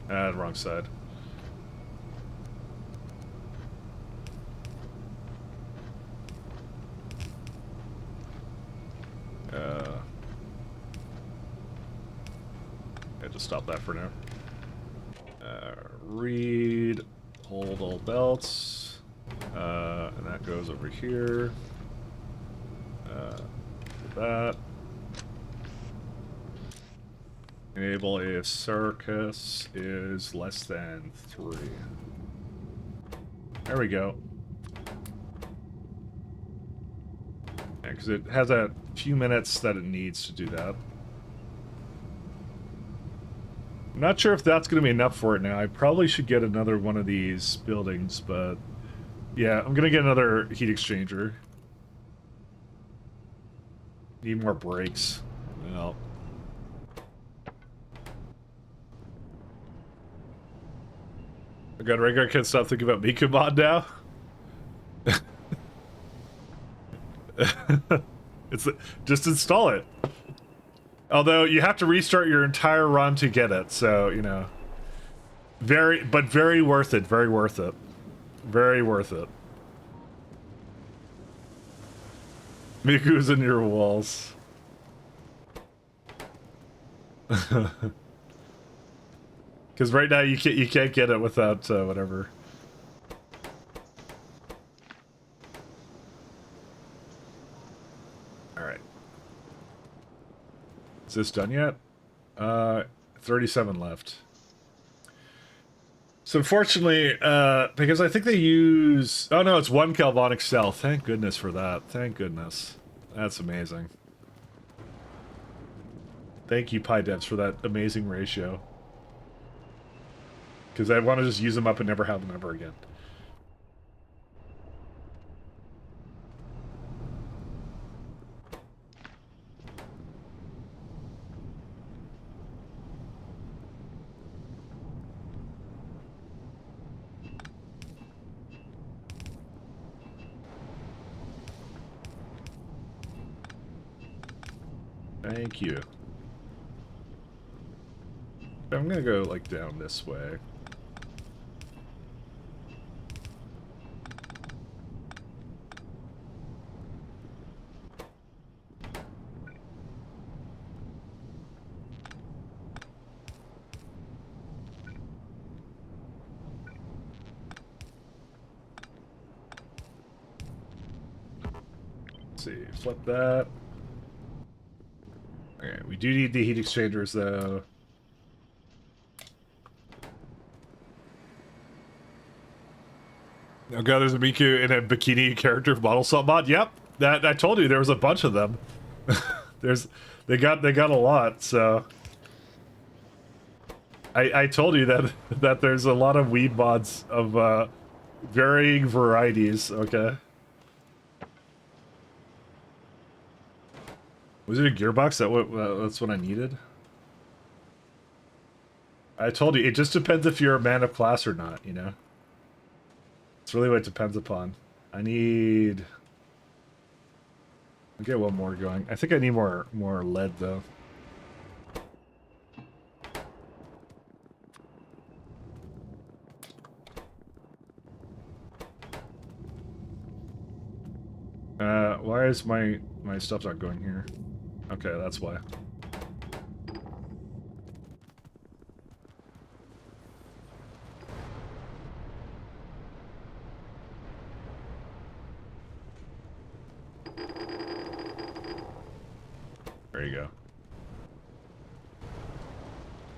The wrong side. Yeah, just stop that for now. Read, hold all belts, and that goes over here. That. Enable a circus is less than 3. There we go. Yeah, because it has a few minutes that it needs to do that. I'm not sure if that's going to be enough for it now. I probably should get another one of these buildings, but yeah, I'm going to get another heat exchanger. Need more brakes. Well. I got Rengar can't stop thinking about Mikumon now. It's just install it. Although you have to restart your entire run to get it, so you know. Very worth it. Very worth it. Very worth it. Miku's in your walls. Because right now you can't get it without whatever. All right. Is this done yet? 37 left. So unfortunately, because I think they use... Oh no, it's 1 Galvanic Cell. Thank goodness for that. Thank goodness. That's amazing. Thank you, PyDevs, for that amazing ratio. Because I want to just use them up and never have them ever again. Thank you. I'm gonna go, like, down this way. Let's see, flip that. Okay, we do need the heat exchangers, though. Oh god, there's a Miku in a bikini character model sub mod. Yep, that I told you there was a bunch of them. They got a lot. So I told you that there's a lot of weed mods of varying varieties. Okay. Was it a gearbox? That's what I needed. I told you it just depends if you're a man of class or not. You know. It's really what it depends upon. I need... I'll get one more going. I think I need more lead, though. Why is my stuff not going here? Okay, that's why. There you go.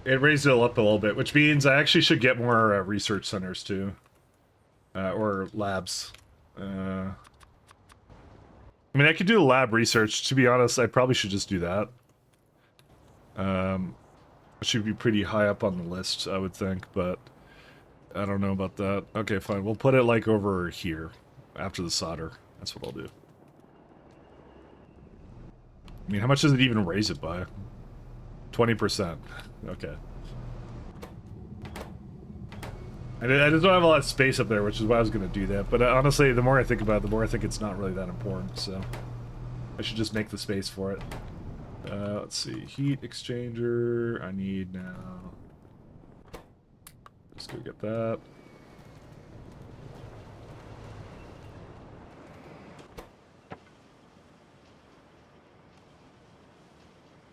It raised it up a little bit, which means I actually should get more research centers too. Or labs. I mean, I could do the lab research. To be honest, I probably should just do that. It should be pretty high up on the list, I would think, but I don't know about that. Okay, fine. We'll put it like over here after the solder. That's what I'll do. I mean, how much does it even raise it by? 20%. Okay. I just don't have a lot of space up there, which is why I was going to do that. But honestly, the more I think about it, the more I think it's not really that important, so I should just make the space for it. Let's see. Heat exchanger. I need now. Let's go get that.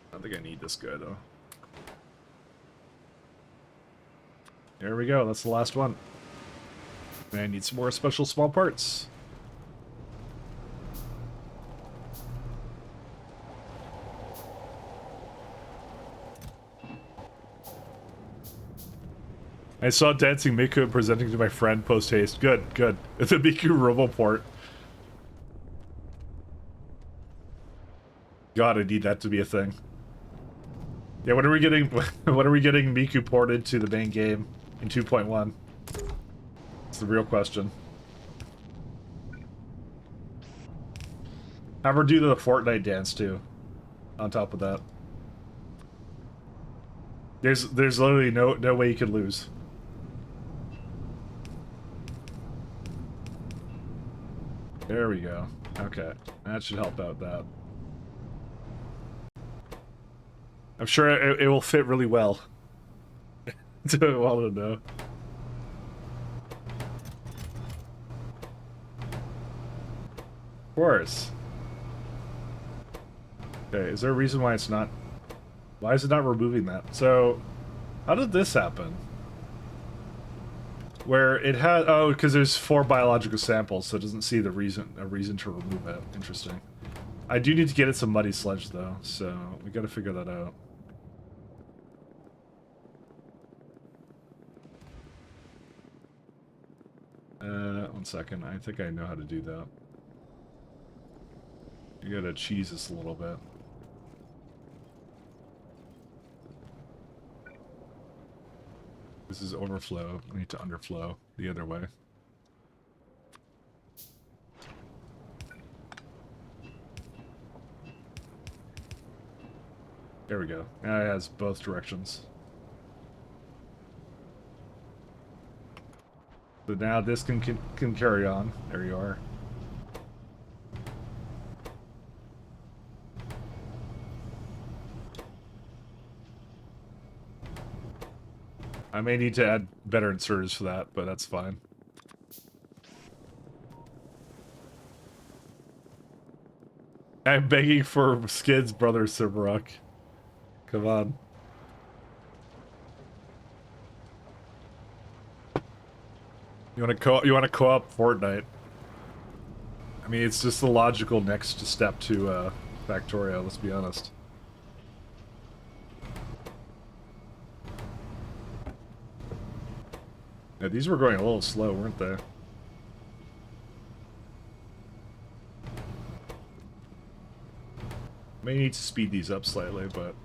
I don't think I need this guy, though. There we go. That's the last one. And I need some more special small parts. I saw Dancing Miku presenting to my friend post-haste. Good, good. It's a Miku Roboport. God, I need that to be a thing. Yeah, when are we getting when are we getting Miku ported to the main game in 2.1? It's the real question. Have her do the Fortnite dance too. On top of that. There's literally no way you could lose. There we go. Okay. That should help out that. I'm sure it will fit really well. Well to know. Of course. Okay, is there a reason why it's not... Why is it not removing that? So, how did this happen? Where it had... Oh, because there's 4 biological samples, so it doesn't see a reason to remove it. Interesting. I do need to get it some muddy sludge, though, so we gotta figure that out. One second. I think I know how to do that. You gotta cheese this a little bit. This is overflow. I need to underflow the other way. There we go. Now it has both directions. So now this can carry on. There you are. I may need to add better inserters for that, but that's fine. I'm begging for Skid's brother, Cerberok. Come on. You want to co-op Fortnite? I mean, it's just the logical next step to Factorio, let's be honest. Yeah, these were going a little slow, weren't they? May need to speed these up slightly, but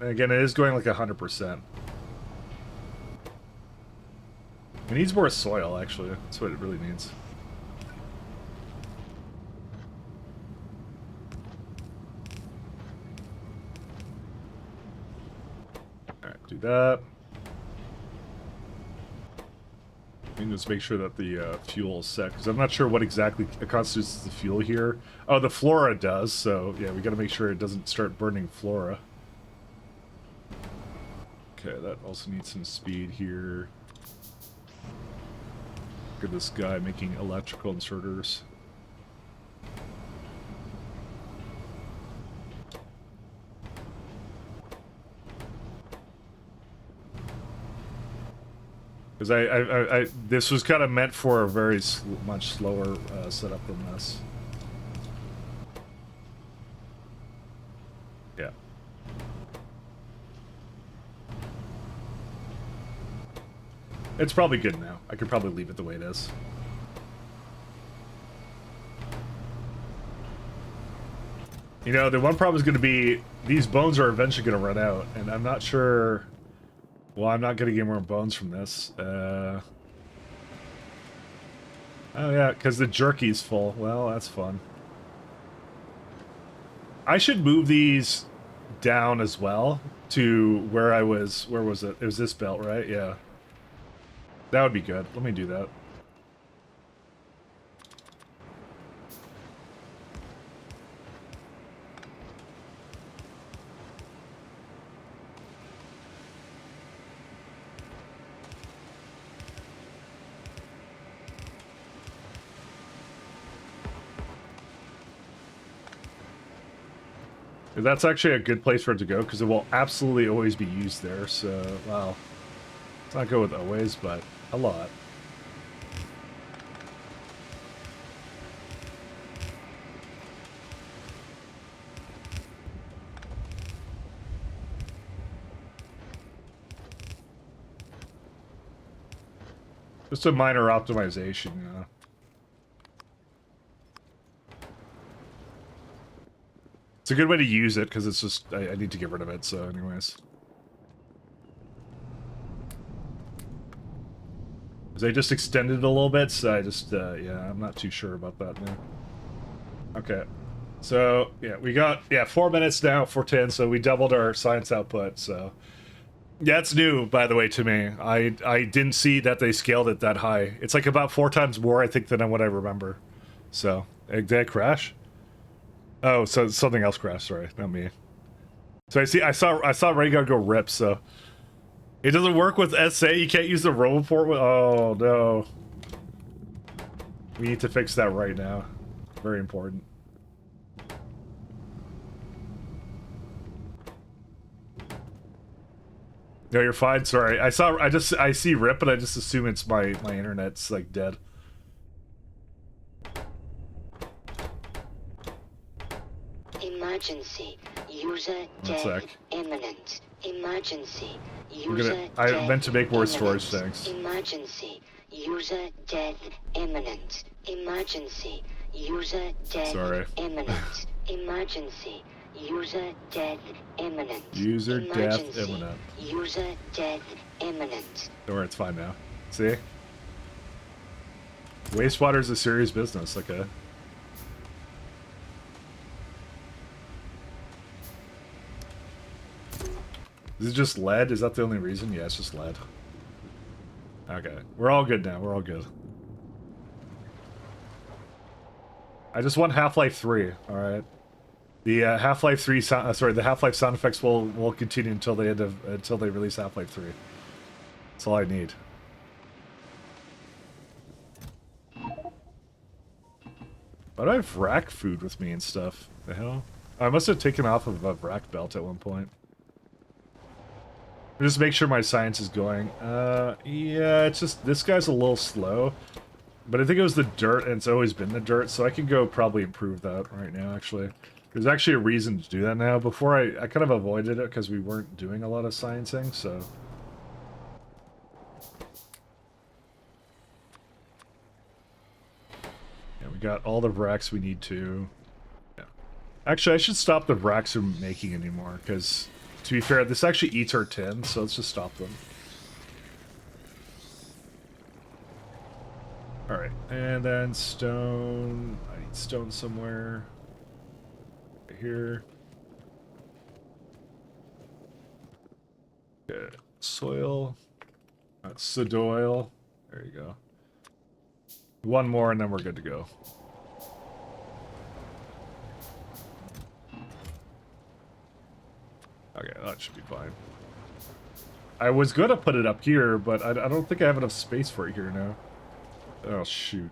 again, it is going like 100%. It needs more soil, actually. That's what it really needs. Alright, do that. And just make sure that the fuel is set, because I'm not sure what exactly constitutes the fuel here. Oh, the flora does, so yeah, we gotta make sure it doesn't start burning flora. Okay, that also needs some speed here. Look at this guy making electrical inserters. Because this was kind of meant for a very much slower setup than this. Yeah. It's probably good now. I could probably leave it the way it is. You know, the one problem is going to be these bones are eventually going to run out, and I'm not sure. Well, I'm not going to get more bones from this. Oh yeah, because the jerky's full. Well, that's fun. I should move these down as well to where I was. Where was it? It was this belt, right? Yeah. That would be good. Let me do that. That's actually a good place for it to go, because it will absolutely always be used there, so, well, let's not go with always, but a lot. Just a minor optimization, you know. It's a good way to use it, because it's just, I need to get rid of it, so anyways. They just extended it a little bit, so I just, yeah, I'm not too sure about that now. Okay. So, yeah, we got, 4 minutes now, 4:10, so we doubled our science output, so... Yeah, it's new, by the way, to me. I didn't see that they scaled it that high. It's like about 4 times more, I think, than what I remember. So, did it crash? Oh, so something else crashed. Sorry, not me. So I saw Raygun go rip. So it doesn't work with SA. You can't use the Roboport. Oh no. We need to fix that right now. Very important. No, you're fine. Sorry. I see rip, but I just assume it's my internet's like dead. Emergency. User death imminent. Emergency. I meant to make more storage tanks. Emergency. User death imminent. Emergency. User death imminent. Emergency. User death imminent. User death imminent. User death imminent. Don't worry, it's fine now. See? Wastewater is a serious business, okay. Is it just lead? Is that the only reason? Yeah, it's just lead. Okay. We're all good now. We're all good. I just want Half-Life 3, alright? The Half-Life 3 sound, the Half-Life sound effects will continue until the end of until they release Half-Life 3. That's all I need. Why do I have rack food with me and stuff? The hell? I must have taken off of a rack belt at one point. Just make sure my science is going. Yeah, it's just, this guy's a little slow. But I think it was the dirt, and it's always been the dirt, so I can go probably improve that right now, actually. There's actually a reason to do that now. Before, I kind of avoided it because we weren't doing a lot of sciencing, so... Yeah, we got all the racks we need to... Yeah. Actually, I should stop the racks from making anymore, because... To be fair, this actually eats our tin, so let's just stop them. Alright, and then stone... I need stone somewhere. Right here. Okay, soil. Sodoil. There you go. One more and then we're good to go. Okay, that should be fine. I was gonna put it up here, but I don't think I have enough space for it here now. Oh, shoot.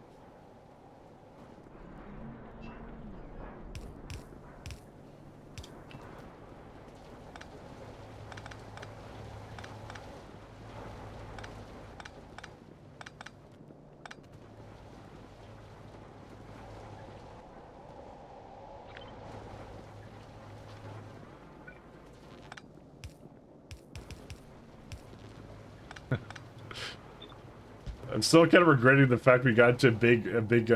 I'm still kind of regretting the fact we got into a big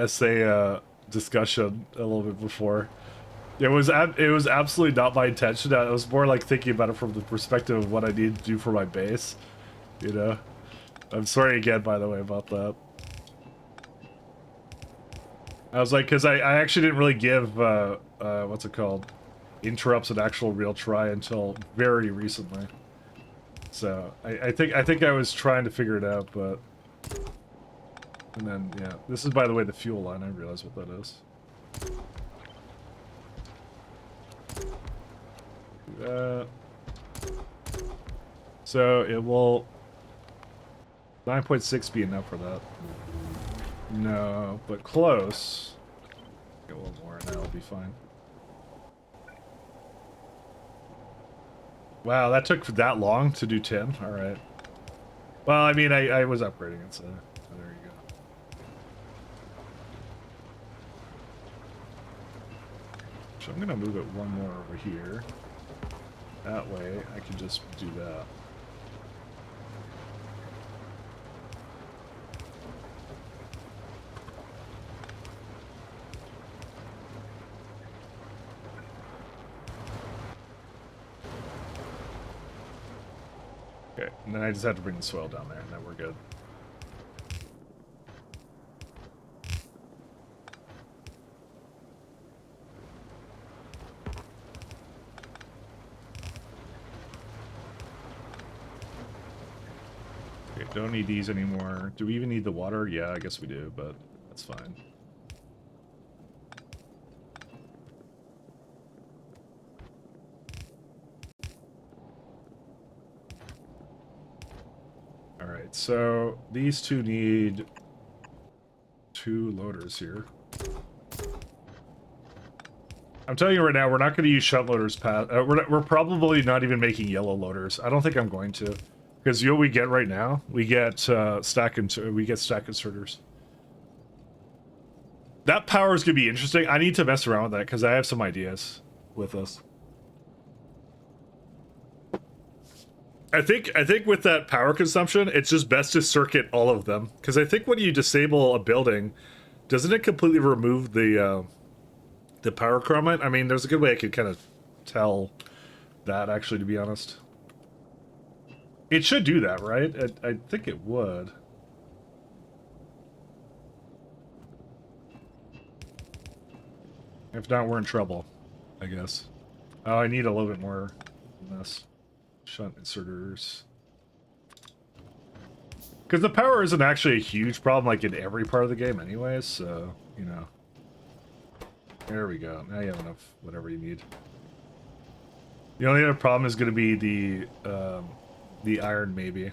SA discussion a little bit before. It was absolutely not my intention. I was more like thinking about it from the perspective of what I need to do for my base. You know? I'm sorry again, by the way, about that. I was like, because I actually didn't really give, what's it called? Interrupts an actual real try until very recently. So, I think I was trying to figure it out, but... And then, yeah. This is, by the way, the fuel line. I realize what that is. So it will 9.6 be enough for that? No, but close. Get a little more and that'll be fine. Wow, that took that long to do 10? Alright. Well, I mean, I was upgrading it, so there you go. So I'm gonna move it one more over here. That way, I can just do that. Okay, and then I just have to bring the soil down there, and then we're good. Okay, don't need these anymore. Do we even need the water? Yeah, I guess we do, but that's fine. Alright, so these two need 2 loaders here. I'm telling you right now, we're not going to use shunt loaders past... we're probably not even making yellow loaders. I don't think I'm going to. Because you know what we get right now? We get stack inserters. That power is going to be interesting. I need to mess around with that because I have some ideas with this. I think with that power consumption, it's just best to circuit all of them. Because I think when you disable a building, doesn't it completely remove the power requirement? I mean, there's a good way I could kind of tell that, actually, to be honest. It should do that, right? I think it would. If not, we're in trouble, I guess. Oh, I need a little bit more than this. Shunt inserters. Because the power isn't actually a huge problem, like in every part of the game anyways, so, you know. There we go. Now you have enough, whatever you need. The only other problem is going to be the iron, maybe.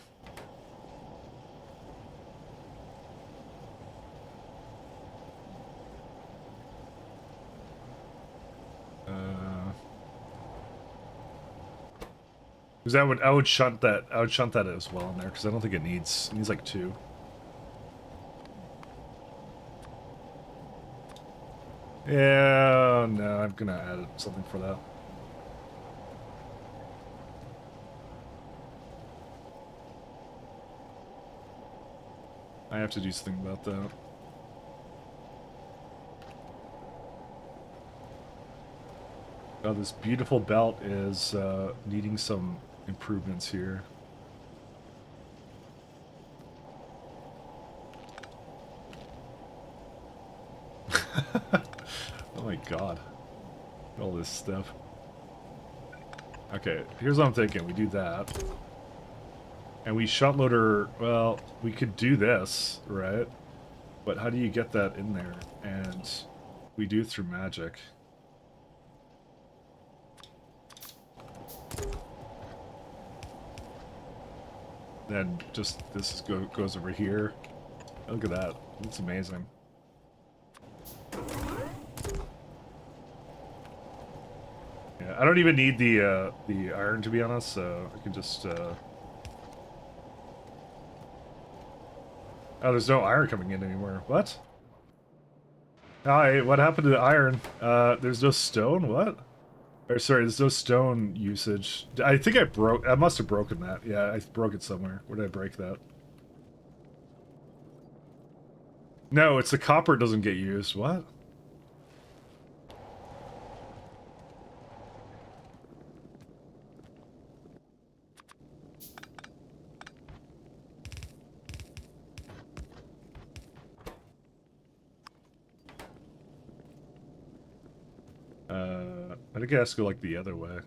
Because I would shunt that as well in there because I don't think it needs like 2. Yeah, no, I'm gonna add something for that. I have to do something about that. Oh, this beautiful belt is needing some improvements here. Oh my god. All this stuff. Okay, here's what I'm thinking. We do that. And we shunt loader, well, we could do this, right? But how do you get that in there? And we do it through magic. Then just this goes over here. Look at that. It's amazing. Yeah, I don't even need the iron, to be honest, so I can just oh, there's no iron coming in anymore. What? Hi, what happened to the iron? There's no stone? What? Or sorry, there's no stone usage. I think I must have broken that. Yeah, I broke it somewhere. Where did I break that? No, it's the copper doesn't get used. What? I think it has to go like the other way.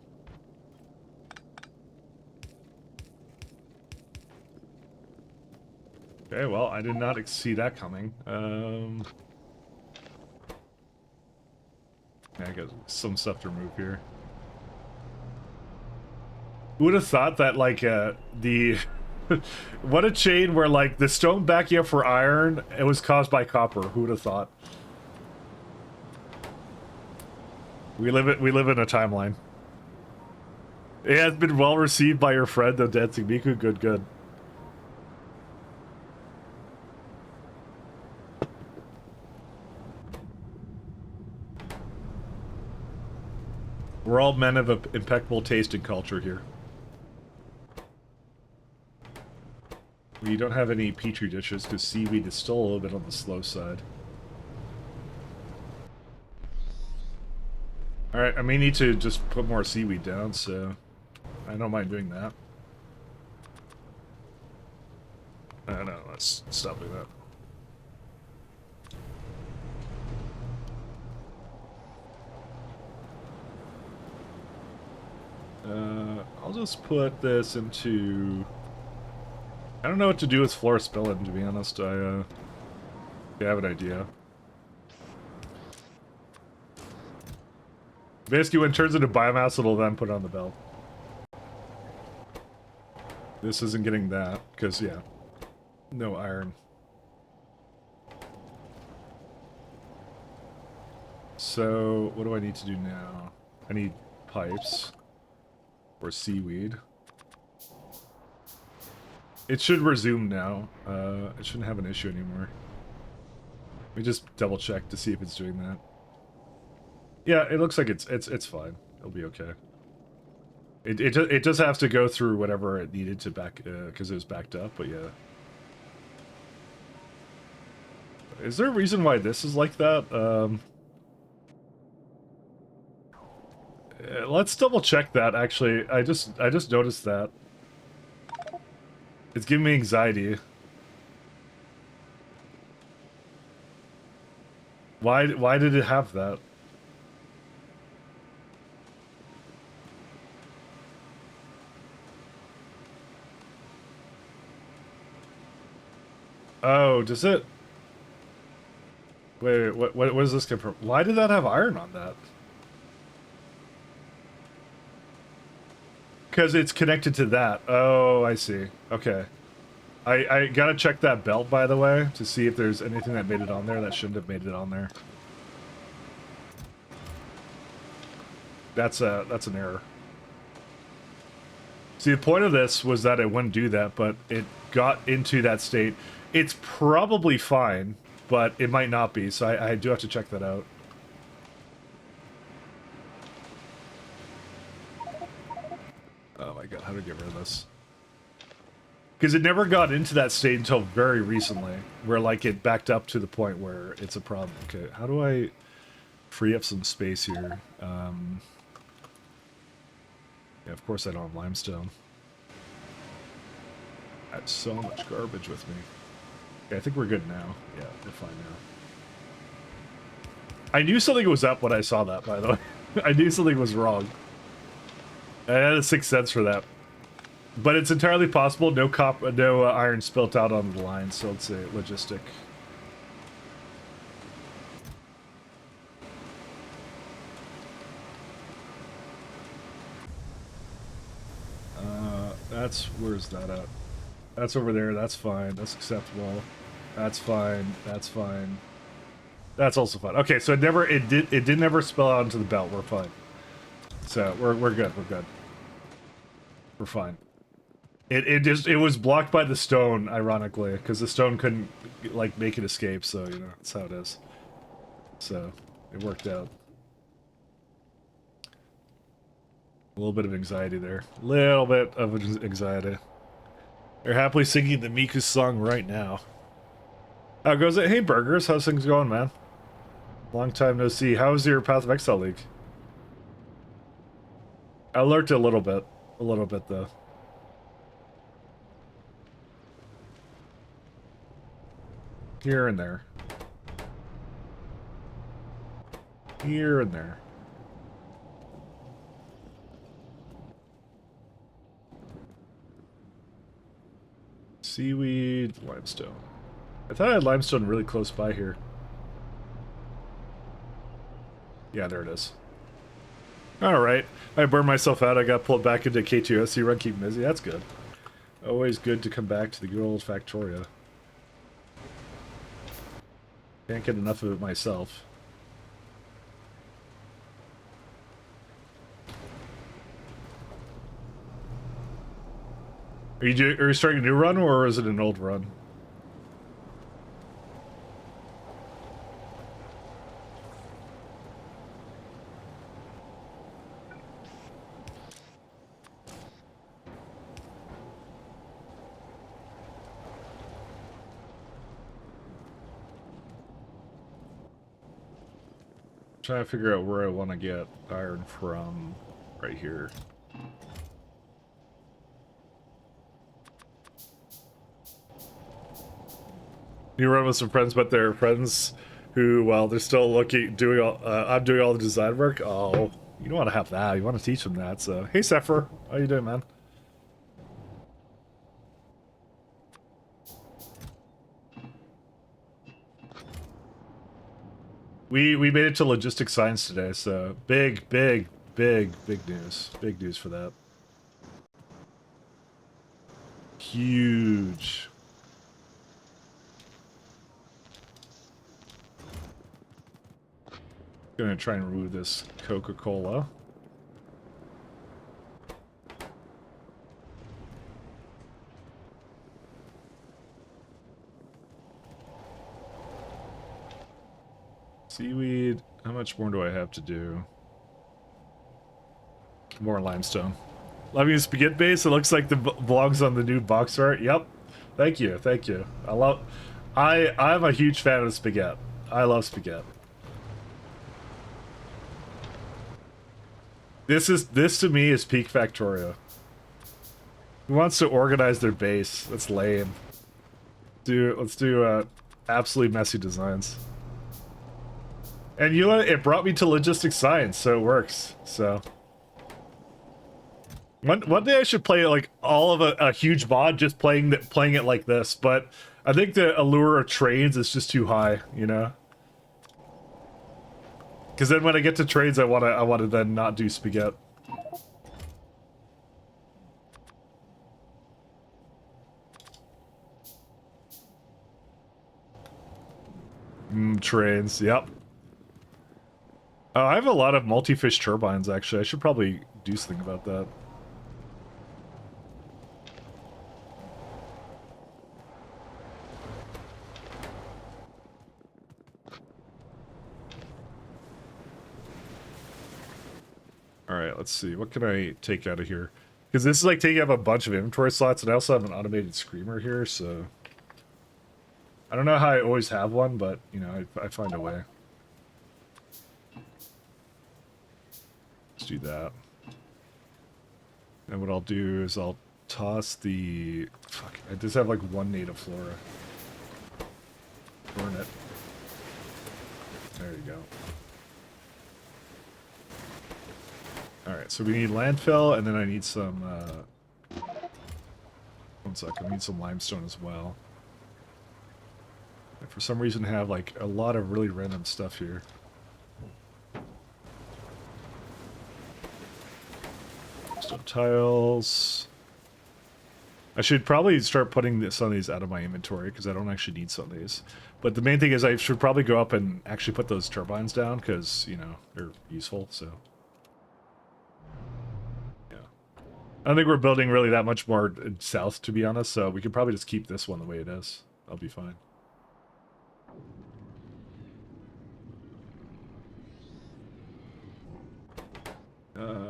Okay, well, I did not see that coming. Yeah, I got some stuff to remove here. Who would have thought that, like, the... what a chain where, like, the stone backing up for iron, it was caused by copper. Who would have thought? We live in a timeline. It has been well received by your friend, the Dancing Miku. Good, good. We're all men of impeccable taste and culture here. We don't have any petri dishes because seaweed is still a little bit on the slow side. Alright, I may need to just put more seaweed down, so I don't mind doing that. No, let's stop doing that. I'll just put this into... I don't know what to do with floor spilling, to be honest. I have an idea. Basically, when it turns into biomass, it'll then put it on the belt. This isn't getting that, because, yeah. No iron. So, what do I need to do now? I need pipes. Or seaweed. It should resume now. It shouldn't have an issue anymore. Let me just double check to see if it's doing that. Yeah, it looks like it's fine. It'll be okay. It just has to go through whatever it needed to back because it was backed up, but yeah. Is there a reason why this is like that? Let's double check that actually. I just noticed that. It's giving me anxiety. Why did it have that? Oh, does it? Wait, what does this come from? Why did that have iron on that? Because it's connected to that. Oh, I see. Okay. I gotta check that belt, by the way, to see if there's anything that made it on there that shouldn't have made it on there. That's an error. See, the point of this was that it wouldn't do that, but it got into that state. It's probably fine, but it might not be, so I do have to check that out. Oh my god, how do I get rid of this? Because it never got into that state until very recently, where, like, it backed up to the point where it's a problem. Okay, how do I free up some space here? Yeah, of course I don't have limestone. I have so much garbage with me. Okay, I think we're good now. Yeah, we're fine now. I knew something was up when I saw that, by the way. I knew something was wrong. I had a sixth sense for that. But it's entirely possible no iron spilt out on the line, so it's a logistic. Where's that at? That's over there, that's fine, that's acceptable. That's fine, that's fine. That's also fine. Okay, so it did never spill out into the belt, we're fine. So, we're good, we're good. We're fine. It was blocked by the stone, ironically, because the stone couldn't, like, make it escape, so, you know, that's how it is. So, it worked out. A little bit of anxiety there. Little bit of anxiety. They're happily singing the Miku song right now. How goes it? Hey, Burgers, how's things going, man? Long time no see. How's your Path of Exile League? I lurked a little bit. A little bit, though. Here and there. Here and there. Seaweed, limestone. I thought I had limestone really close by here. Yeah, there it is. Alright. I burned myself out. I got pulled back into K2SC run, keep busy. That's good. Always good to come back to the good old Factoria. Can't get enough of it myself. Are you starting a new run, or is it an old run? Trying to figure out where I want to get iron from. Right here. You run with some friends, but they're friends who, while they're still doing all, I'm doing all the design work. Oh, you don't want to have that. You want to teach them that. So, hey, Sepher, how you doing, man? We made it to logistics science today, so big news. Big news for that. Huge. Gonna try and remove this Coca-Cola. Seaweed. How much more do I have to do? More limestone. Loving the spaghetti base. It looks like the vlogs on the new box art. Yep. Thank you. Thank you. I'm a huge fan of spaghetti. I love spaghetti. This to me is peak Factorio. Who wants to organize their base? That's lame. Let's do absolutely messy designs. And you know, it brought me to logistics science, so it works. So one day I should play like all of a huge mod, just playing it like this. But I think the allure of trains is just too high, you know. Because then when I get to trades, I want to then not do spaghetti. Trains, yep. I have a lot of multi-fish turbines, actually. I should probably do something about that. Alright, let's see. What can I take out of here? Because this is like taking up a bunch of inventory slots, and I also have an automated screamer here, so... I don't know how I always have one, but, you know, I find a way. Let's do that. And what I'll do is I'll toss the... Fuck, I just have like one native flora. Burn it. There you go. Alright, so we need landfill, and then I need some, one second, I need some limestone as well. I, for some reason, have, like, a lot of really random stuff here. Stone tiles. I should probably start putting some of these out of my inventory, because I don't actually need some of these. But the main thing is I should probably go up and actually put those turbines down, because, you know, they're useful, so... I don't think we're building really that much more south, to be honest, so we could probably just keep this one the way it is. I'll be fine.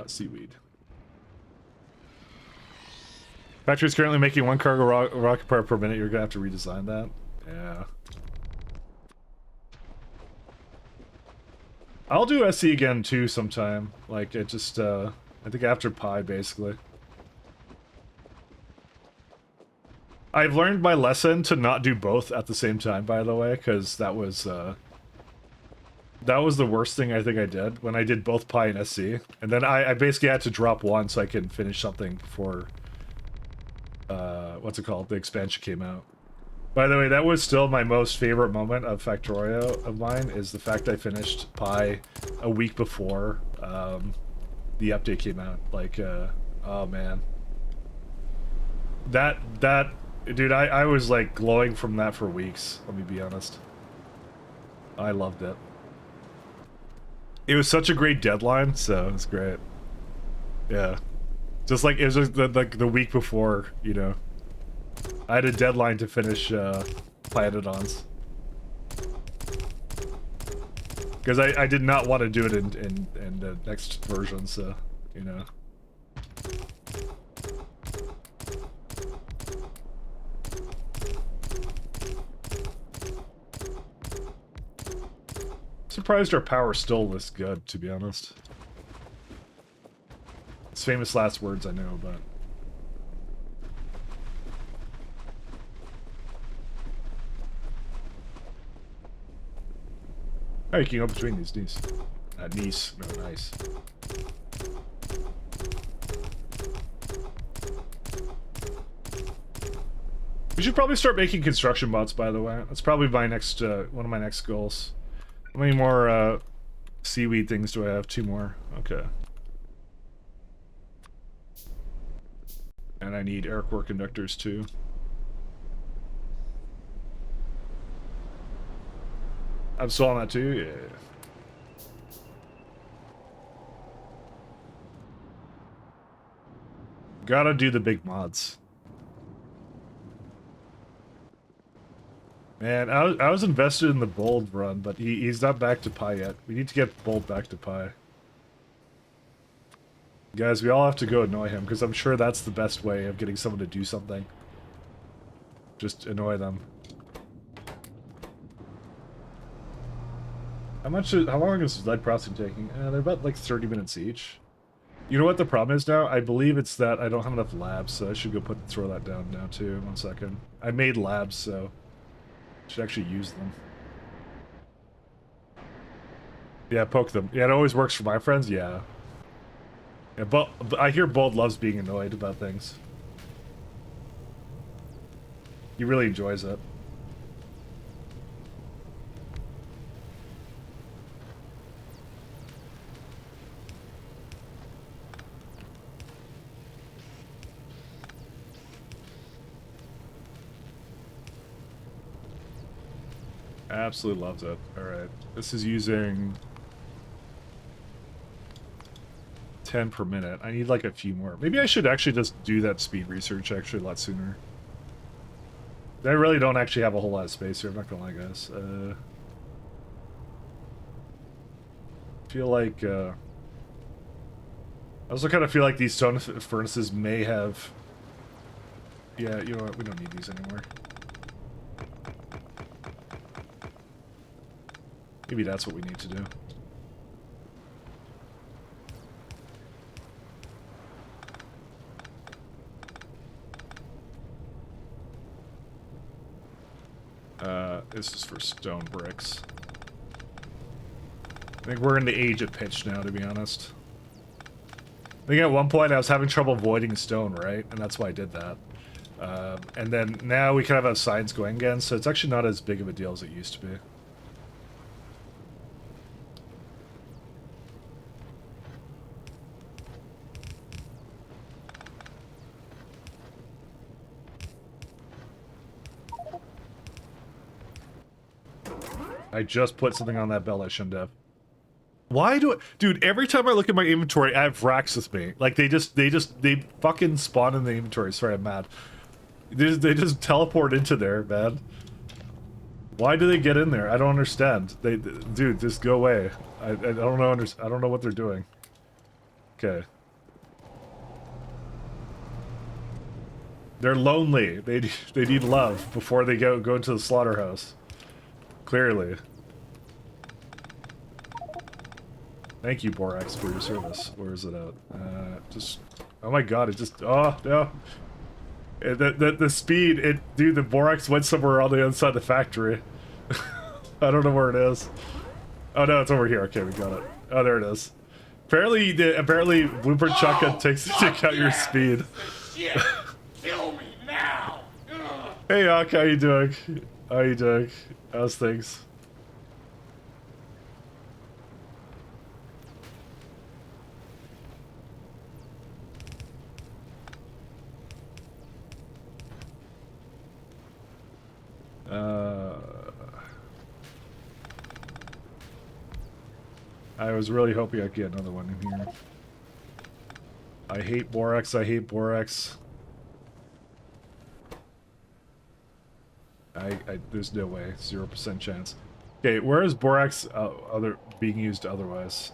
Seaweed. Factory's currently making one cargo rocket part per minute. You're gonna have to redesign that. Yeah. I'll do SE again, too, sometime. Like, it just, I think after Pi, basically. I've learned my lesson to not do both at the same time, by the way, because that was the worst thing I think I did when I did both Pi and SC. And then I basically had to drop one so I can finish something for, what what's it called? The expansion came out. By the way, that was still my most favorite moment of Factorio of mine, is the fact I finished Pi a week before the update came out. Like, oh man. That, dude, I was like glowing from that for weeks, let me be honest. I loved it. It was such a great deadline, so it's great. Yeah. Just like, it was just like the week before, you know. I had a deadline to finish Planetons. Because I did not want to do it in the next version, so, you know. Surprised our power's still this good, to be honest. It's famous last words, I know, but... Oh, you can go between these knees. Niece. No, nice. We should probably start making construction bots, by the way. That's probably my next, one of my next goals. How many more, seaweed things do I have? 2 more. Okay. And I need air core conductors, too. I'm still on that too? Yeah. Gotta do the big mods. Man, I was invested in the Bold run, but he's not back to Pi yet. We need to get Bold back to Pi. Guys, we all have to go annoy him, because I'm sure that's the best way of getting someone to do something. Just annoy them. How long is lead processing taking? They're about like 30 minutes each. You know what the problem is now? I believe it's that I don't have enough labs, so I should go throw that down now too. 1 second. I made labs, so I should actually use them. Yeah, poke them. Yeah, it always works for my friends. Yeah. Yeah, but I hear Bold loves being annoyed about things. He really enjoys it. Absolutely loves it. Alright. This is using 10 per minute. I need like a few more. Maybe I should actually just do that speed research actually a lot sooner. I really don't actually have a whole lot of space here, I'm not gonna lie, guys. Feel like, I also kind of feel like these stone furnaces may have... Yeah, you know what, we don't need these anymore. Maybe that's what we need to do. This is for stone bricks. I think we're in the age of pitch now, to be honest. I think at one point I was having trouble avoiding stone, right? And that's why I did that. And then now we kind of have signs going again, so it's actually not as big of a deal as it used to be. I just put something on that belt I shouldn't have. Why do I... Dude, every time I look at my inventory, I have racks with me. Like, they fucking spawn in the inventory. Sorry, I'm mad. They just teleport into there, man. Why do they get in there? I don't understand. Dude, just go away. I don't know. I don't know what they're doing. Okay. They're lonely. They need love before they go into the slaughterhouse. Clearly. Thank you, Borax, for your service. Where is it at? Just... Oh my god, it just... Oh, no. The speed, dude, the Borax went somewhere on the inside the factory. I don't know where it is. Oh no, it's over here. Okay, we got it. Oh, there it is. Apparently Blueprint Shotgun takes into account your speed. Shit! Kill me now! Hey, Ak, how you doing? How you doing? How's things? I was really hoping I'd get another one in here. I hate borax, I hate borax. There's no way, 0% chance. Okay, where is borax other being used otherwise?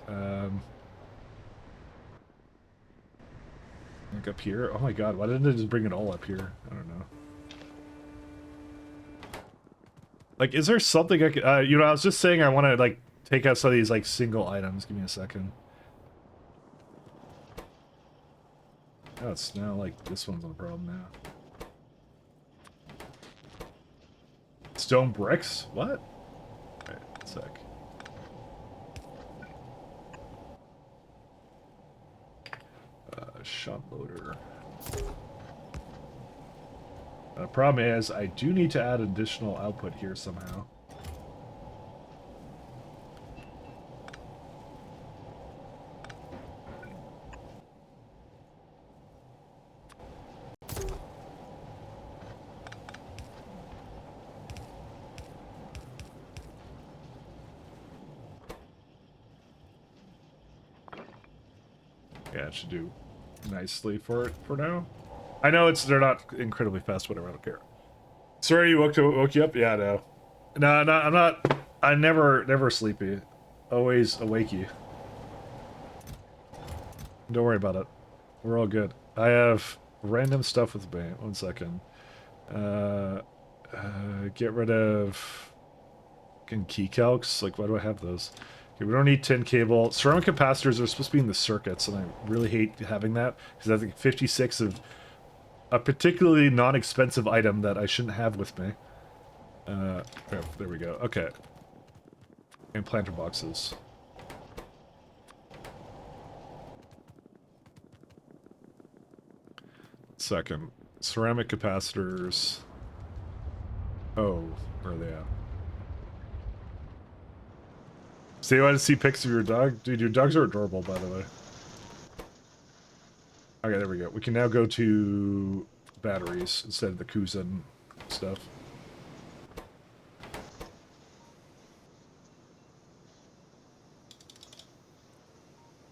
Like up here? Oh my god, why didn't it just bring it all up here? I don't know. Like, is there something I could, you know, I was just saying I want to, like, take out some of these, like, single items. Give me a second. Oh, it's now, like, this one's a problem now. Stone bricks? What? Alright, one sec. Shot loader. The problem is, I do need to add additional output here somehow. Yeah, it should do nicely for it for now. I know they're not incredibly fast, whatever, I don't care. Sorry you woke you up? Yeah, no. No, I'm never sleepy. Always awakey. Don't worry about it. We're all good. I have random stuff with me. 1 second. Get rid of key calcs. Like, why do I have those? Okay, we don't need tin cable. Ceramic capacitors are supposed to be in the circuits, and I really hate having that because I think 56 of a particularly non-expensive item that I shouldn't have with me. Oh, there we go. Okay. And planter boxes. Second. Ceramic capacitors. Oh, where are they at? So you want to see pics of your dog? Dude, your dogs are adorable, by the way. Okay, there we go. We can now go to batteries instead of the Kuzan stuff.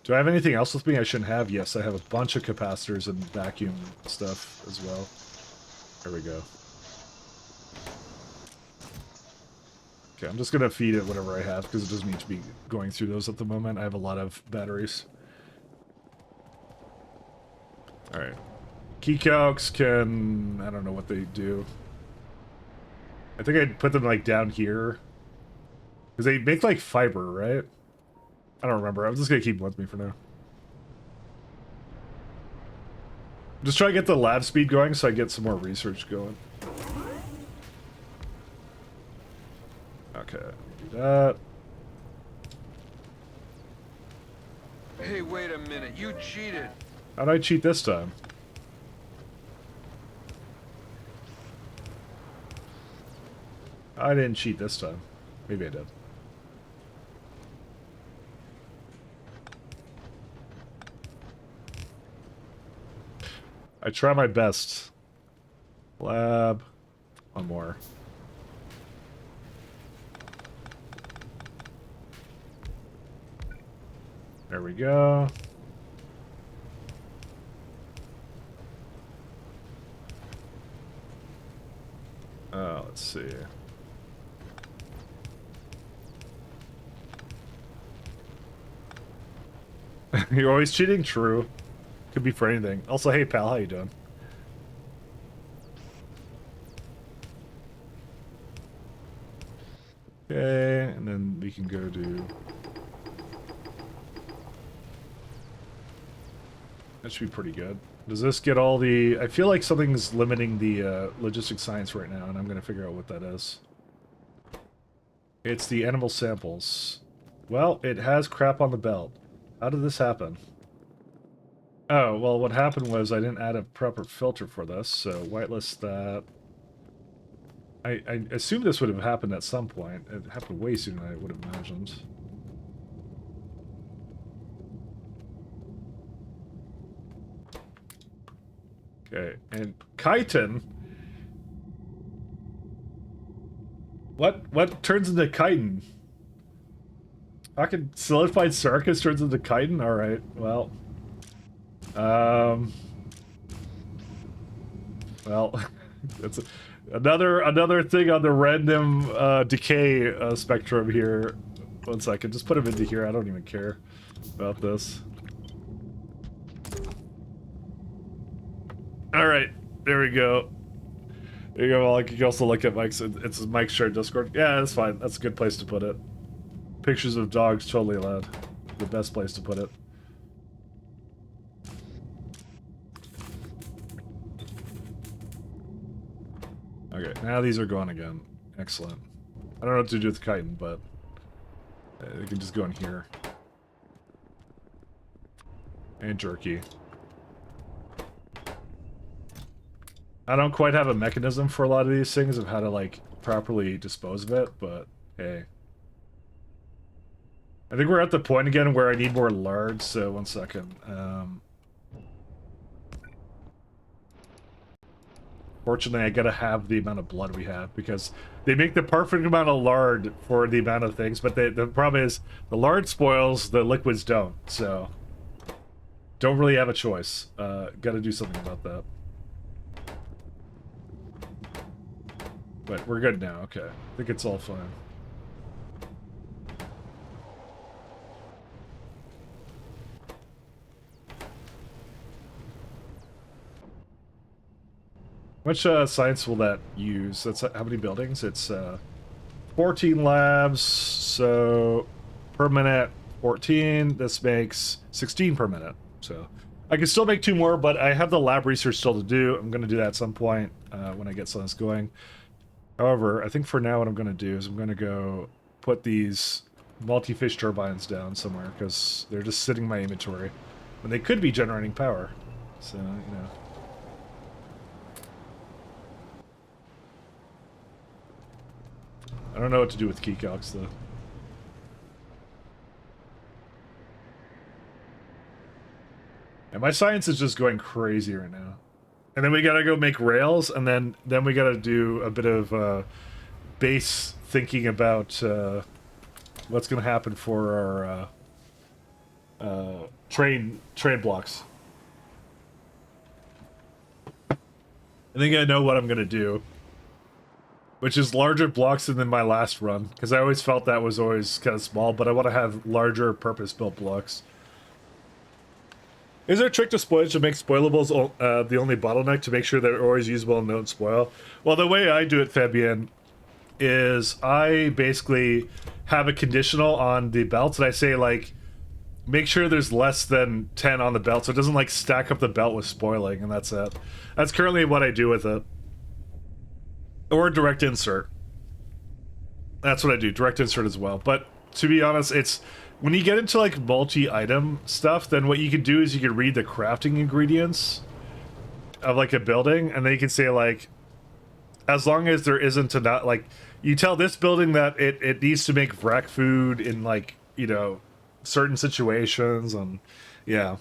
Do I have anything else with me I shouldn't have? Yes, I have a bunch of capacitors and vacuum stuff as well. There we go. Okay, I'm just gonna feed it whatever I have because it doesn't need to be going through those at the moment. I have a lot of batteries. Alright. Key calcs can... I don't know what they do. I think I'd put them, like, down here. Because they make, like, fiber, right? I don't remember. I'm just gonna keep them with me for now. Just try to get the lab speed going so I get some more research going. Okay, do that. Hey, wait a minute. You cheated. How'd I cheat this time? I didn't cheat this time. Maybe I did. I try my best. Lab. One more. There we go. Let's see. You're always cheating? True. Could be for anything. Also, hey pal, how you doing? Okay, and then we can go to... That should be pretty good. Does this get all the... I feel like something's limiting the logistics science right now, and I'm going to figure out what that is. It's the animal samples. Well, it has crap on the belt. How did this happen? Oh, well, what happened was I didn't add a proper filter for this, so whitelist that. I assume this would have happened at some point. It happened way sooner than I would have imagined. Okay, and chitin. What turns into chitin? Fucking solidified circus turns into chitin? Alright, well. Well, that's another thing on the random decay spectrum here. One second, just put him into here. I don't even care about this. Alright, there we go. There you go. Well, you can also look at Mike's. It's Mike's shared Discord. Yeah, that's fine. That's a good place to put it. Pictures of dogs, totally allowed. The best place to put it. Okay, now these are gone again. Excellent. I don't know what to do with chitin, but they can just go in here. And jerky. I don't quite have a mechanism for a lot of these things of how to, like, properly dispose of it, but hey. I think we're at the point again where I need more lard, so one second. Fortunately, I gotta have the amount of blood we have, because they make the perfect amount of lard for the amount of things, but the problem is, the lard spoils, the liquids don't, so... Don't really have a choice. Gotta do something about that. But we're good now, okay. I think it's all fine. How much science will that use? That's how many buildings? It's 14 labs, so per minute 14. This makes 16 per minute. So I can still make 2 more, but I have the lab research still to do. I'm going to do that at some point when I get some of this going. However, I think for now what I'm going to do is I'm going to go put these multi-fish turbines down somewhere, because they're just sitting in my inventory when they could be generating power. So, you know. I don't know what to do with key calcs, though. And my science is just going crazy right now. And then we gotta go make rails, and then we gotta do a bit of base thinking about what's gonna happen for our train blocks. I think I know what I'm gonna do, which is larger blocks than my last run, because I always felt that was always kind of small, but I want to have larger purpose-built blocks. Is there a trick to spoilage to make spoilables the only bottleneck to make sure they're always usable and don't spoil? Well, the way I do it, Fabian, is I basically have a conditional on the belt, and I say, like, make sure there's less than 10 on the belt, so it doesn't, like, stack up the belt with spoiling, and that's it. That's currently what I do with it. Or direct insert. That's what I do, direct insert as well. But to be honest, it's when you get into like multi-item stuff, then what you can do is you can read the crafting ingredients of like a building, and then you can say like, as long as there isn't enough, like you tell this building that it needs to make vrac food in like, you know, certain situations, and yeah.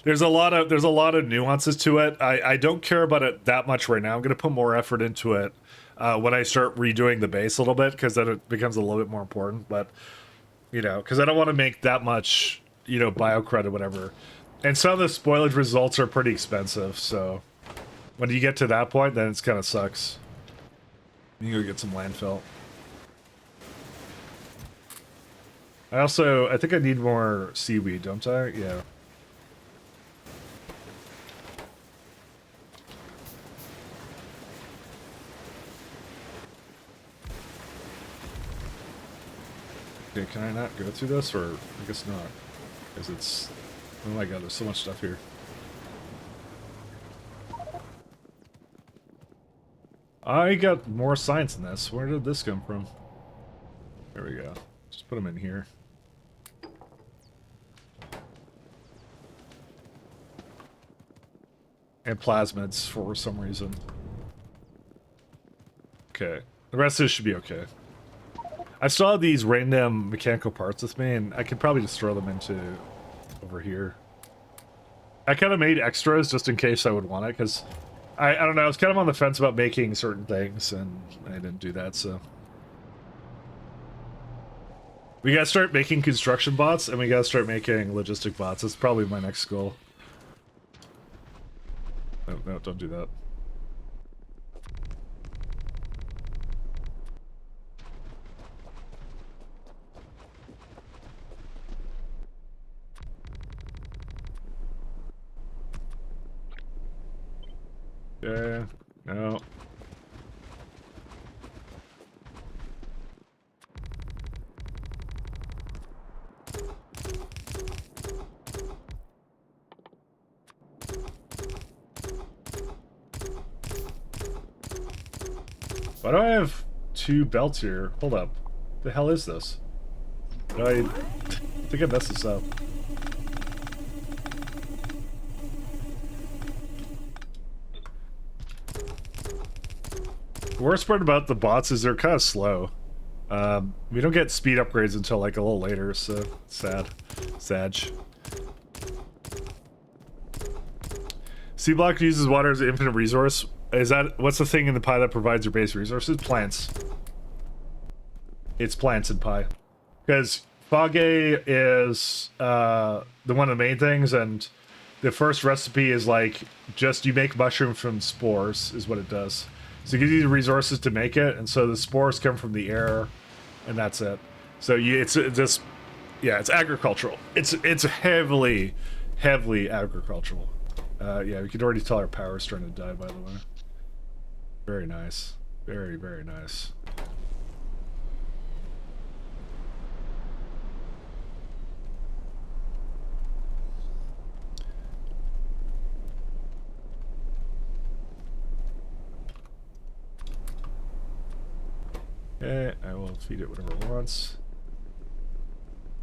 There's a lot of nuances to it. I don't care about it that much right now. I'm gonna put more effort into it when I start redoing the base a little bit, because then it becomes a little bit more important. But you know, because I don't want to make that much, you know, biocredit, whatever. And some of the spoilage results are pretty expensive. So when you get to that point, then it's kind of sucks. You go get some landfill. I think I need more seaweed, don't I? Yeah. Okay, can I not go through this, or I guess not, because it's, oh my god, there's so much stuff here. I got more science in this. Where did this come from? There we go. Just put them in here. And plasmids for some reason. Okay. The rest of it should be okay. I still have these random mechanical parts with me, and I could probably just throw them into over here. I kind of made extras just in case I would want it, because I don't know, I was kind of on the fence about making certain things, and I didn't do that, so. We gotta start making construction bots, and we gotta start making logistic bots. That's probably my next goal. No, no, don't do that. Yeah, no. Why do I have 2 belts here? Hold up. The hell is this? I think I messed this up. The worst part about the bots is they're kind of slow. We don't get speed upgrades until like a little later, so sad. Sag. Pyblock uses water as an infinite resource. Is that what's the thing in the pie that provides your base resources? Plants. It's plants in pie. Because Fage is the one of the main things, and the first recipe is like just you make mushroom from spores is what it does. So it gives you the resources to make it, and so the spores come from the air, and that's it. So it's just, yeah, it's agricultural. It's heavily agricultural. Yeah, we could already tell our power's starting to die, by the way. Very nice. Very, very nice. Okay, I will feed it whatever it wants.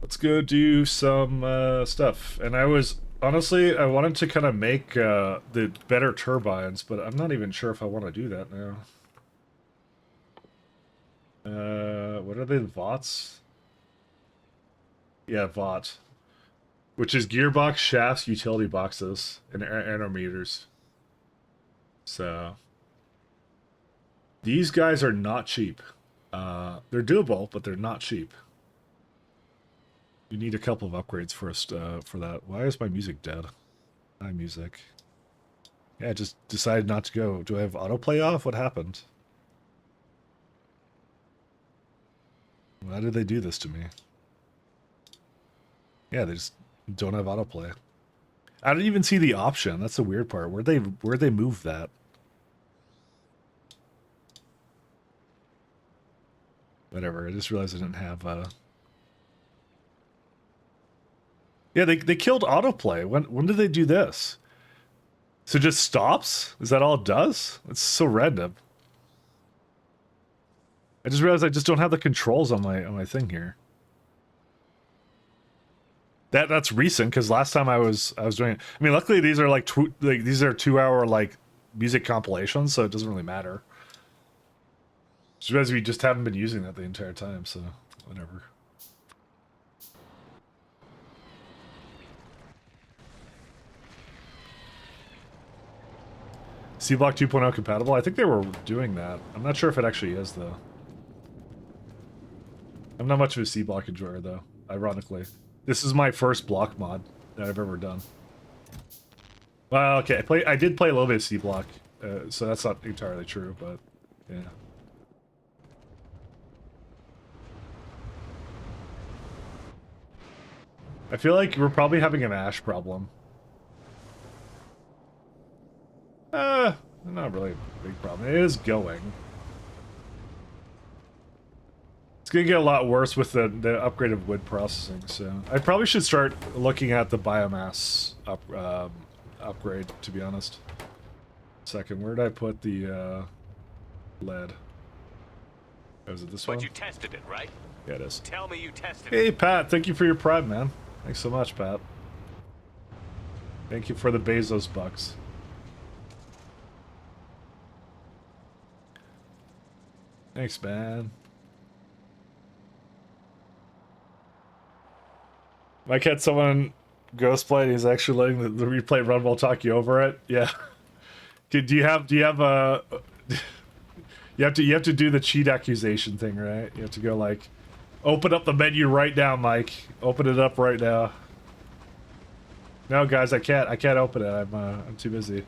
Let's go do some stuff. And honestly, I wanted to kind of make the better turbines, but I'm not even sure if I want to do that now. What are they, VOTs? Yeah, VOT. Which is gearbox, shafts, utility boxes, and anometers. So these guys are not cheap. They're doable, but they're not cheap. You need a couple of upgrades first for that. Why is my music dead? My music. Yeah, I just decided not to go. Do I have autoplay off? What happened? Why did they do this to me? Yeah, they just don't have autoplay. I didn't even see the option. That's the weird part. Where'd they move that? Whatever. I just realized I didn't have Yeah, they killed autoplay. When did they do this? So it just stops? Is that all it does? It's so random. I just realized I just don't have the controls on my thing here. That's recent because last time I was doing it. I mean, luckily these are like these are 2-hour like music compilations, so it doesn't really matter. Just realized we just haven't been using that the entire time, so whatever. C-Block 2.0 compatible? I think they were doing that. I'm not sure if it actually is, though. I'm not much of a C-Block enjoyer, though, ironically. This is my first block mod that I've ever done. Well, okay, I did play a little bit of C-Block, so that's not entirely true, but yeah. I feel like we're probably having an ash problem. Not really a big problem. It is going. It's gonna get a lot worse with the upgraded wood processing, so I probably should start looking at the biomass upgrade, to be honest. Second, where did I put the lead? Oh, is it this one? But you tested it, right? Yeah, it is. Tell me you tested it. Hey, Pat, thank you for your prime, man. Thanks so much, Pat. Thank you for the Bezos bucks. Thanks, man. Mike had someone ghostplay and he's actually letting the replay run while talking over it. Yeah. Do you have a you have to do the cheat accusation thing, right? You have to go like open up the menu right now, Mike. Open it up right now. No, guys, I can't open it. I'm too busy.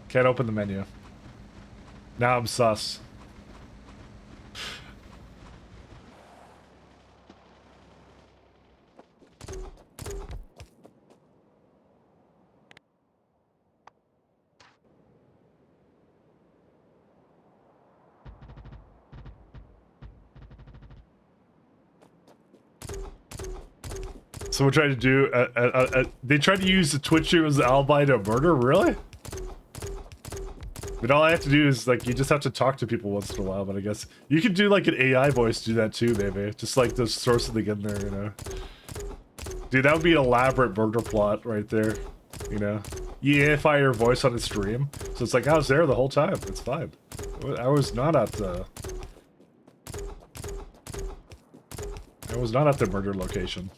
Can't open the menu. Now I'm sus. So we're trying to do they tried to use the Twitch stream as an alibi to murder, really? But all I have to do is like you just have to talk to people once in a while. But I guess you could do like an AI voice to do that too, maybe. Just like the source of the in there, you know. Dude, that would be an elaborate murder plot right there, you know. You amplify your voice on a stream, so it's like I was there the whole time. It's fine. I was not at the murder location.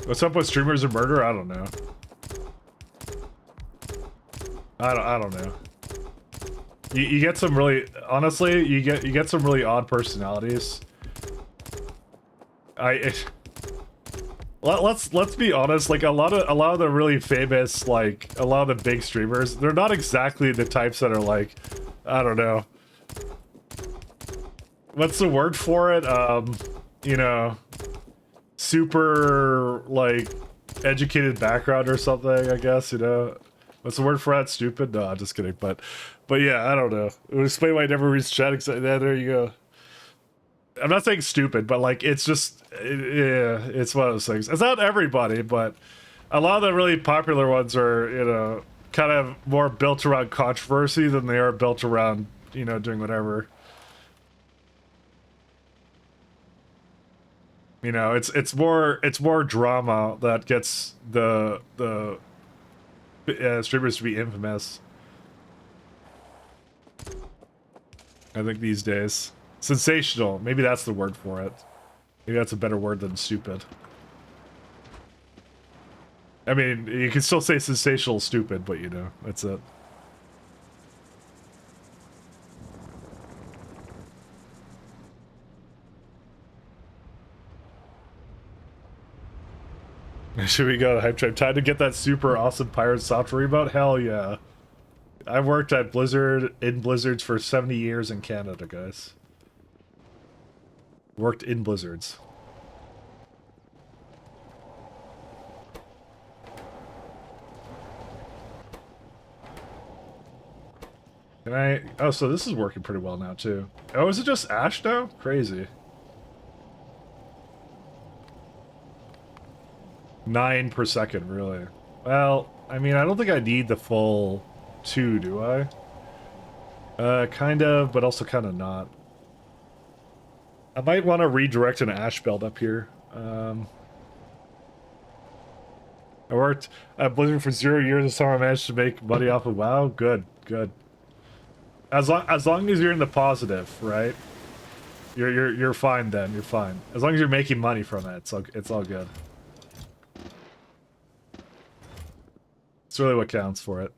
What's up with streamers and murder? I don't know. I don't know. You get some really, honestly, you get some really odd personalities. Let's be honest. Like a lot of the really famous, like a lot of the big streamers, they're not exactly the types that are like, I don't know. What's the word for it? You know, super like educated background or something, I guess, you know. What's the word for that? Stupid? No, I'm just kidding. But yeah, I don't know. It would explain why I never reads chat. There you go. I'm not saying stupid, but like it's just yeah, it's one of those things. It's not everybody, but a lot of the really popular ones are, you know, kind of more built around controversy than they are built around, you know, doing whatever. You know, it's more drama that gets the streamers to be infamous. I think these days. Sensational. Maybe that's the word for it. Maybe that's a better word than stupid. I mean, you can still say sensational stupid, but you know, that's it. Should we go to Hype Tribe? Time to get that super awesome pirate software remote? Hell yeah. I worked at Blizzard, in Blizzards for 70 years in Canada, guys. Worked in Blizzards. Can I... Oh, so this is working pretty well now, too. Oh, is it just Ash now? Crazy. 9 per second, really. Well, I mean, I don't think I need the full 2, do I? Kind of, but also kind of not. I might want to redirect an Ash belt up here. I worked at Blizzard for 0 years and somehow I managed to make money off of WoW. Good, good. As long as you're in the positive, right? You're fine then. You're fine. As long as you're making money from it, it's all good. It's really what counts for it.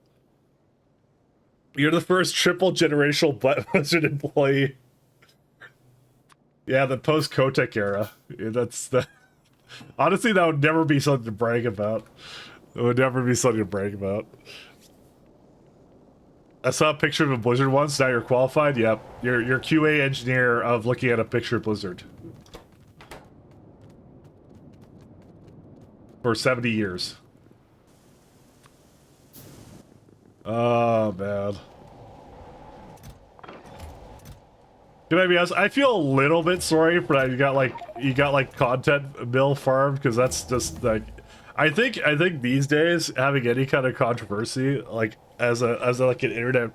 You're the first triple generational Blizzard employee. Yeah, the post-Kotick era. Yeah, that's the... Honestly, that would never be something to brag about. It would never be something to brag about. I saw a picture of a Blizzard once, now you're qualified? Yep. You're QA engineer of looking at a picture of Blizzard. For 70 years. Oh, man. Can I be honest? I feel a little bit sorry for that. You got like content mill farmed, because that's just like, I think these days having any kind of controversy like as like an internet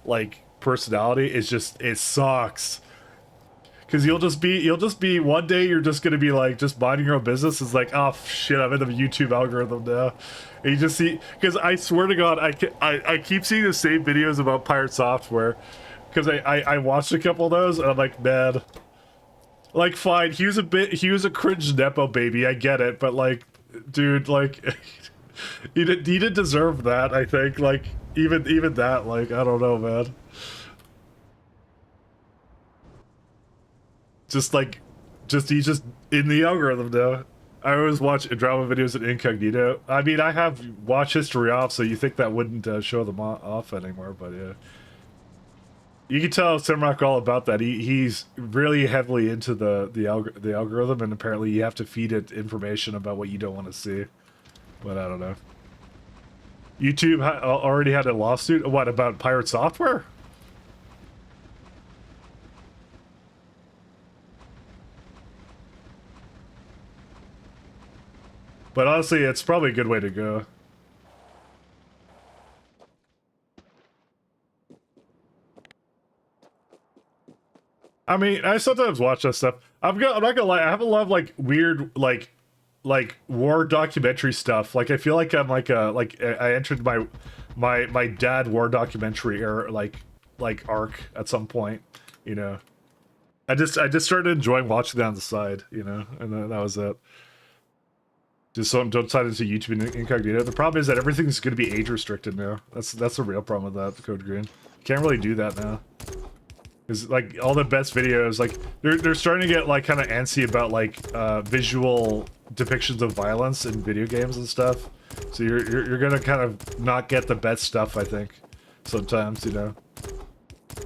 like personality is just, it sucks. Because you'll just be one day you're just gonna be like just minding your own business. It's like, oh shit, I'm in the YouTube algorithm now. And you just see, because I swear to God, I keep seeing the same videos about Pirate Software. Because I watched a couple of those and I'm like, man, like fine, he was a cringe nepo baby, I get it, but like, dude, like, he didn't deserve that. I think like even that, like, I don't know, man. He's just in the algorithm now. I always watch drama videos in incognito. I mean, I have watch history off, so you think that wouldn't show them off anymore, but yeah. You can tell Simrock all about that. He's really heavily into the algorithm, and apparently you have to feed it information about what you don't want to see. But I don't know. YouTube already had a lawsuit. What, about Pirate Software? But honestly, it's probably a good way to go. I mean, I sometimes watch that stuff. I'm not gonna lie, I have a lot of like weird like war documentary stuff. Like I feel like I'm like I entered my dad war documentary era like arc at some point, you know. I just started enjoying watching that on the side, you know, and then that was it. Just don't sign into YouTube incognito. The problem is that everything's going to be age restricted now. That's the real problem with that, Code Green. Can't really do that now. Because like all the best videos, like they're starting to get like kind of antsy about like visual depictions of violence in video games and stuff. So you're gonna kind of not get the best stuff, I think, sometimes, you know.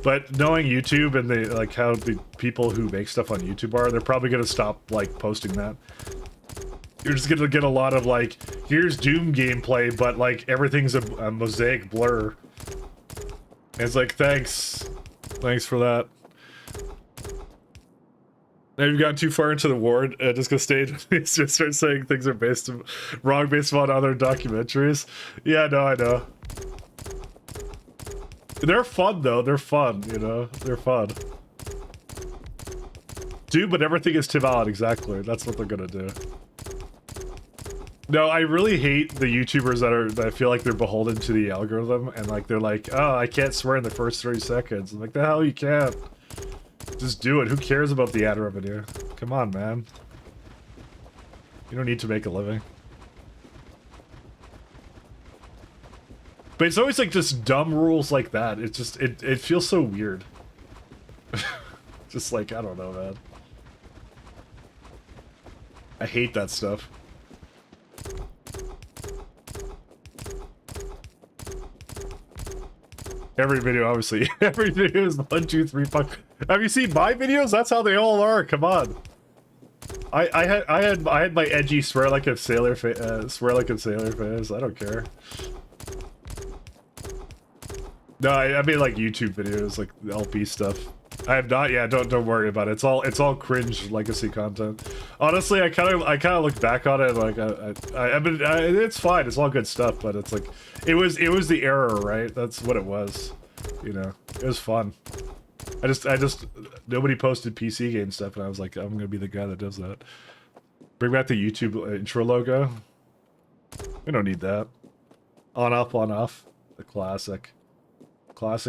But knowing YouTube and the like how the people who make stuff on YouTube are, they're probably gonna stop like posting that. You're just gonna get a lot of like, here's Doom gameplay, but like everything's a mosaic blur. And it's like, thanks for that. Now you've gotten too far into the ward. Just gonna just start saying things are wrong based on other documentaries. Yeah, no, I know. They're fun though. They're fun, you know. They're fun. Dude, but everything is Tim Allen, exactly. That's what they're gonna do. No, I really hate the YouTubers that feel like they're beholden to the algorithm, and like they're like, oh, I can't swear in the first 30 seconds. I'm like, the hell you can't. Just do it. Who cares about the ad revenue? Come on, man. You don't need to make a living. But it's always like just dumb rules like that. It just it feels so weird. Just like, I don't know, man. I hate that stuff. Every video, obviously. Every video is 1, 2, 3, 5. Have you seen my videos? That's how they all are. Come on. I had my edgy swear like a sailor face. I don't care. No, I mean like YouTube videos, like LP stuff. I have not. Yeah, don't worry about it. It's all cringe legacy content. Honestly, I kind of look back on it like I mean it's fine. It's all good stuff, but it's like it was the era, right? That's what it was. You know, it was fun. I just nobody posted PC game stuff, and I was like, I'm gonna be the guy that does that. Bring back the YouTube intro logo. We don't need that. On off. The classic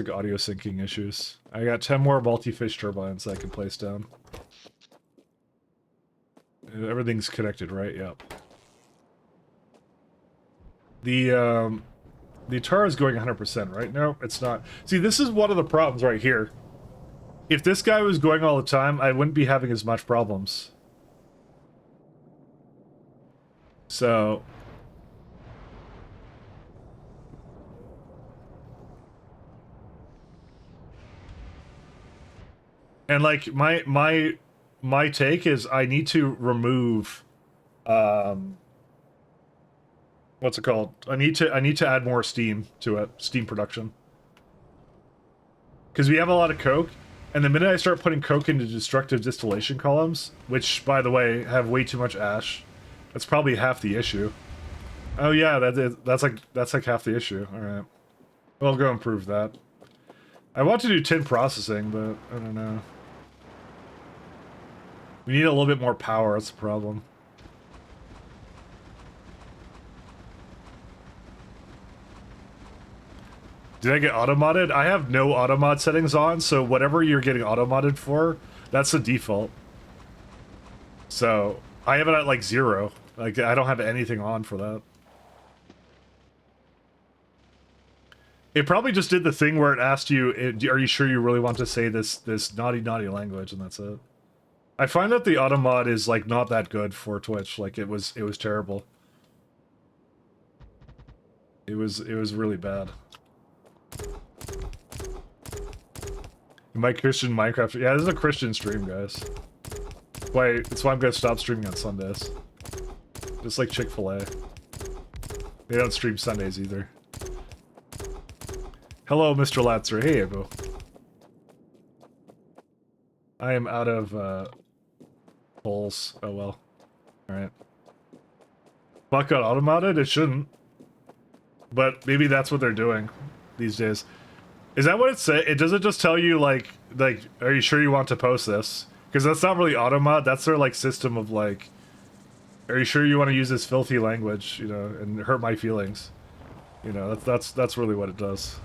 audio syncing issues. I got 10 more multi-fish turbines that I can place down. Everything's connected, right? Yep. The Atara is going 100%, right? No, it's not. See, this is one of the problems right here. If this guy was going all the time, I wouldn't be having as much problems. So... And like my take is I need to remove what's it called? I need to add more steam to it, steam production. Because we have a lot of coke, and the minute I start putting coke into destructive distillation columns, which by the way have way too much ash, that's probably half the issue. Oh yeah, that's like half the issue. All right. We'll go improve that. I want to do tin processing, but I don't know. We need a little bit more power, that's the problem. Did I get auto-modded? I have no auto-mod settings on, so whatever you're getting auto-modded for, that's the default. So, I have it at like 0. Like, I don't have anything on for that. It probably just did the thing where it asked you, are you sure you really want to say this naughty language, and that's it. I find that the auto-mod is, like, not that good for Twitch. Like, it was terrible. It was really bad. My Christian Minecraft. Yeah, this is a Christian stream, guys. It's why I'm gonna stop streaming on Sundays. Just like Chick-fil-A. They don't stream Sundays either. Hello, Mr. Latzer. Hey, Abo. I am out of polls. Oh well. Alright. Fuck got automated? It shouldn't. But maybe that's what they're doing these days. Is that what it said? It doesn't just tell you like, are you sure you want to post this? Because that's not really automod. That's their like system of like, are you sure you want to use this filthy language, you know, and hurt my feelings? You know, that's really what it does.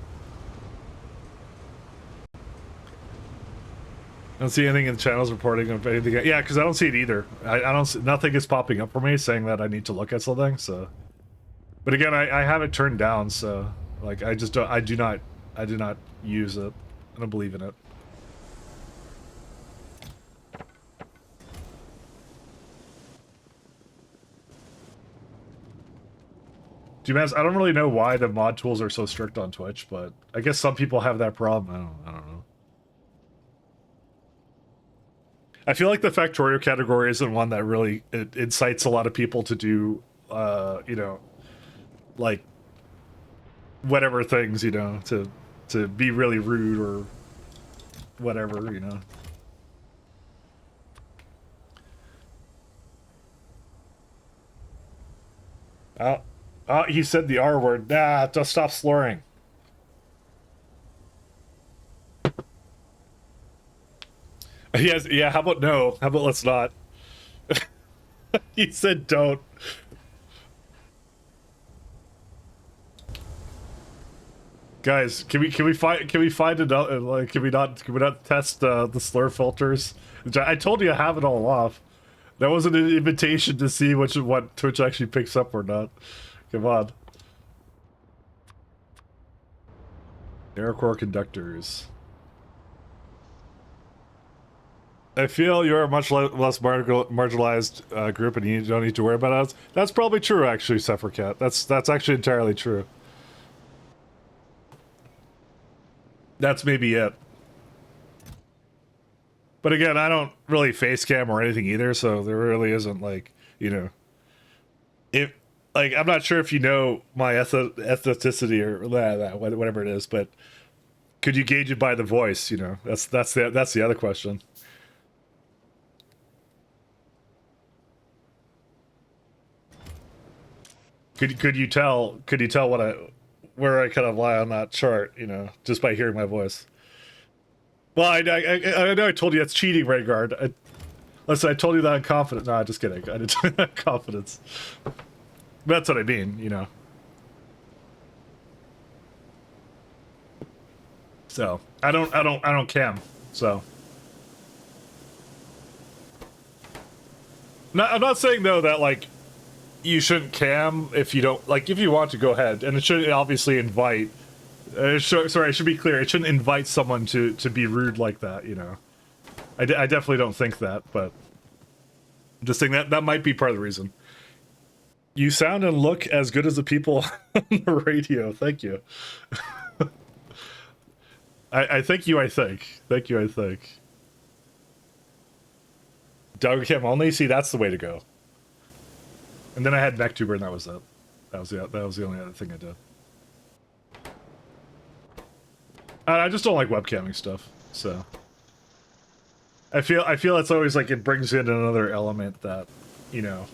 I don't see anything in the channels reporting of anything. Yeah, because I don't see it either. I don't see, nothing is popping up for me saying that I need to look at something. So, but again, I have it turned down. So, like, I just don't. I do not use it. I don't believe in it. I don't really know why the mod tools are so strict on Twitch, but I guess some people have that problem. I don't know. I feel like the Factorio category isn't one that really incites a lot of people to do, you know, like, whatever things, you know, to be really rude or whatever, you know. He said the R word. Nah, just stop slurring. Yes, yeah, how about no? How about let's not? He said don't. Guys, can we find another, like, can we not test the slur filters? I told you I have it all off. That wasn't an invitation to see what Twitch actually picks up or not. Come on. AirCore conductors. I feel you're a much less marginalized group, and you don't need to worry about us. That's probably true, actually, Sephiroth. That's actually entirely true. That's maybe it. But again, I don't really face cam or anything either, so there really isn't, like, you know, if, like, I'm not sure if you know my ethnicity or that whatever it is, but could you gauge it by the voice? You know, that's the other question. Could you tell where I kind of lie on that chart, you know, just by hearing my voice? Well, I know I told you that's cheating, Rayguard. Listen, I told you that I'm confident. No, just kidding. I didn't have confidence. That's what I mean, you know. So I don't cam. So I'm not saying though that like you shouldn't cam if you don't like. If you want to, go ahead, and it should obviously invite. Sorry, I should be clear. It shouldn't invite someone to be rude like that, you know. I definitely don't think that, but I'm just saying that might be part of the reason. You sound and look as good as the people on the radio. Thank you. I thank you. I think. Thank you. I think. Doug Cam only. See, that's the way to go. And then I had NeckTuber, and that was it. That was the only other thing I did. I just don't like webcamming stuff, so I feel it's always like it brings in another element that, you know,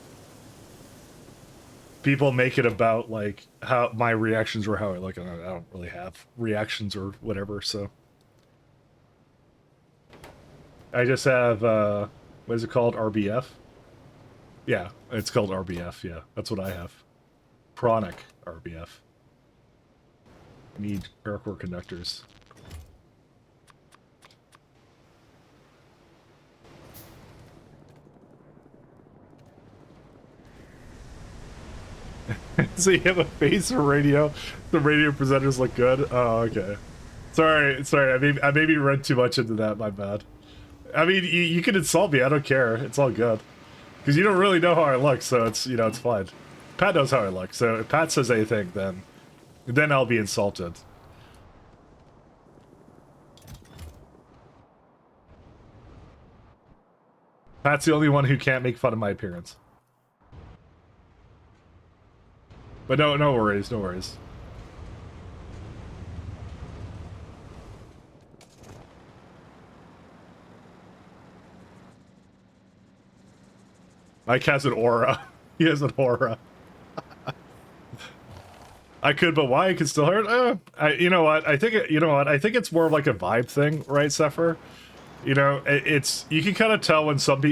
people make it about like how my reactions or how I look, and I don't really have reactions or whatever, so I just have, what is it called? RBF? Yeah, it's called RBF, yeah. That's what I have. Chronic RBF. Need paracord conductors. So you have a face for radio? The radio presenters look good? Oh, okay. Sorry. I maybe read too much into that, my bad. I mean, you can insult me, I don't care. It's all good. Because you don't really know how I look, so it's, you know, it's fine. Pat knows how I look, so if Pat says anything, then I'll be insulted. Pat's the only one who can't make fun of my appearance. But no worries, no worries. Mike has an aura. He has an aura. I could, but why? I could still hurt. You know what? I think it's more of like a vibe thing, right, Zephyr? You know, it's you can kind of tell when some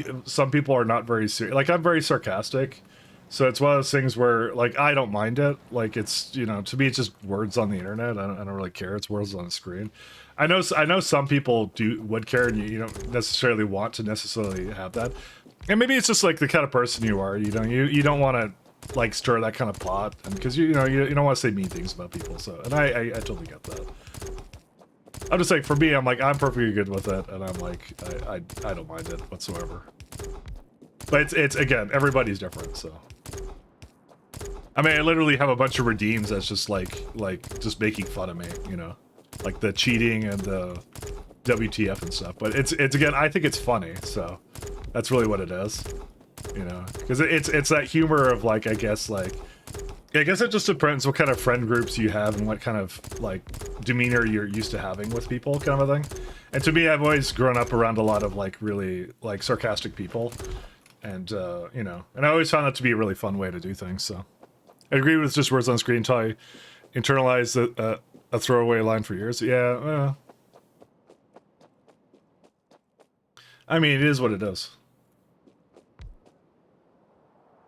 people are not very serious. Like I'm very sarcastic, so it's one of those things where like I don't mind it. Like it's, you know, to me it's just words on the internet. I don't really care. It's words on the screen. I know some people would care, and you don't necessarily want to necessarily have that. And maybe it's just like the kind of person you are. You know, you don't want to like stir that kind of pot, and because you don't want to say mean things about people. So, and I totally get that. I'm just saying, for me, I'm like, I'm perfectly good with it, and I'm like, I don't mind it whatsoever. But it's again, everybody's different, so. I mean, I literally have a bunch of redeems that's just like just making fun of me, you know, like the cheating and the WTF and stuff. But it's again, I think it's funny, so that's really what it is, you know, because it's that humor of like, I guess it just depends what kind of friend groups you have and what kind of like demeanor you're used to having with people, kind of a thing. And to me, I've always grown up around a lot of like really like sarcastic people, and you know, and I always found that to be a really fun way to do things. So I agree with just words on screen until I internalized a throwaway line for years. Yeah, I mean, it is what it is.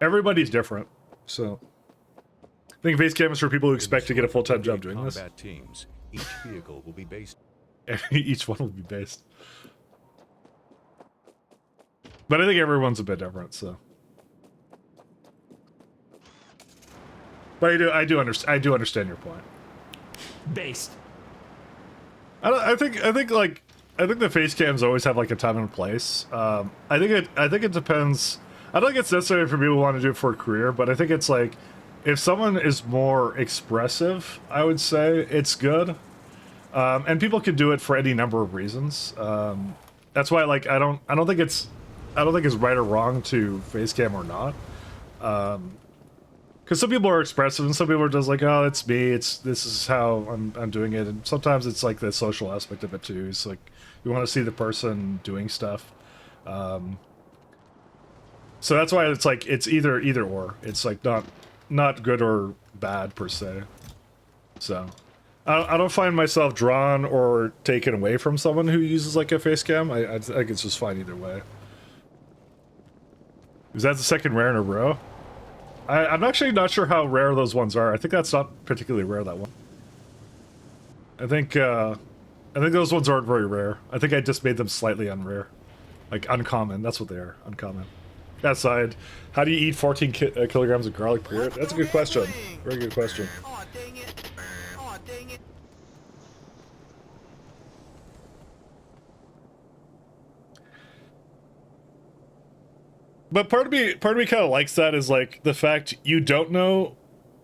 Everybody's different, so. I think base camp is for people who expect to get a full-time job doing this. Teams. Each vehicle will be based. Each one will be based. But I think everyone's a bit different, so. But I do understand your point. Based. I think the face cams always have like a time and place. I think it depends. I don't think it's necessary for people who want to do it for a career, but I think it's like, if someone is more expressive, I would say it's good. And people can do it for any number of reasons. That's why, like, I don't think it's right or wrong to face cam or not. Because some people are expressive and some people are just like, oh, it's me. This is how I'm doing it. And sometimes it's like the social aspect of it too. It's like you want to see the person doing stuff. So that's why it's like it's either or. It's like not good or bad per se. So I don't find myself drawn or taken away from someone who uses like a face cam. I think it's just fine either way. Is that the second rare in a row? I'm actually not sure how rare those ones are. I think that's not particularly rare, that one. I think those ones aren't very rare. I think I just made them slightly unrare. Like uncommon, that's what they are, uncommon. That aside, how do you eat 14 kilograms of garlic per year? That's a good question. Very good question. Aw, dang it. Aw, dang it. But part of me kind of likes that is like the fact you don't know.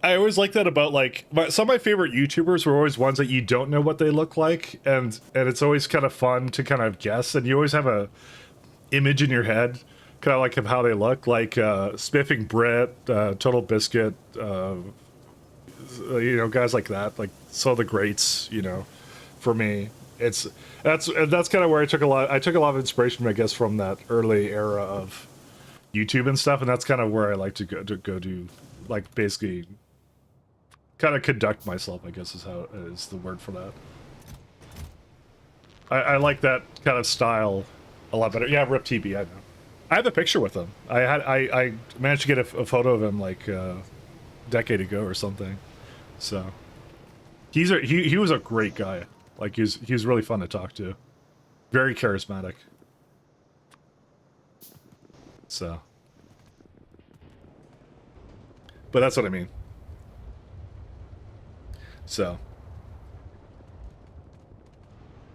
I always like that about like some of my favorite YouTubers were always ones that you don't know what they look like, and it's always kind of fun to kind of guess, and you always have a image in your head, kind of like of how they look, like Spiffing Brit, Total Biscuit, you know, guys like that, like some of the greats, you know. For me, that's kind of where I took a lot of inspiration, I guess, from that early era of YouTube and stuff, and that's kind of where I like to go do, like, basically kind of conduct myself, I guess is the word for that. I like that kind of style a lot better. Yeah, Rip TB, I know. I have a picture with him. I managed to get a photo of him like a decade ago or something. So he was a great guy. Like he was really fun to talk to. Very charismatic. So, but that's what I mean. So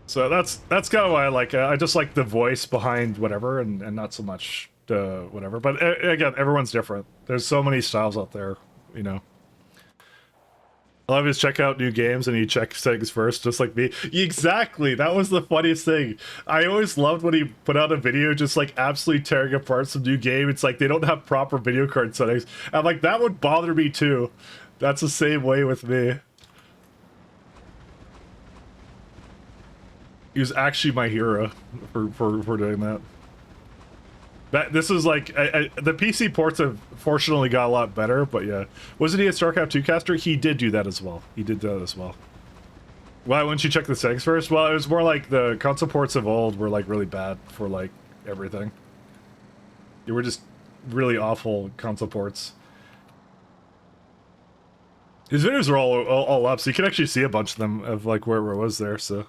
that's kind of why I like. I just like the voice behind whatever, and not so much the whatever. But again, everyone's different. There's so many styles out there, you know. I love is check out new games and you check settings first, just like me. Exactly, that was the funniest thing. I always loved when he put out a video just like absolutely tearing apart some new game. It's like they don't have proper video card settings. I'm like, that would bother me too. That's the same way with me. He was actually my hero for doing that. This is like the PC ports have fortunately got a lot better, but yeah, wasn't he a StarCraft 2 caster? He did do that as well. He did that as well. Why wouldn't you check the settings first? Well, it was more like the console ports of old were like really bad for like everything. They were just really awful console ports. His videos are all up, so you can actually see a bunch of them of like where it was there. So.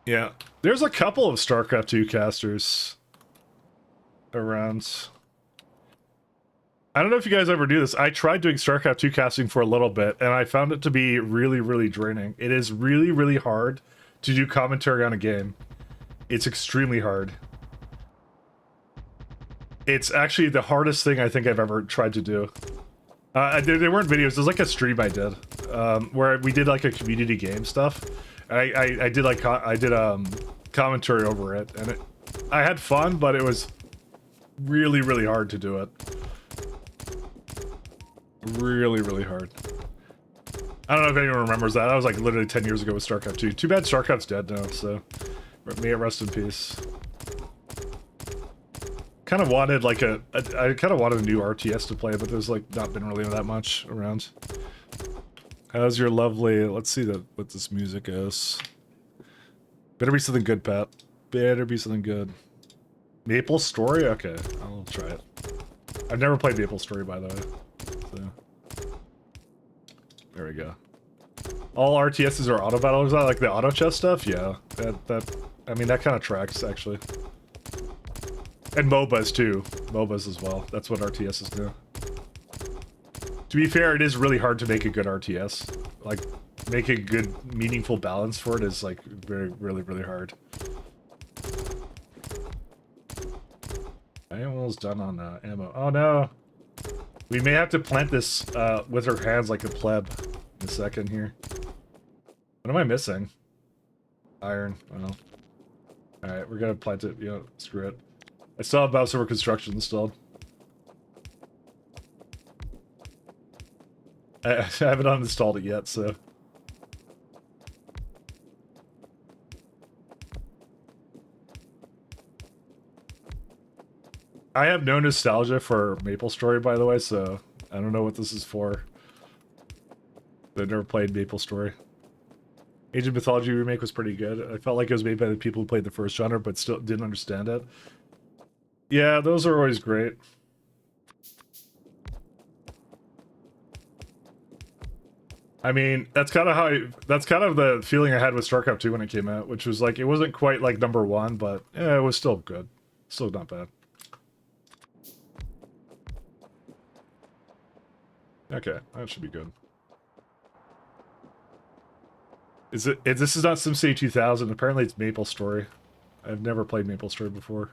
Yeah, there's a couple of StarCraft 2 casters around. I don't know if you guys ever do this. I tried doing StarCraft 2 casting for a little bit, and I found it to be really, really draining. It is really, really hard to do commentary on a game. It's extremely hard. It's actually the hardest thing I think I've ever tried to do. They weren't videos. There's like a stream I did, where we did like a community game stuff. I did like commentary over it, and I had fun, but it was really, really hard to do it. Really, really hard. I don't know if anyone remembers that. That was like literally 10 years ago with StarCraft 2. Too bad StarCraft's dead now, so may it rest in peace. Kind of wanted like I kind of wanted a new RTS to play, but there's like not been really that much around. How's your lovely... Let's see what this music is. Better be something good, Pat. Better be something good. Maple Story? Okay, I'll try it. I've never played Maple Story, by the way. So. There we go. All RTSs are auto battle. Is that like the auto chess stuff? Yeah. I mean, that kind of tracks, actually. And MOBAs, too. MOBAs as well. That's what RTSs do. To be fair, it is really hard to make a good RTS. Like, make a good, meaningful balance for it is, like, really, really hard. I am almost done on ammo. Oh, no! We may have to plant this with our hands like a pleb in a second here. What am I missing? Iron. Well. Alright, we're gonna plant it. You know, screw it. I still have Mouse over Construction installed. I haven't uninstalled it yet, so... I have no nostalgia for Maple Story, by the way, so I don't know what this is for. I've never played Maple Story. Age of Mythology remake was pretty good. I felt like it was made by the people who played the first genre, but still didn't understand it. Yeah, those are always great. I mean, that's kind of the feeling I had with StarCraft 2 when it came out, which was like, it wasn't quite like #1, but yeah, it was still good. Still not bad. Okay, that should be good. This is not SimCity 2000, apparently it's Maple Story. I've never played Maple Story before.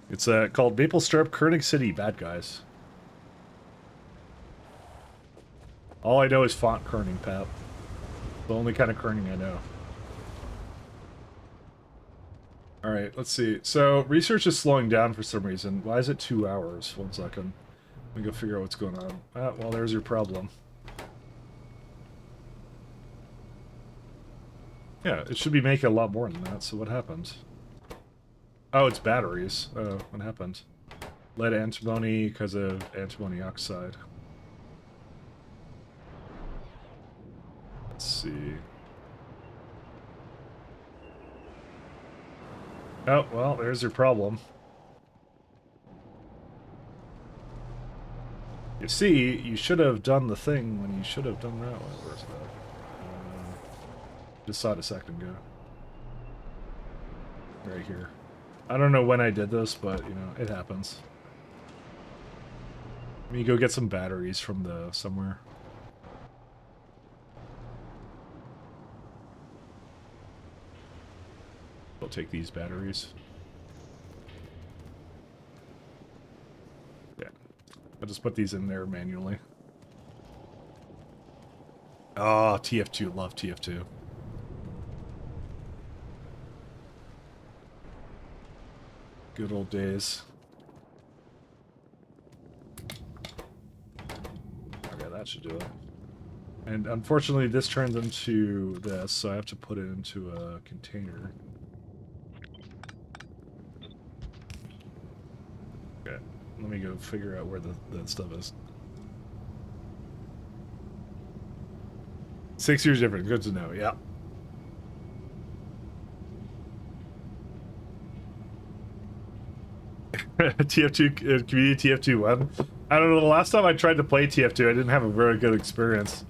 It's called Maple Story Kerning City Bad Guys. All I know is font kerning, Pat. The only kind of kerning I know. Alright, let's see. So, research is slowing down for some reason. Why is it 2 hours? 1 second. Let me go figure out what's going on. Ah, well, there's your problem. Yeah, it should be making a lot more than that, so what happened? Oh, it's batteries. Oh, what happened? Lead antimony because of antimony oxide. Let's see. Oh, well, there's your problem. You see, you should have done the thing when you should have done that one. Where's that? Just saw it a second ago. Right here. I don't know when I did this, but, you know, it happens. Let me go get some batteries from the somewhere. I'll take these batteries. Yeah. I'll just put these in there manually. Oh, TF2. Love TF2. Good old days. Okay, that should do it. And unfortunately, this turns into this, so I have to put it into a container. Okay, let me go figure out where that stuff is. 6 years different. Good to know. Yeah. TF2 community TF2 1. I don't know. The last time I tried to play TF2, I didn't have a very good experience.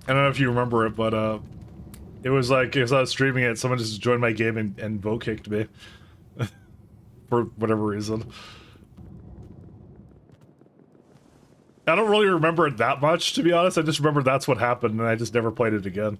I don't know if you remember it, but it was like as I was streaming it, someone just joined my game and vote kicked me for whatever reason. I don't really remember it that much, to be honest. I just remember that's what happened, and I just never played it again.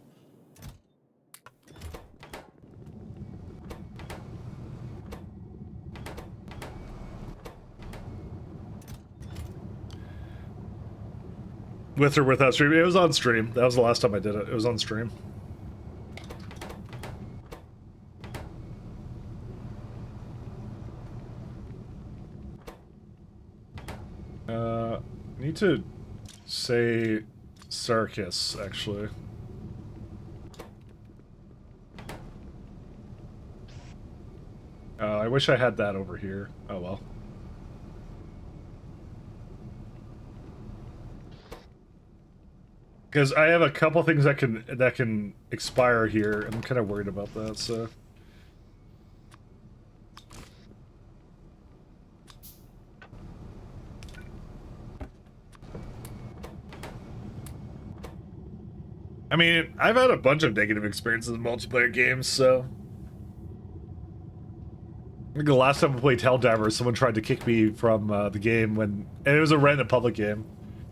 With or without stream? It was on stream. That was the last time I did it. It was on stream. I need to say Sarkis, actually. I wish I had that over here. Oh well. Because I have a couple things that can expire here, and I'm kind of worried about that, so... I mean, I've had a bunch of negative experiences in multiplayer games, so... I think the last time I played Helldivers, someone tried to kick me from the game when... And it was a random public game.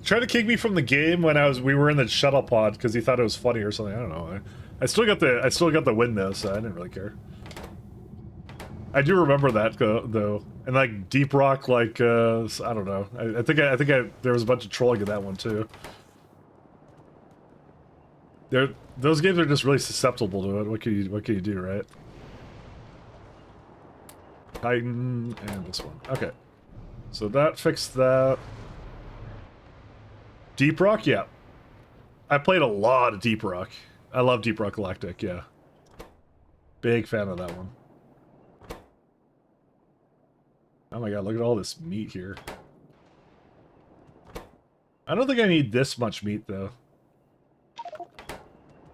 Tried to kick me from the game when we were in the shuttle pod because he thought it was funny or something. I don't know. I still got the win though, so I didn't really care. I do remember that though, and like Deep Rock, like I don't know. I think there was a bunch of trolling in that one too. Those games are just really susceptible to it. What can you do, right? Titan and this one. Okay, so that fixed that. Deep Rock, yeah. I played a lot of Deep Rock. I love Deep Rock Galactic, yeah. Big fan of that one. Oh my god, look at all this meat here. I don't think I need this much meat, though.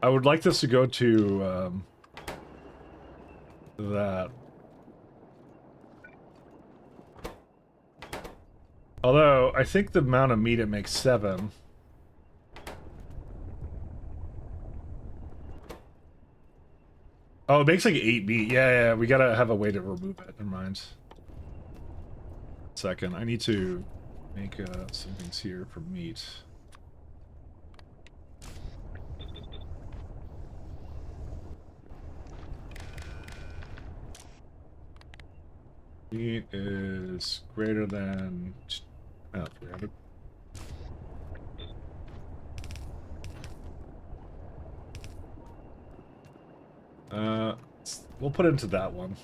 I would like this to go to, that. Although, I think the amount of meat it makes 7. Oh, it makes like 8 meat. Yeah, we gotta have a way to remove it. Never mind. Second, I need to make some things here for meat. Meat is greater than... Oh, 300. We'll put it into that one.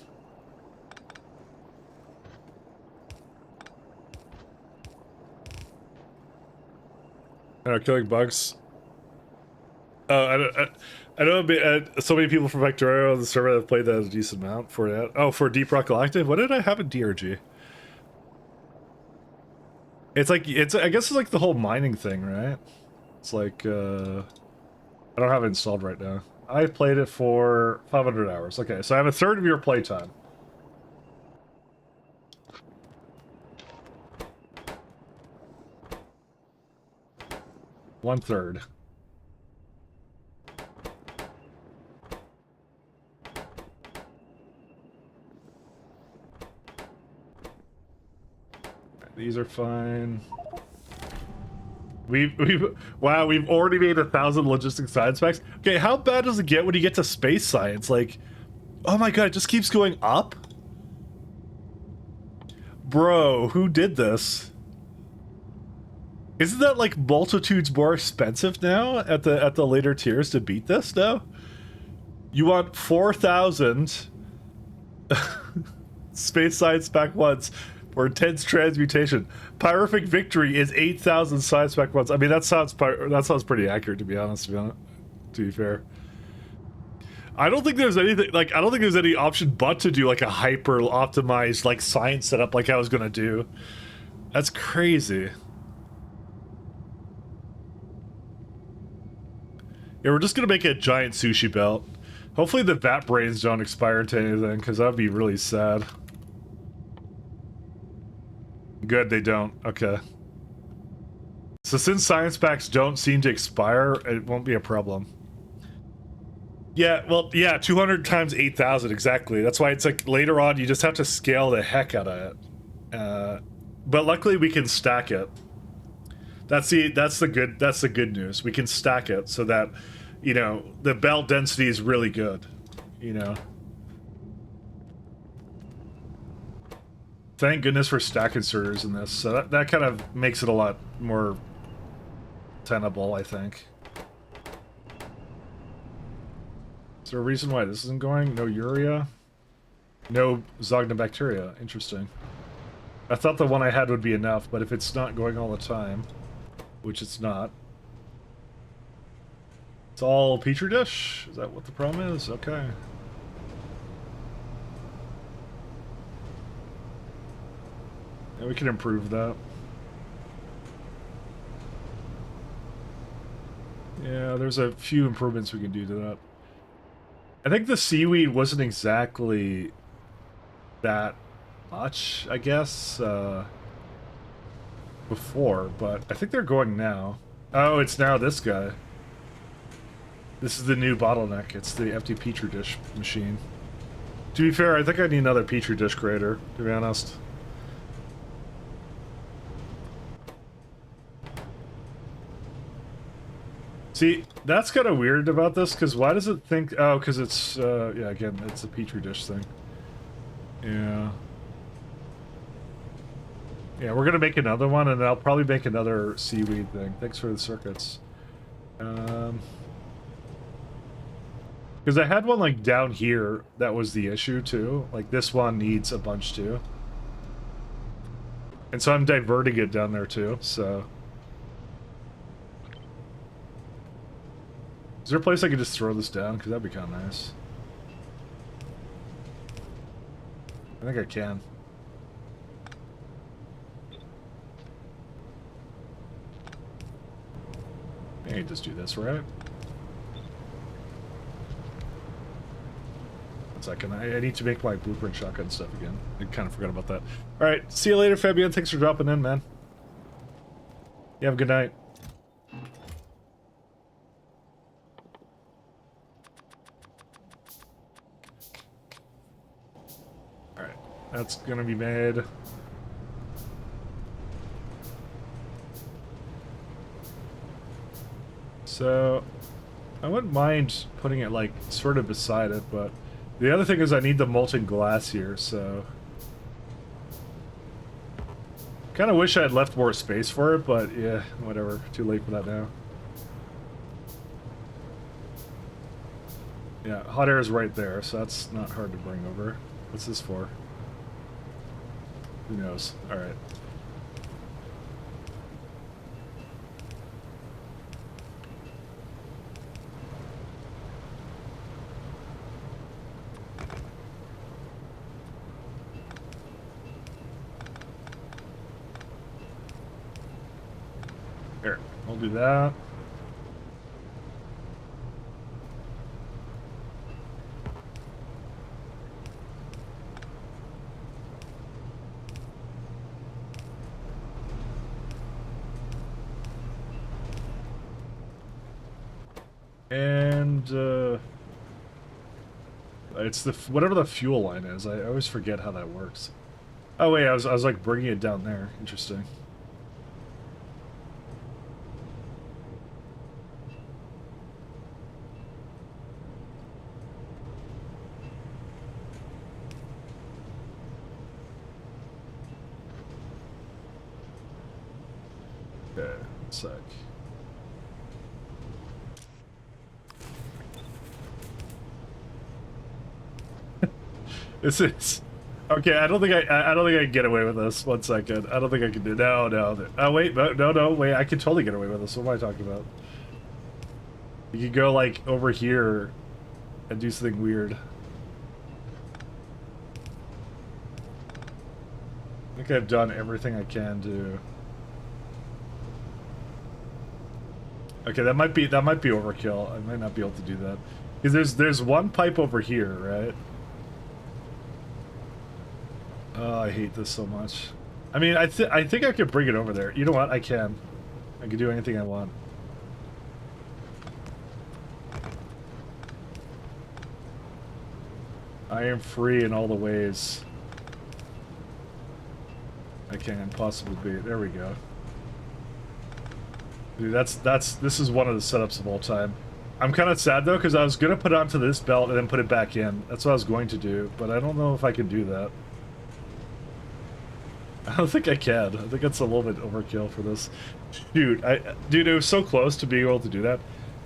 Killing bugs. I know so many people from Victoria on the server have played that a decent amount for that. Oh, for Deep Rock Galactic? What did I have in DRG? It's like, I guess it's like the whole mining thing, right? It's like, I don't have it installed right now. I played it for 500 hours. Okay, so I have a third of your playtime. One third. These are fine. Wow, we've already made 1,000 logistic science facts. Okay, how bad does it get when you get to space science? Like, oh my god, it just keeps going up? Bro, who did this? Isn't that like multitudes more expensive now at the later tiers to beat this now? You want 4,000 space science pack ones for intense transmutation. Pyrific victory is 8,000 science pack ones. I mean, that sounds pretty accurate, to be honest. To be fair, I don't think there's anything like, I don't think there's any option but to do like a hyper optimized like science setup like I was gonna do. That's crazy. Yeah, we're just gonna make a giant sushi belt. Hopefully the vat brains don't expire to anything, because that would be really sad. Good, they don't. Okay. So since science packs don't seem to expire, it won't be a problem. Yeah, well, yeah, 200 times 8,000, exactly. That's why it's like, later on, you just have to scale the heck out of it. But luckily we can stack it. That's the good news. We can stack it so that, you know, the belt density is really good, you know. Thank goodness for stack inserters in this. So that kind of makes it a lot more tenable, I think. Is there a reason why this isn't going? No urea? No Zognobacteria. Interesting. I thought the one I had would be enough, but if it's not going all the time, which it's not. It's all Petri dish? Is that what the problem is? Okay. Yeah, we can improve that. Yeah, there's a few improvements we can do to that. I think the seaweed wasn't exactly that much, I guess, before, but I think they're going now. Oh, it's now this guy. This is the new bottleneck. It's the empty Petri dish machine. To be fair, I think I need another Petri dish creator, to be honest. See, that's kind of weird about this, because why does it think... Oh, because it's, yeah, again, it's a Petri dish thing. Yeah. Yeah, we're gonna make another one, and I'll probably make another seaweed thing. Thanks for the circuits. Because I had one, like, down here that was the issue, too. Like, this one needs a bunch, too. And so I'm diverting it down there, too, so... Is there a place I could just throw this down? Because that'd be kind of nice. I think I can. I can just do this, right? One second. I need to make my blueprint shotgun stuff again. I kind of forgot about that. Alright, see you later, Fabian. Thanks for dropping in, man. You have a good night. That's gonna be made. So, I wouldn't mind putting it, like, sort of beside it, but the other thing is I need the molten glass here, so... Kinda wish I had left more space for it, but yeah, whatever. Too late for that now. Yeah, hot air is right there, so that's not hard to bring over. What's this for? Who knows? Alright. Here, we'll do that. And it's the whatever the fuel line is. I always forget how that works. Oh wait, I was like bringing it down there. Interesting. Okay, 1 sec. This is okay. I don't think I don't think I can get away with this. 1 second. I don't think I can do. No. Oh wait, no. Wait, I can totally get away with this. What am I talking about? You could go like over here and do something weird. I think I've done everything I can do. Okay, that might be overkill. I might not be able to do that because there's one pipe over here, right? Oh, I hate this so much. I mean, I think I could bring it over there. You know what? I can. I can do anything I want. I am free in all the ways I can possibly be. There we go. Dude, this is one of the setups of all time. I'm kind of sad though, because I was gonna put it onto this belt and then put it back in. That's what I was going to do, but I don't know if I can do that. I don't think I can. I think that's a little bit overkill for this. Dude, dude, it was so close to being able to do that.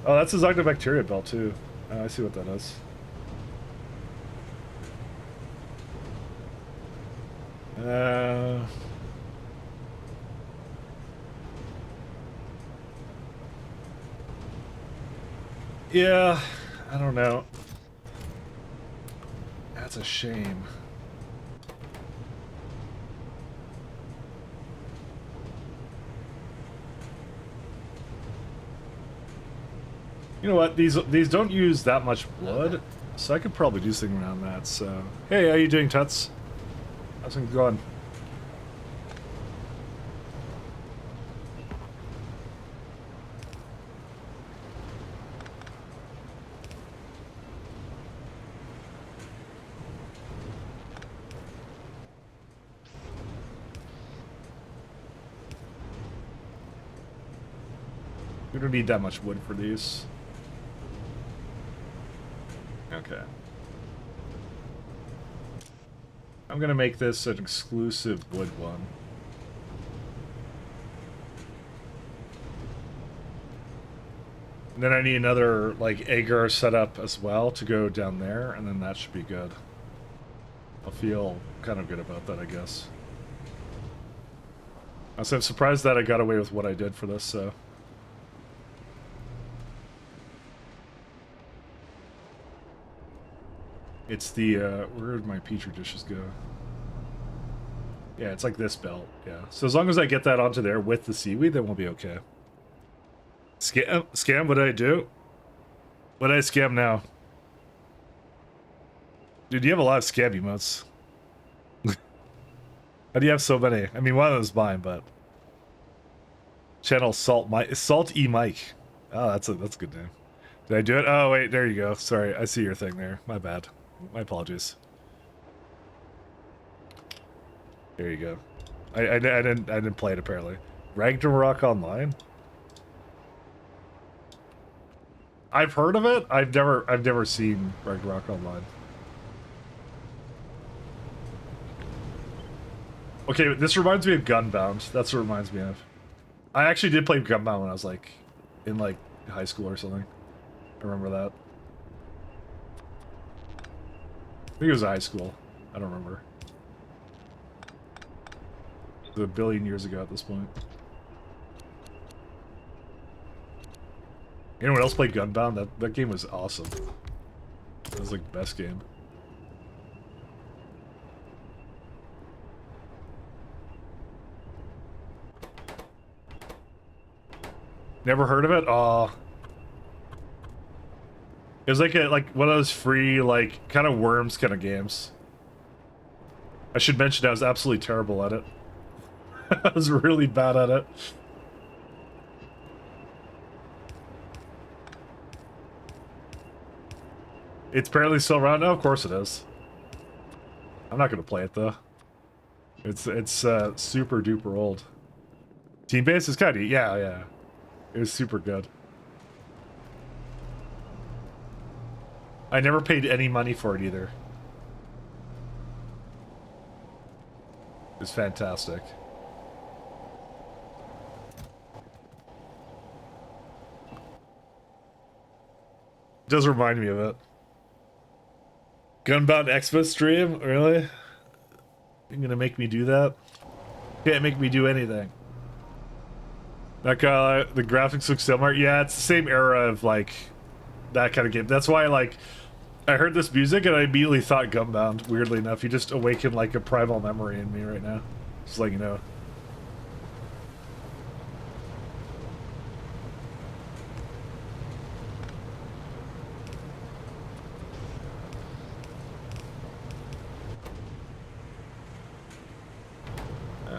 Oh, that's a Zygnobacteria belt too. I see what that is. Yeah, I don't know. That's a shame. You know what? These don't use that much blood, so I could probably do something around that. So, hey, how you doing, Tuts? How's it going? We don't need that much wood for these. Okay. I'm gonna make this an exclusive wood one. And then I need another, like, Agar setup as well to go down there, and then that should be good. I'll feel kind of good about that, I guess. So I'm surprised that I got away with what I did for this, so... It's the, where did my petri dishes go? Yeah, it's like this belt, yeah. So as long as I get that onto there with the seaweed, then we'll be okay. Scam, what did I do? What did I scam now? Dude, you have a lot of scam emotes. How do you have so many? I mean, one of them's mine, but... Channel Salt E Mike. Oh, that's a good name. Did I do it? Oh, wait, there you go. Sorry, I see your thing there. My bad. My apologies. There you go. I didn't play it apparently. Ragnarok Online? I've heard of it. I've never seen Ragnarok Online. Okay, this reminds me of Gunbound. That's what it reminds me of. I actually did play Gunbound when I was like in like high school or something. I remember that. I think it was high school. I don't remember. It was a billion years ago at this point. Anyone else play Gunbound? That game was awesome. That was like the best game. Never heard of it? Oh. It was like one of those free, like, kind of Worms kind of games. I should mention I was absolutely terrible at it. I was really bad at it. It's apparently still around. No, of course it is. I'm not gonna play it though. It's super duper old. Team Base is kind of, yeah. It was super good. I never paid any money for it either. It's fantastic. It does remind me of it. Gunbound Expo stream? Really? You're gonna make me do that? Can't make me do anything. That guy, the graphics look similar. Yeah, it's the same era of like that kind of game. That's why like I heard this music and I immediately thought Gunbound. Weirdly enough, you just awakened like a primal memory in me right now. Just like you know.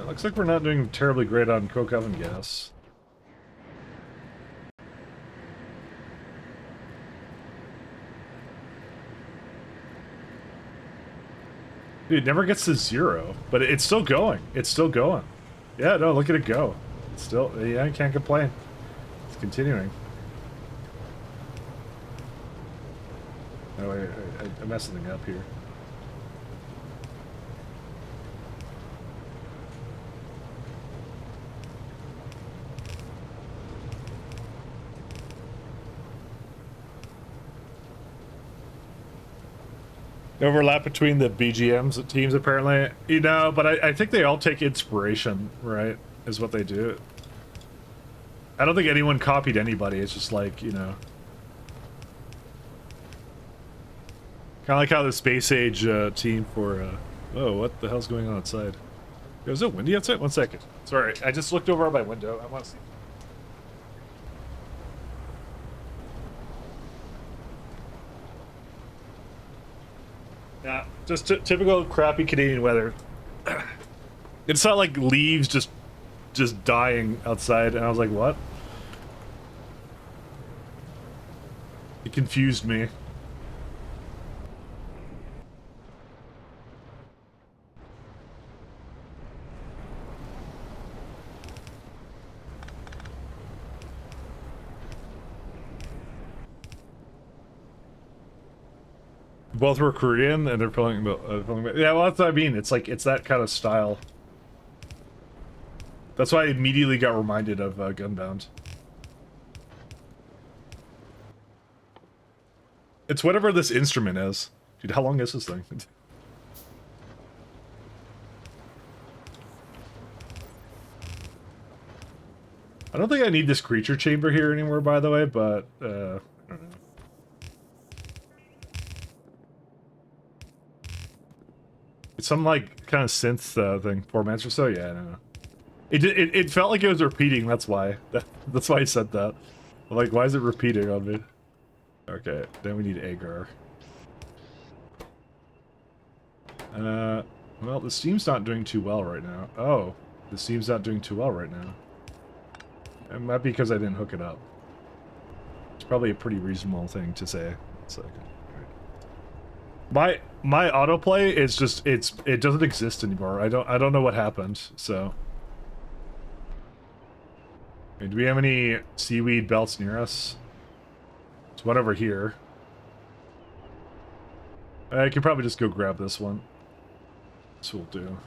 Looks like we're not doing terribly great on coke oven gas. Dude, it never gets to 0, but it's still going. It's still going. Yeah, no, look at it go. It's still, yeah, I can't complain. It's continuing. Oh, I messed something up here. Overlap between the BGMs teams, apparently. You know, but I think they all take inspiration, right? Is what they do. I don't think anyone copied anybody. It's just like, you know. Kind of like how the Space Age team for... oh, what the hell's going on outside? Is it windy outside? 1 second. Sorry, I just looked over my window. I want to see... Yeah, just typical crappy Canadian weather. It's not like leaves just dying outside, and I was like, what? It confused me. Both were Korean, and they're filming. Yeah, well, that's what I mean. It's like it's that kind of style. That's why I immediately got reminded of Gunbound. It's whatever this instrument is. Dude, how long is this thing? I don't think I need this creature chamber here anymore, by the way, but I don't know. It's some like kind of synth thing, 4 minutes or so. Yeah, I don't know. It felt like it was repeating. That's why. That's why I said that. I'm like, why is it repeating on me? Okay, then we need Agar. Well, the Steam's not doing too well right now. Oh, the Steam's not doing too well right now. It might be because I didn't hook it up. It's probably a pretty reasonable thing to say. It's like, my autoplay is just it doesn't exist anymore. I don't know what happened. So, do we have any seaweed belts near us? There's one over here. I could probably just go grab this one. This will do.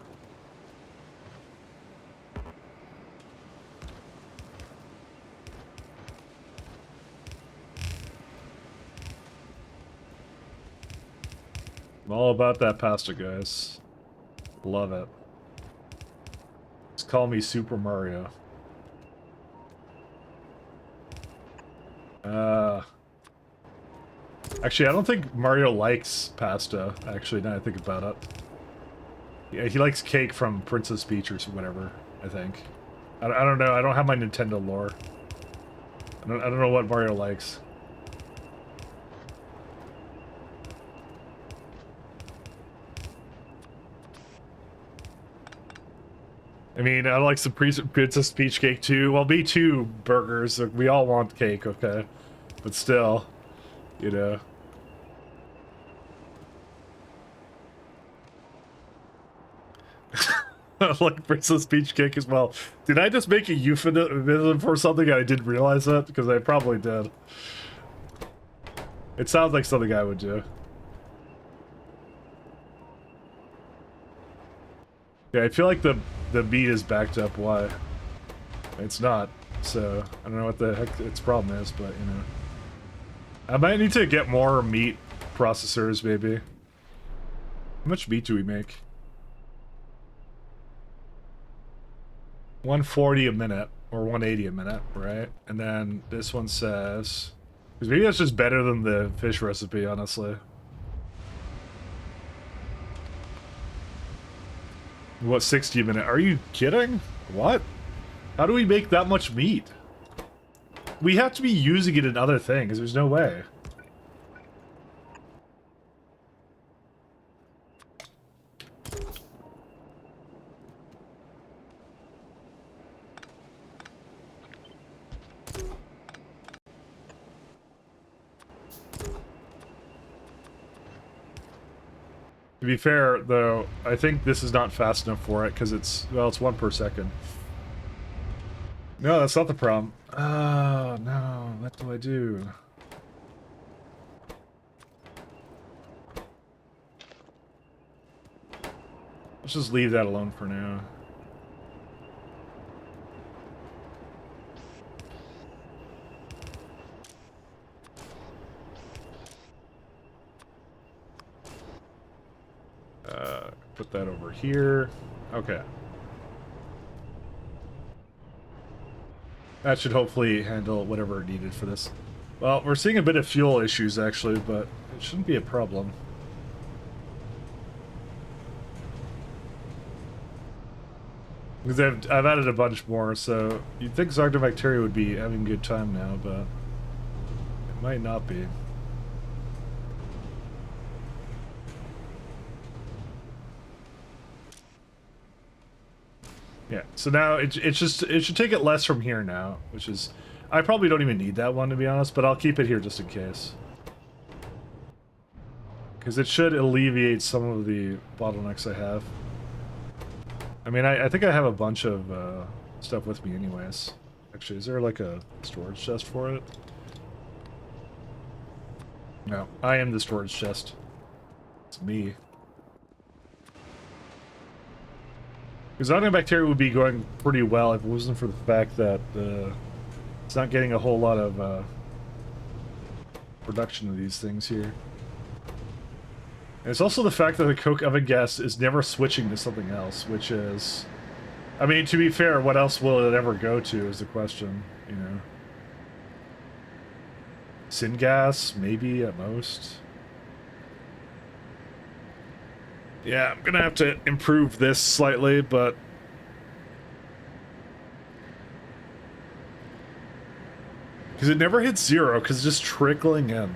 I'm all about that pasta, guys. Love it. Just call me Super Mario. Actually, I don't think Mario likes pasta, actually, now I think about it. Yeah, he likes cake from Princess Peach or whatever, I think. I don't know, I don't have my Nintendo lore. I don't know what Mario likes. I mean, I like some Princess Peach cake too. Well, me too, burgers. We all want cake, okay? But still, you know. I like Princess Peach cake as well. Did I just make a euphemism for something and I didn't realize that? Because I probably did. It sounds like something I would do. Yeah, I feel like the meat is backed up. Why? It's not. So, I don't know what the heck its problem is, but, you know. I might need to get more meat processors, maybe. How much meat do we make? 140 a minute, or 180 a minute, right? And then this one says... Because maybe that's just better than the fish recipe, honestly. What, 60 a minute? Are you kidding? What? How do we make that much meat? We have to be using it in other things. There's no way. To be fair, though, I think this is not fast enough for it, because it's, well, it's 1 per second. No, that's not the problem. Oh, no. What do I do? Let's just leave that alone for now. Put that over here. Okay. That should hopefully handle whatever it needed for this. Well, we're seeing a bit of fuel issues, actually, but it shouldn't be a problem. Because I've added a bunch more, so you'd think Zargnobacteria would be having a good time now, but it might not be. Yeah, so now it should take it less from here now, which is... I probably don't even need that one, to be honest, but I'll keep it here just in case. Because it should alleviate some of the bottlenecks I have. I mean, I think I have a bunch of stuff with me anyways. Actually, is there like a storage chest for it? No, I am the storage chest. It's me. Because Zargnobacteria would be going pretty well if it wasn't for the fact that it's not getting a whole lot of production of these things here. And it's also the fact that the coke oven gas is never switching to something else, which is... I mean, to be fair, what else will it ever go to is the question, you know. Syngas, maybe, at most. Yeah, I'm gonna have to improve this slightly, but... Because it never hits 0, because it's just trickling in.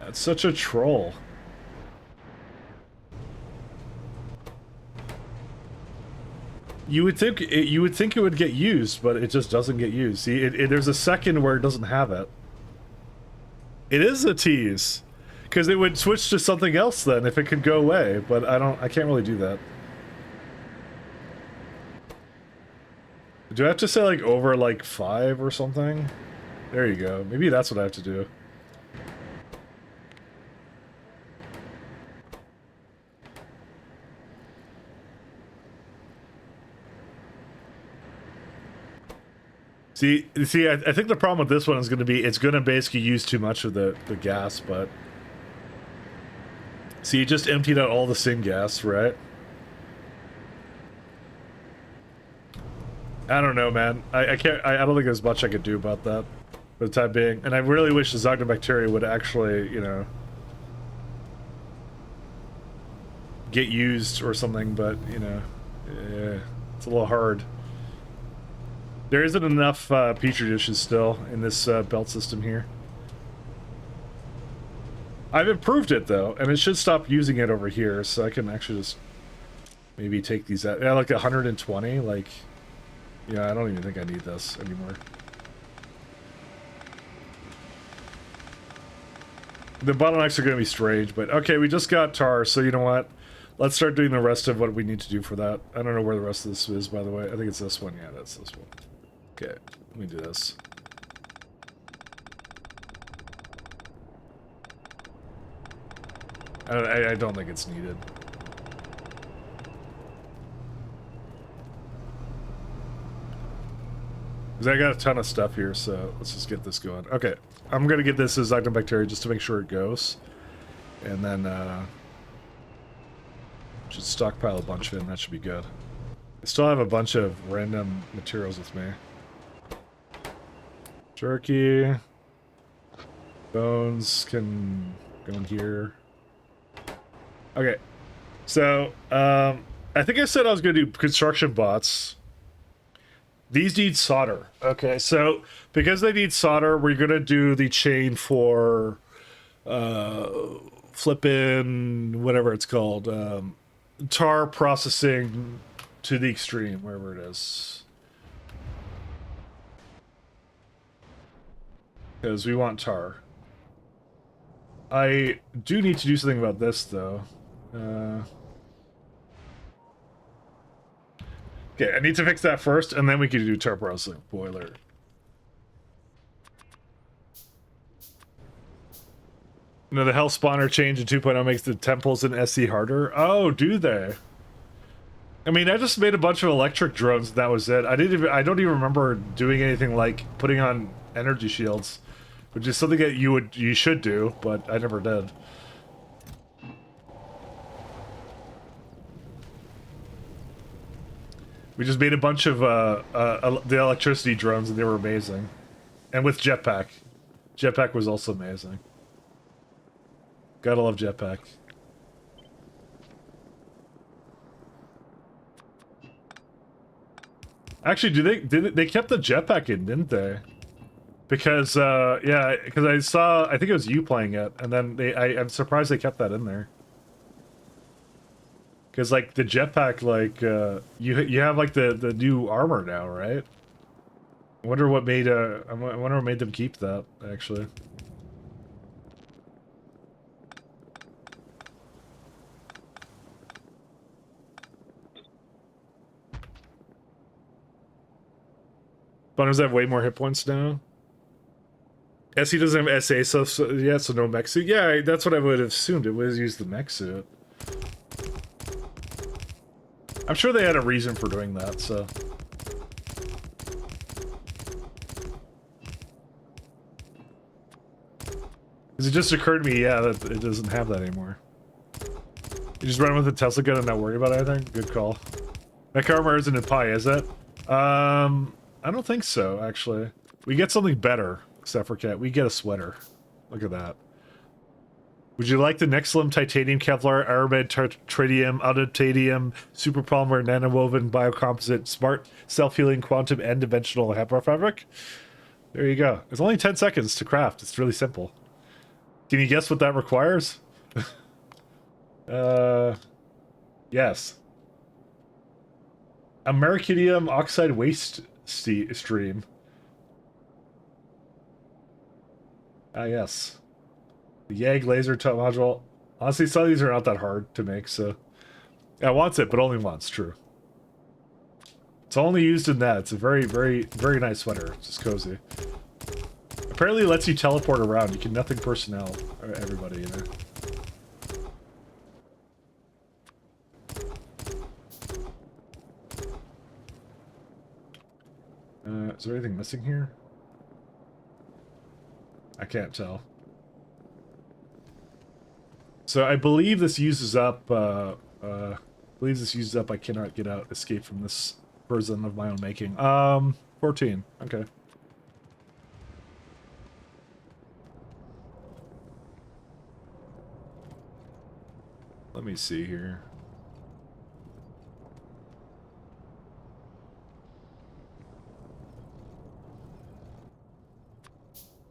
That's such a troll. You would think it would get used, but it just doesn't get used. See, there's a second where it doesn't have it. It is a tease, because it would switch to something else then if it could go away. But I can't really do that. Do I have to say like over like 5 or something? There you go. Maybe that's what I have to do. See, I think the problem with this one is going to be it's going to basically use too much of the gas, but... See, you just emptied out all the syngas, right? I don't know, man. I can't... I don't think there's much I could do about that for the time being. And I really wish the Zargnobacteria would actually, you know... get used or something, but, you know... Yeah, it's a little hard. There isn't enough petri dishes still in this belt system here. I've improved it though, and it should stop using it over here, so I can actually just maybe take these out. Yeah, like 120, like, yeah, I don't even think I need this anymore. The bottlenecks are going to be strange, but okay, we just got tar, so you know what? Let's start doing the rest of what we need to do for that. I don't know where the rest of this is, by the way. I think it's this one. Yeah, that's this one. Okay, let me do this. I don't think it's needed. Because I got a ton of stuff here, so let's just get this going. Okay, I'm going to get this as Actinobacteria just to make sure it goes. And then, should stockpile a bunch of it, and that should be good. I still have a bunch of random materials with me. Jerky. Bones can go in here. Okay. So, I think I said I was going to do construction bots. These need solder. Okay, so because they need solder, we're going to do the chain for flipping, whatever it's called, tar processing to the extreme, wherever it is. Because we want tar. I do need to do something about this, though. Okay, I need to fix that first, and then we can do tar processing boiler. No, the health spawner change in 2.0 makes the temples in SC harder. Oh, do they? I mean, I just made a bunch of electric drones, and that was it. I don't even remember doing anything like putting on energy shields, which is something that you should do, but I never did. We just made a bunch of the electricity drones, and they were amazing. And with jetpack. Jetpack was also amazing. Gotta love jetpack. Actually, they kept the jetpack in, didn't they? Because yeah, because I think it was you playing it, and then I'm surprised they kept that in there. Because like the jetpack, like you have like the new armor now, right? I wonder what made them keep that actually. Bunners have way more hit points now. SE doesn't have SA, so yeah, so no mech suit. Yeah, that's what I would have assumed. It was use the mech suit. I'm sure they had a reason for doing that, so. Because it just occurred to me, yeah, that it doesn't have that anymore. You just run with the Tesla gun and not worry about anything? Good call. Mech armor isn't in Pi, is it? I don't think so, actually. We get something better, except for Cat. We get a sweater. Look at that. Would you like the Nexlum titanium Kevlar aramid tritium adaptadium super polymer nanowoven biocomposite smart self-healing quantum and dimensional HEPA fabric? There you go. It's only 10 seconds to craft. It's really simple. Can you guess what that requires? Yes. A mercurium oxide waste stream. Ah, yes. The YAG laser top module. Honestly, some of these are not that hard to make, so... Yeah, wants it, but only once, true. It's only used in that. It's a very, very, very nice sweater. It's just cozy. Apparently it lets you teleport around. You can nothing personnel. Everybody, you know. Is there anything missing here? I can't tell. So I believe this uses up, I cannot get out, escape from this version of my own making. 14, okay. Let me see here.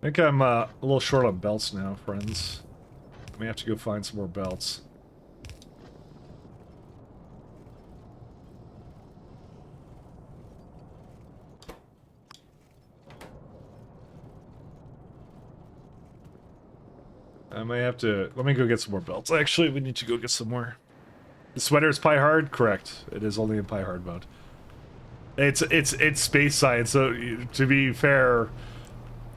think I'm a little short on belts now, friends. I may have to go find some more belts. I may have to... Let me go get some more belts. Actually, we need to go get some more. The sweater is Pi Hard? Correct. It is only in Pi Hard mode. It's space science, so to be fair,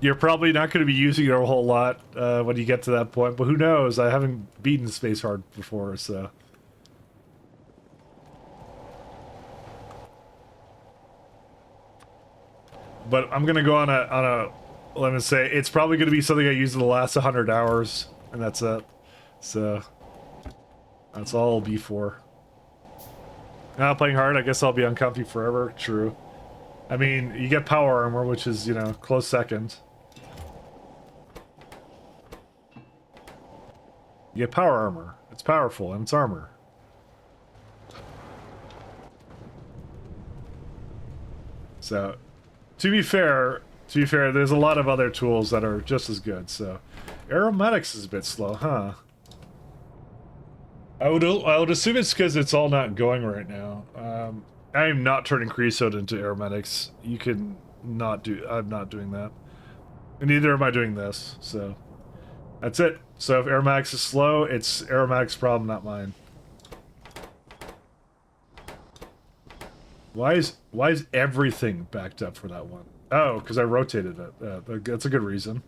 you're probably not going to be using it a whole lot when you get to that point, but who knows? I haven't beaten space hard before, so... But I'm going to go on a let me say, it's probably going to be something I use in the last 100 hours, and that's it. So, that's all it'll be for. Now playing hard, I guess I'll be uncomfy forever. True. I mean, you get power armor, which is, you know, close second. You get power armor. It's powerful, and it's armor. So, to be fair, there's a lot of other tools that are just as good, so... Aromatics is a bit slow, huh? I would assume it's because it's all not going right now. I am not turning creosote into aromatics. You can not do... I'm not doing that. And neither am I doing this, so... That's it. So if aromatics is slow, it's aromatics' problem, not mine. Why is everything backed up for that one? Oh, because I rotated it. That's a good reason.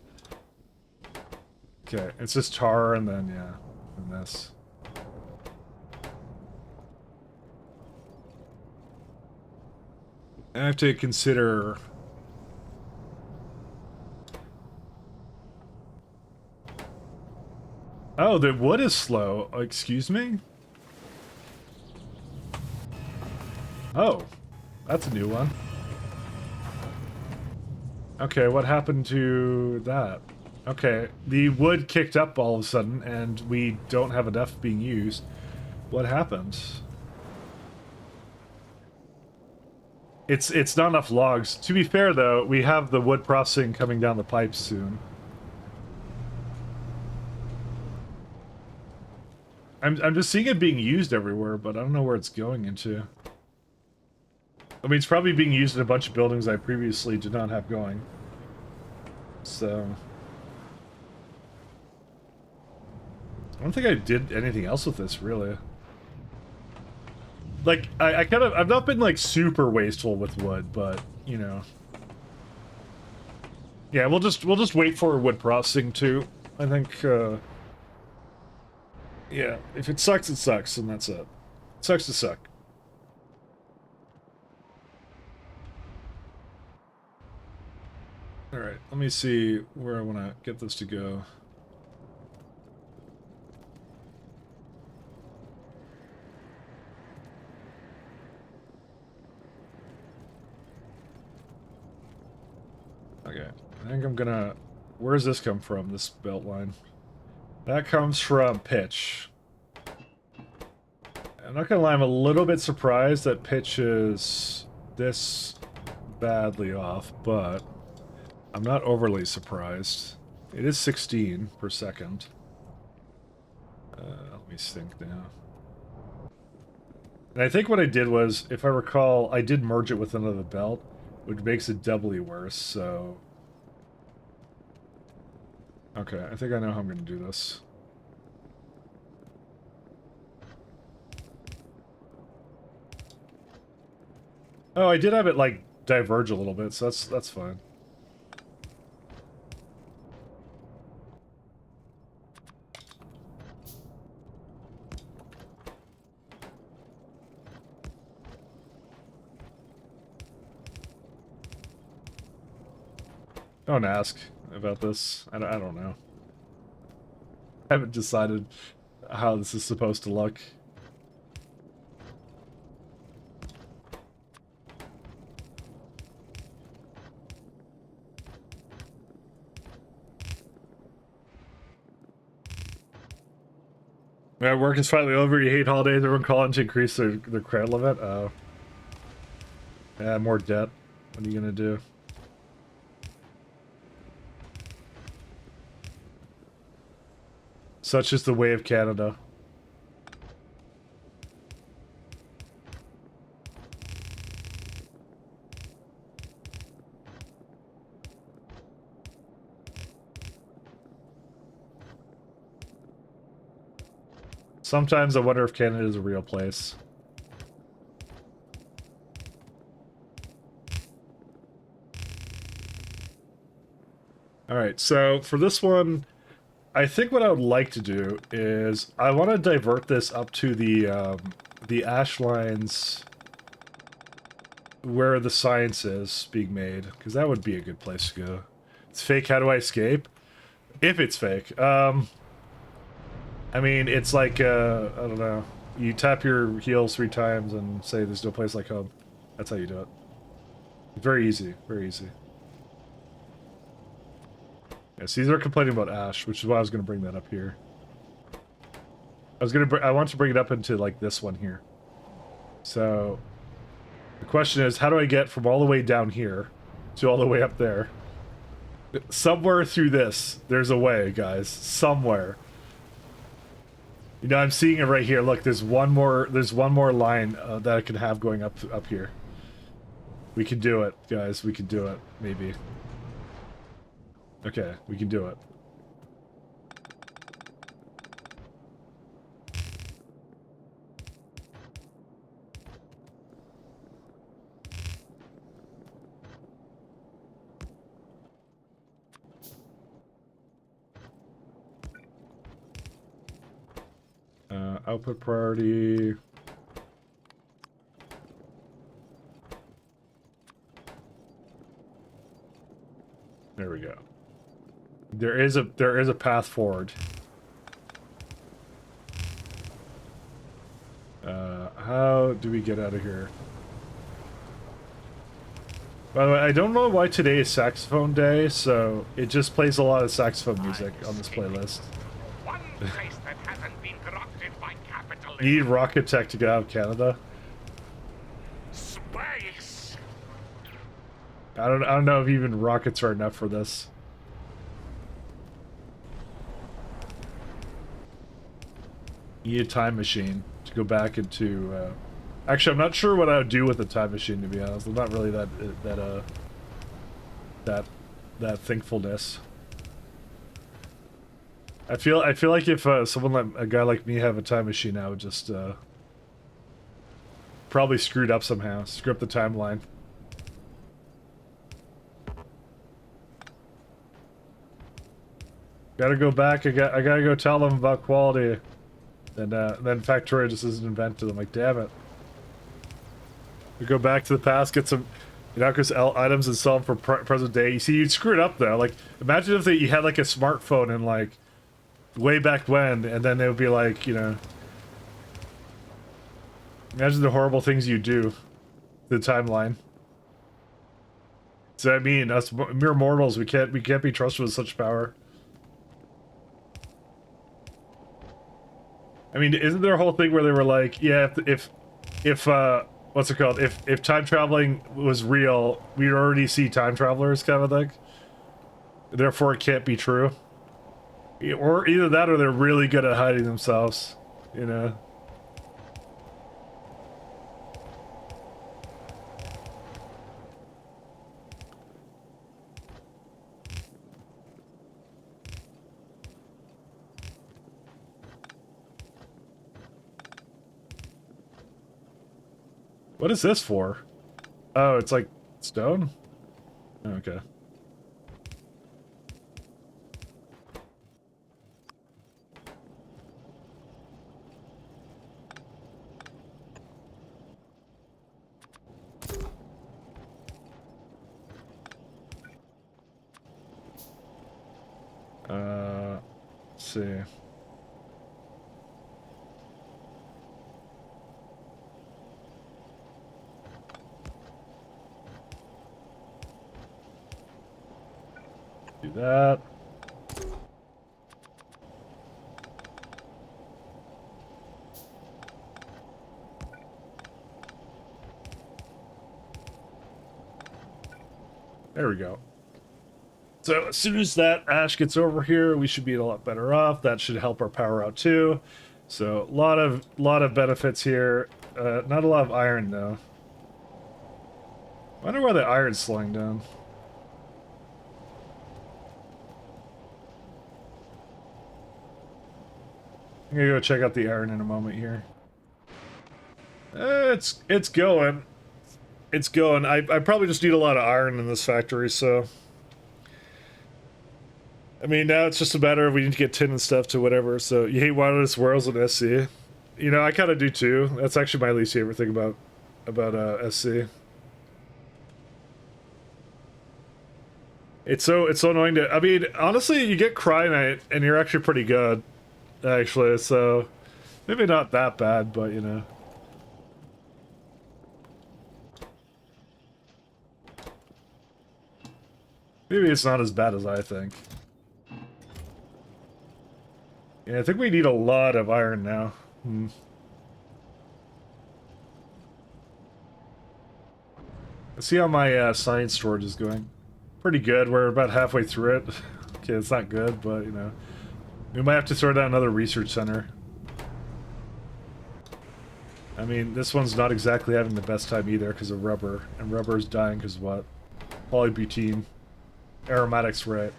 Okay, it's just tar and then, yeah, and this. I have to consider... Oh, the wood is slow. Excuse me? Oh, that's a new one. Okay, what happened to that? Okay, the wood kicked up all of a sudden, and we don't have enough being used. What happened? It's not enough logs. To be fair, though, we have the wood processing coming down the pipes soon. I'm just seeing it being used everywhere, but I don't know where it's going into. I mean, it's probably being used in a bunch of buildings I previously did not have going. So... I don't think I did anything else with this, really. Like, I kind of... I've not been, like, super wasteful with wood, but, you know... Yeah, we'll just wait for wood processing, too. I think, yeah, if it sucks, and that's it. It sucks to suck. Alright, let me see where I want to get this to go. Okay, I think I'm gonna... Where does this come from, this belt line? That comes from pitch. I'm not gonna lie, I'm a little bit surprised that pitch is this badly off, but I'm not overly surprised. It is 16 per second. Let me think now. And I think what I did was, if I recall, I did merge it with another belt, which makes it doubly worse, so... Okay, I think I know how I'm gonna do this. Oh, I did have it, like, diverge a little bit, so that's fine. Don't ask about this. I don't know. I haven't decided how this is supposed to look. Yeah, work is finally over. You hate holidays. Everyone calling to increase their credit limit. Oh. Yeah, more debt. What are you gonna do? Such is the way of Canada. Sometimes I wonder if Canada is a real place. Alright, so for this one, I think what I would like to do is I want to divert this up to the ash lines where the science is being made, because that would be a good place to go. It's fake, how do I escape? If it's fake. I mean, it's like, I don't know. You tap your heels 3 times and say there's no place like home. That's how you do it. Very easy, very easy. Yeah, see, they're complaining about ash, which is why I was going to bring that up here. I want to bring it up into, like, this one here. So, the question is, how do I get from all the way down here to all the way up there? Somewhere through this, there's a way, guys. Somewhere. You know, I'm seeing it right here. Look, there's one more line that I can have going up here. We can do it, guys. We can do it, maybe. Okay, we can do it. Output priority. There we go. There is a path forward. How do we get out of here? By the way, I don't know why today is saxophone day, so it just plays a lot of saxophone music on this playlist. One place that hasn't been corrupted by capitalism. You need Rocket Tech to get out of Canada? Space. I don't know if even rockets are enough for this. You need a time machine to go back into. Actually, I'm not sure what I would do with a time machine, to be honest. I'm not really that thankfulness. I feel like if someone like a guy like me have a time machine, I would just probably screwed up somehow, screw up the timeline. Gotta go back. I gotta go tell them about quality. And then Factorio just isn't invented. I'm like, damn it. We go back to the past, get some innocuous items and sell them for present day. You see, you'd screw it up though. Like, imagine if you had like a smartphone and like way back when, and then they would be like, you know, imagine the horrible things you do. The timeline. So I mean, us mere mortals, we can't be trusted with such power. I mean, isn't there a whole thing where they were like, yeah, if what's it called? If time traveling was real, we'd already see time travelers, kind of thing. Therefore, it can't be true. Or either that, or they're really good at hiding themselves. You know. What is this for? Oh, it's like stone? Oh, okay. Let's see. Do that. There we go. So as soon as that ash gets over here, we should be a lot better off. That should help our power out too. So a lot of benefits here. Not a lot of iron though. I wonder why the iron's slowing down. I'm gonna go check out the iron in a moment here. It's going. It's going. I probably just need a lot of iron in this factory, so... I mean, now it's just a matter of we need to get tin and stuff to whatever, so you hate wireless worlds in SC. You know, I kind of do too. That's actually my least favorite thing about SC. It's so annoying to... I mean, honestly, you get Cryonite, and you're actually pretty good, actually, so... Maybe not that bad, but, you know... Maybe it's not as bad as I think. Yeah, I think we need a lot of iron now. Let's see how my science storage is going. Pretty good. We're about halfway through it. Okay, it's not good, but, you know. We might have to sort out another research center. I mean, this one's not exactly having the best time either because of rubber. And rubber's dying because what? Polybutene. Aromatics, right.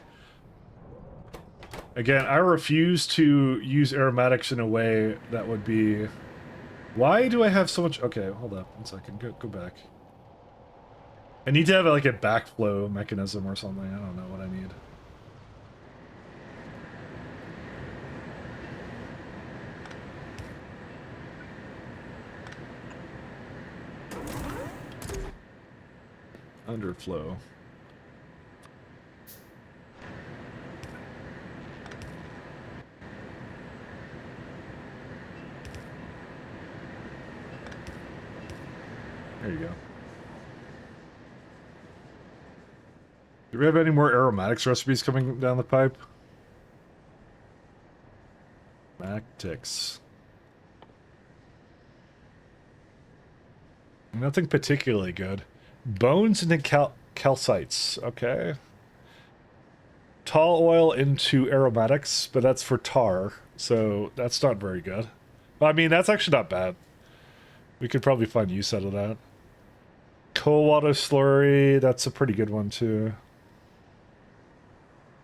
Again, I refuse to use aromatics in a way that would be... Why do I have so much... Okay, hold up. 1 second. Go back. I need to have like a backflow mechanism or something. I don't know what I need. Underflow. There you go. Do we have any more aromatics recipes coming down the pipe? Mactics. Nothing particularly good. Bones into calcites. Okay. Tall oil into aromatics, but that's for tar, so that's not very good. Well, I mean, that's actually not bad. We could probably find use out of that. Coal water slurry, that's a pretty good one too.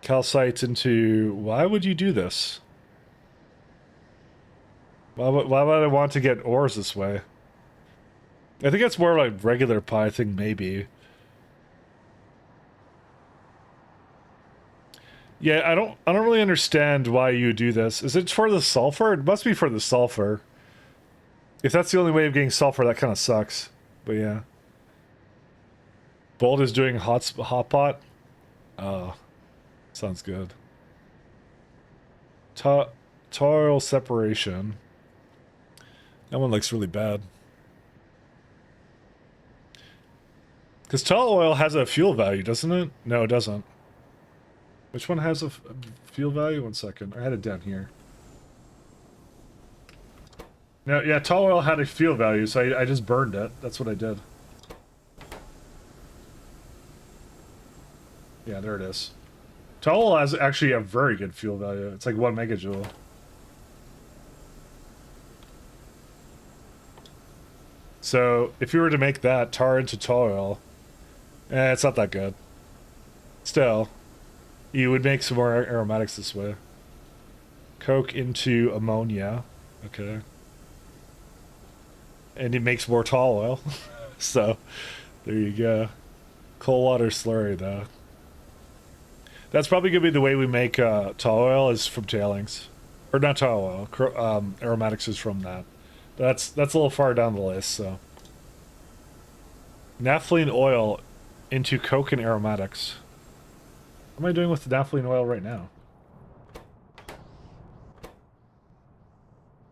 Calcite into... Why would you do this? Why would I want to get ores this way? I think it's more like regular pie thing, maybe. Yeah, I don't really understand why you do this. Is it for the sulfur? It must be for the sulfur. If that's the only way of getting sulfur, that kind of sucks. But yeah. Bolt is doing hot pot. Oh, sounds good. Tar oil separation. That one looks really bad. Because tall oil has a fuel value, doesn't it? No, it doesn't. Which one has a fuel value? 1 second. I had it down here. No, yeah, tall oil had a fuel value, so I just burned it. That's what I did. Yeah, there it is. Tall oil has actually a very good fuel value. It's like 1 megajoule. So, if you were to make that tar into tall oil, it's not that good. Still, you would make some more aromatics this way. Coke into ammonia. Okay. And it makes more tall oil. So, there you go. Coal water slurry, though. That's probably going to be the way we make tall oil, is from tailings. Or not tall oil. Aromatics is from that. That's a little far down the list, so. Naphthalene oil into coke and aromatics. What am I doing with the naphthalene oil right now?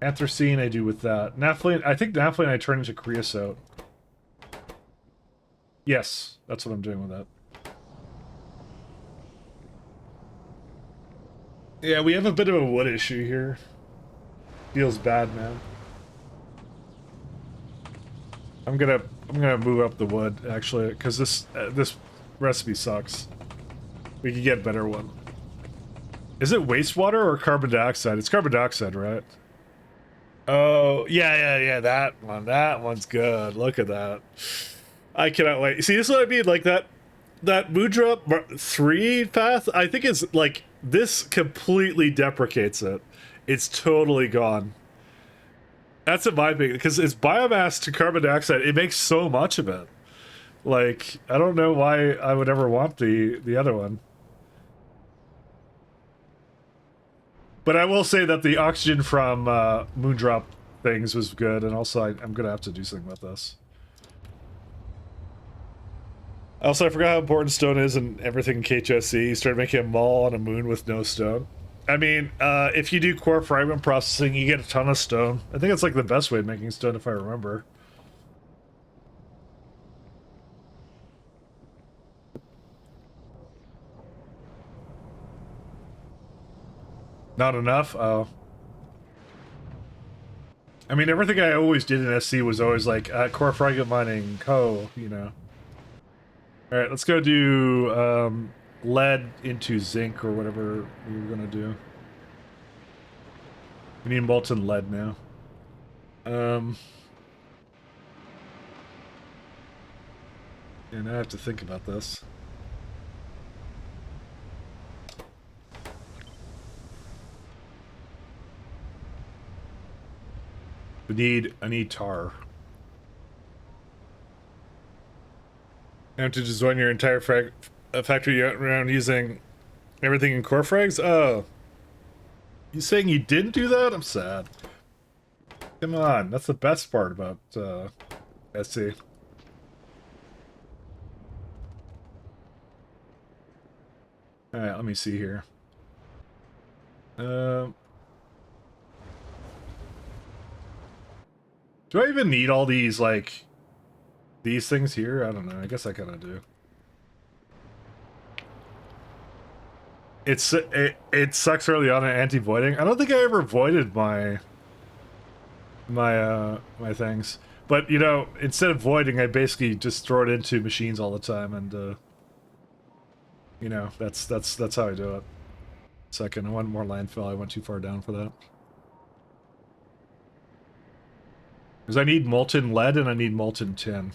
Anthracene I do with that. Naphthalene, I think naphthalene I turn into creosote. Yes, that's what I'm doing with that. Yeah, we have a bit of a wood issue here. Feels bad, man. I'm gonna move up the wood actually, because this recipe sucks. We could get a better one. Is it wastewater or carbon dioxide? It's carbon dioxide, right? Oh, yeah, that one. That one's good. Look at that. I cannot wait. See, this is what I mean, like that Moondrop 3 path, I think it's like, this completely deprecates it. It's totally gone. That's in my opinion, because it's biomass to carbon dioxide. It makes so much of it. Like, I don't know why I would ever want the other one. But I will say that the oxygen from Moondrop things was good, and also I'm gonna have to do something with this. Also, I forgot how important stone is and everything in KHSC. You started making a mall on a moon with no stone. I mean, if you do core fragment processing, you get a ton of stone. I think it's like the best way of making stone, if I remember. Not enough? Oh. I mean, everything I always did in SC was always like, core fragment mining, you know. Alright, let's go do lead into zinc or whatever we were gonna do. We need molten lead now. Yeah, now I have to think about this. I need tar. You have to design your entire factory around using everything in core frags? Oh. You saying you didn't do that? I'm sad. Come on, that's the best part about SC. Alright, let me see here. Do I even need all these, like, these things here? I don't know. I guess I kind of do. It sucks early on at anti-voiding. I don't think I ever voided my things. But, you know, instead of voiding, I basically just throw it into machines all the time, and you know, that's how I do it. Second, I want more landfill. I went too far down for that. Because I need molten lead and I need molten tin.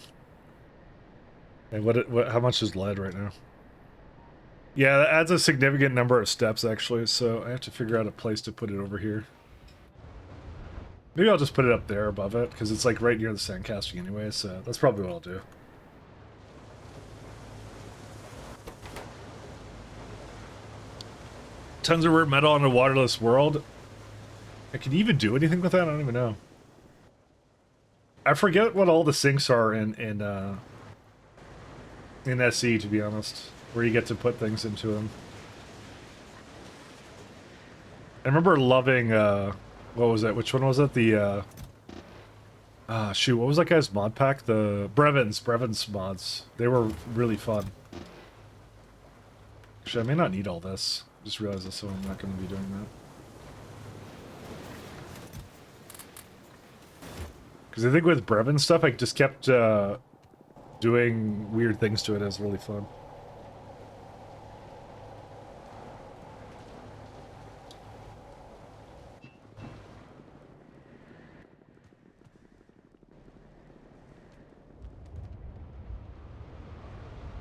And what how much is lead right now? Yeah, that adds a significant number of steps, actually, so I have to figure out a place to put it over here. Maybe I'll just put it up there above it, because it's like right near the sandcasting anyway, so that's probably what I'll do. Tons of rare metal in a waterless world. I can even do anything with that? I don't even know. I forget what all the sinks are in SC, to be honest, where you get to put things into them. I remember loving, what was that? Which one was it? The, shoot, what was that guy's mod pack? The Brevins mods. They were really fun. Actually, I may not need all this. Just realized this, so I'm not going to be doing that. Because I think with Brevin stuff, I just kept doing weird things to it. It was really fun.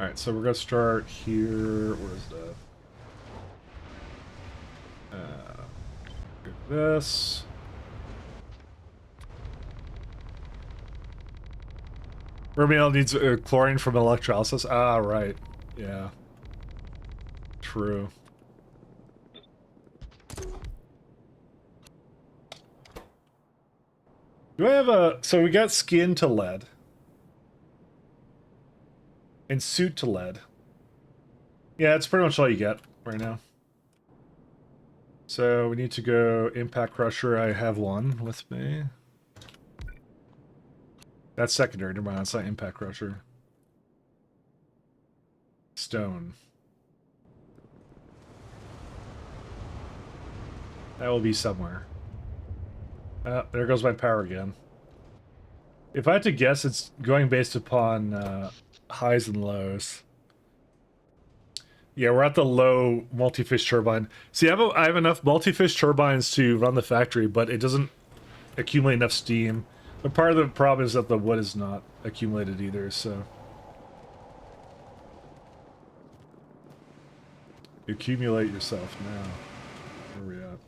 Alright, so we're going to start here. Where's that? This. Vermeil needs chlorine from electrolysis. Ah, right. Yeah. True. Do I have a... So we got skin to lead. And suit to lead. Yeah, that's pretty much all you get right now. So we need to go Impact Crusher. I have one with me. That's secondary. Never mind. It's not Impact Crusher. Stone. That will be somewhere. There goes my power again. If I had to guess, it's going based upon highs and lows. Yeah, we're at the low multi-fish turbine. See, I have enough multi-fish turbines to run the factory, but it doesn't accumulate enough steam. But part of the problem is that the wood is not accumulated either, so... Accumulate yourself now. Where are we at?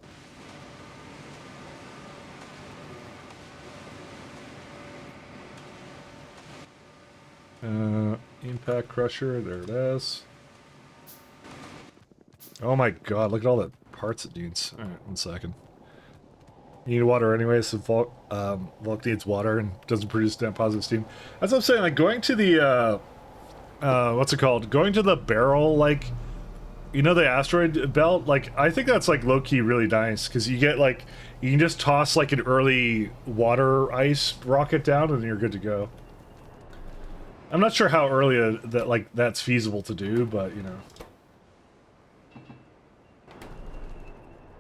Impact Crusher, there it is. Oh my god, look at all the parts it needs. Alright, 1 second. You need water anyway, so Volk needs water and doesn't produce net positive steam. That's what I'm saying, like, going to the, what's it called? Going to the barrel, like, you know, the asteroid belt? Like, I think that's, like, low-key really nice, because you get, like, you can just toss, like, an early water ice rocket down, and you're good to go. I'm not sure how early that's feasible to do, but, you know.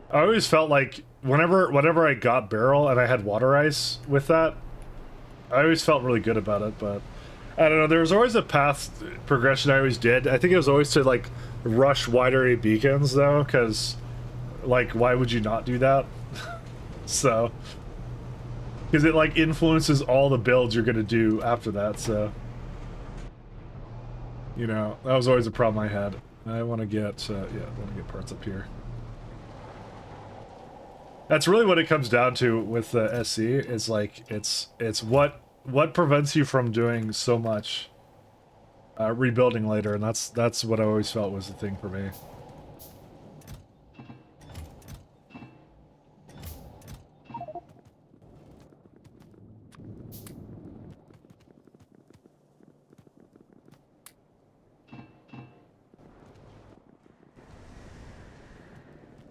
I always felt like whenever I got barrel and I had water ice with that, I always felt really good about it, but I don't know, there was always a path progression I always did. I think it was always to, like, rush wide area beacons, though, because, like, why would you not do that? So, because it, like, influences all the builds you're gonna do after that, so, you know, that was always a problem I had. I want to get, yeah, I want to get parts up here. That's really what it comes down to with the SC. Is like it's what prevents you from doing so much rebuilding later, and that's what I always felt was the thing for me.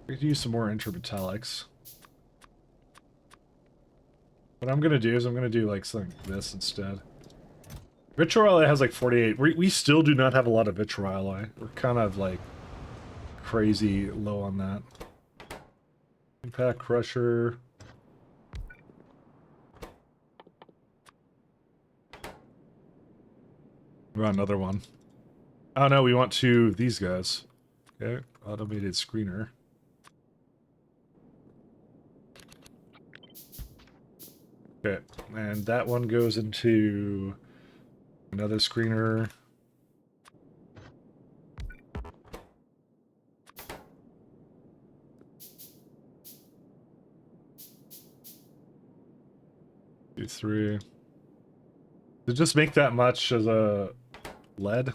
We could use some more intermetallics. What I'm gonna do is I'm gonna do like something like this instead. Vitrioli has like 48. We still do not have a lot of vitrioli. We're kind of like crazy low on that. Impact Crusher. We want another one. Oh no, we want these guys. Okay, automated screener. Okay, and that one goes into another screener. Two, three. Did it just make that much as a lead?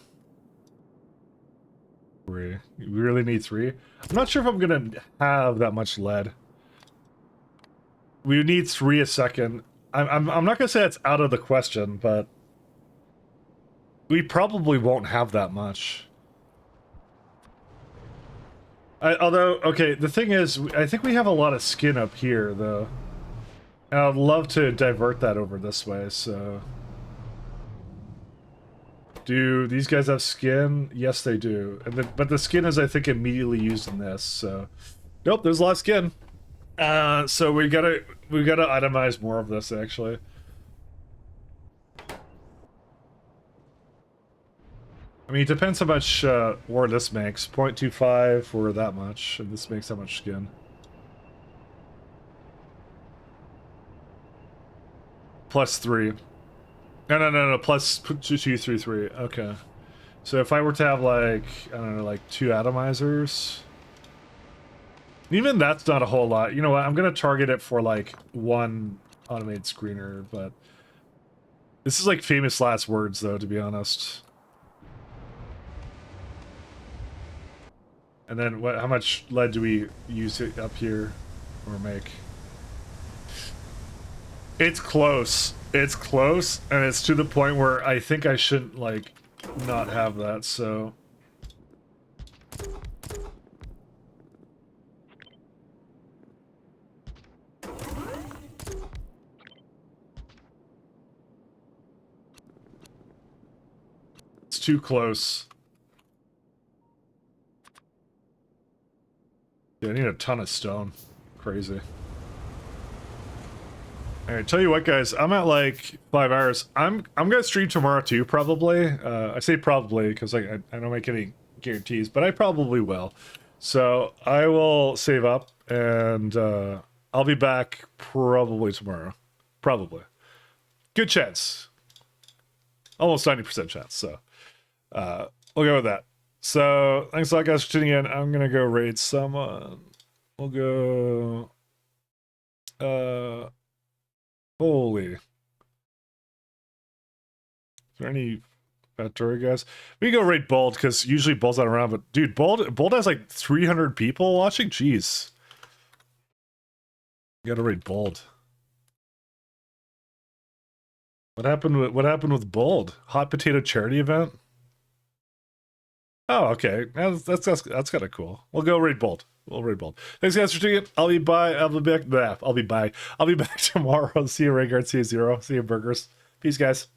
3. We really need 3. I'm not sure if I'm gonna have that much lead. We need 3 a second. I'm not gonna say it's out of the question, but we probably won't have that much. Although, okay, the thing is, I think we have a lot of skin up here, though. And I'd love to divert that over this way, so... Do these guys have skin? Yes, they do. But the skin is, I think, immediately used in this, so... Nope, there's a lot of skin. So we gotta itemize more of this, actually. I mean, it depends how much ore this makes. 0.25 for that much, and this makes how much skin. Plus 3. No, plus 2, 3, 3. Okay. So if I were to have, like, I don't know, like 2 atomizers... Even that's not a whole lot. You know what? I'm gonna target it for like 1 automated screener, but this is like famous last words, though, to be honest. And then what? How much lead do we use up here or make? It's close. It's close, and it's to the point where I think I shouldn't like not have that. So. Too close. Yeah, I need a ton of stone. Crazy. Alright, tell you what, guys, I'm at like 5 hours. I'm gonna stream tomorrow too, probably. I say probably because I don't make any guarantees, but I probably will. So I will save up, and I'll be back probably tomorrow. Probably. Good chance. Almost 90% chance. So we'll go with that. So thanks a lot, guys, for tuning in. I'm going to go raid someone. We'll go... holy... Is there any Ventura guys? We can go raid Bold, because usually Bold's not around, but dude, Bold has like 300 people watching? Jeez. You gotta raid Bold. What happened with Bold? Hot potato charity event? Oh, okay. That's kind of cool. We'll go raid Bold. We'll raid Bold. Thanks guys for tuning in. I'll be back tomorrow. See you, Rayguard. See you, Zero. See you, Burgers. Peace, guys.